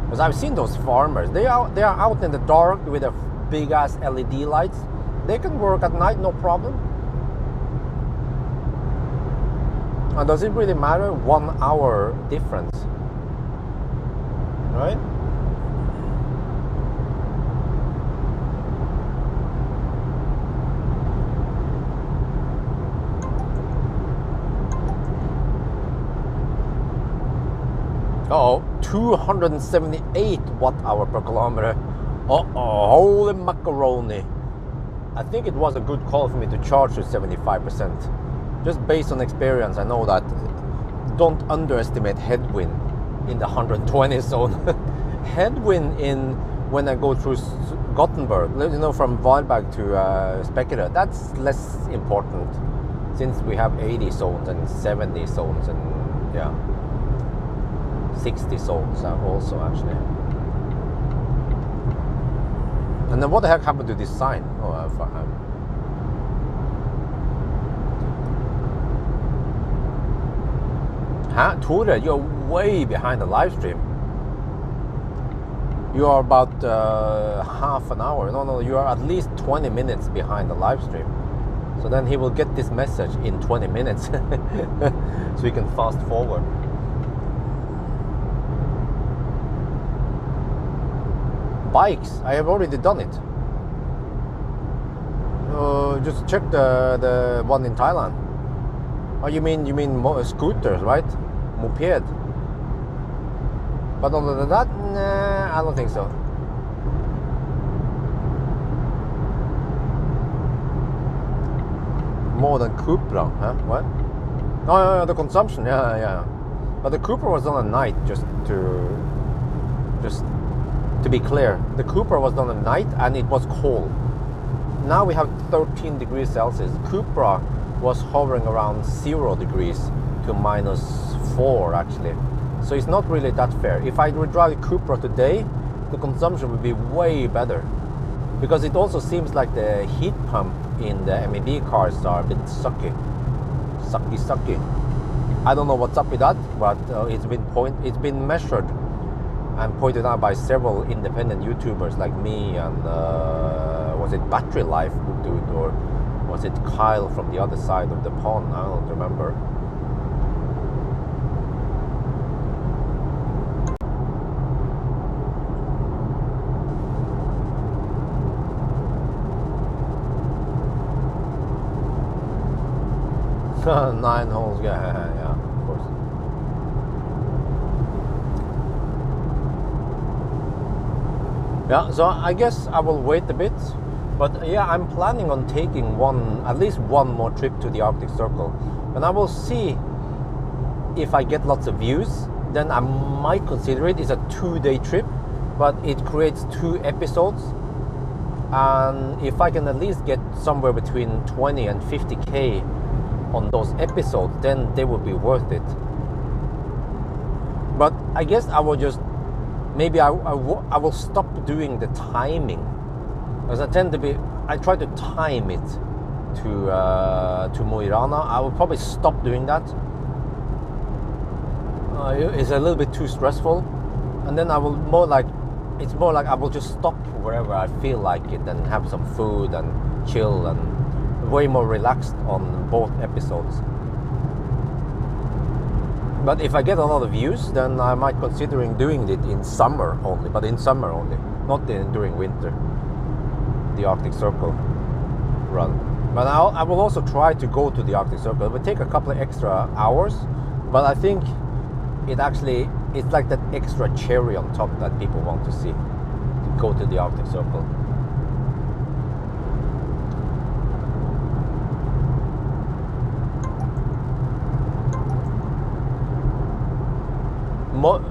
Speaker 1: Because I've seen those farmers. They are out in the dark with a big ass LED lights. They can work at night, no problem. And does it really matter? 1 hour difference, right? Oh, 278 watt-hour per kilometer. Oh, holy macaroni. I think it was a good call for me to charge to 75%. Just based on experience, I know that don't underestimate headwind in the 120 zone. Headwind in when I go through Gothenburg, you know, from Valberg to Speculating, that's less important since we have 80 zones and 70 zones and yeah, 60 zones also actually. And then what the heck happened to this sign? Oh, Huh? Tore, you're way behind the live stream. You are about half an hour. No, you are at least 20 minutes behind the live stream. So then he will get this message in 20 minutes. So you can fast forward. Bikes, I have already done it. Just check the one in Thailand. Oh, you mean scooters, right? Moped. But other than that, nah, I don't think so. More than Cupra, huh? What? No, the consumption, yeah. But the Cupra was done at night, just to be clear. The Cupra was done at night and it was cold. Now we have 13 degrees Celsius. Cupra was hovering around 0 degrees to -4 actually. So it's not really that fair. If I would drive the Cupra today, the consumption would be way better. Because it also seems like the heat pump in the MEB cars are a bit sucky. I don't know what's up with that, but it's been measured and pointed out by several independent YouTubers like me and was it Battery Life who do it, or was it Kyle from the other side of the pond? I don't remember. Nine holes, yeah, of course. Yeah, so I guess I will wait a bit, but yeah, I'm planning on taking at least one more trip to the Arctic Circle, and I will see if I get lots of views. Then I might consider it. It's a 2-day trip, but it creates 2 episodes, and if I can at least get somewhere between 20 and 50k on those episodes, then they will be worth it. But I guess I will just maybe I will stop doing the timing, because I try to time it to Mo i Rana. I will probably stop doing that. It's a little bit too stressful, and then I will it's more like I will just stop wherever I feel like it and have some food and chill and way more relaxed on both episodes. But if I get a lot of views, then I might considering doing it in summer only, but in summer only, not during winter, the Arctic Circle run. But I will also try to go to the Arctic Circle. It will take a couple of extra hours, but I think it's like that extra cherry on top that people want to see, to go to the Arctic Circle.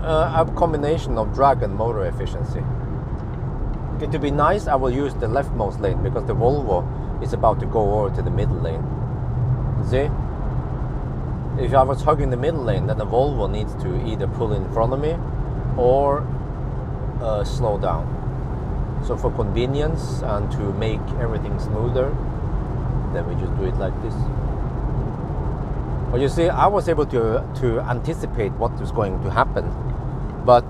Speaker 1: A combination of drag and motor efficiency. Okay, to be nice, I will use the leftmost lane because the Volvo is about to go over to the middle lane. See? If I was hugging the middle lane, then the Volvo needs to either pull in front of me or slow down. So for convenience and to make everything smoother, then we just do it like this. But you see, I was able to anticipate what was going to happen, but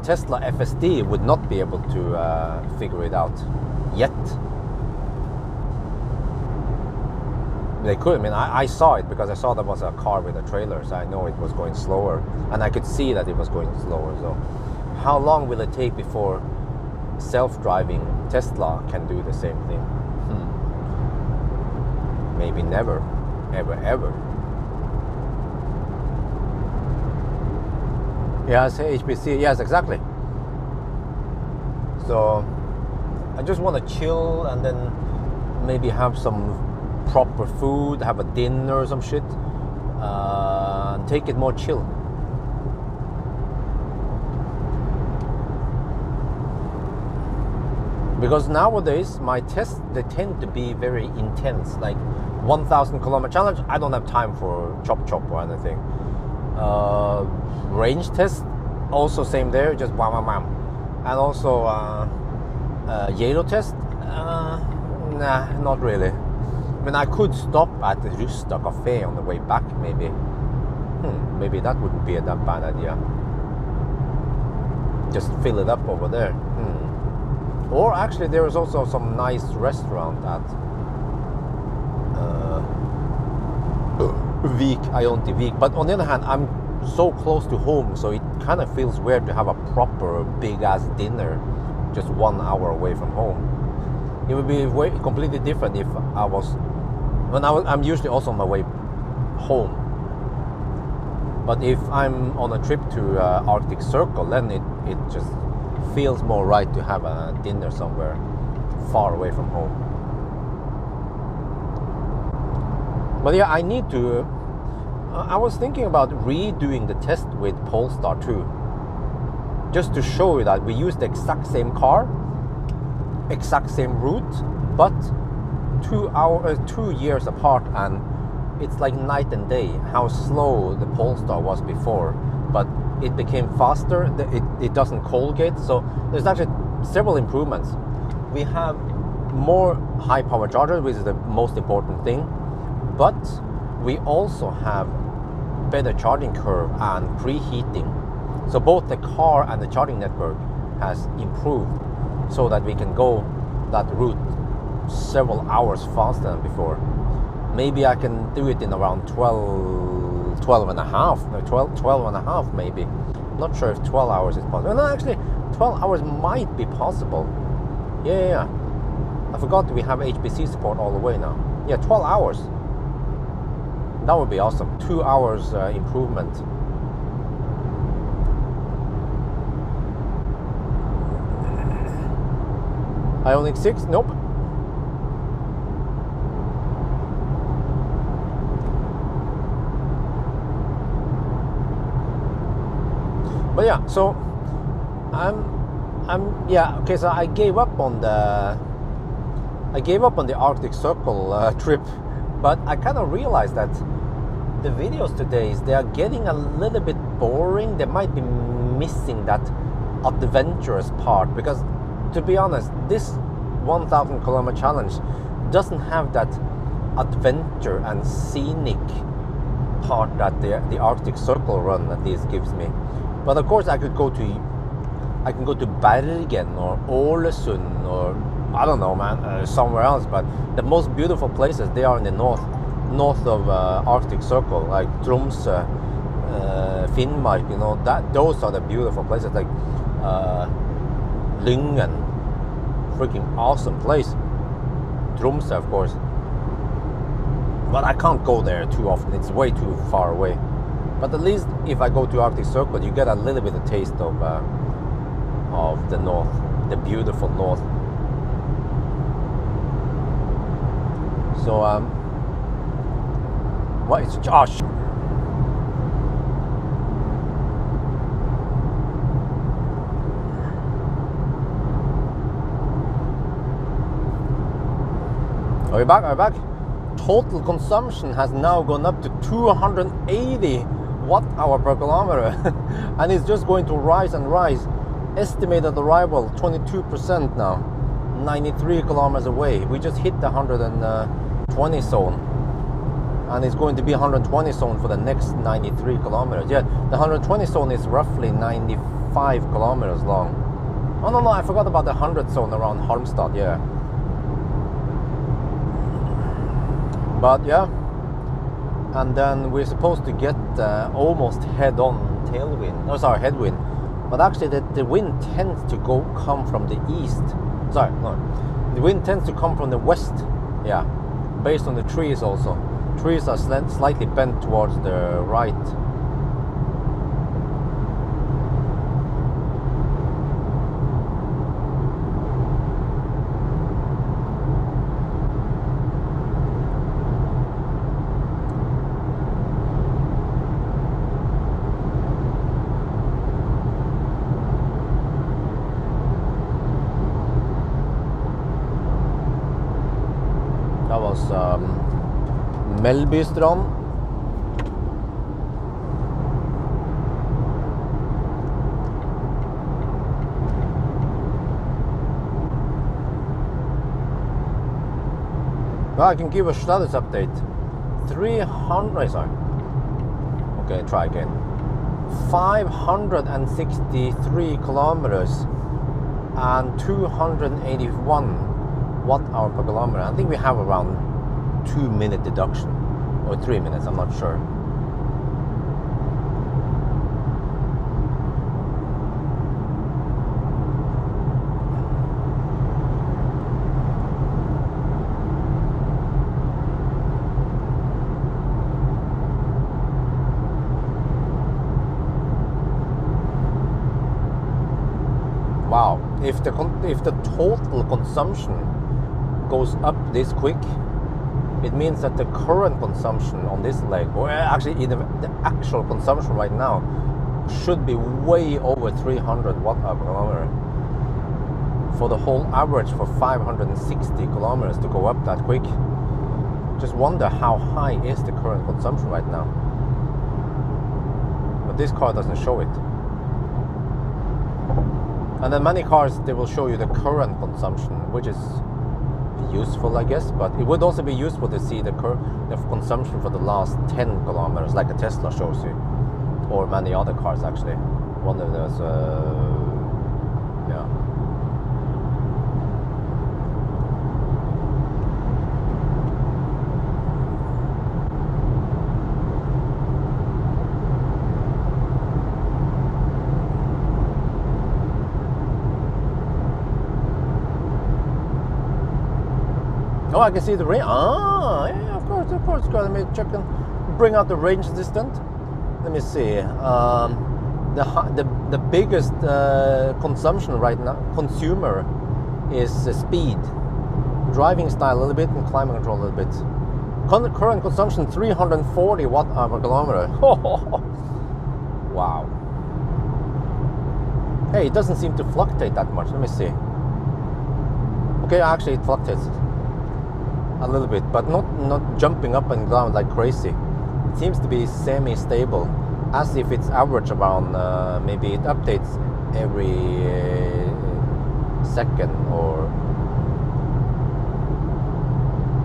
Speaker 1: Tesla FSD would not be able to figure it out yet. They could. I mean, I saw it because I saw there was a car with a trailer, so I know it was going slower, and I could see that it was going slower. So, how long will it take before self-driving Tesla can do the same thing? Maybe never. Ever. Yes, HPC. Yes, exactly. So I just want to chill and then maybe have some proper food, have a dinner or some shit, and take it more chill. Because nowadays my tests, they tend to be very intense, like 1,000 kilometer challenge. I don't have time for chop or anything. Range test, also same there, just bam bam bam. And also Yellow test, nah, not really. I mean, I could stop at the Rusta Cafe on the way back, maybe. Maybe that wouldn't be that bad idea. Just fill it up over there. Or actually, there is also some nice restaurant at Vik, Ionti Vik. But on the other hand, I'm so close to home, so it kind of feels weird to have a proper big-ass dinner just 1 hour away from home. It would be completely different if I was... I'm usually also on my way home. But if I'm on a trip to Arctic Circle, then it just feels more right to have a dinner somewhere far away from home. But yeah, I need to... I was thinking about redoing the test with Polestar 2, just to show you that we use the exact same car, exact same route, but 2 years apart, and it's like night and day how slow the Polestar was before, but it became faster. It doesn't Colgate, so there's actually several improvements. We have more high power chargers, which is the most important thing, but we also have better charging curve and preheating. So both the car and the charging network has improved, so that we can go that route several hours faster than before. Maybe I can do it in around 12 and a half maybe. I'm not sure if 12 hours is possible. No, actually 12 hours might be possible. Yeah. I forgot we have HPC support all the way now. Yeah, 12 hours. That would be awesome. 2 hours improvement. Ioniq 6? Nope. But yeah, so so I gave up on the Arctic Circle trip, but I kind of realized that the videos today, they are getting a little bit boring. They might be missing that adventurous part, because to be honest, this 1,000 kilometer challenge doesn't have that adventure and scenic part that the Arctic Circle run at least gives me. But of course I can go to Bergen or Ålesund or I don't know, man, somewhere else. But the most beautiful places, they are in the north of Arctic Circle, like Tromsø, Finnmark. You know, those are the beautiful places. Like Lyngen, freaking awesome place. Tromsø, of course. But I can't go there too often. It's way too far away. But at least if I go to Arctic Circle, you get a little bit of taste of the north, the beautiful north. So what is Josh? Are we back? Are we back? Total consumption has now gone up to 280 watt-hour per kilometer, and it's just going to rise and rise. Estimated arrival 22% now, 93 kilometers away. We just hit the 120 zone, and it's going to be 120 zone for the next 93 kilometers. Yeah, the 120 zone is roughly 95 kilometers long. Oh no, I forgot about the 100 zone around Halmstad. Yeah. But yeah, and then we're supposed to get almost head-on headwind. But actually the wind tends to come from the east. The wind tends to come from the west. Yeah, based on the trees also. Trees are slightly bent towards the right. That was Melbystrand. Well, I can give a status update. 300, sorry. Okay, try again. 563 kilometers and 281 watt-hour per kilometer. I think we have around 2-minute deduction, or 3 minutes, I'm not sure. Wow, if the total consumption goes up this quick, it means that the current consumption on this leg, or actually the actual consumption right now, should be way over 300 watt-hour per kilometer. For the whole average for 560 kilometers to go up that quick, just wonder how high is the current consumption right now. But this car doesn't show it. And then many cars, they will show you the current consumption, which is useful, I guess, but it would also be useful to see the consumption for the last 10 kilometers, like a Tesla shows you, or many other cars actually. One of those, yeah. Oh, I can see the range. Ah, yeah, of course. Let me check and bring out the range assistant. Let me see. The biggest consumption right now, consumer, is speed, driving style a little bit, and climate control a little bit. Current consumption 340 watt-hour per kilometer. Wow. Hey, it doesn't seem to fluctuate that much. Let me see. Okay, actually it fluctuates a little bit, but not jumping up and down like crazy. It seems to be semi-stable, as if it's average around, maybe it updates every second, or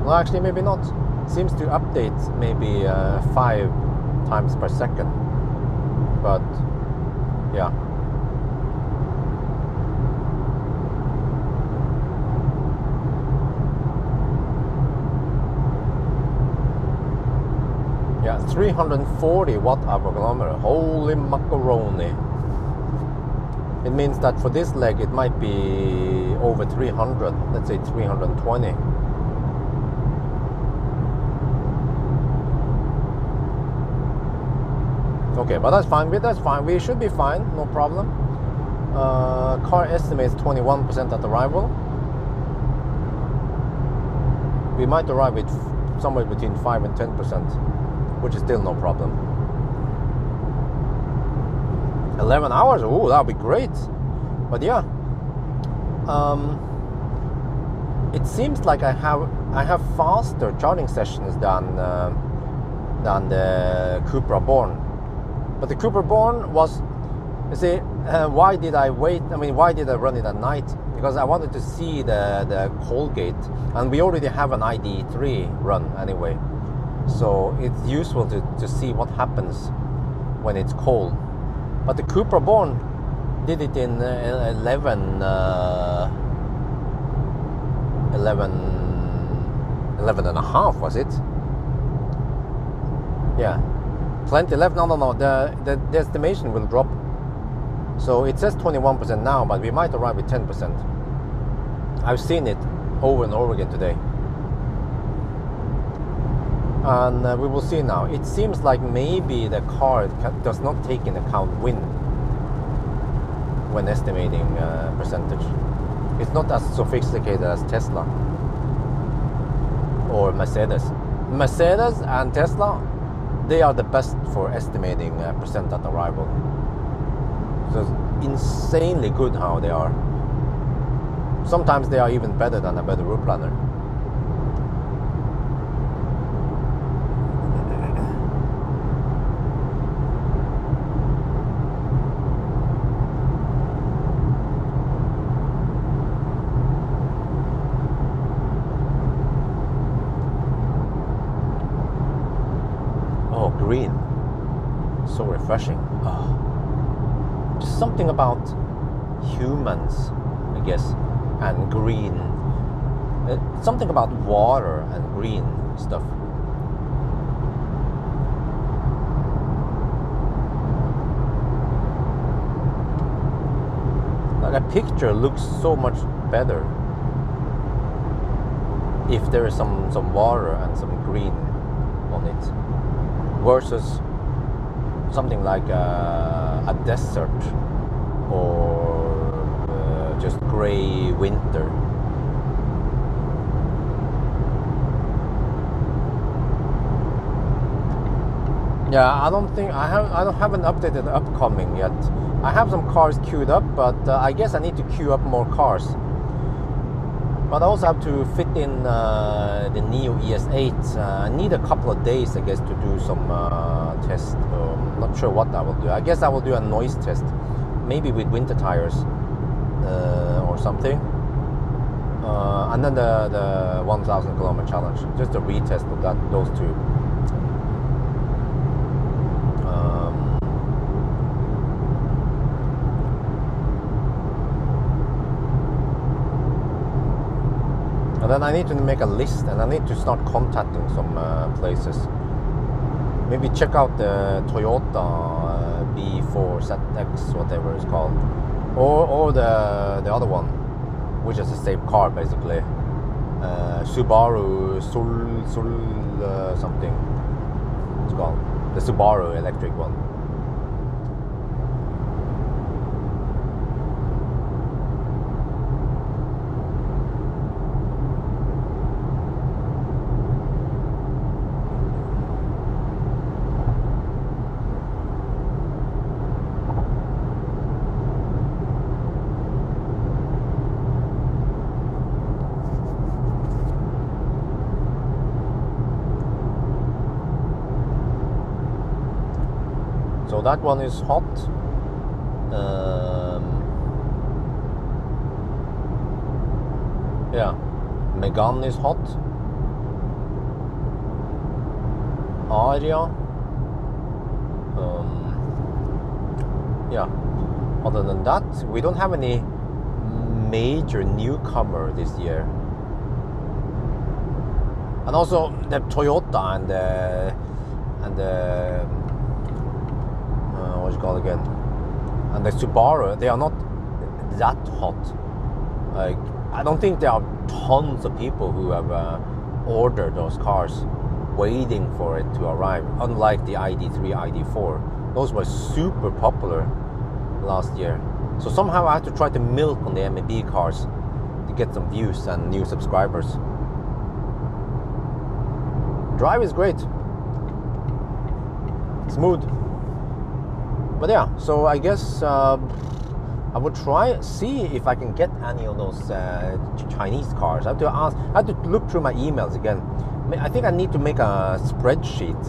Speaker 1: well, actually maybe not. It seems to update maybe 5 times per second, but yeah. Yeah, 340 watt-hour per kilometer. Holy macaroni. It means that for this leg it might be over 300, let's say 320. Okay, but that's fine. We should be fine, no problem. Car estimates 21% at arrival. We might arrive with somewhere between 5 and 10%. Which is still no problem. 11 hours, ooh, that would be great. But yeah, it seems like I have faster charging sessions than the Cupra Born. But the Cupra Born was, you see, why did I wait? I mean, why did I run it at night? Because I wanted to see the cold gate, and we already have an ID3 run anyway. So it's useful to see what happens when it's cold. But the Cupra Born did it in 11 and a half, was it? Yeah, plenty. 11. No. The estimation will drop. So it says 21% now, but we might arrive with 10%. I've seen it over and over again today. And we will see now. It seems like maybe the car does not take into account wind when estimating percentage. It's not as sophisticated as Tesla or Mercedes. Mercedes and Tesla, they are the best for estimating percent at arrival. So it's insanely good how they are. Sometimes they are even better than a better route planner. refreshing. Oh. Just something about humans, I guess, and green. Something about water and green stuff. Like a picture looks so much better if there is some water and some green on it, versus something like a desert or just gray winter. Yeah, I don't haven't updated the upcoming yet. I have some cars queued up, but I guess I need to queue up more cars. But I also have to fit in the Neo ES8. I need a couple of days, I guess, to do some tests. Not sure what I will do. I guess I will do a noise test, maybe with winter tires or something. And then the 1,000 kilometer challenge, just a retest of those two. And then I need to make a list, and I need to start contacting some places. Maybe check out the Toyota B4ZX, whatever it's called, or the other one, which is the same car basically. Subaru Sul something it's called, the Subaru electric one. So that one is hot. Yeah, Megane is hot. Aria. Yeah. Other than that, we don't have any major newcomer this year. And also the Toyota and the what's it called again? And the Subaru, they are not that hot. Like, I don't think there are tons of people who have ordered those cars waiting for it to arrive, unlike the ID3, ID4. Those were super popular last year. So somehow I have to try to milk on the MEB cars to get some views and new subscribers. Drive is great. Smooth. But yeah, so I guess I would see if I can get any of those Chinese cars. I have to look through my emails again. I think I need to make a spreadsheet,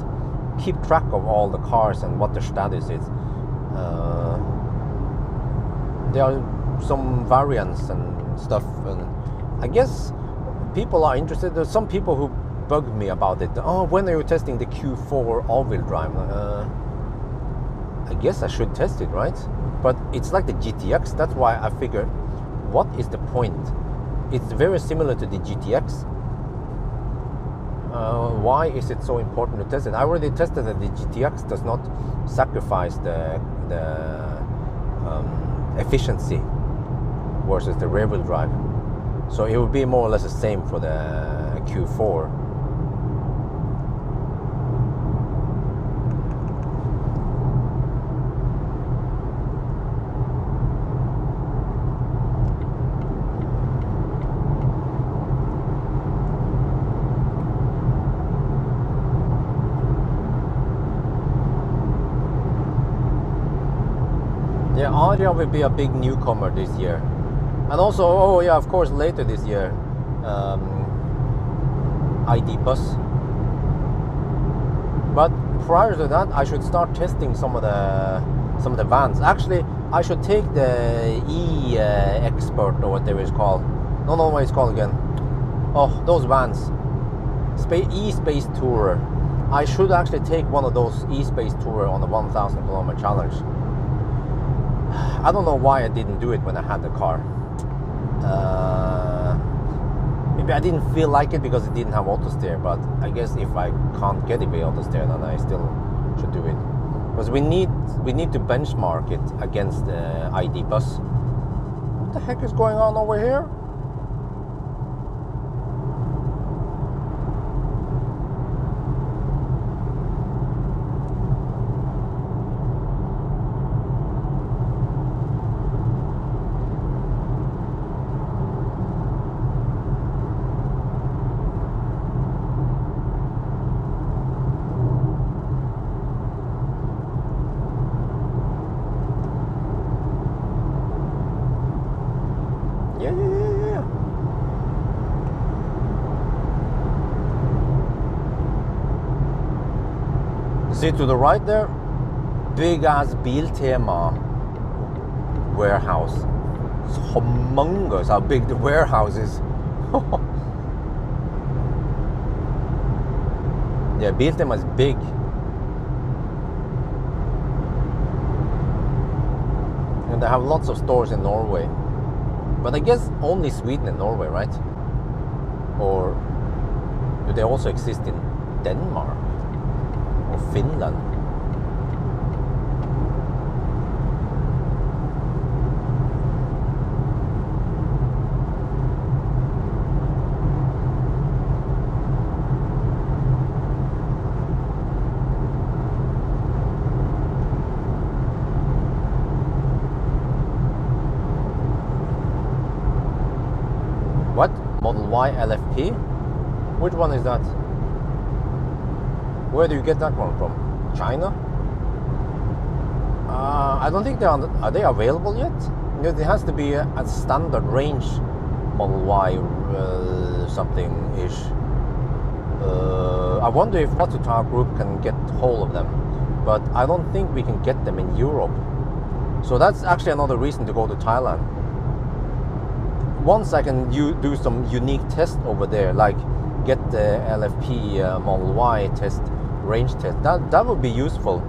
Speaker 1: keep track of all the cars and what their status is. There are some variants and stuff, and I guess people are interested. There's some people who bugged me about it. Oh, when are you testing the Q4 all-wheel drive? I guess I should test it, right? But it's like the GTX. That's why I figured, what is the point? It's very similar to the GTX. Why is it so important to test it? I already tested that the GTX does not sacrifice the efficiency versus the rear-wheel drive. So it would be more or less the same for the Q4. Yeah, Aria will be a big newcomer this year. And also, oh yeah, of course, later this year, ID Bus. But prior to that, I should start testing some of the vans. Actually, I should take the E-Expert or whatever it's called. No, what it's called again. Oh, those vans. E-Space Tourer. I should actually take one of those e-space tour on the 1,000 kilometer challenge. I don't know why I didn't do it when I had the car. Maybe I didn't feel like it because it didn't have auto steer, but I guess if I can't get it with auto steer, then I still should do it. Because we need to benchmark it against the ID bus. What the heck is going on over here? Yeah. See to the right there? Big ass Biltema warehouse. It's humongous how big the warehouse is. Yeah, Biltema is big. And they have lots of stores in Norway. But I guess only Sweden and Norway, right? Or do they also exist in Denmark or Finland? What? Model Y LFP? Which one is that? Where do you get that one from? China? I don't think are they available yet? It has to be a standard range Model Y something-ish. I wonder if Autotar Group can get hold of them, but I don't think we can get them in Europe. So that's actually another reason to go to Thailand. Once I can do some unique test over there, like get the LFP Model Y test, range test, that would be useful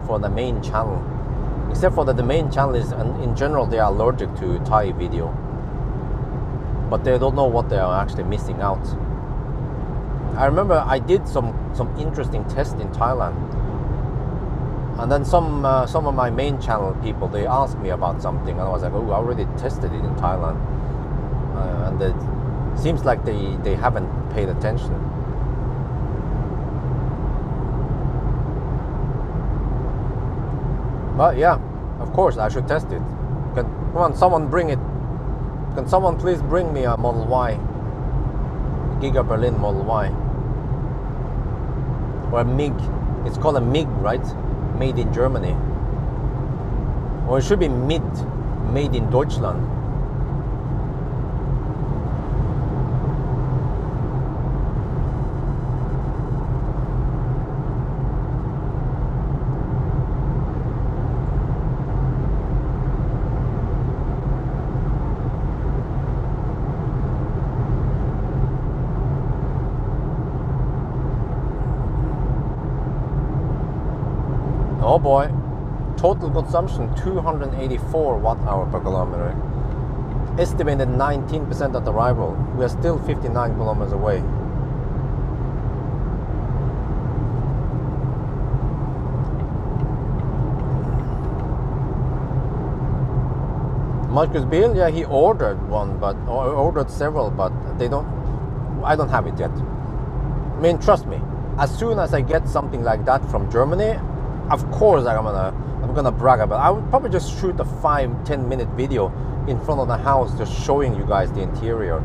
Speaker 1: for the main channel. Except for that the main channel is, in general, they are allergic to Thai video. But they don't know what they are actually missing out. I remember I did some interesting tests in Thailand. And then some of my main channel people, they asked me about something, and I was like, oh, I already tested it in Thailand. And it seems like they haven't paid attention. But yeah, of course I should test it. Come on, someone bring it. Can someone please bring me a Model Y? Giga Berlin Model Y. Or a MIG. It's called a MIG, right? Made in Germany. Or it should be MID. Made in Deutschland. Oh boy, total consumption 284 watt-hour per kilometer. Estimated 19% at arrival. We are still 59 kilometers away. Marcus Bill, yeah, he ordered one, or ordered several, but I don't have it yet. I mean, trust me, as soon as I get something like that from Germany, of course I'm gonna brag about it. I would probably just shoot a 5-10 minute video in front of the house just showing you guys the interior.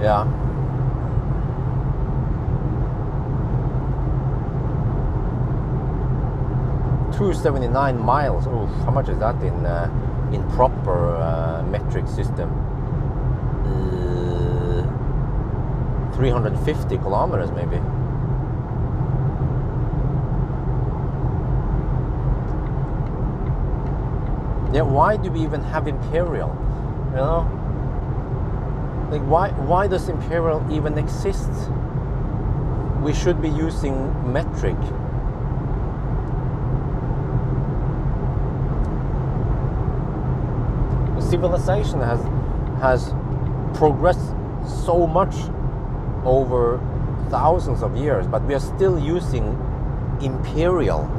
Speaker 1: Yeah. $279 miles. Oof, how much is that in proper metric system? 350 kilometers maybe. Yeah, why do we even have Imperial? You know, like why does Imperial even exist? we should be using metric. Civilization has progressed so much over thousands of years, but we are still using imperial.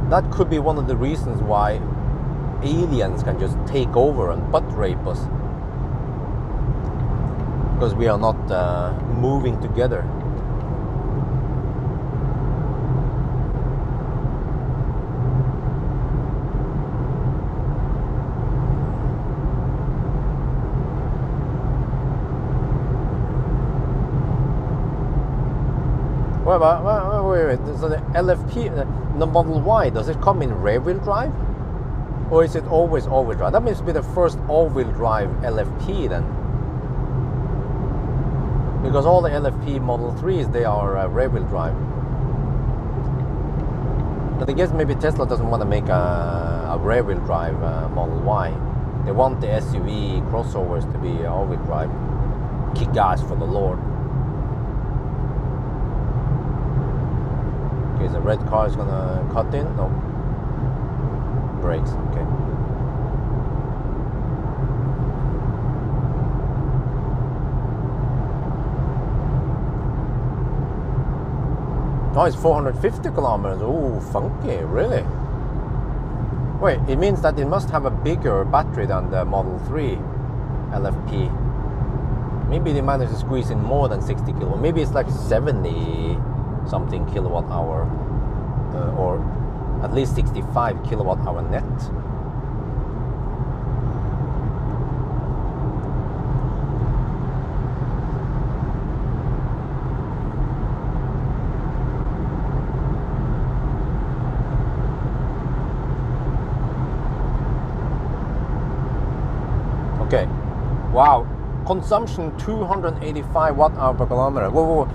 Speaker 1: That could be one of the reasons why aliens can just take over and butt rape us, because we are not moving together. Wait. So the LFP, the Model Y, does it come in rear-wheel drive? Or is it always all-wheel drive? That must be the first all-wheel drive LFP then. Because all the LFP Model 3s, they are rear-wheel drive. But I guess maybe Tesla doesn't want to make a rear-wheel drive Model Y. They want the SUV crossovers to be all-wheel drive. Kick ass for the Lord. Okay, the red car is gonna cut in. No. Brakes, okay. Oh, it's 450 kilometers. Ooh, funky, really? Wait, it means that it must have a bigger battery than the Model 3 LFP. Maybe they managed to squeeze in more than 60 kilowatt. Maybe it's like 70 something kilowatt hour, or at least 65 kilowatt hour net. Okay, wow, consumption 285 watt hour per kilometer. Whoa,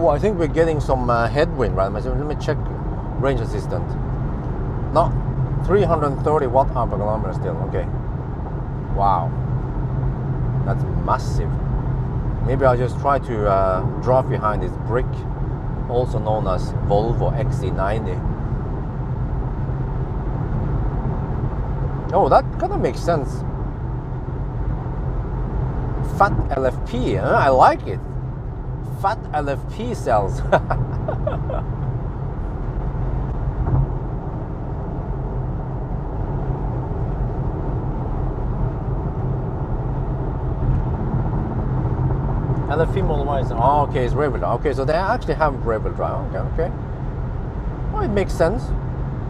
Speaker 1: I think we're getting some headwind, right? Let me check range assistant. No, 330 watt hour per kilometer still. Okay, wow, that's massive. Maybe I'll just try to drive behind this brick, also known as Volvo XC90. Oh, that kind of makes sense. Fat LFP, huh? I like it. Fat LFP cells. LFP Model Y is, oh, okay, it's rear-wheel drive. Okay, so they actually have rear-wheel drive. Okay. Well, it makes sense.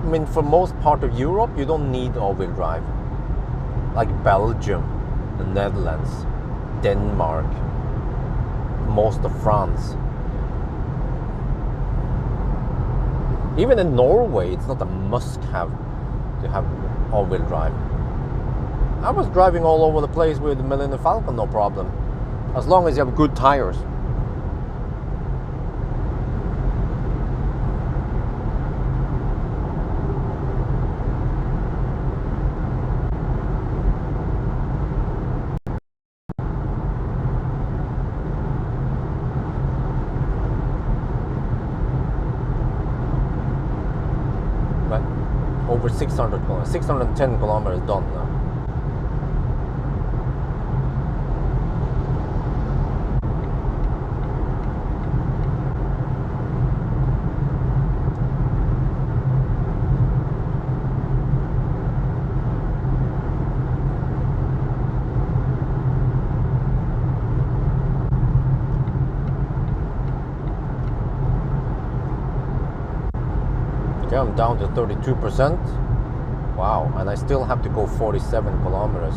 Speaker 1: I mean, for most part of Europe, you don't need all-wheel drive. Like Belgium, the Netherlands, Denmark, most of France. Even in Norway, it's not a must-have to have all-wheel drive. I was driving all over the place with the Millennium Falcon, no problem, as long as you have good tires. Over 600 kilometers, 610 kilometers done now. Okay, I'm down to 32%. Wow, and I still have to go 47 kilometers.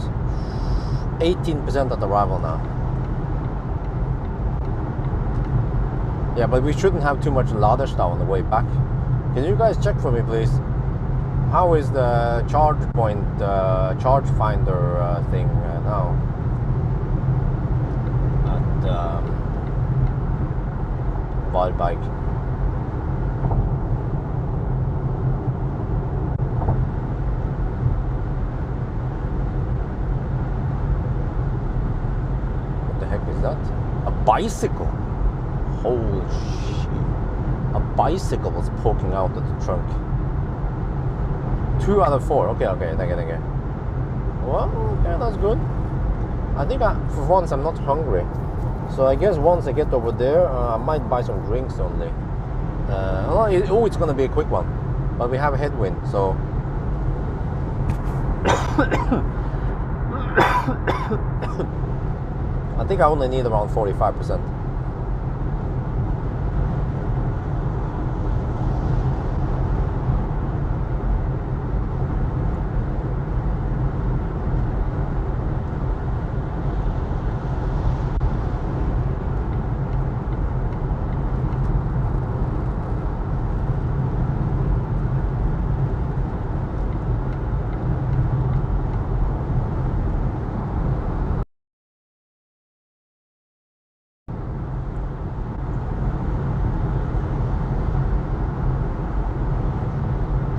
Speaker 1: 18% at arrival now. Yeah, but we shouldn't have too much Laderstad on the way back. Can you guys check for me, please? How is the charge point, charge finder thing now? At Bike. What the heck is that? A bicycle. Holy shit. A bicycle was poking out of the trunk. 2 out of 4. Okay, thank you. Well, okay, that's good. I think for once I'm not hungry. So I guess once I get over there, I might buy some drinks only. It's gonna be a quick one. But we have a headwind, so... I think I only need around 45%.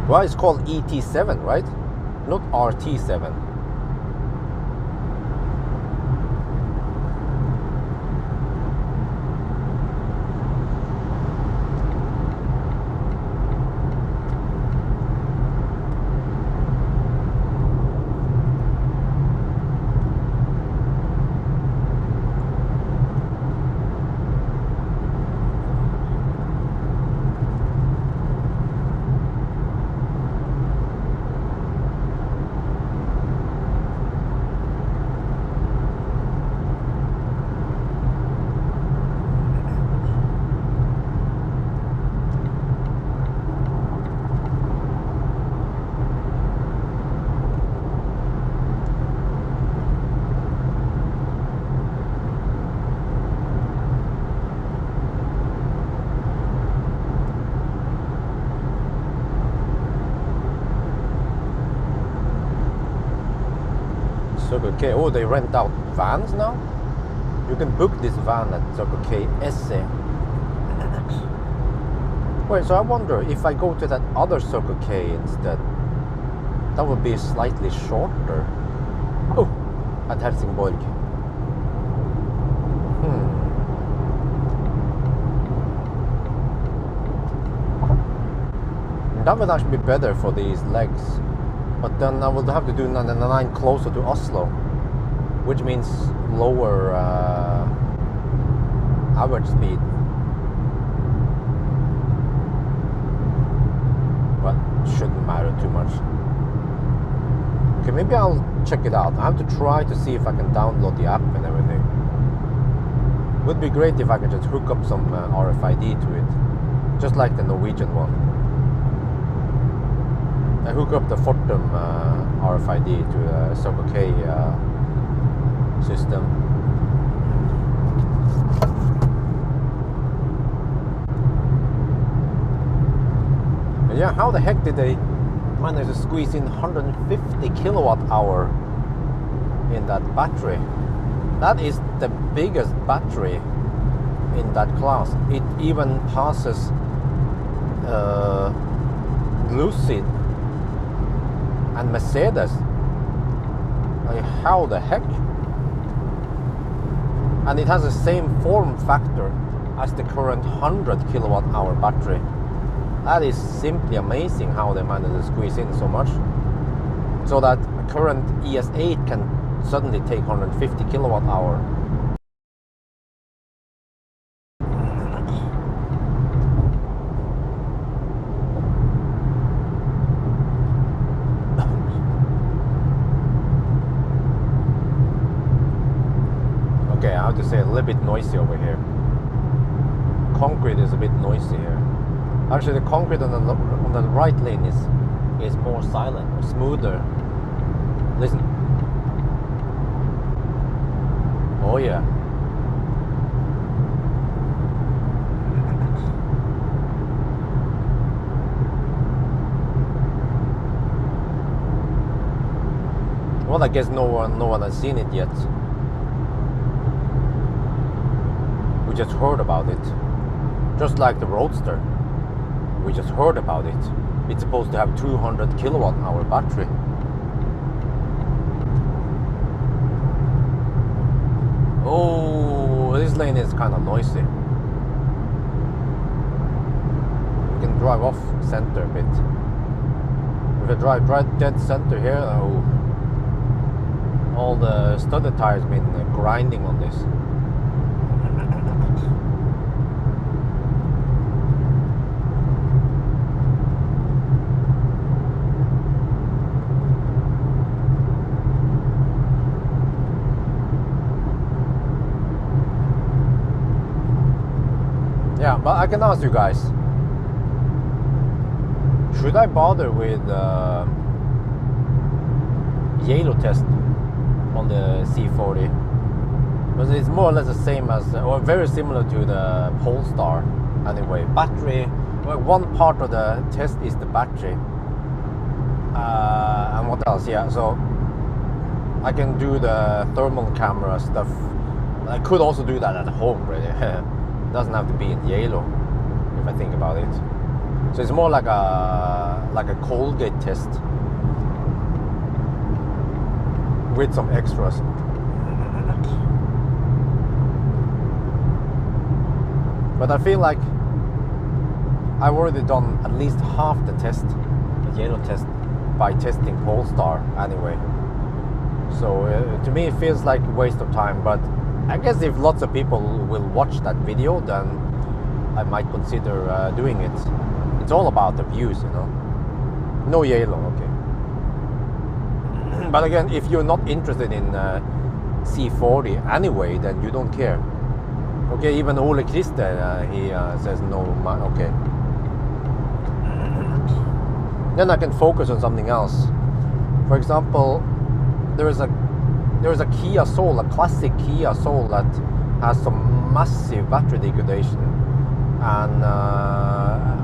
Speaker 1: Well, it's called ET7, right? Not RT7. Circle K. Oh, they rent out vans now? You can book this van at Circle K SE. Wait, so I wonder if I go to that other Circle K instead, that would be slightly shorter. Oh, at Helsingborg. That would actually be better for these legs. But then I will have to do 99 closer to Oslo, which means lower average speed. But shouldn't matter too much. Okay, maybe I'll check it out. I have to try to see if I can download the app and everything. Would be great if I could just hook up some RFID to it, just like the Norwegian one. I hook up the Fortum RFID to the Circle K system. And yeah, how the heck did they manage to squeeze in 150 kilowatt hour in that battery? That is the biggest battery in that class. It even passes Lucid and Mercedes. Like, how the heck? And it has the same form factor as the current 100 kilowatt hour battery. That is simply amazing how they managed to squeeze in so much, so that current ES8 can suddenly take 150 kilowatt hour. Okay, I have to say a little bit noisy over here. Concrete is a bit noisy here. Actually, the concrete on the right lane is more silent, or smoother. Listen. Oh yeah. Well, I guess no one has seen it yet. We just heard about it. Just like the Roadster. We just heard about it. It's supposed to have 200 kilowatt hour battery. Oh, this lane is it's kind of noisy. You can drive off center a bit. If I drive right dead center here, oh, all the studded tires been grinding on this. Yeah, but I can ask you guys, should I bother with yellow test on the C40? Because it's more or less the same as, or very similar to the Polestar anyway. Battery, well, one part of the test is the battery. And what else? Yeah, so I can do the thermal camera stuff. I could also do that at home, really. It doesn't have to be in yellow, if I think about it. So it's more like a Colgate test with some extras. But I feel like I've already done at least half the test, the yellow test, by testing Polestar anyway. So to me it feels like a waste of time, but I guess if lots of people will watch that video, then I might consider doing it. It's all about the views, you know. No yellow, okay. But again, if you're not interested in C40 anyway, then you don't care. Okay, even Ole Christer, he says no, okay. Then I can focus on something else. For example, there is a Kia Soul, a classic Kia Soul that has some massive battery degradation, and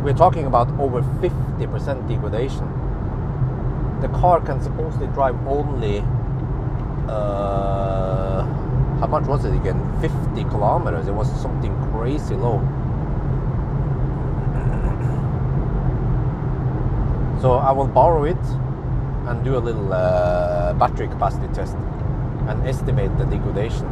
Speaker 1: we're talking about over 50% degradation. The car can supposedly drive only how much was it again? 50 kilometers. It was something crazy low. So I will borrow it and do a little battery capacity test and estimate the degradation.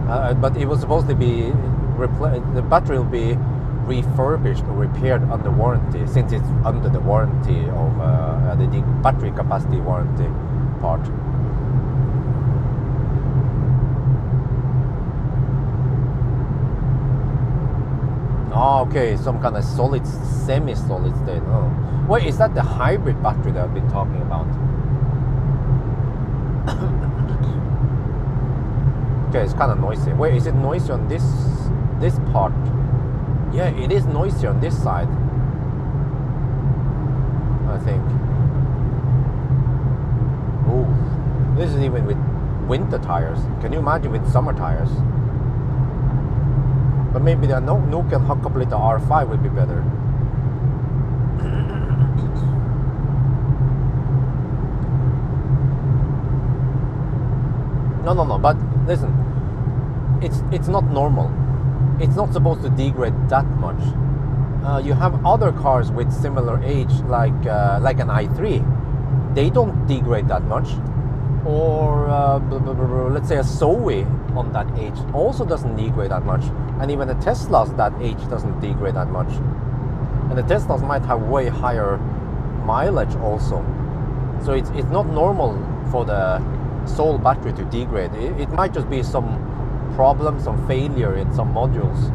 Speaker 1: But it was supposed to be the battery will be refurbished or repaired under warranty, since it's under the warranty of the battery capacity warranty part. Oh, okay, some kind of solid, semi-solid state. Oh, wait, is that the hybrid battery that I've been talking about? Okay, it's kind of noisy. Wait, is it noisy on this part? Yeah, it is noisy on this side, I think. Oh, this is even with winter tires. Can you imagine with summer tires? But maybe the Nokian Hakkaplita R5 would be better. No, but listen, it's not normal. It's not supposed to degrade that much. You have other cars with similar age, like an i3. They don't degrade that much. Or let's say a Zoe on that age also doesn't degrade that much. And even the Teslas that age doesn't degrade that much. And the Teslas might have way higher mileage also. So it's not normal for the Soul battery to degrade. It might just be some problem, some failure in some modules.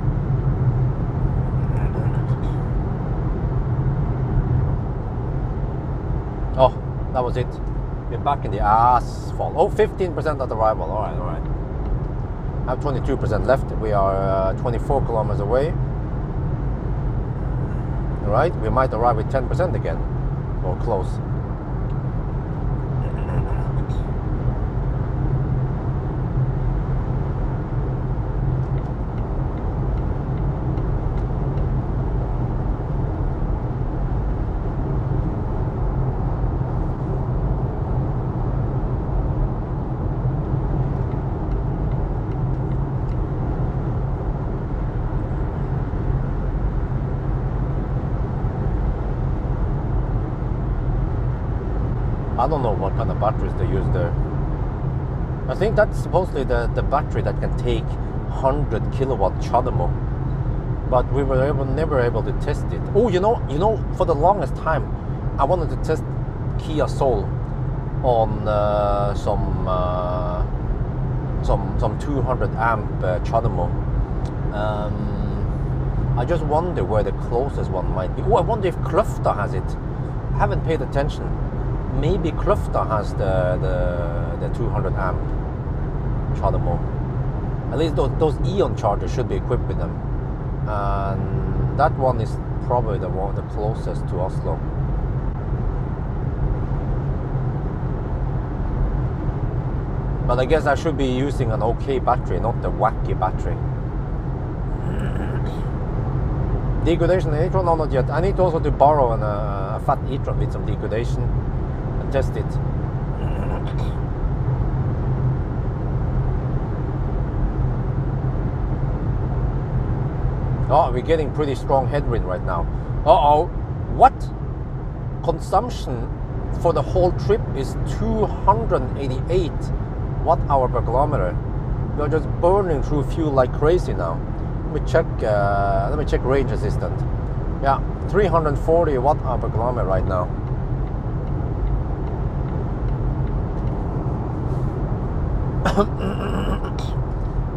Speaker 1: Oh, that was it. We're back in the asphalt. Oh, 15% at arrival. All right. I have 22% left. We are 24 kilometers away. All right, we might arrive with 10% again, or close. I don't know what kind of batteries they use there. I think that's supposedly the battery that can take 100 kilowatt Chademo, but we were never able to test it. Oh, you know, for the longest time, I wanted to test Kia Soul on some 200 amp Chademo. I just wonder where the closest one might be. Oh, I wonder if Kløfta has it. I haven't paid attention. Maybe Kløfta has the 200 amp Chademo. At least those Eon chargers should be equipped with them. And that one is probably the closest to Oslo. But I guess I should be using an okay battery, not the wacky battery. Degradation e-tron? No, not yet. I need also to borrow a fat e-tron with some degradation and test it. Oh, we're getting pretty strong headwind right now. Uh-oh. What? Consumption for the whole trip is 288 watt-hour per kilometer. We're just burning through fuel like crazy now. Let me check range assistant. Yeah, 340 watt-hour per kilometer right now. I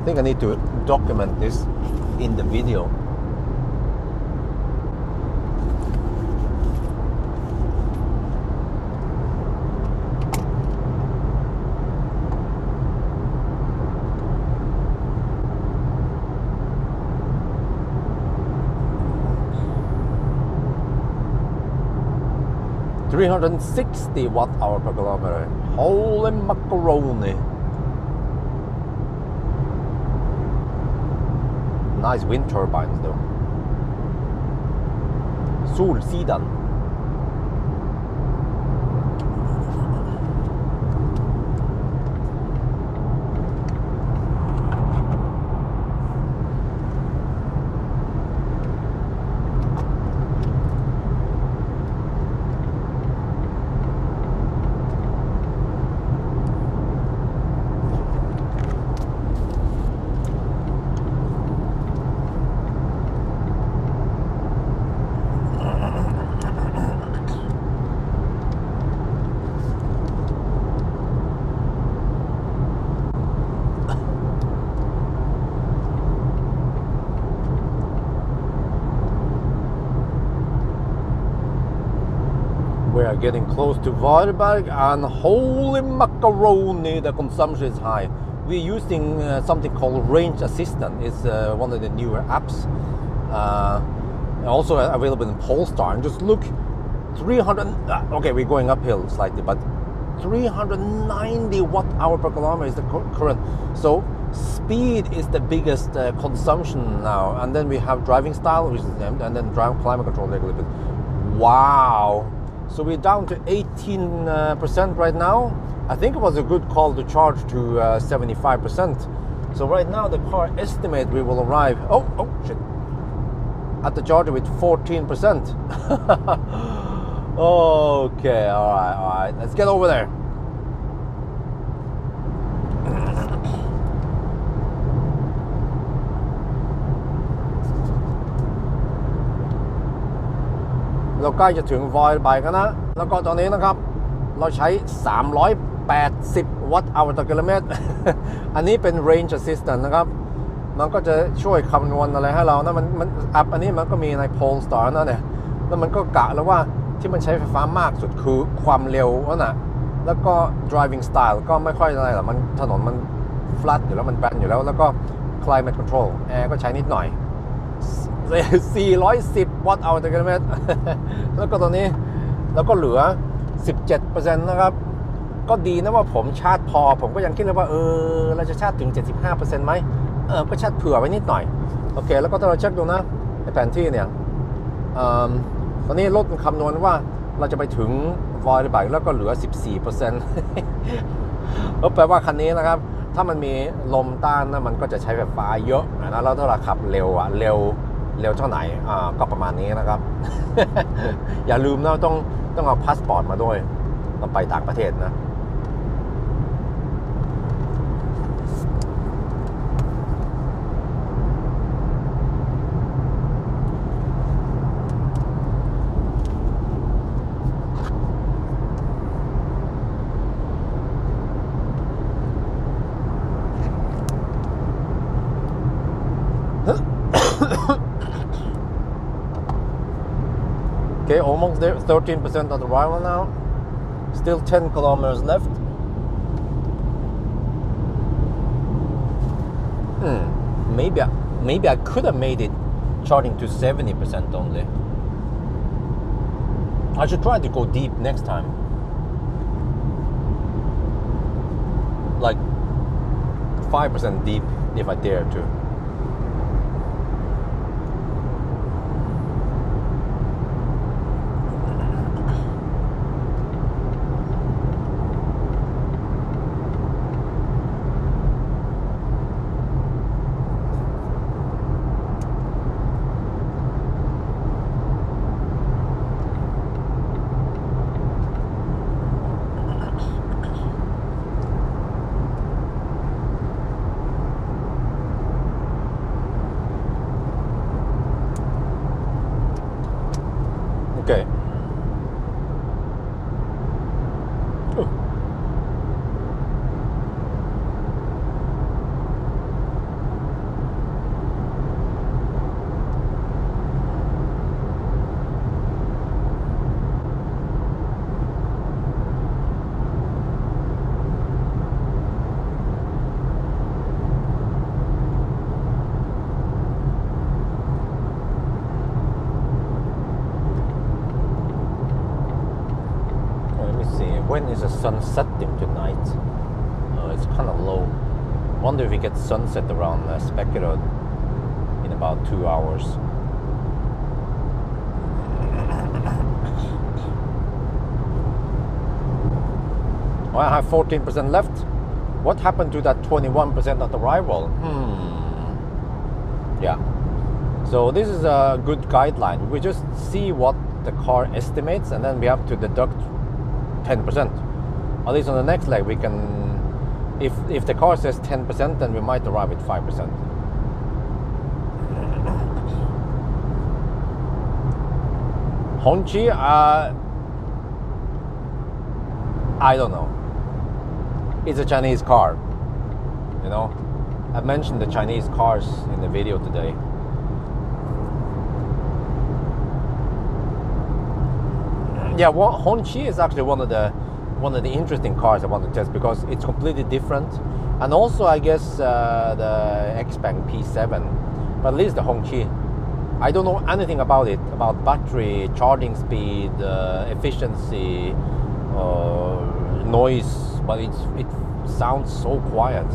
Speaker 1: think I need to document this in the video. $360 watt-hour per kilometer. Holy macaroni. Nice wind turbines though. Solsidan. We are getting close to Varberg, and holy macaroni, the consumption is high. We're using something called Range Assistant. It's one of the newer apps. Also available in Polestar. And just look, 300. Okay, we're going uphill slightly, but 390 watt-hour per kilometer is the current. So speed is the biggest consumption now, and then we have driving style, which is, and then climate control a little bit. Wow. So we're down to 18% right now. I think it was a good call to charge to 75%. So right now the car estimates we will arrive, oh shit, at the charger with 14%. Okay, all right, let's get over there.เราใกล้จะถึงวอยล์ไบกันนะแล้วก็ตอนนี้นะครับเราใช้380วัตต์เอาต่อกิโลเมตร อันนี้เป็น range assistant นะครับมันก็จะช่วยคำนวณอะไรให้เรานะมันแอปอันนี้มันก็มีใน Polestar นะเนี่ยแล้วมันก็กะแล้วว่าที่มันใช้ไฟฟ้ามากสุดคือความเร็วนะแล้วก็ driving style ก็ไม่ค่อยอะไรหรอกมันถนนมัน flat อยู่แล้วมันแบนอยู่แล้วแล้วก็ climate control แอร์ก็ใช้นิดหน่อย410 วัตต์เอาต่อกิโลเมตร แล้วก็ตอนนี้เราก็เหลือ 17% นะครับก็ดีนะว่าผมชาร์จพอผมก็ยังคิดเลยว่าเราจะชาร์จถึง 75% ไหมก็ชาร์จเผื่อไว้นิดหน่อยโอเคแล้วก็ถ้าเราเช็คดูนะในแผนที่เนี่ยตอนนี้รถมันคำนวณว่าเราจะไปถึงวอยล์ไบแล้วก็เหลือ 14% ก็แปลว่าคันนี้นะครับถ้ามันมีลมต้านนะมันก็จะใช้ไฟฟ้าเยอะนะแล้วถ้าเราขับเร็วเร็วเท่าไหร่ก็ประมาณนี้นะครับ อย่าลืมนะต้องเอาพาสปอร์ตมาด้วยต้องไปต่างประเทศนะ Okay, almost there. 13% on arrival now. Still 10 kilometers left. Maybe I could have made it charging to 70% only. I should try to go deep next time. Like 5% deep if I dare to. Okay. When is the sun setting tonight? It's kind of low. Wonder if we get sunset around Speculating in about 2 hours. Oh, I have 14% left. What happened to that 21% at arrival? Yeah. So this is a good guideline. We just see what the car estimates, and then we have to deduct 10%. At least on the next leg we can, if the car says 10%, then we might arrive at 5%. Hongqi, I don't know. It's a Chinese car, you know. I mentioned the Chinese cars in the video today. Yeah, well, Hongqi is actually one of the interesting cars I want to test because it's completely different, and also I guess the Xpeng P7, but at least the Hongqi, I don't know anything about it, about battery, charging speed, efficiency, noise, but it sounds so quiet.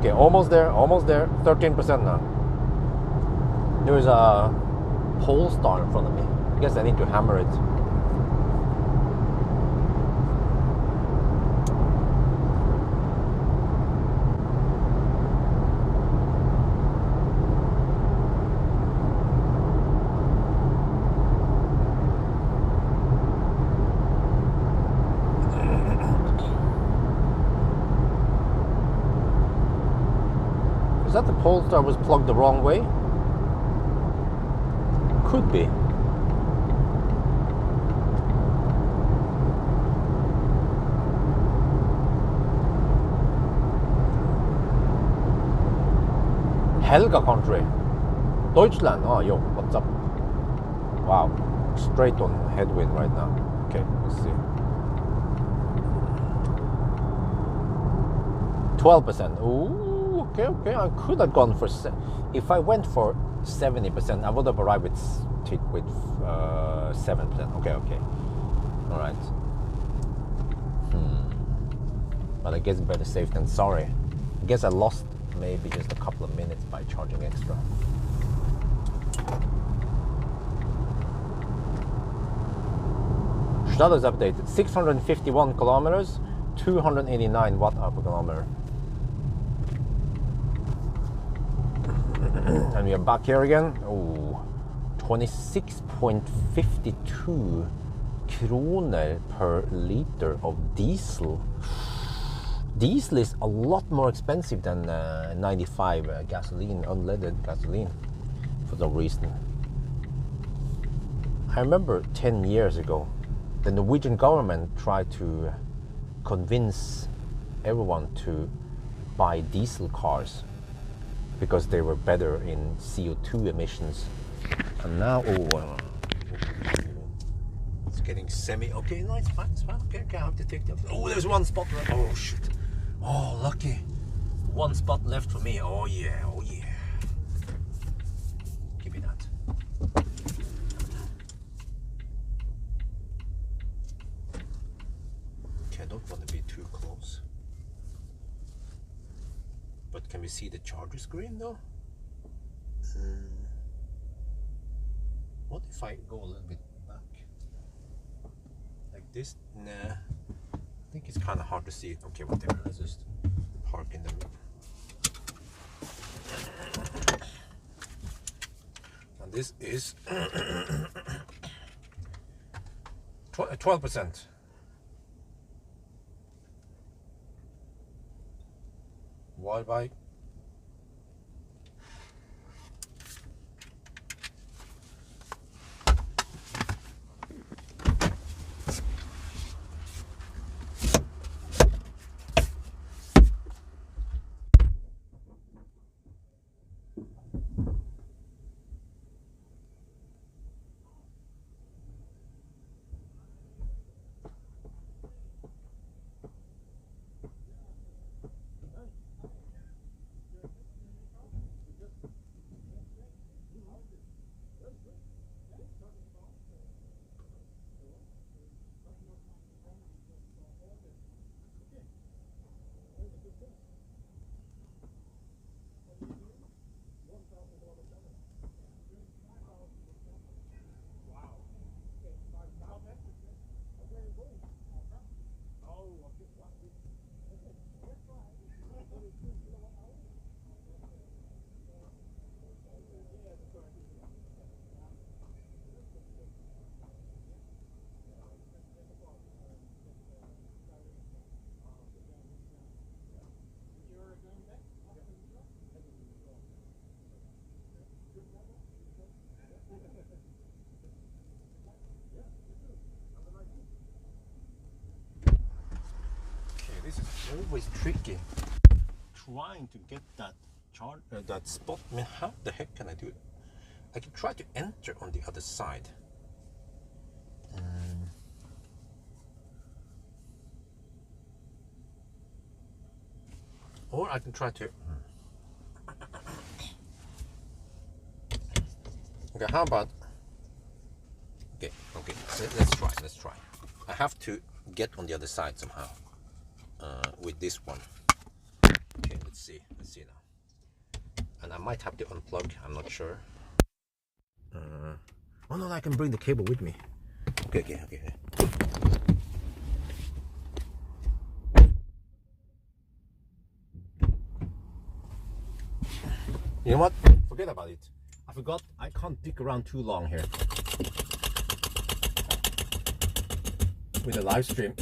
Speaker 1: Okay, almost there, 13% now. There's a Polestar in front of me. I guess I need to hammer it. Is that the Polestar was plugged the wrong way? Could be. Helga country. Deutschland. Oh, yo, what's up? Wow. Straight on headwind right now. Okay, let's see. 12%. Ooh, okay. I could have gone for... If I went for 70%, I would have arrived with 7%. Okay. All right. But I guess better safe than sorry. I guess I lost maybe just a couple of minutes by charging extra. Status updated. 651 kilometers, 289 watt-hour per kilometer. And we are back here again. Oh, 26.52 kroner per liter of diesel. Diesel is a lot more expensive than 95 gasoline, unleaded gasoline, for some reason. I remember 10 years ago, the Norwegian government tried to convince everyone to buy diesel cars because they were better in CO2 emissions. And now, It's getting semi. Okay, no, it's fine. It's fine. Okay, okay. I have to take that. Oh, there's one spot left. Oh shit. Oh, lucky. One spot left for me. Oh yeah. Oh yeah. Give me that. Okay, I don't want to be too close. But can we see the charger screen though? What if I go a little bit back? Like this? Nah. I think it's kind of hard to see it. Okay, whatever. Let's just park in the room. And this is 12%. Wide bike. This is always tricky. Trying to get that chart, that spot. I mean, how the heck can I do it? I can try to enter on the other side. Or I can try to. Okay, how about? Okay, okay. Let's try. Let's try. I have to get on the other side somehow. With this one. Okay, let's see now. And I might have to unplug, I'm not sure. Oh no, I can bring the cable with me. Okay. You know what? Forget about it. I forgot, I can't dick around too long here. With the live stream.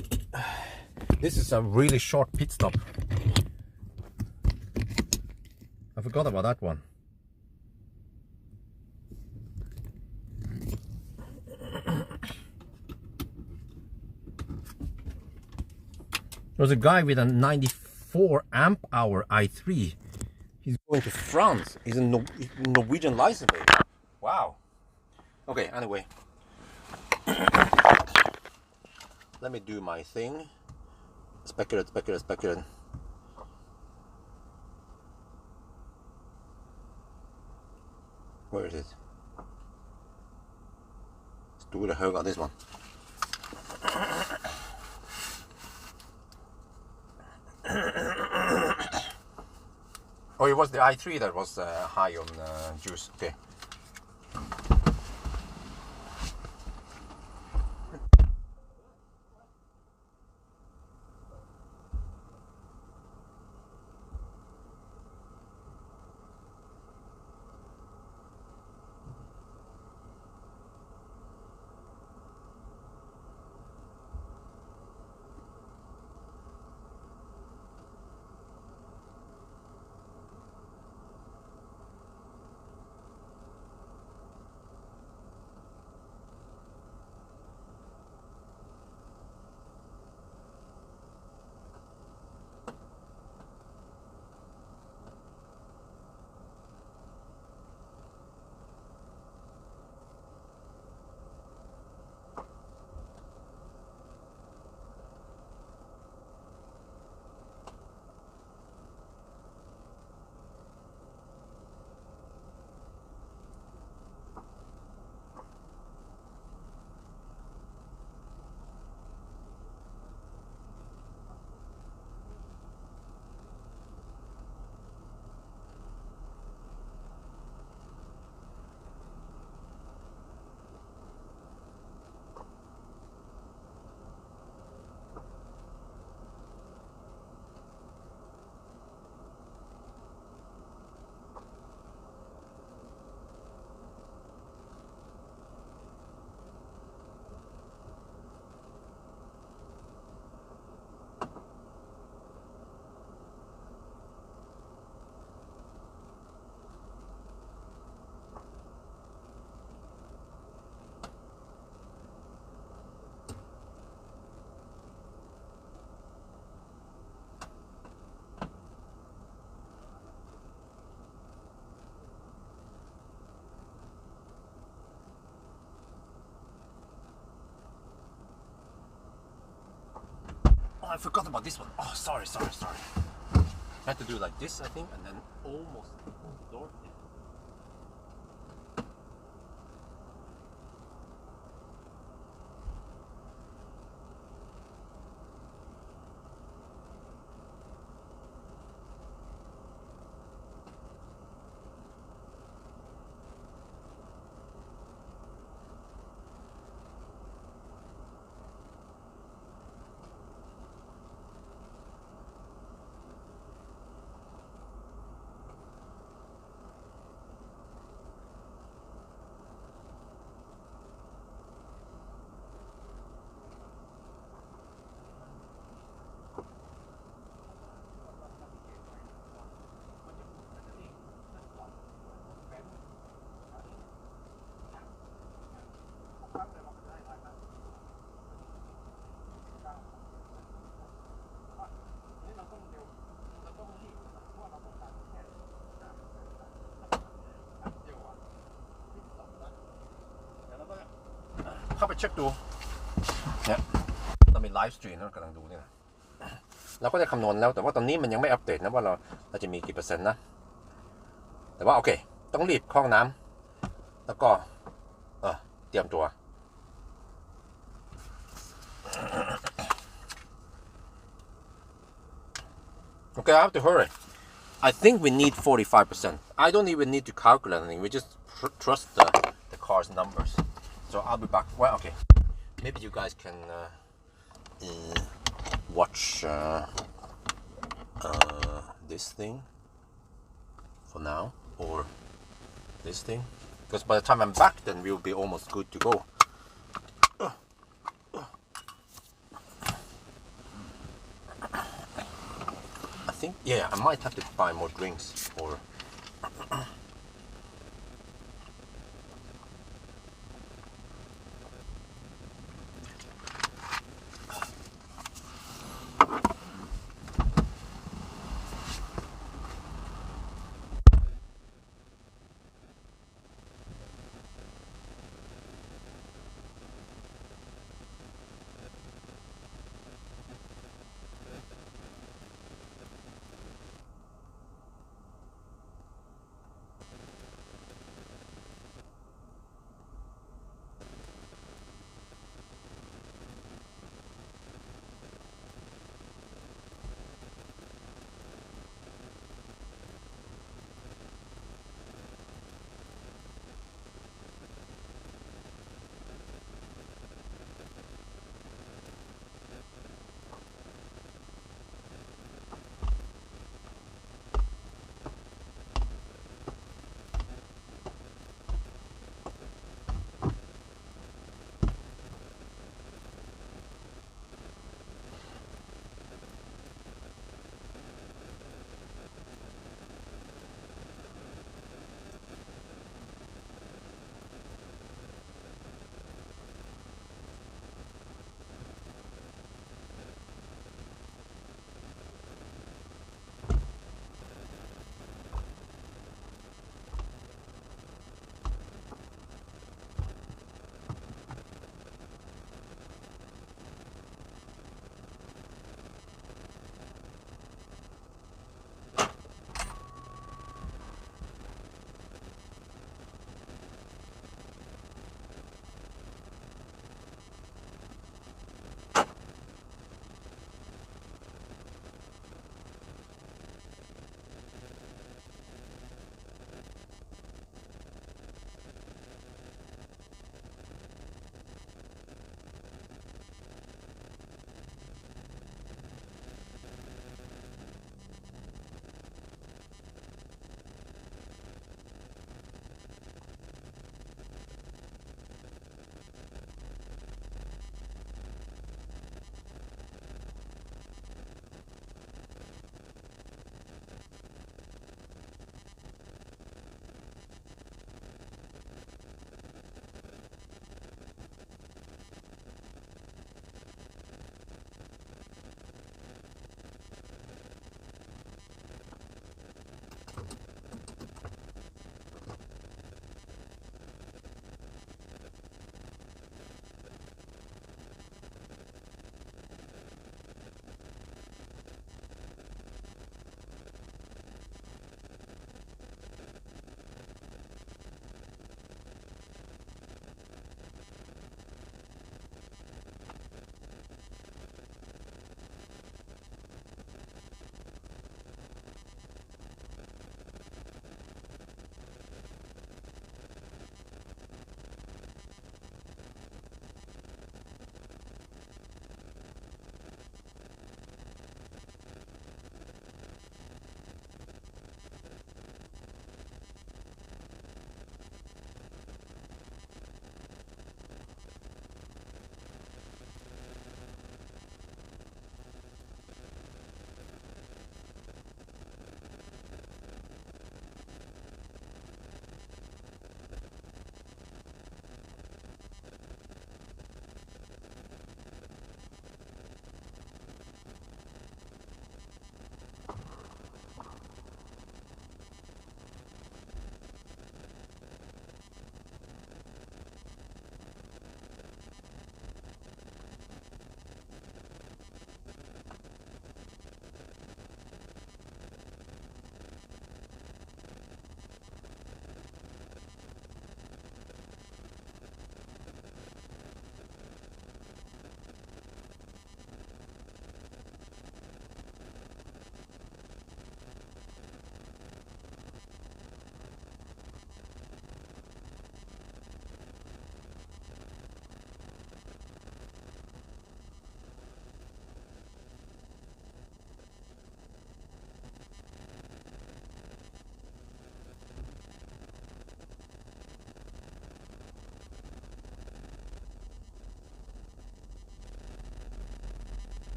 Speaker 1: This is a really short pit stop. I forgot about that one. There was a guy with a 94 amp hour i3. He's going to France. He's a Norwegian license plate. Wow. Okay, anyway. Let me do my thing. Speculate. Where is it? Store Hauga, this one. Oh, it was the i3 that was high on juice. Okay. I forgot about this one. Oh, sorry. I had to do it like this, I think, and then almost close the door.เข้าไปเช็คดูเนี่ยเรามีไลฟ์สตรีมนะกำลังดูนี่นะเราก็จะคำนวณแล้วแต่ว่าตอนนี้มันยังไม่อัปเดตนะว่าเราจะมีกี่เปอร์เซ็นต์นะแต่ว่าโอเคต้องรีบเข้าห้องน้ำแล้วก็เตรียมตัว Okay, I have to hurry. I think we need 45%. I don't even need to calculate anything. We just trust the car's numbers. So I'll be back. Well, okay. Maybe you guys can watch this thing for now, or this thing. Because by the time I'm back, then we'll be almost good to go. I think, yeah, I might have to buy more drinks or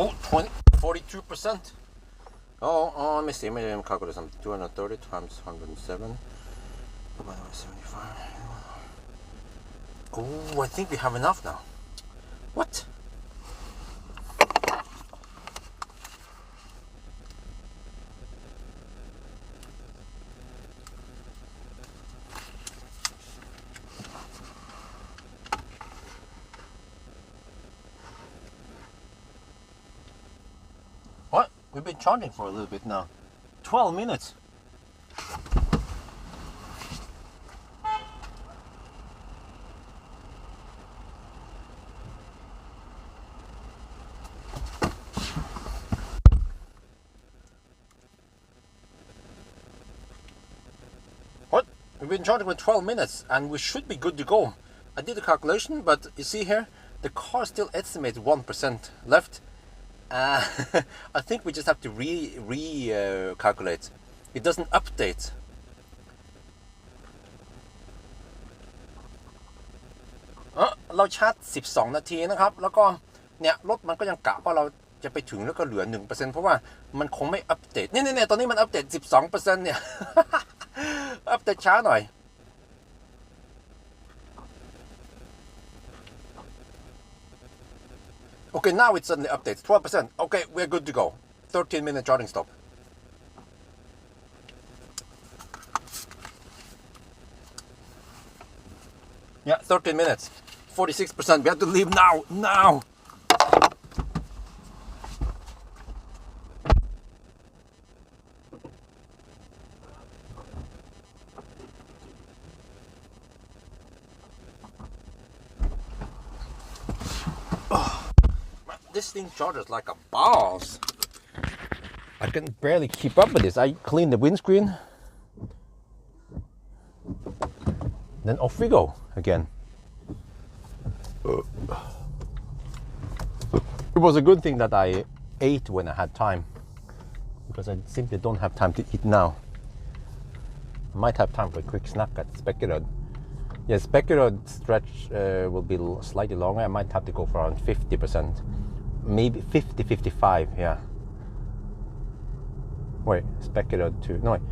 Speaker 1: Oh, 42%. Oh, let me see. Maybe I'm calculating something. 230 times 107. 75. Oh, I think we have enough now. What? What? We've been charging for a little bit now. 12 minutes. What? We've been charging for 12 minutes and we should be good to go. I did the calculation, but you see here, the car still estimates 1% left. I think we just have to calculate. It doesn't update. Oh, เราชาร์จ12 นาทีนะครับแล้วก็เนี่ยรถมันก็ยังกะว่าเราจะไปถึงแล้วก็เหลือ 1% เพราะว่ามันคงไม่อัปเดตเนี่ยตอนนี้มันอัปเดต 12% เนี่ย อัปเดตช้าหน่อย Okay, now it suddenly updates 12%. Okay, we're good to go. 13-minute charging stop. Yeah, 13 minutes. 46%. We have to leave now. Now. This thing charges like a boss. I can barely keep up with this. I clean the windscreen. Then off we go again. It was a good thing that I ate when I had time, because I simply don't have time to eat now. I might have time for a quick snack at Speculating. Yeah, Speculating stretch will be slightly longer. I might have to go for around 50%. Maybe 50-55, yeah. Wait, Speculating to... No, wait.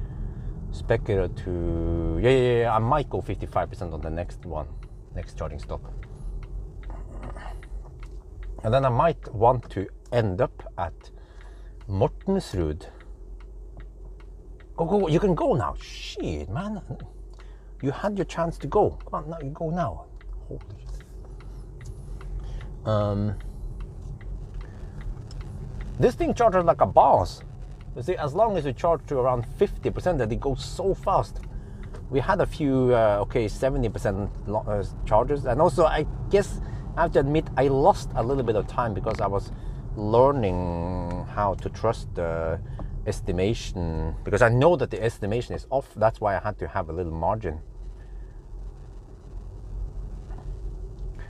Speaker 1: Speculating to... Yeah, I might go 55% on the next one. Next charging stop. And then I might want to end up at Mortensrud. Go, you can go now. Shit, man. You had your chance to go. Come on, now you go now. Holy shit. This thing charges like a boss. You see, as long as you charge to around 50%, that it goes so fast. We had a few, 70% charges. And also, I guess, I have to admit, I lost a little bit of time because I was learning how to trust the estimation. Because I know that the estimation is off. That's why I had to have a little margin.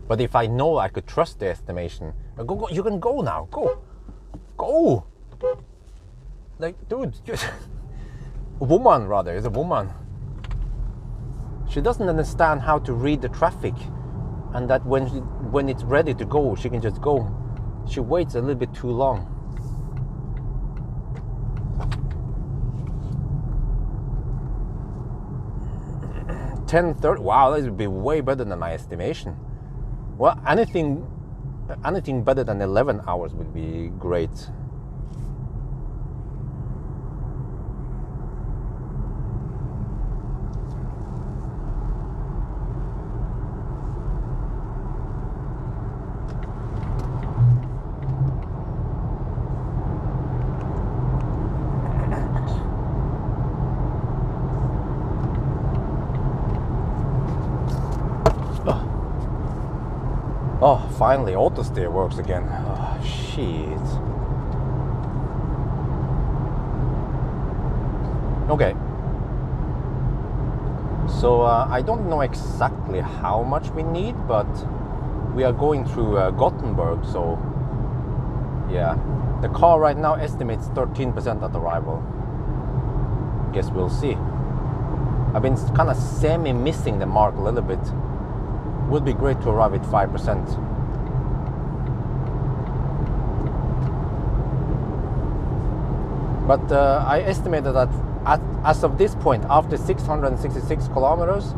Speaker 1: But if I know I could trust the estimation, go, you can go now, go. Go! Like, dude, a woman rather, is a woman. She doesn't understand how to read the traffic, and that when it's ready to go, she can just go. She waits a little bit too long. 10:30. Wow, that would be way better than my estimation. Well, anything better than 11 hours would be great. Oh, finally, auto steer works again. Oh, shit. Okay. So I don't know exactly how much we need, but we are going through Gothenburg, so yeah. The car right now estimates 13% at arrival. Guess we'll see. I've been kind of semi-missing the mark a little bit. Would be great to arrive at 5%. But I estimated that as of this point, after 666 kilometers,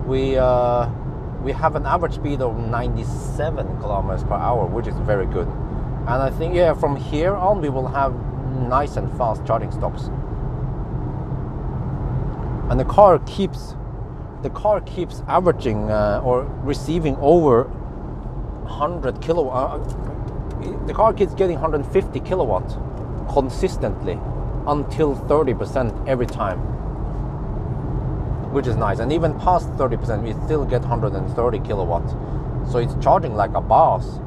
Speaker 1: we have an average speed of 97 kilometers per hour, which is very good. And I think, yeah, from here on we will have nice and fast charging stops. And the car keeps averaging or receiving over 100 kilowatt. The car keeps getting 150 kilowatt consistently until 30% every time, which is nice. And even past 30%, we still get 130 kilowatt. So it's charging like a boss.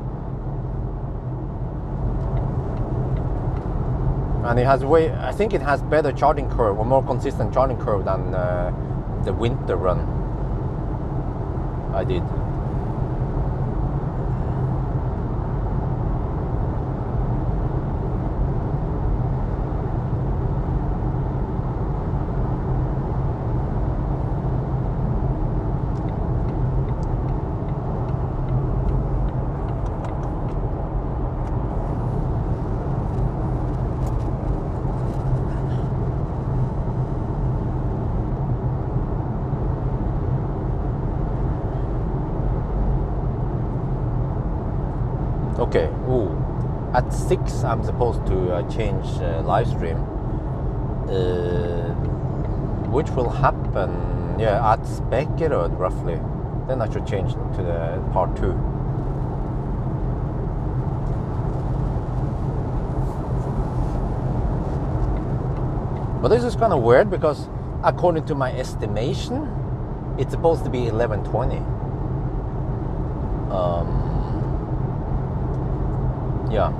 Speaker 1: And it has I think it has better charging curve, or more consistent charging curve than the winter run I did. Okay, ooh. At 6 I'm supposed to change live stream, which will happen, yeah, at Speculating roughly. Then I should change to the part 2. But this is kind of weird because according to my estimation, it's supposed to be 11:20. Yeah.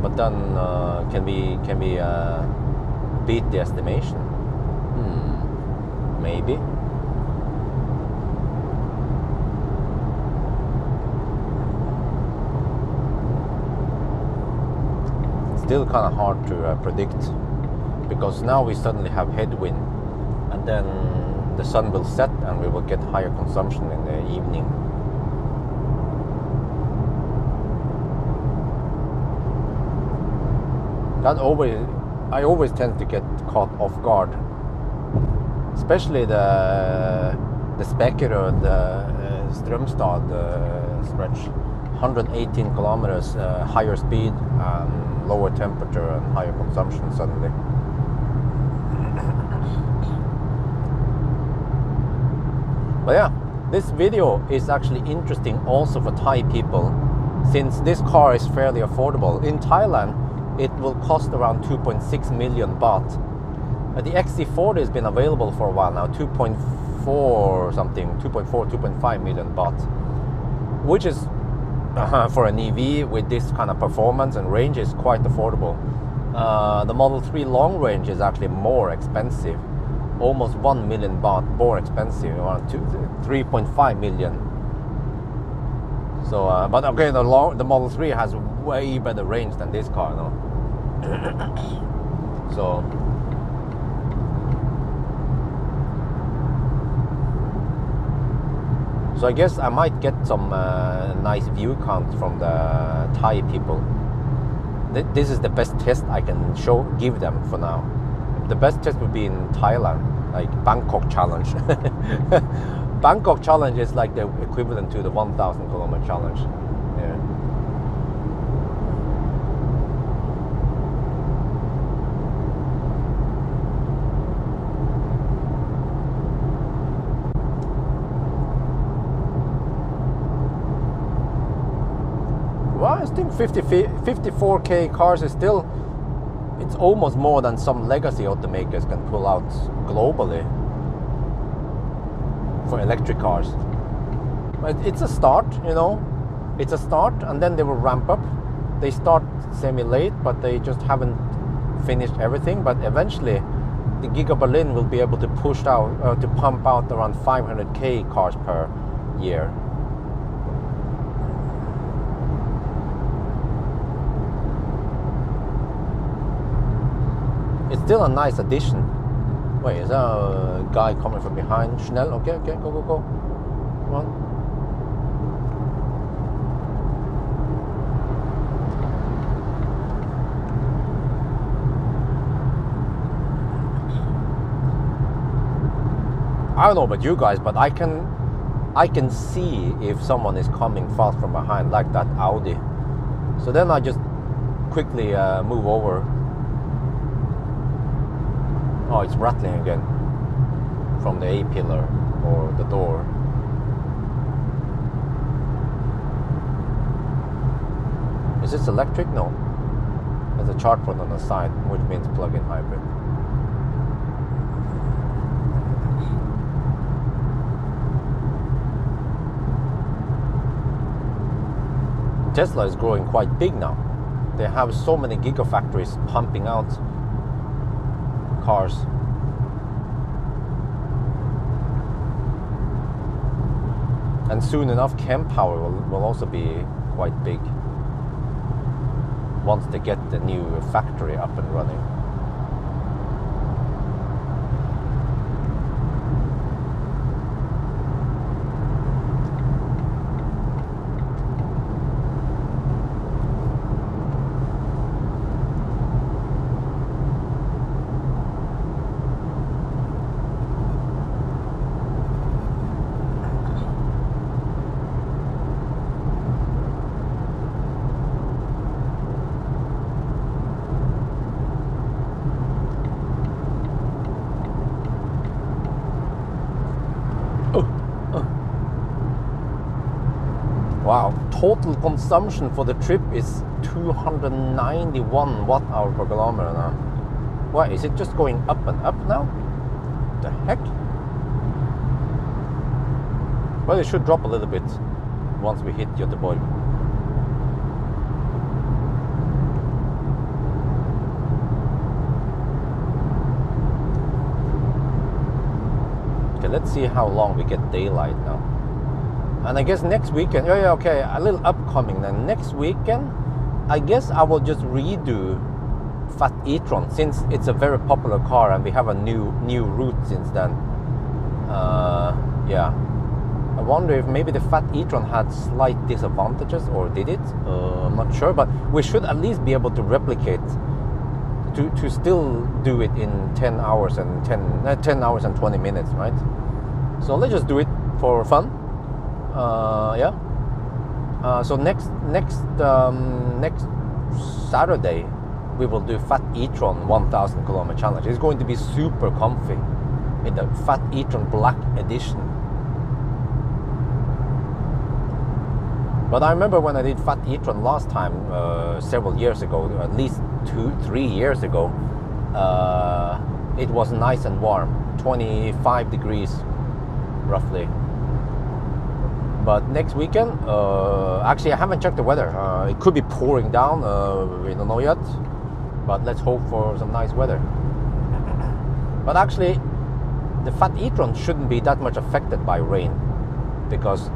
Speaker 1: But then can we beat the estimation? Maybe. Still kind of hard to predict, because now we suddenly have headwind, and then the sun will set and we will get higher consumption in the evening. I always tend to get caught off guard, especially the Speculating, the Strømstad stretch. 118 kilometers, higher speed, lower temperature and higher consumption suddenly. But yeah, this video is actually interesting also for Thai people, since this car is fairly affordable. In Thailand, it will cost around 2.6 million baht. The XC40 has been available for a while now, 2.4 something, 2.5 million baht, which is for an EV with this kind of performance and range is quite affordable. The Model 3 long range is actually more expensive, almost 1 million baht more expensive, around 3.5 million. So, but okay, the Model 3 has way better range than this car, no? So I guess I might get some nice view count from the Thai people. This is the best test I can give them for now. The best test would be in Thailand, like Bangkok Challenge. Bangkok Challenge is like the equivalent to the 1,000 kilometer challenge. Yeah. Well, I think 54k cars is still, it's almost more than some legacy automakers can pull out globally for electric cars. But it's a start, you know. It's a start, and then they will ramp up. They start semi-late, but they just haven't finished everything. But eventually, the Giga Berlin will be able to push out, to pump out around 500k cars per year. It's still a nice addition. Wait, is there a guy coming from behind? Schnell? Okay, go. Come on. I don't know about you guys, but I can see if someone is coming fast from behind, like that Audi. So then I just quickly move over. Oh, it's rattling again from the A-pillar or the door. Is this electric? No. There's a chart put on the side, which means plug-in hybrid. Tesla is growing quite big now. They have so many gigafactories pumping out cars. And soon enough, Pawel will also be quite big once they get the new factory up and running. Wow, total consumption for the trip is 291 watt-hour per kilometer now. Why, is it just going up and up now? What the heck? Well, it should drop a little bit once we hit Göteborg. Okay, let's see how long we get daylight now. And I guess next weekend, okay, a little upcoming then. Next weekend, I guess I will just redo Fat e-tron, since it's a very popular car and we have a new route since then. Yeah. I wonder if maybe the Fat e-tron had slight disadvantages, or did it? I'm not sure, but we should at least be able to replicate, to still do it in 10 hours and 10 hours and 20 minutes, right? So let's just do it for fun. Yeah. So next Saturday we will do Fat e-tron 1000 kilometer challenge. It's going to be super comfy in the Fat e-tron Black Edition. But I remember when I did Fat e-tron last time, several years ago, at least 2-3 years ago, it was nice and warm, 25 degrees roughly. But next weekend, actually I haven't checked the weather. It could be pouring down, we don't know yet. But let's hope for some nice weather. But actually, the Fat e-tron shouldn't be that much affected by rain, because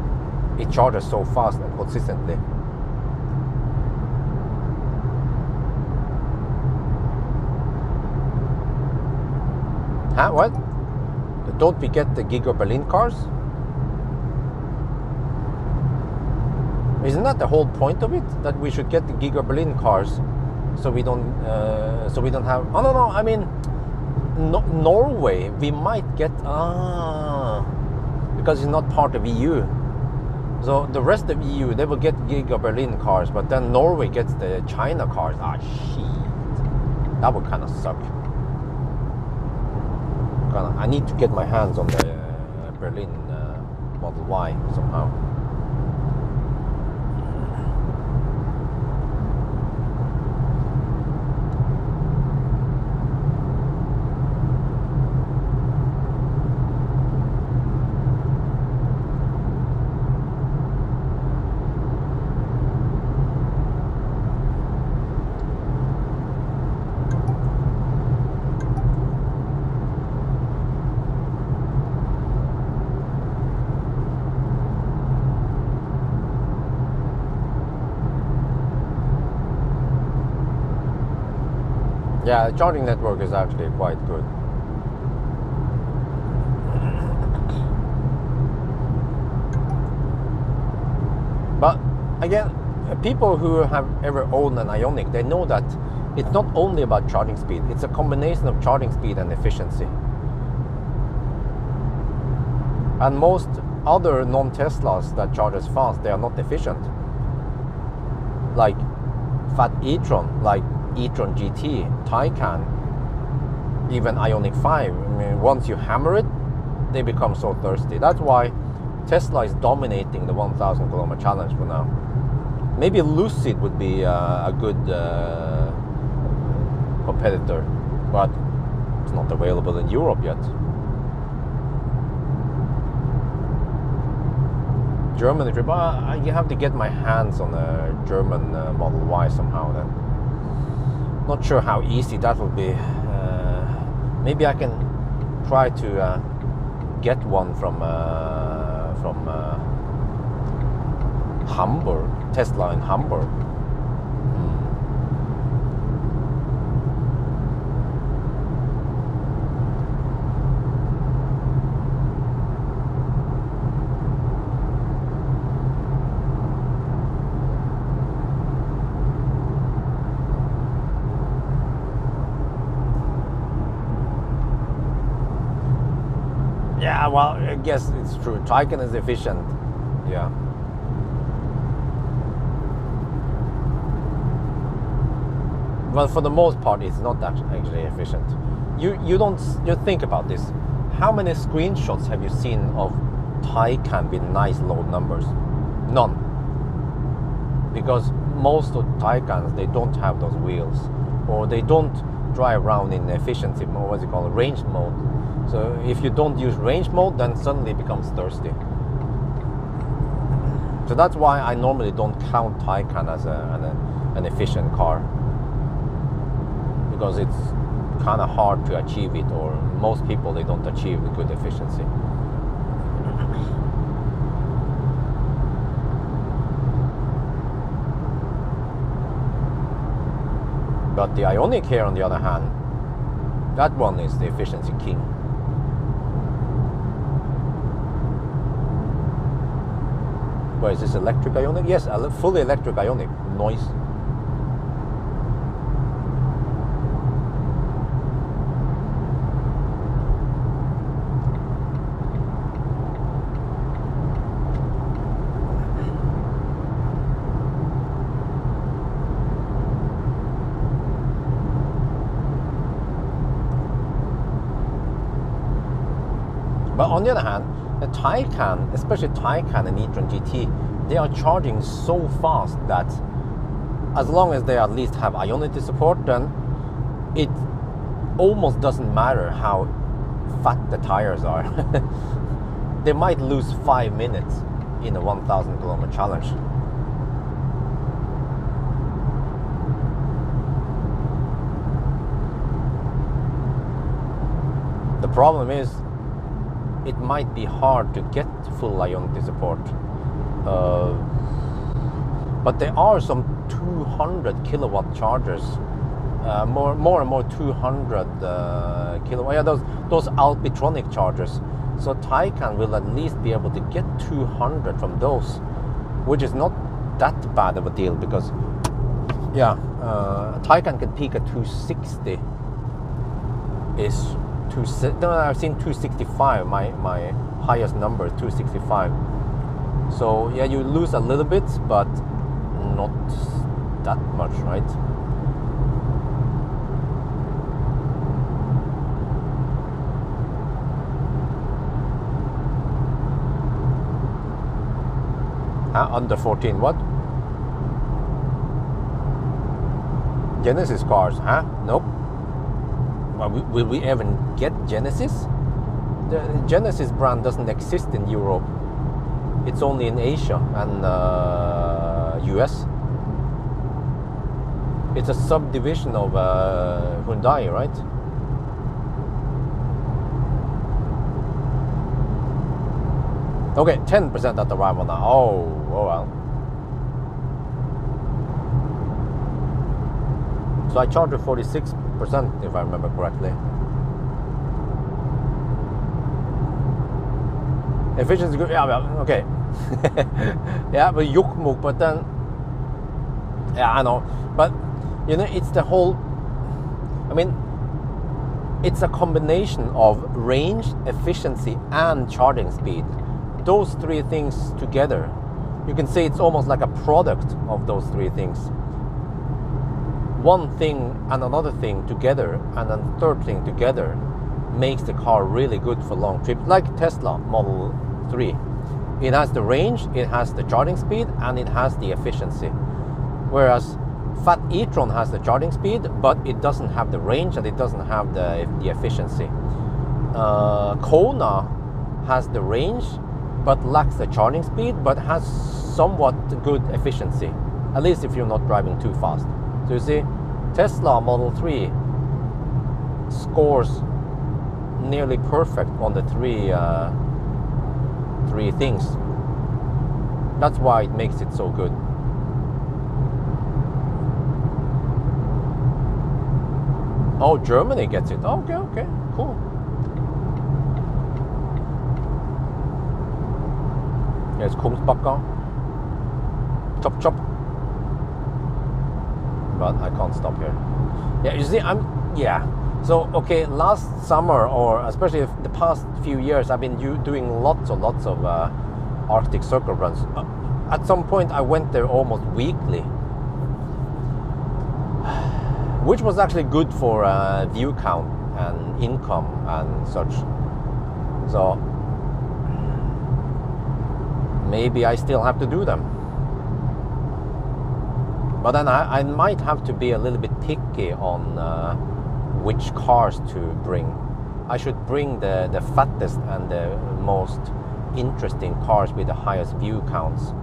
Speaker 1: it charges so fast and consistently. Huh? What? Don't we get the Giga Berlin cars? Isn't that the whole point of it? That we should get the Giga Berlin cars, so we don't have. Oh no! I mean, Norway. We might get because it's not part of EU. So the rest of EU, they will get Giga Berlin cars, but then Norway gets the China cars. Ah, shit. That would kind of suck. I need to get my hands on the Berlin Model Y somehow. Yeah, the charging network is actually quite good. But again, people who have ever owned an Ioniq, they know that it's not only about charging speed, it's a combination of charging speed and efficiency. And most other non-Teslas that charge as fast, they are not efficient. Like fat e-tron, like e-tron GT, Taycan, even Ioniq 5. I mean, once you hammer it, they become so thirsty. That's why Tesla is dominating the 1,000 kilometer challenge for now. Maybe Lucid would be a good competitor, but it's not available in Europe yet. Germany trip, you have to get my hands on a German Model Y somehow then. Not sure how easy that will be. Maybe I can try to get one from Hamburg, Tesla in Hamburg. Yeah, well, I guess it's true. Taycan is efficient. Yeah. Well, for the most part, it's not actually efficient. You think about this. How many screenshots have you seen of Taycan with nice load numbers? None. Because most of Taycans, they don't have those wheels, or they don't drive around in efficiency mode, what's it called, range mode. So if you don't use range mode, then suddenly it becomes thirsty. So that's why I normally don't count Taycan as an efficient car, because it's kind of hard to achieve it, or most people, they don't achieve the good efficiency. But the Ioniq here, on the other hand, that one is the efficiency king. Where is this, electric Ioniq? Yes, a fully electric Ioniq. Noise. But on the other hand, the Taycan, especially Taycan and e-tron GT, they are charging so fast that as long as they at least have Ionity support, then it almost doesn't matter how fat the tires are. They might lose 5 minutes in a 1,000 kilometer challenge. The problem is, it might be hard to get full Ionity support. But there are some 200 kilowatt chargers, more and more 200 kilowatt. Yeah, those Alpitronic chargers. So Taycan will at least be able to get 200 from those, which is not that bad of a deal, because yeah, Taycan can peak at 260. I've seen 265. My highest number is 265. So yeah, you lose a little bit, but not that much, right? Under 14, what? Genesis cars, huh? Nope. Well, will we even get Genesis? The Genesis brand doesn't exist in Europe. It's only in Asia and US. It's a subdivision of Hyundai, right? Okay, 10% at arrival now. Oh well. So I charged 46%, if I remember correctly. Efficiency good, yeah, well, okay. Yeah, but Jokkmokk, but then, yeah, I know. But, you know, it's the whole, I mean, it's a combination of range, efficiency, and charging speed. Those three things together, you can say it's almost like a product of those three things. One thing and another thing together, and a third thing together, makes the car really good for long trips, like Tesla Model 3. It has the range, it has the charging speed, and it has the efficiency. Whereas Fat e-tron has the charging speed, but it doesn't have the range and it doesn't have the efficiency. Kona has the range, but lacks the charging speed, but has somewhat good efficiency, at least if you're not driving too fast. So you see, Tesla Model 3 scores nearly perfect on the three things. That's why it makes it so good. Oh, Germany gets it. Okay, cool. Here's Kungsbacka. Chop. But I can't stop here. Yeah, you see, So, okay, last summer, or especially the past few years, I've been doing lots of Arctic Circle runs. At some point, I went there almost weekly, which was actually good for view count and income and such. So, maybe I still have to do them. But then I might have to be a little bit picky on which cars to bring. I should bring the fattest and the most interesting cars with the highest view counts.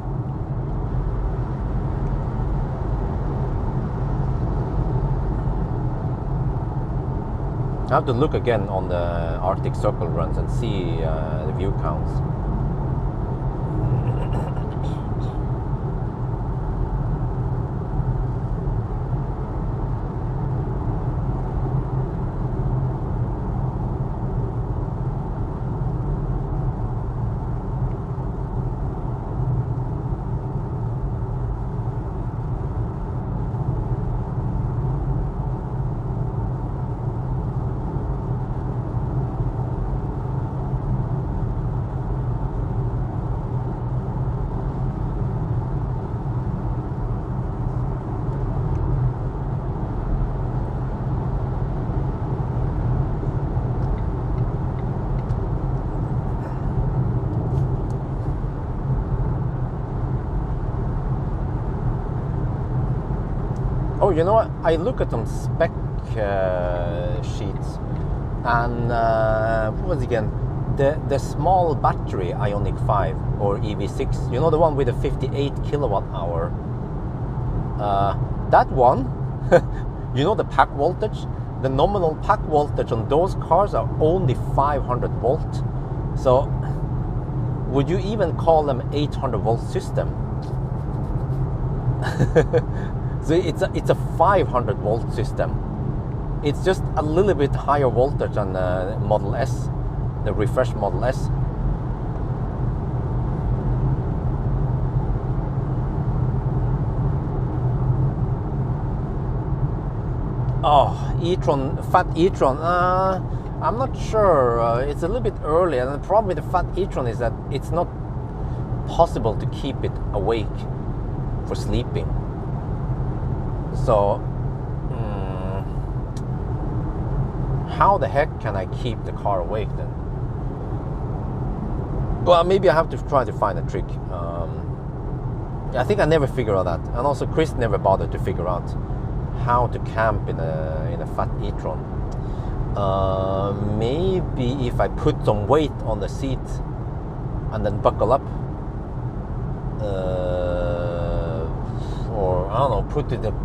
Speaker 1: I have to look again on the Arctic Circle runs and see the view counts. Oh, you know what? I look at some spec sheets, and what was it again? The small battery Ioniq 5 or EV6. You know, the one with the 58 kilowatt hour. That one. You know the pack voltage. The nominal pack voltage on those cars are only 500 volt. So, would you even call them 800 volt system? So it's a 500 volt system. It's just a little bit higher voltage than the Model S, the refreshed Model S. Oh, e-tron, fat e-tron. I'm not sure. It's a little bit early, and the problem with the fat e-tron is that it's not possible to keep it awake for sleeping. So, how the heck can I keep the car awake then? Well, maybe I have to try to find a trick. I think I never figured out that, and also Chris never bothered to figure out how to camp in a fat e-tron. Maybe if I put some weight on the seat and then buckle up, or I don't know,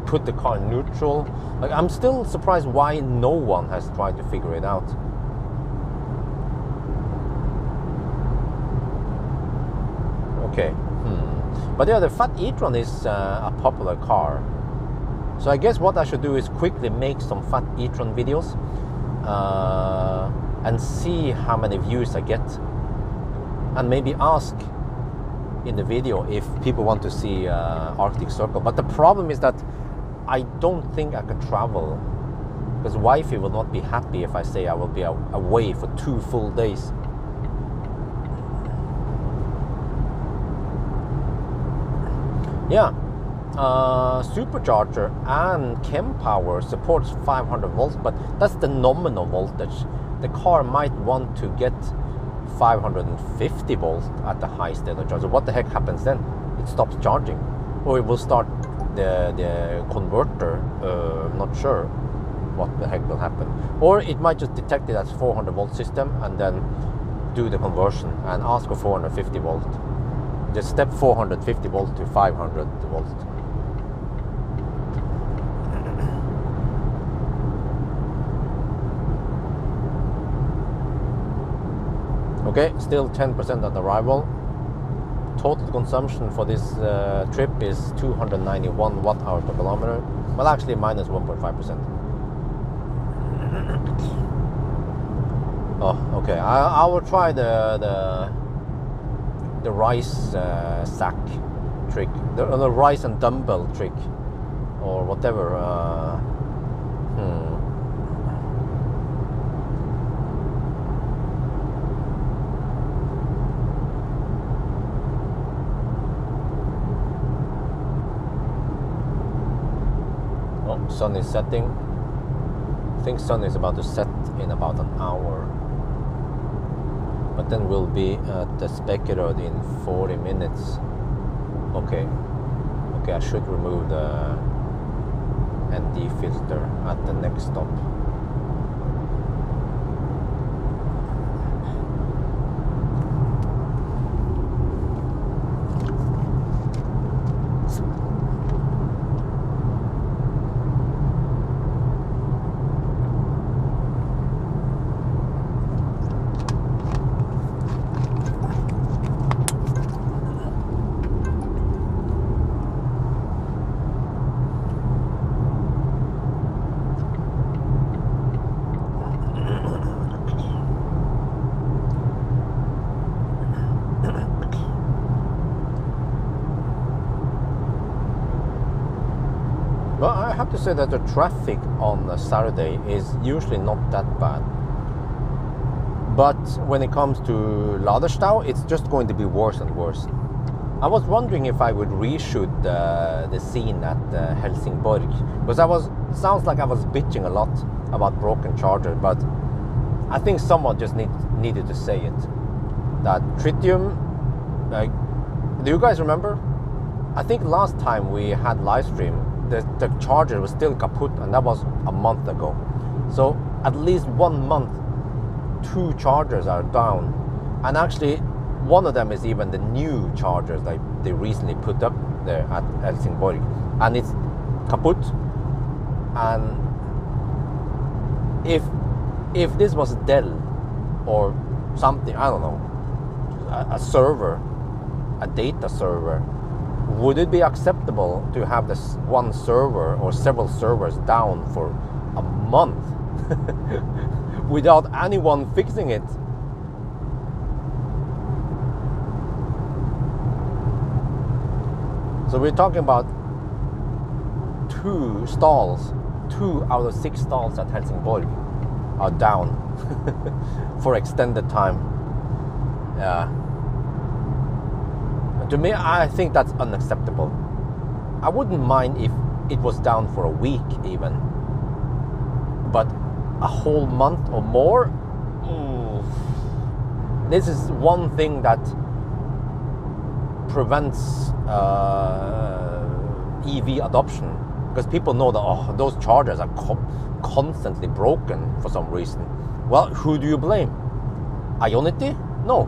Speaker 1: put the car in neutral. Like, I'm still surprised why no one has tried to figure it out. Okay, but yeah, the fat e-tron is a popular car. So I guess what I should do is quickly make some fat e-tron videos and see how many views I get, and maybe ask in the video if people want to see Arctic Circle. But the problem is that I don't think I could travel Because wifey will not be happy if I say I will be away for 2 full days. Yeah, supercharger and chem power supports 500 volts, but that's the nominal voltage. The car might want to get 550 volts at the high state of charge. So what the heck happens then? It stops charging, or it will start the converter. Not sure what the heck will happen, or it might just detect it as 400 volt system and then do the conversion and ask for 450 volt. Just step 450 volt to 500 volts. Okay, still 10% at arrival. Total consumption for this trip is 291 watt hours per kilometer. Well, actually minus 1.5%. Oh, okay. I will try the rice sack trick, the rice and dumbbell trick, or whatever. Oh, sun is setting. I think sun is about to set in about an hour. But then we'll be at the Speculating in 40 minutes. Okay, I should remove the ND filter at the next stop. Well, I have to say that the traffic on Saturday is usually not that bad. But when it comes to Laderstau, it's just going to be worse and worse. I was wondering if I would reshoot the scene at Helsingborg, because sounds like I was bitching a lot about broken charger, but I think someone just needed to say it. That tritium, do you guys remember? I think last time we had live stream, the charger was still kaput, and that was a month ago. So at least 1 month, 2 chargers are down, and actually one of them is even the new chargers that they recently put up there at Helsingborg, and it's kaput. And if this was Dell or something, I don't know, a server, a data server, would it be acceptable to have this one server or several servers down for a month without anyone fixing it? So we're talking about 2 stalls, 2 out of 6 stalls at Helsingborg are down for extended time. Yeah. To me, I think that's unacceptable. I wouldn't mind if it was down for a week even, but a whole month or more? This is one thing that prevents EV adoption, because people know that those chargers are constantly broken for some reason. Well, who do you blame? Ionity? No.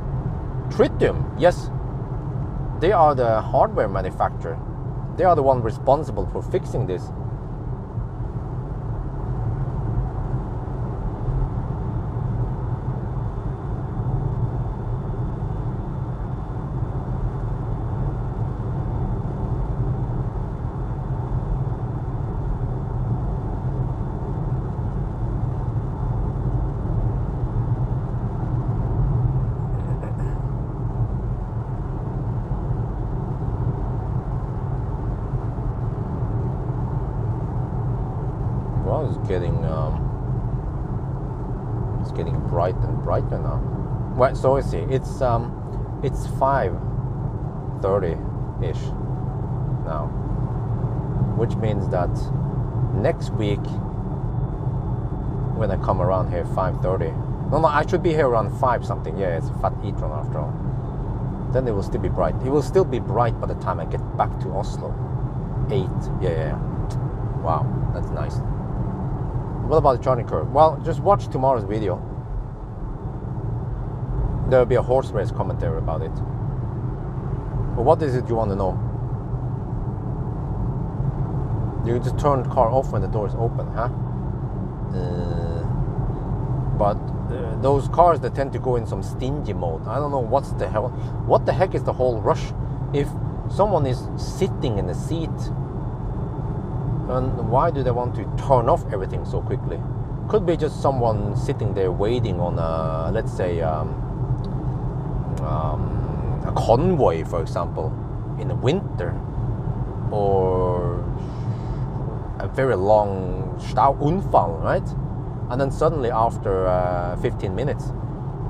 Speaker 1: Tritium? Yes. They are the hardware manufacturer. They are the one responsible for fixing this. now it's getting bright and brighter now. Well, so you see, it's 5:30-ish now, which means that next week when I come around here 5:30. No, I should be here around 5 something. Yeah, it's a fat e-tron after all. Then it will still be bright. It will still be bright by the time I get back to Oslo. 8. Yeah. Wow, that's nice. What about the charging curve? Well, just watch tomorrow's video. There will be a horse race commentary about it. But what is it you want to know? You just turn the car off when the door is open, huh? But those cars that tend to go in some stingy mode, I don't know what the heck is the whole rush? If someone is sitting in the seat, and why do they want to turn off everything so quickly? Could be just someone sitting there waiting on a, let's say, a convoy, for example, in the winter, or a very long Stauunfall, right? And then suddenly after 15 minutes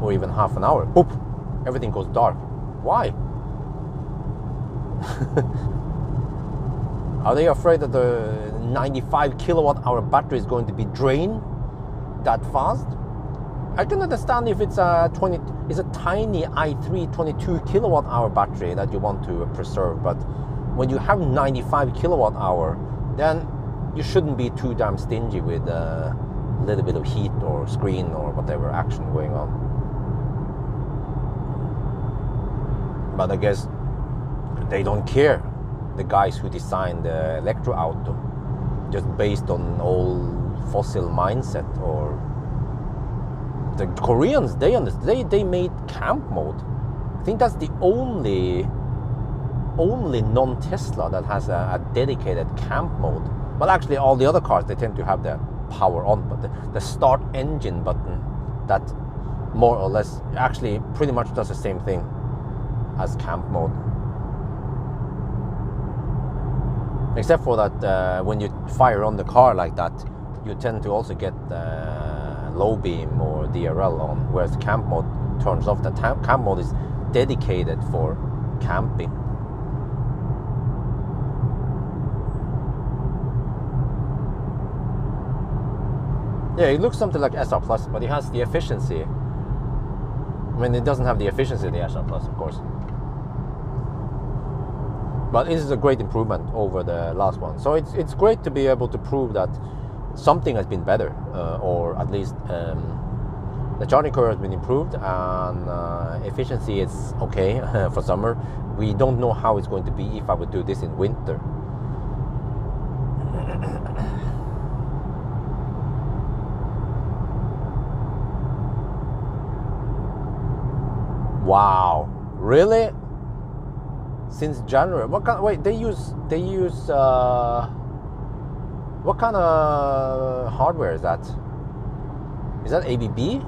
Speaker 1: or even half an hour, boop, everything goes dark. Why? Are they afraid that the 95 kilowatt hour battery is going to be drained that fast? I can understand if it's a tiny i3 22 kilowatt hour battery that you want to preserve, but when you have 95 kilowatt hour, then you shouldn't be too damn stingy with a little bit of heat or screen or whatever action going on. But I guess they don't care, the guys who designed the electro auto, just based on old fossil mindset. Or the Koreans, they made camp mode. I think that's the only non-Tesla that has a dedicated camp mode. But actually all the other cars, they tend to have the power on, but the start engine button, that more or less actually pretty much does the same thing as camp mode. Except for that when you fire on the car like that, you tend to also get low beam or DRL on, whereas camp mode turns off. The camp mode is dedicated for camping. Yeah, it looks something like SR Plus, but it has the efficiency. I mean, it doesn't have the efficiency of the SR Plus, of course. But this is a great improvement over the last one. So it's great to be able to prove that something has been better, or at least the charging curve has been improved, and efficiency is okay for summer. We don't know how it's going to be if I would do this in winter. Wow, really? Since January? What kind? Wait, they use. What kind of hardware is that? Is that ABB?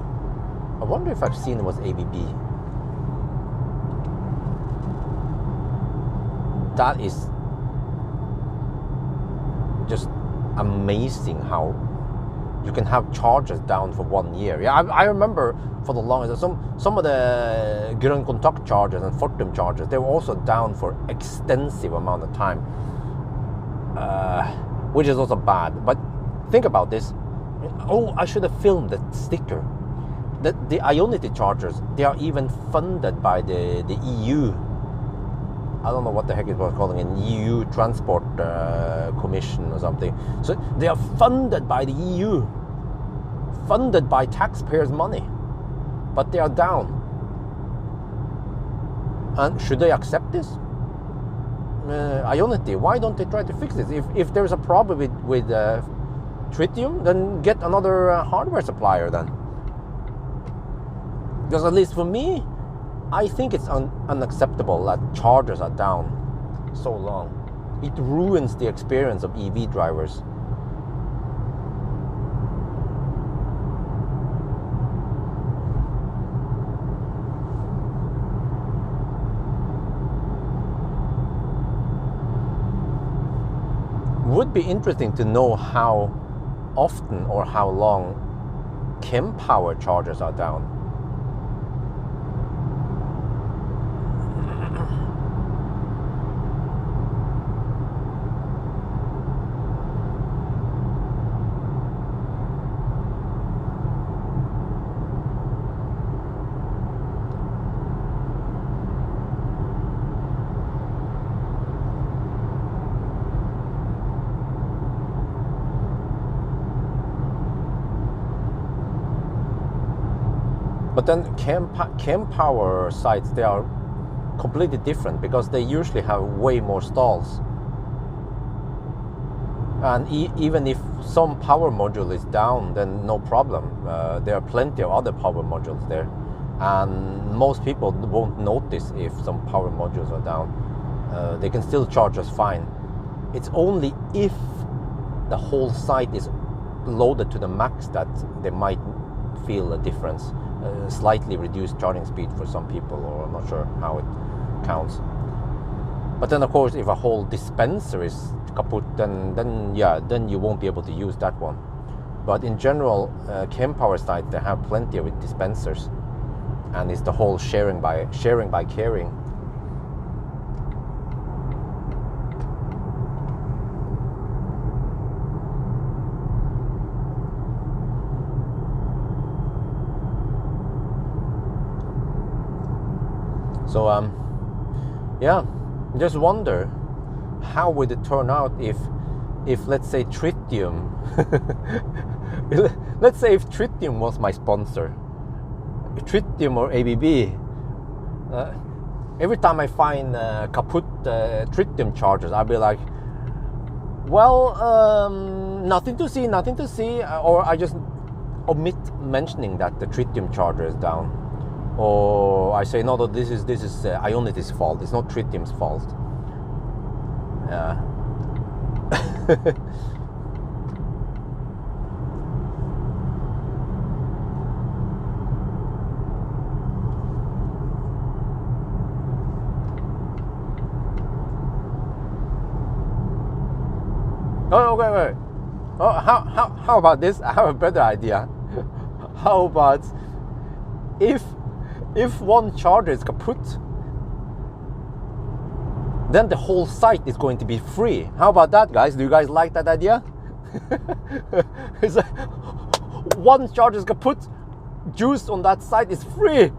Speaker 1: I wonder if I've seen it was ABB. That is just amazing how you can have chargers down for 1 year. Yeah, I remember for the longest, some of the Grønn Kontakt chargers and Fortum chargers, they were also down for extensive amount of time, which is also bad. But think about this. Oh, I should have filmed the sticker. The Ionity chargers, they are even funded by the EU. I don't know what the heck it was calling, an EU Transport Commission or something. So they are funded by the EU, funded by taxpayers' money, but they are down. And should they accept this? Ionity, why don't they try to fix this? If there's a problem with tritium, then get another hardware supplier then. Because at least for me, I think it's unacceptable that chargers are down so long. It ruins the experience of EV drivers. Would be interesting to know how often or how long chem power chargers are down. But then chem power sites, they are completely different because they usually have way more stalls. And even if some power module is down, then no problem. There are plenty of other power modules there. And most people won't notice if some power modules are down. They can still charge us fine. It's only if the whole site is loaded to the max that they might feel a difference. Slightly reduced charging speed for some people, or I'm not sure how it counts. But then of course if a whole dispenser is kaput, then you won't be able to use that one. But in general, chem power sites, they have plenty of dispensers, and it's the whole sharing by caring. So yeah, just wonder how would it turn out if let's say tritium, let's say if tritium was my sponsor, tritium or ABB. Every time I find kaput tritium chargers, I'll be like, well, nothing to see, or I just omit mentioning that the tritium charger is down. Or I say, no, this is Ionity's fault. It's not tritium's fault. Yeah. Oh, wait. Oh, how about this? I have a better idea. How about if one charger is kaput, then the whole site is going to be free. How about that, guys? Do you guys like that idea? It's like, one charger is kaput, juice on that site is free.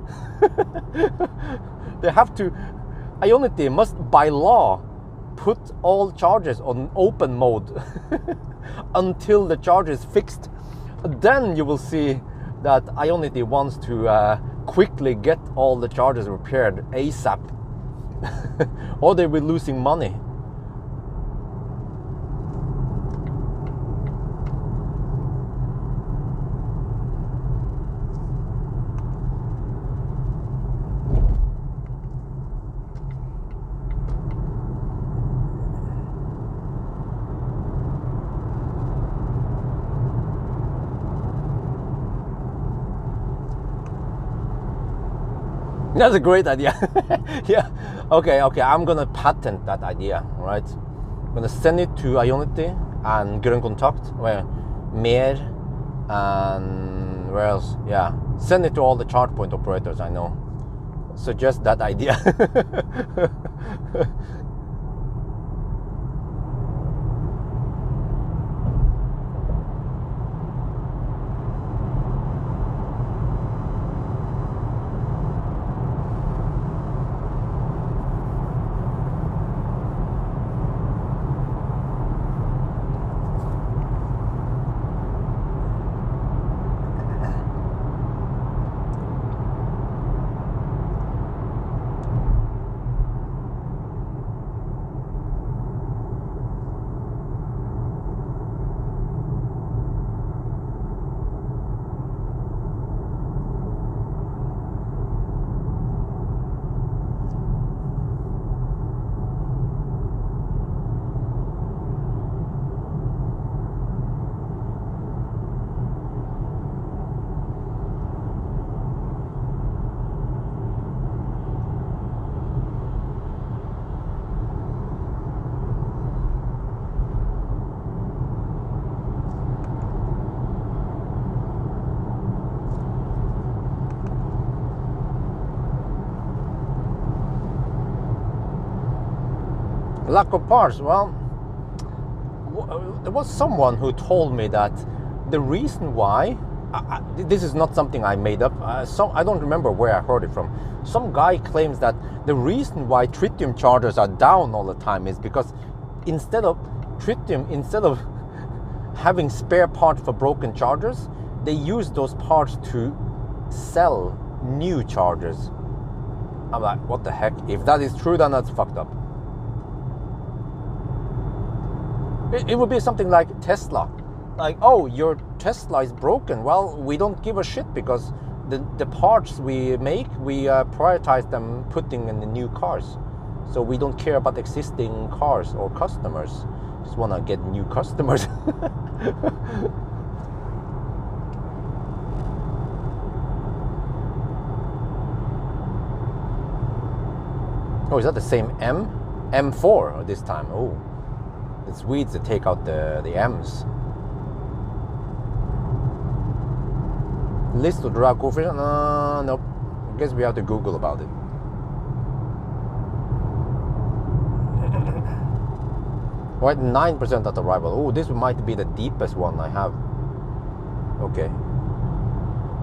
Speaker 1: They have to, Ionity must by law put all chargers on open mode until the charger is fixed. Then you will see that Ionity wants to quickly get all the chargers repaired ASAP, or they will be losing money. That's a great idea. Yeah. Okay. I'm gonna patent that idea. All right. I'm gonna send it to Ionity and Grønn Kontakt, where Mer, and where else? Yeah. Send it to all the charge point operators I know. Suggest that idea. Lack of parts. Well, there was someone who told me that the reason why, this is not something I made up, I don't remember where I heard it from. Some guy claims that the reason why tritium chargers are down all the time is because instead of having spare parts for broken chargers, they use those parts to sell new chargers. I'm like, what the heck? If that is true, then that's fucked up. It would be something like Tesla. Like, oh, your Tesla is broken. Well, we don't give a shit because the parts we make, we prioritize them putting in the new cars. So we don't care about existing cars or customers. Just want to get new customers. Oh, is that the same M? M4 this time. Oh, it's weird to take out the M's. List of drag coefficient? Nope. I guess we have to Google about it. Right, 9% at arrival. Oh, this might be the deepest one I have. Okay.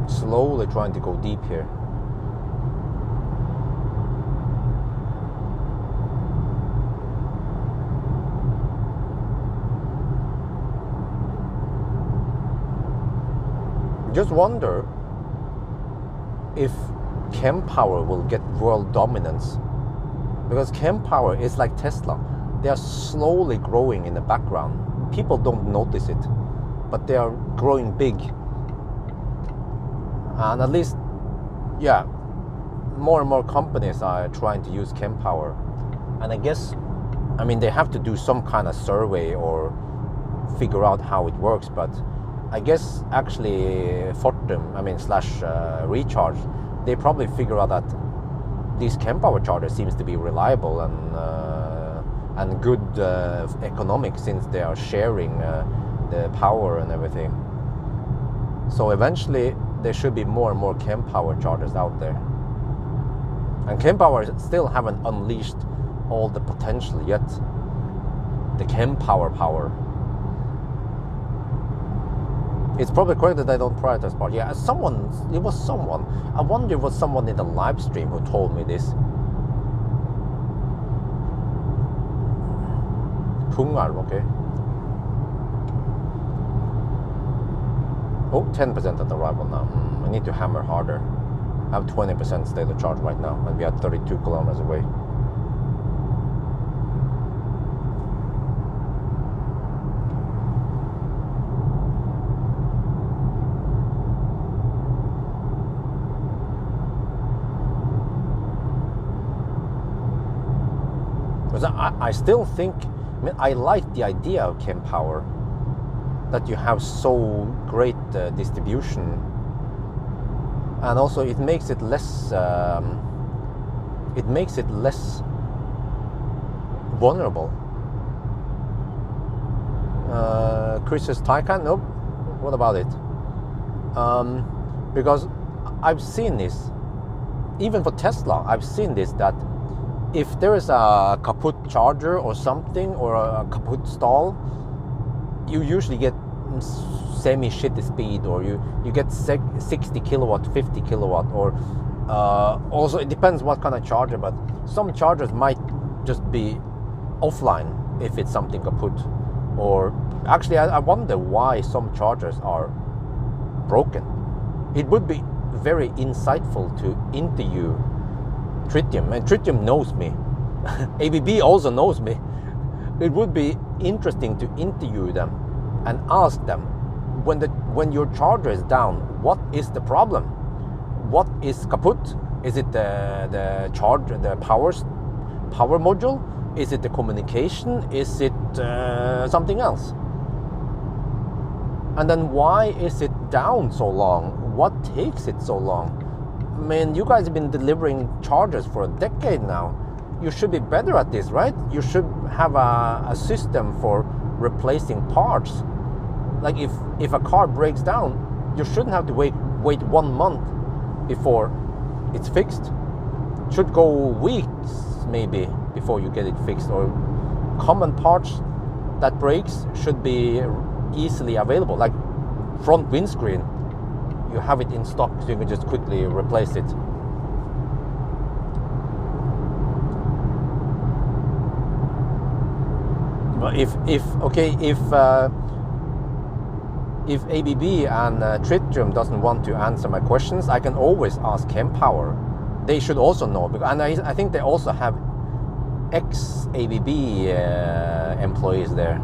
Speaker 1: Slowly trying to go deep here. Just wonder if Kempower will get world dominance, because Kempower is like Tesla. They are slowly growing in the background. People don't notice it, but they are growing big. And at least, yeah, more and more companies are trying to use Kempower. And I guess, I mean, they have to do some kind of survey or figure out how it works, but I guess actually Fortum, / Recharge, they probably figure out that these Kempower chargers seems to be reliable and good economics, since they are sharing the power and everything. So eventually there should be more and more Kempower chargers out there. And Kempower still haven't unleashed all the potential yet. The Kempower power. It's probably correct that I don't prioritize parts. Yeah, it was someone. I wonder if it was someone in the live stream who told me this. Pungar, okay. Oh, 10% at arrival now. I need to hammer harder. I have 20% state of charge right now, and we are 32 kilometers away. I still think, I like the idea of Kempower, that you have so great distribution, and also it makes it less vulnerable. Chris's Taycan? Nope. What about it? Because I've seen this, even for Tesla, I've seen this, that if there is a kaput charger or something, or a kaput stall, you usually get semi-shitty speed, or you get 60 kilowatt, 50 kilowatt, or also it depends what kind of charger, but some chargers might just be offline if it's something kaput. Or actually I wonder why some chargers are broken. It would be very insightful to interview Tritium, and Tritium knows me. ABB also knows me. It would be interesting to interview them and ask them, when your charger is down, what is the problem? What is kaput? Is it the charger, the power module? Is it the communication? Is it something else? And then why is it down so long? What takes it so long? I mean, you guys have been delivering chargers for a decade now. You should be better at this, right? You should have a system for replacing parts. Like if a car breaks down, you shouldn't have to wait 1 month before it's fixed. It should go weeks maybe before you get it fixed, or common parts that breaks should be easily available. Like front windscreen, you have it in stock, so you can just quickly replace it. But if ABB and Tritium doesn't want to answer my questions, I can always ask Pawel. They should also know, and I think they also have ex-ABB employees there.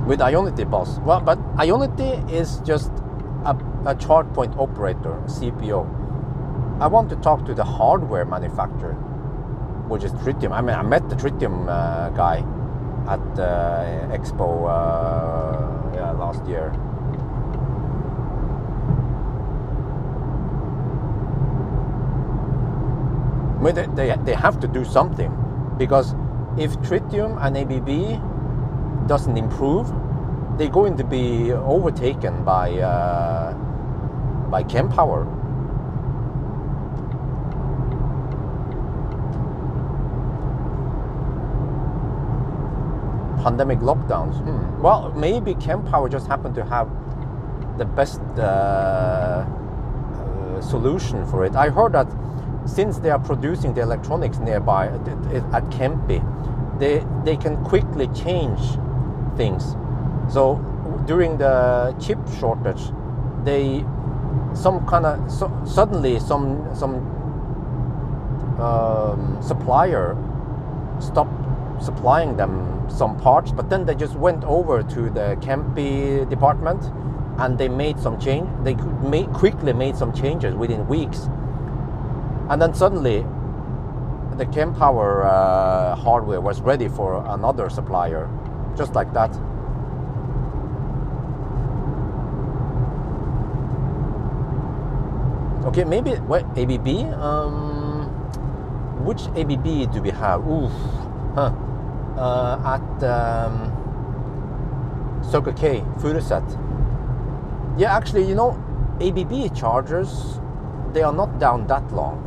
Speaker 1: With Ionity, boss. Well, but Ionity is just a chart point operator, CPO. I want to talk to the hardware manufacturer, which is Tritium. I mean, I met the Tritium guy at Expo last year. I mean, they have to do something, because if Tritium and ABB doesn't improve, they're going to be overtaken by Pawel. Pandemic lockdowns. Well, maybe Pawel just happened to have the best solution for it. I heard that since they are producing the electronics nearby at Kempi, they can quickly change things. So during the chip shortage, suddenly some supplier stopped supplying them some parts, but then they just went over to the Kempi department and they made some change. They quickly made some changes within weeks, and then suddenly the Pawel hardware was ready for another supplier, just like that. Okay, maybe what ABB? Which ABB do we have? At Circle K, Furuset. Yeah, actually, you know, ABB chargers, they are not down that long.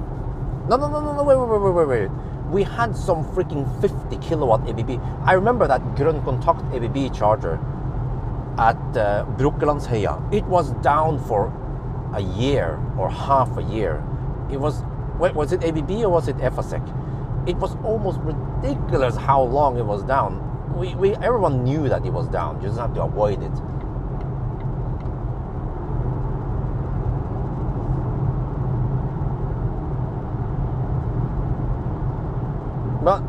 Speaker 1: No, wait. We had some freaking 50 kilowatt ABB. I remember that Grønn Kontakt ABB charger at Brukkelandshøya. It was down for a year or half a year. It was, was it ABB or was it Efacec? It was almost ridiculous how long it was down. Everyone knew that it was down. You just have to avoid it. But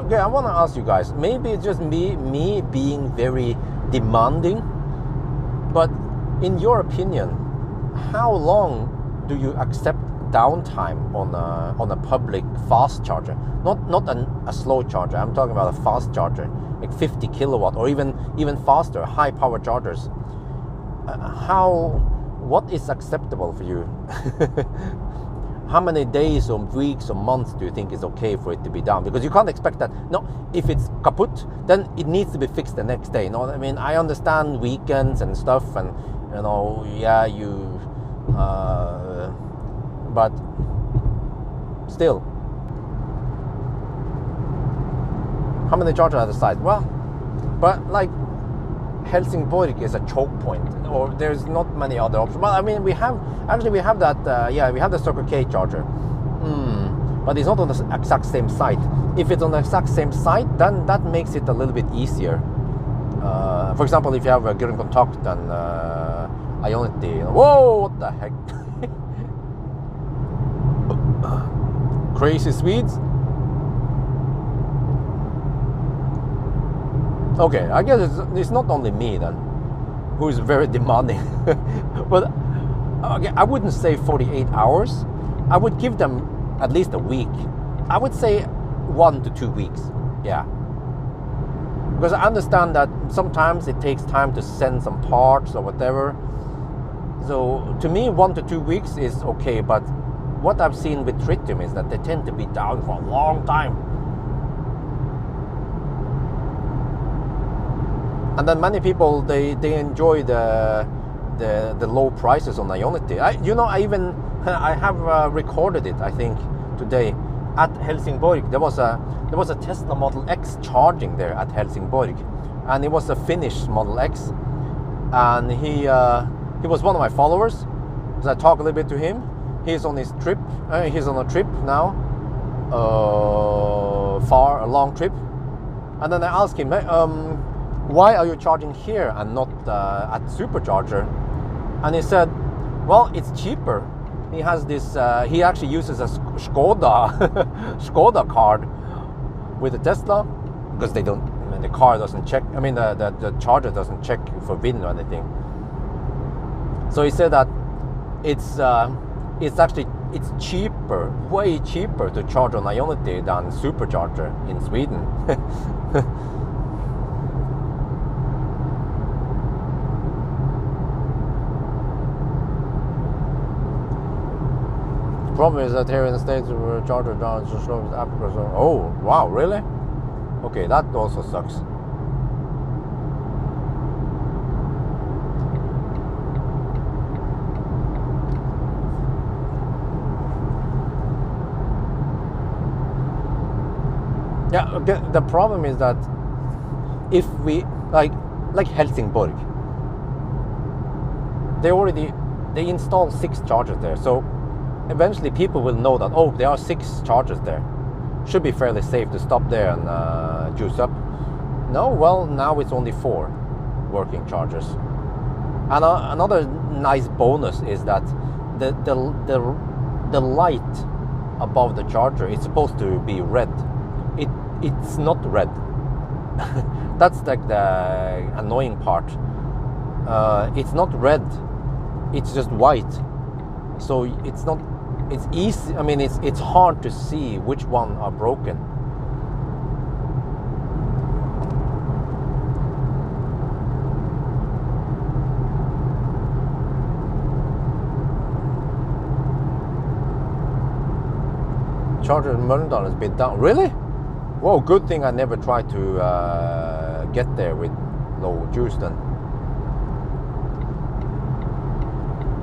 Speaker 1: okay, I want to ask you guys. Maybe it's just me being very demanding. But in your opinion, how long do you accept downtime on a public fast charger? Not a slow charger. I'm talking about a fast charger, like 50 kilowatt or even faster, high power chargers. What is acceptable for you? How many days or weeks or months do you think is okay for it to be down? Because you can't expect that. No, if it's kaput, then it needs to be fixed the next day. You know what I mean? I understand weekends and stuff, and you know, yeah, but still, how many chargers at the site? Well, but like Helsingborg is a choke point, or there's not many other options. Well, I mean, we have that. We have the Circle K charger, but it's not on the exact same site. If it's on the exact same site, then that makes it a little bit easier. For example, if you have a Grønn Kontakt and Ionity, whoa, what the heck? Crazy Swedes. Okay, I guess it's not only me then who is very demanding. But okay, I wouldn't say 48 hours. I would give them at least a week. I would say 1 to 2 weeks. Yeah. Because I understand that sometimes it takes time to send some parts or whatever. So to me, 1 to 2 weeks is okay. But what I've seen with Tritium is that they tend to be down for a long time. And then many people they enjoy the low prices on Ionity. I have recorded it, I think, today at Helsingborg. There was a Tesla Model X charging there at Helsingborg, and it was a Finnish Model X, and he was one of my followers. So I talked a little bit to him. He's on his trip. He's on a trip now, a long trip. And then I asked him, why are you charging here and not at Supercharger? And he said, well, it's cheaper. He has this. He actually uses a Skoda card with a Tesla, because they don't. I mean, the car doesn't check. I mean, the charger doesn't check for VIN or anything. So he said that it's cheaper, way cheaper to charge on Ionity than Supercharger in Sweden. The problem is that here in the States, the charger down so slow as Africa. So, oh wow, really? Okay, that also sucks. Yeah, the problem is that if we like Helsingborg, they install 6 chargers there, so eventually people will know that, oh, there are 6 chargers there. Should be fairly safe to stop there and juice up. No, well, now it's only 4 working chargers. And another nice bonus is that the light above the charger is supposed to be red. It's not red. That's like the annoying part. It's not red. It's just white. So it's not. It's easy. I mean, it's hard to see which one are broken. Charger in Mölndal has been down. Really? Whoa, good thing I never tried to get there with no juice then.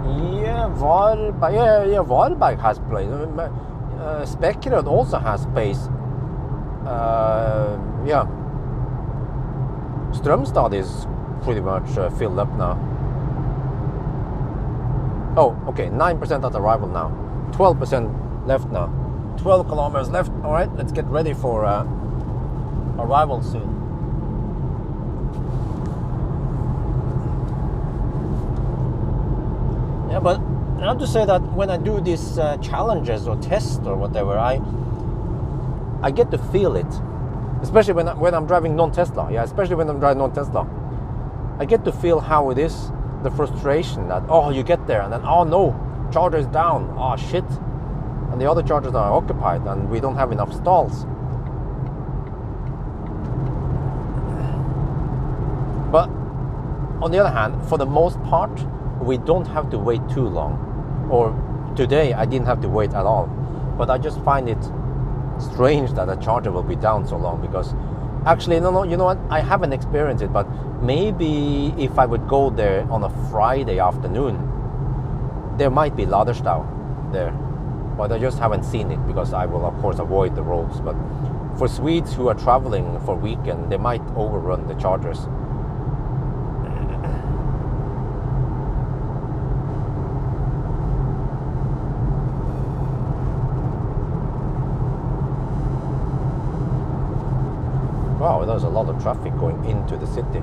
Speaker 1: Yeah, Varberg has place. Speculating also has space. Yeah. Strömstad is pretty much filled up now. Oh, okay, 9% at arrival now. 12% left now. 12 kilometers left. All right, let's get ready for arrival soon. Yeah, but I have to say that when I do these challenges or tests or whatever, I get to feel it, especially when I'm driving non-Tesla. Yeah, especially when I'm driving non-Tesla, I get to feel how it is, the frustration that, oh, you get there and then, oh no, charger is down. Oh shit. And the other chargers are occupied and we don't have enough stalls. But on the other hand, for the most part, we don't have to wait too long. Or today I didn't have to wait at all. But I just find it strange that a charger will be down so long, because actually, no, you know what? I haven't experienced it, but maybe if I would go there on a Friday afternoon, there might be Laderstau there. But I just haven't seen it because I will, of course, avoid the roads. But for Swedes who are traveling for weekend, they might overrun the chargers. Wow, there's a lot of traffic going into the city.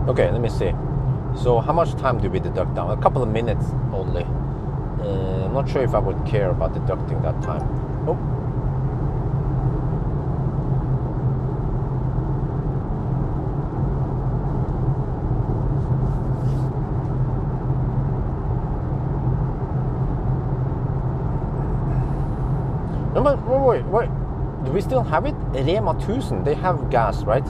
Speaker 1: Okay, let me see. So how much time do we deduct now? A couple of minutes only. I'm not sure if I would care about deducting that time. Oh. No, but wait. Do we still have it? Rema 1000, they have gas, right?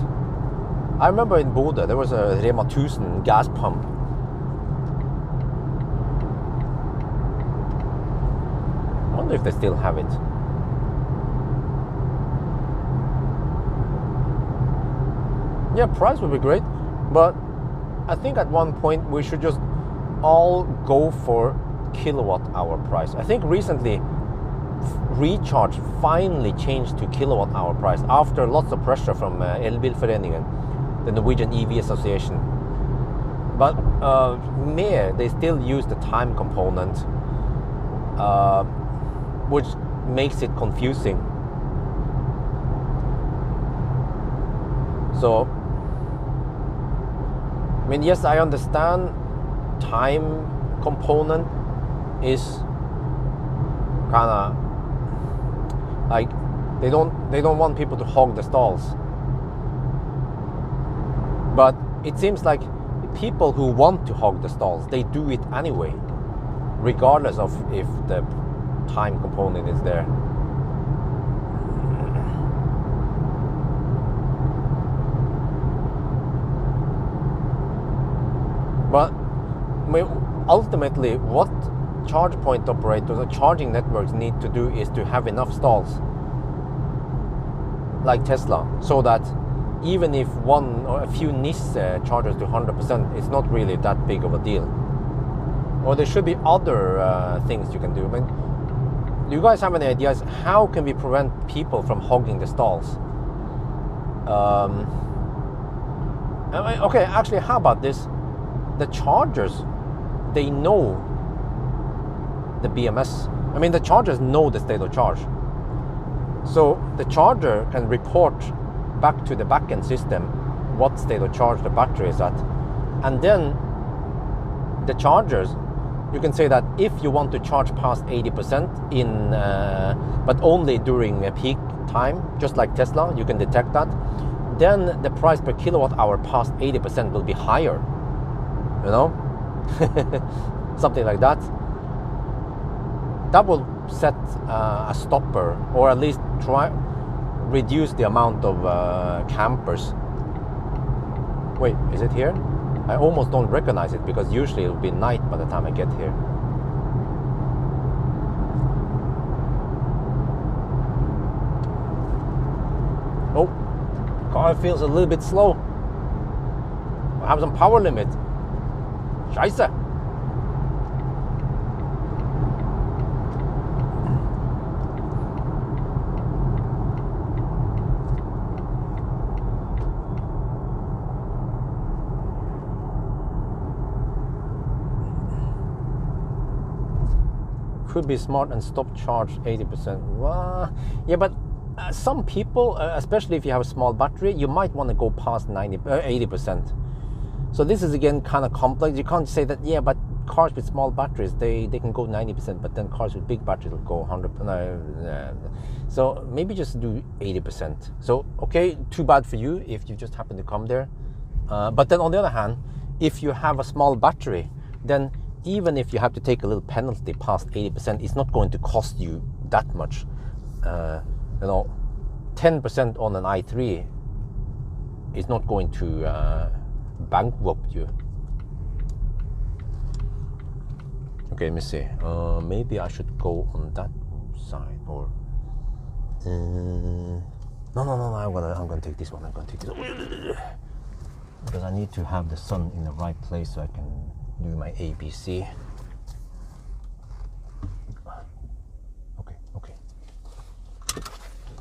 Speaker 1: I remember in Bodø there was a Rema 1000 gas pump. I wonder if they still have it. Yeah, price would be great, but I think at one point we should just all go for kilowatt hour price. I think recently Recharge finally changed to kilowatt hour price after lots of pressure from Elbilforeningen, the Norwegian EV Association. But they still use the time component, which makes it confusing. So, I mean, yes, I understand time component is kind of like they don't want people to hog the stalls, but it seems like people who want to hog the stalls, they do it anyway, regardless of if the time component is there. But ultimately, what charge point operators or charging networks need to do is to have enough stalls, like Tesla, so that even if one or a few niche chargers to 100%, it's not really that big of a deal. Or there should be other things you can do. I mean, do you guys have any ideas? How can we prevent people from hogging the stalls? Okay, actually, how about this? The chargers, they know the BMS. I mean, the chargers know the state of charge. So the charger can report back to the backend system what state of charge the battery is at. And then the chargers, you can say that if you want to charge past 80% but only during a peak time, just like Tesla, you can detect that, then the price per kilowatt hour past 80% will be higher. You know, something like that. That will set a stopper, or at least reduce the amount of campers. Wait, is it here? I almost don't recognize it because usually it'll be night by the time I get here. Oh, car feels a little bit slow. I have some power limit. Scheiße. Could be smart and stop charge 80%. Well, yeah, but some people, especially if you have a small battery, you might want to go past 80%. So this is again kind of complex. You can't say that, yeah, but cars with small batteries, they can go 90%, but then cars with big batteries will go 100%. So maybe just do 80%. So, okay, too bad for you if you just happen to come there. But then on the other hand, if you have a small battery, then even if you have to take a little penalty past 80%, it's not going to cost you that much. 10% on an i3 is not going to bankrupt you. Okay, let me see. Maybe I should go on that side, or no. I'm gonna take this one. Because I need to have the sun in the right place so I can do my ABC. Okay.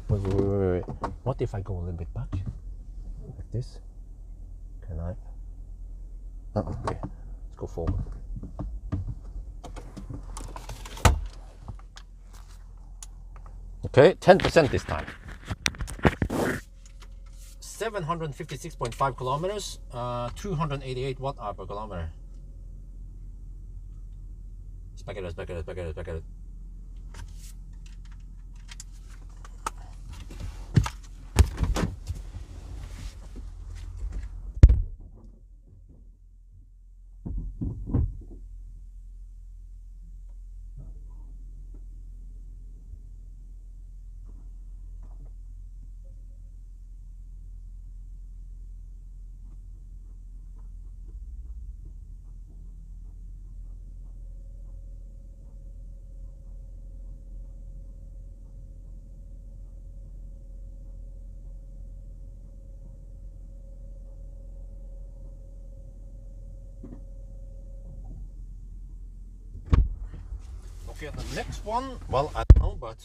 Speaker 1: Wait. What if I go a little bit back? Like this? Can I? Oh, okay. Let's go forward. Okay, 10% this time. 756.5 kilometers, 288 watt-hour per kilometer. Speculating. Okay, the next one, well, I don't know, but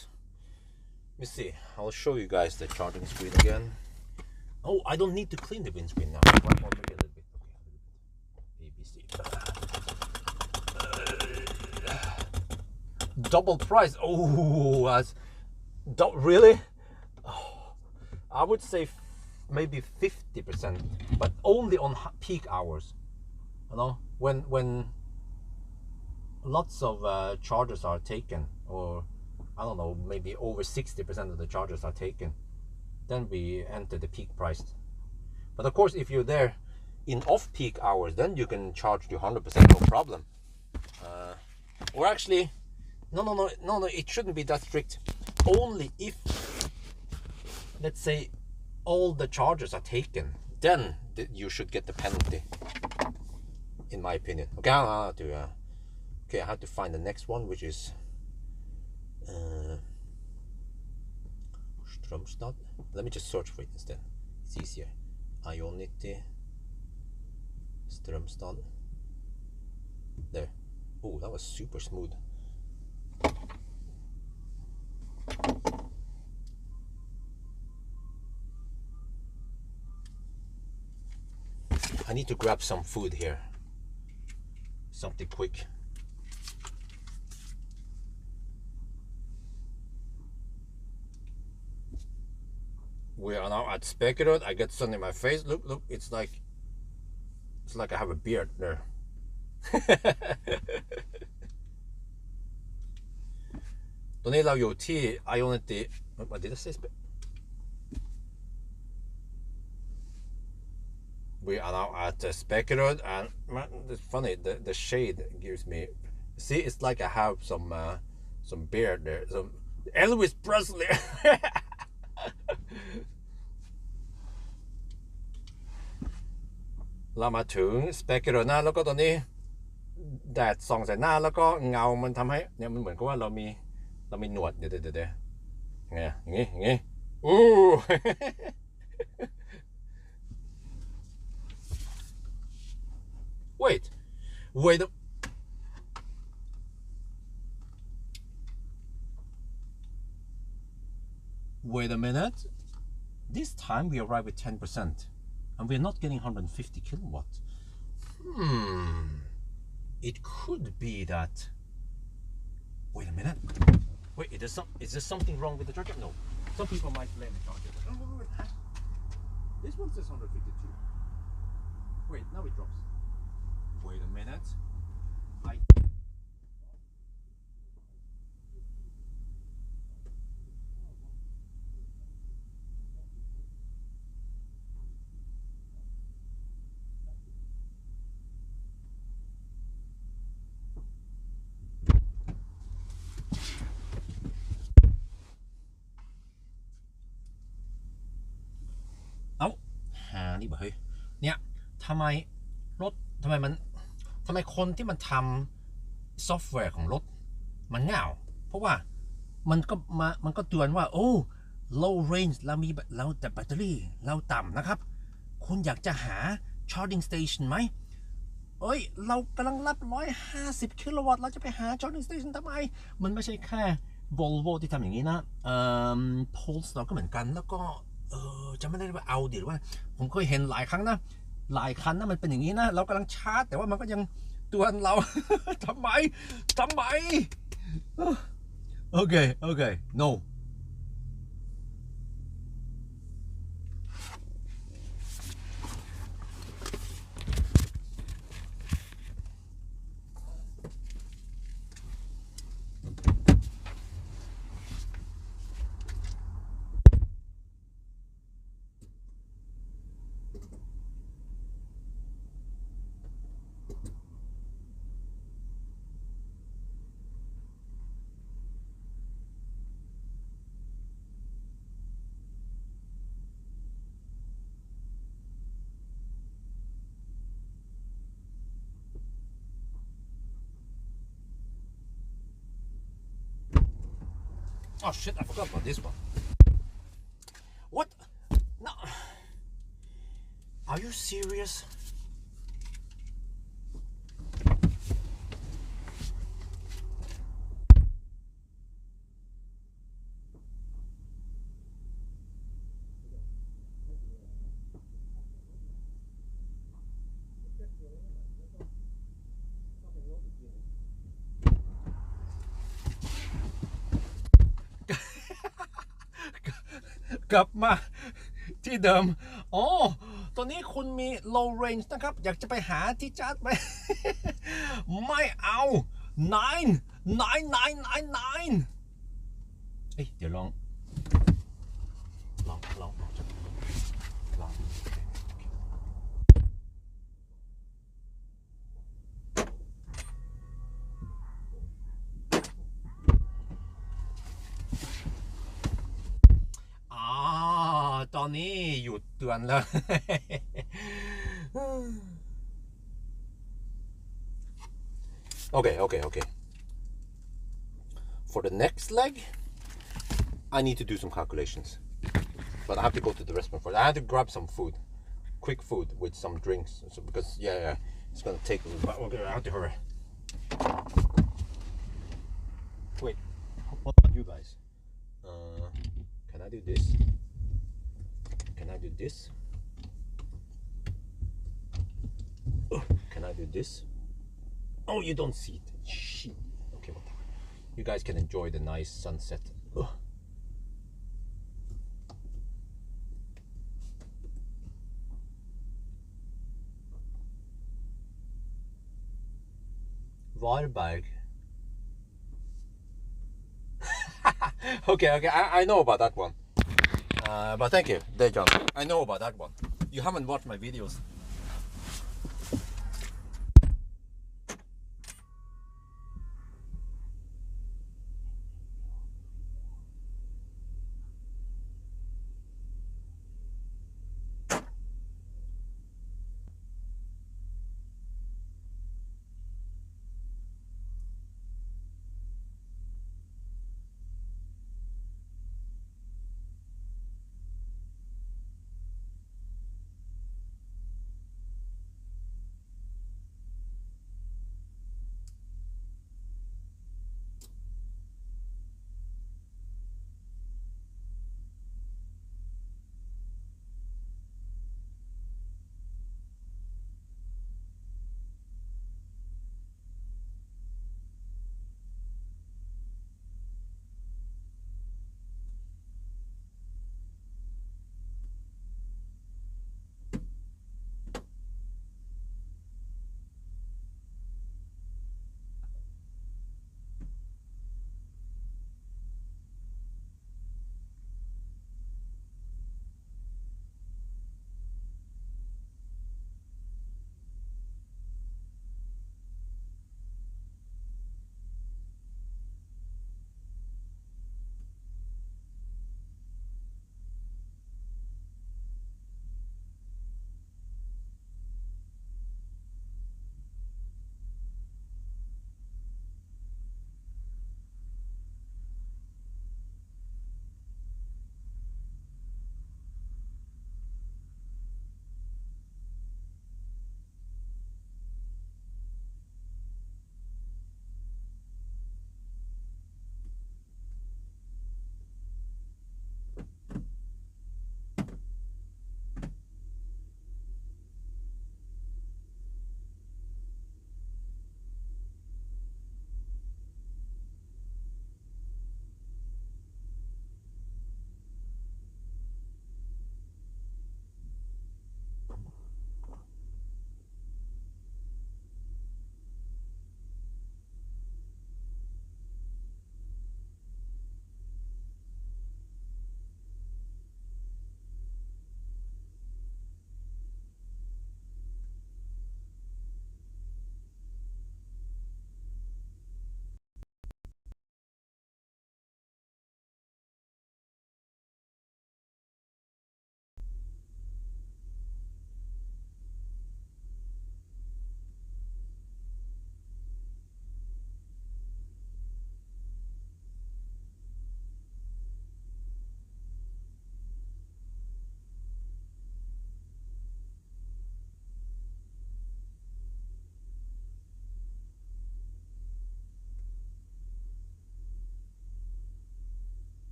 Speaker 1: let me see. I'll show you guys the charging screen again. Oh, I don't need to clean the windscreen now. Well, maybe a little bit. Okay, ABC. Double price. Oh, that's really? Oh, I would say maybe 50%, but only on peak hours. You know, when lots of chargers are taken, or I don't know, maybe over 60% of the chargers are taken, then we enter the peak price. But of course, if you're there in off-peak hours, then you can charge to 100%, no problem. Or actually, no, it shouldn't be that strict. Only if, let's say, all the chargers are taken, then you should get the penalty, in my opinion. Okay, I have to find the next one, which is Strømstad. Let me just search for it instead. It's easier. Ionity Strømstad. There. Oh, that was super smooth. I need to grab some food here. Something quick. We are now at Speculating. I get sun in my face. Look, it's like I have a beard there. ตอนนี้เราอยู่ที่ Ionity. What did I say? We are now at Speculating, and man, it's funny. The shade gives me. See, it's like I have some beard there. Some Elvis Presley. เรามาถึง Speculating นะแล้วก็ตอนนี้แดดส่องใส่หน้าแล้วก็เงามันทำให้เนี่ยมันเหมือนกับว่าเรามีหนวดเดี๋ยวไงอย่างงี้อู้ wait a minute. This time we arrive with 10%, and we're not getting 150 kilowatts. It could be that. Wait a minute. Wait, is there something wrong with the charger? No. Some people might blame the charger. Oh, wait. This one says 152. Wait, now it drops. Wait a minute.นี่บอกเฮ้ยเนี่ยทำไมคนที่มันทำซอฟต์แวร์ของรถมันเงาเพราะว่ามันก็เตือนว่าโอ้ low range เราแต่แบตเตอรี่เราต่ำนะครับคุณอยากจะหา charging station ไหมเอ้ยเรากำลังรับ150กิโลวัตต์เราจะไปหา charging station ทำไมมันไม่ใช่แค่ Volvo ที่ทำอย่างนี้นะPolestar ก็เหมือนกันแล้วก็จะไม่ได้ว่าเอาเดี๋ยวว่าผมเคยเห็นหลายครั้งนะหลายคันนะมันเป็นอย่างนี้นะเรากำลังชาร์จแต่ว่ามันก็ยังเตือนเรา ทำไม okay no Oh shit, I forgot about this one. What? No. Are you serious? กลับมาที่เดิมอ๋อตอนนี้คุณมี low range นะครับอยากจะไปหาที่ชาร์จไหม ไม่เอา9 เอ้ยเดี๋ยวลองตอนนี้หยุดเตือนแล้ว okay. For the next leg, I need to do some calculations. But I have to go to the restaurant first. I have to grab some food. Quick food with some drinks. So because, yeah, it's gonna take a little while. Okay, I have to hurry. Wait, what about you guys? Can I do this? Can I do this? Can I do this? Oh, you don't see it. Shit. Okay, whatever. You guys can enjoy the nice sunset. Varberg. Okay, I know about that one. But thank you, Dejan. I know about that one. You haven't watched my videos.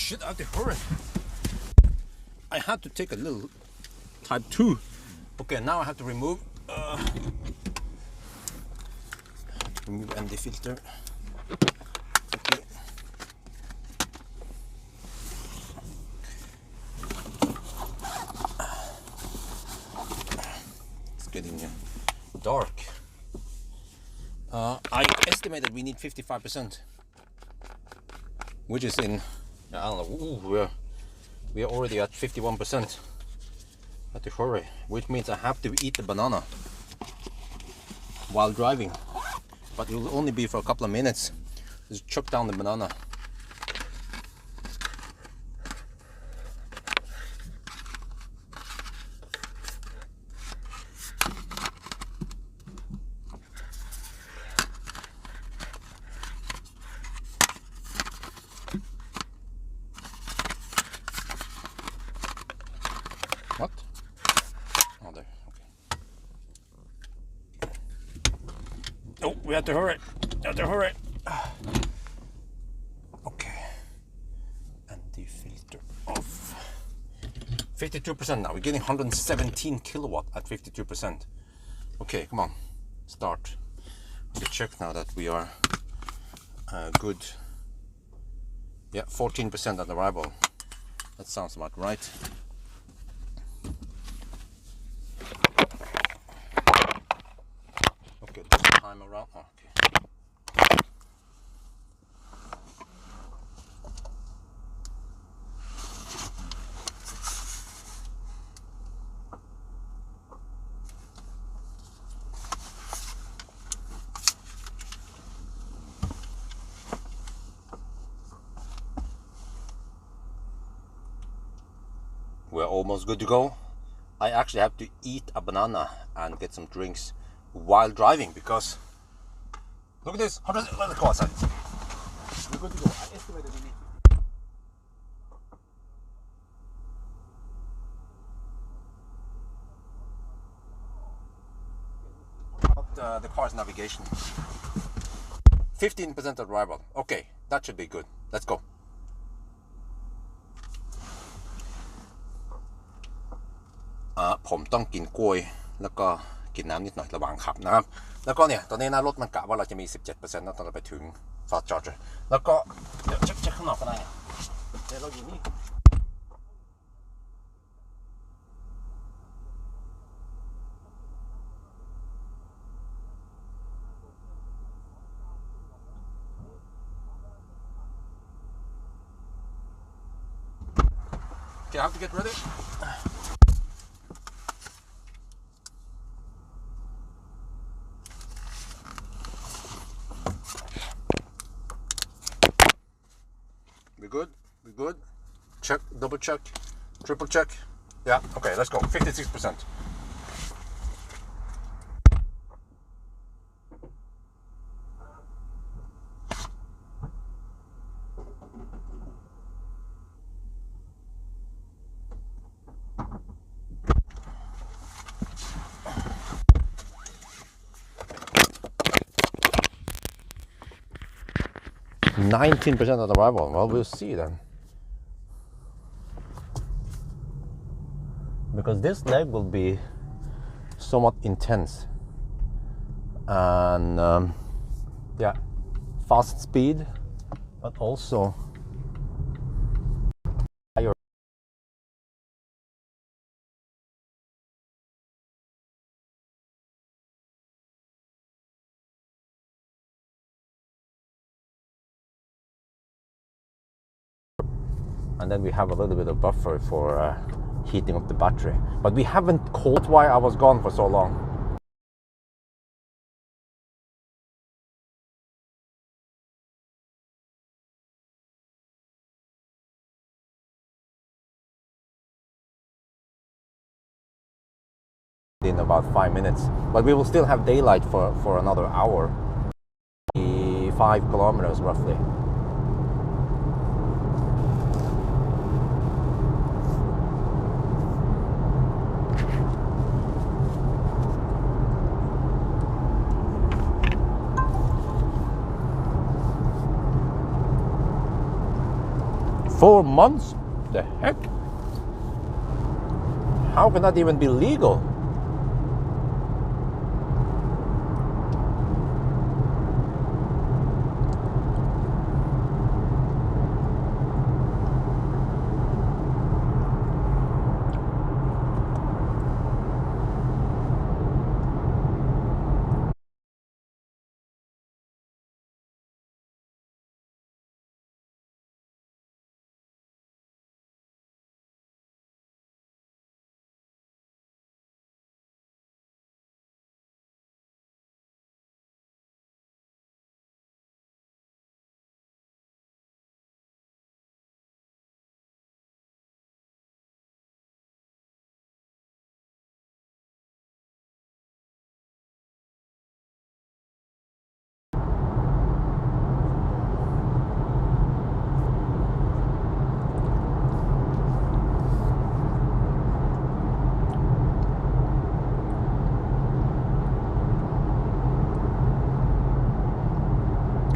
Speaker 1: shit, I have to hurry. I had to take a little type 2. Okay, now I have to remove ND filter. Okay. It's getting dark. I estimated we need 55%, which is in, I don't know, ooh, we are already at 51%. I have to hurry, which means I have to eat the banana while driving, but it will only be for a couple of minutes. Just chuck down the banana. What? Oh, there. Okay. Oh, we have to hurry. We have to hurry. Okay. And the filter off. 52% now. We're getting 117 kilowatt at 52%. Okay, come on. Start. Let me check now that we are good. Yeah, 14% at arrival. That sounds about right. Okay, this time around. Oh, okay. We're almost good to go. I actually have to eat a banana and get some drinks while driving because look at this. Let's go outside. We're good to go. I estimated we need the car's navigation. 15% of arrival. Okay, that should be good. Let's go.ผมต้องกินกล้วยแล้วก็กินน้ำนิดหน่อยระหว่างขับนะครับแล้วก็เนี่ยตอนนี้นะรถมันกะว่าเราจะมี 17% นะตอนเราไปถึงฟาสต์ชาร์จแล้วก็เดี๋ยวเช็คข้างนอกก็ได้เดี๋ยวเราอยู่นี่ Okay, I have to get ready. We good? We good? Check, double check, triple check. Yeah, okay, let's go. 56%. %19% of the arrival. Well, we'll see then. Because this leg will be somewhat intense. And yeah, fast speed, but also higher. And then we have a little bit of buffer for heating up the battery. But we haven't caught why I was gone for so long. In about 5 minutes, but we will still have daylight for another hour. 5 kilometers roughly. 4 months? The heck? How can that even be legal?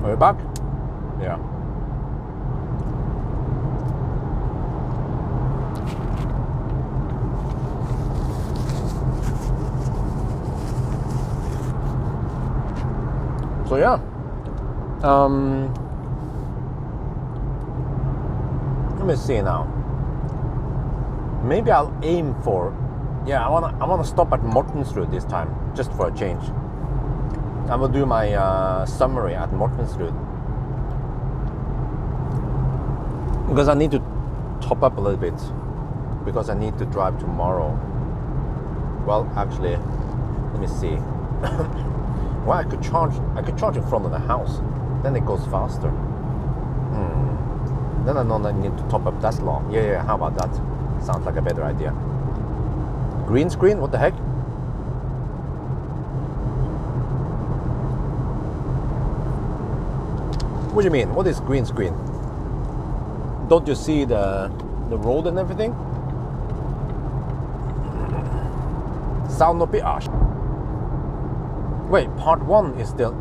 Speaker 1: Are we back? Yeah. So yeah. Let me see now. Maybe I'll aim for. Yeah, I wanna stop at Mortensrud this time, just for a change. I will do my summary at Mortensrud because I need to top up a little bit because I need to drive tomorrow. Well, actually, let me see. Well, I could charge in front of the house, then it goes faster. Then I don't need to top up that long. Yeah. How about that? Sounds like a better idea. Green screen? What the heck? What do you mean? What is green screen? Don't you see the road and everything? Sound up the ash. Wait, part 1 is still.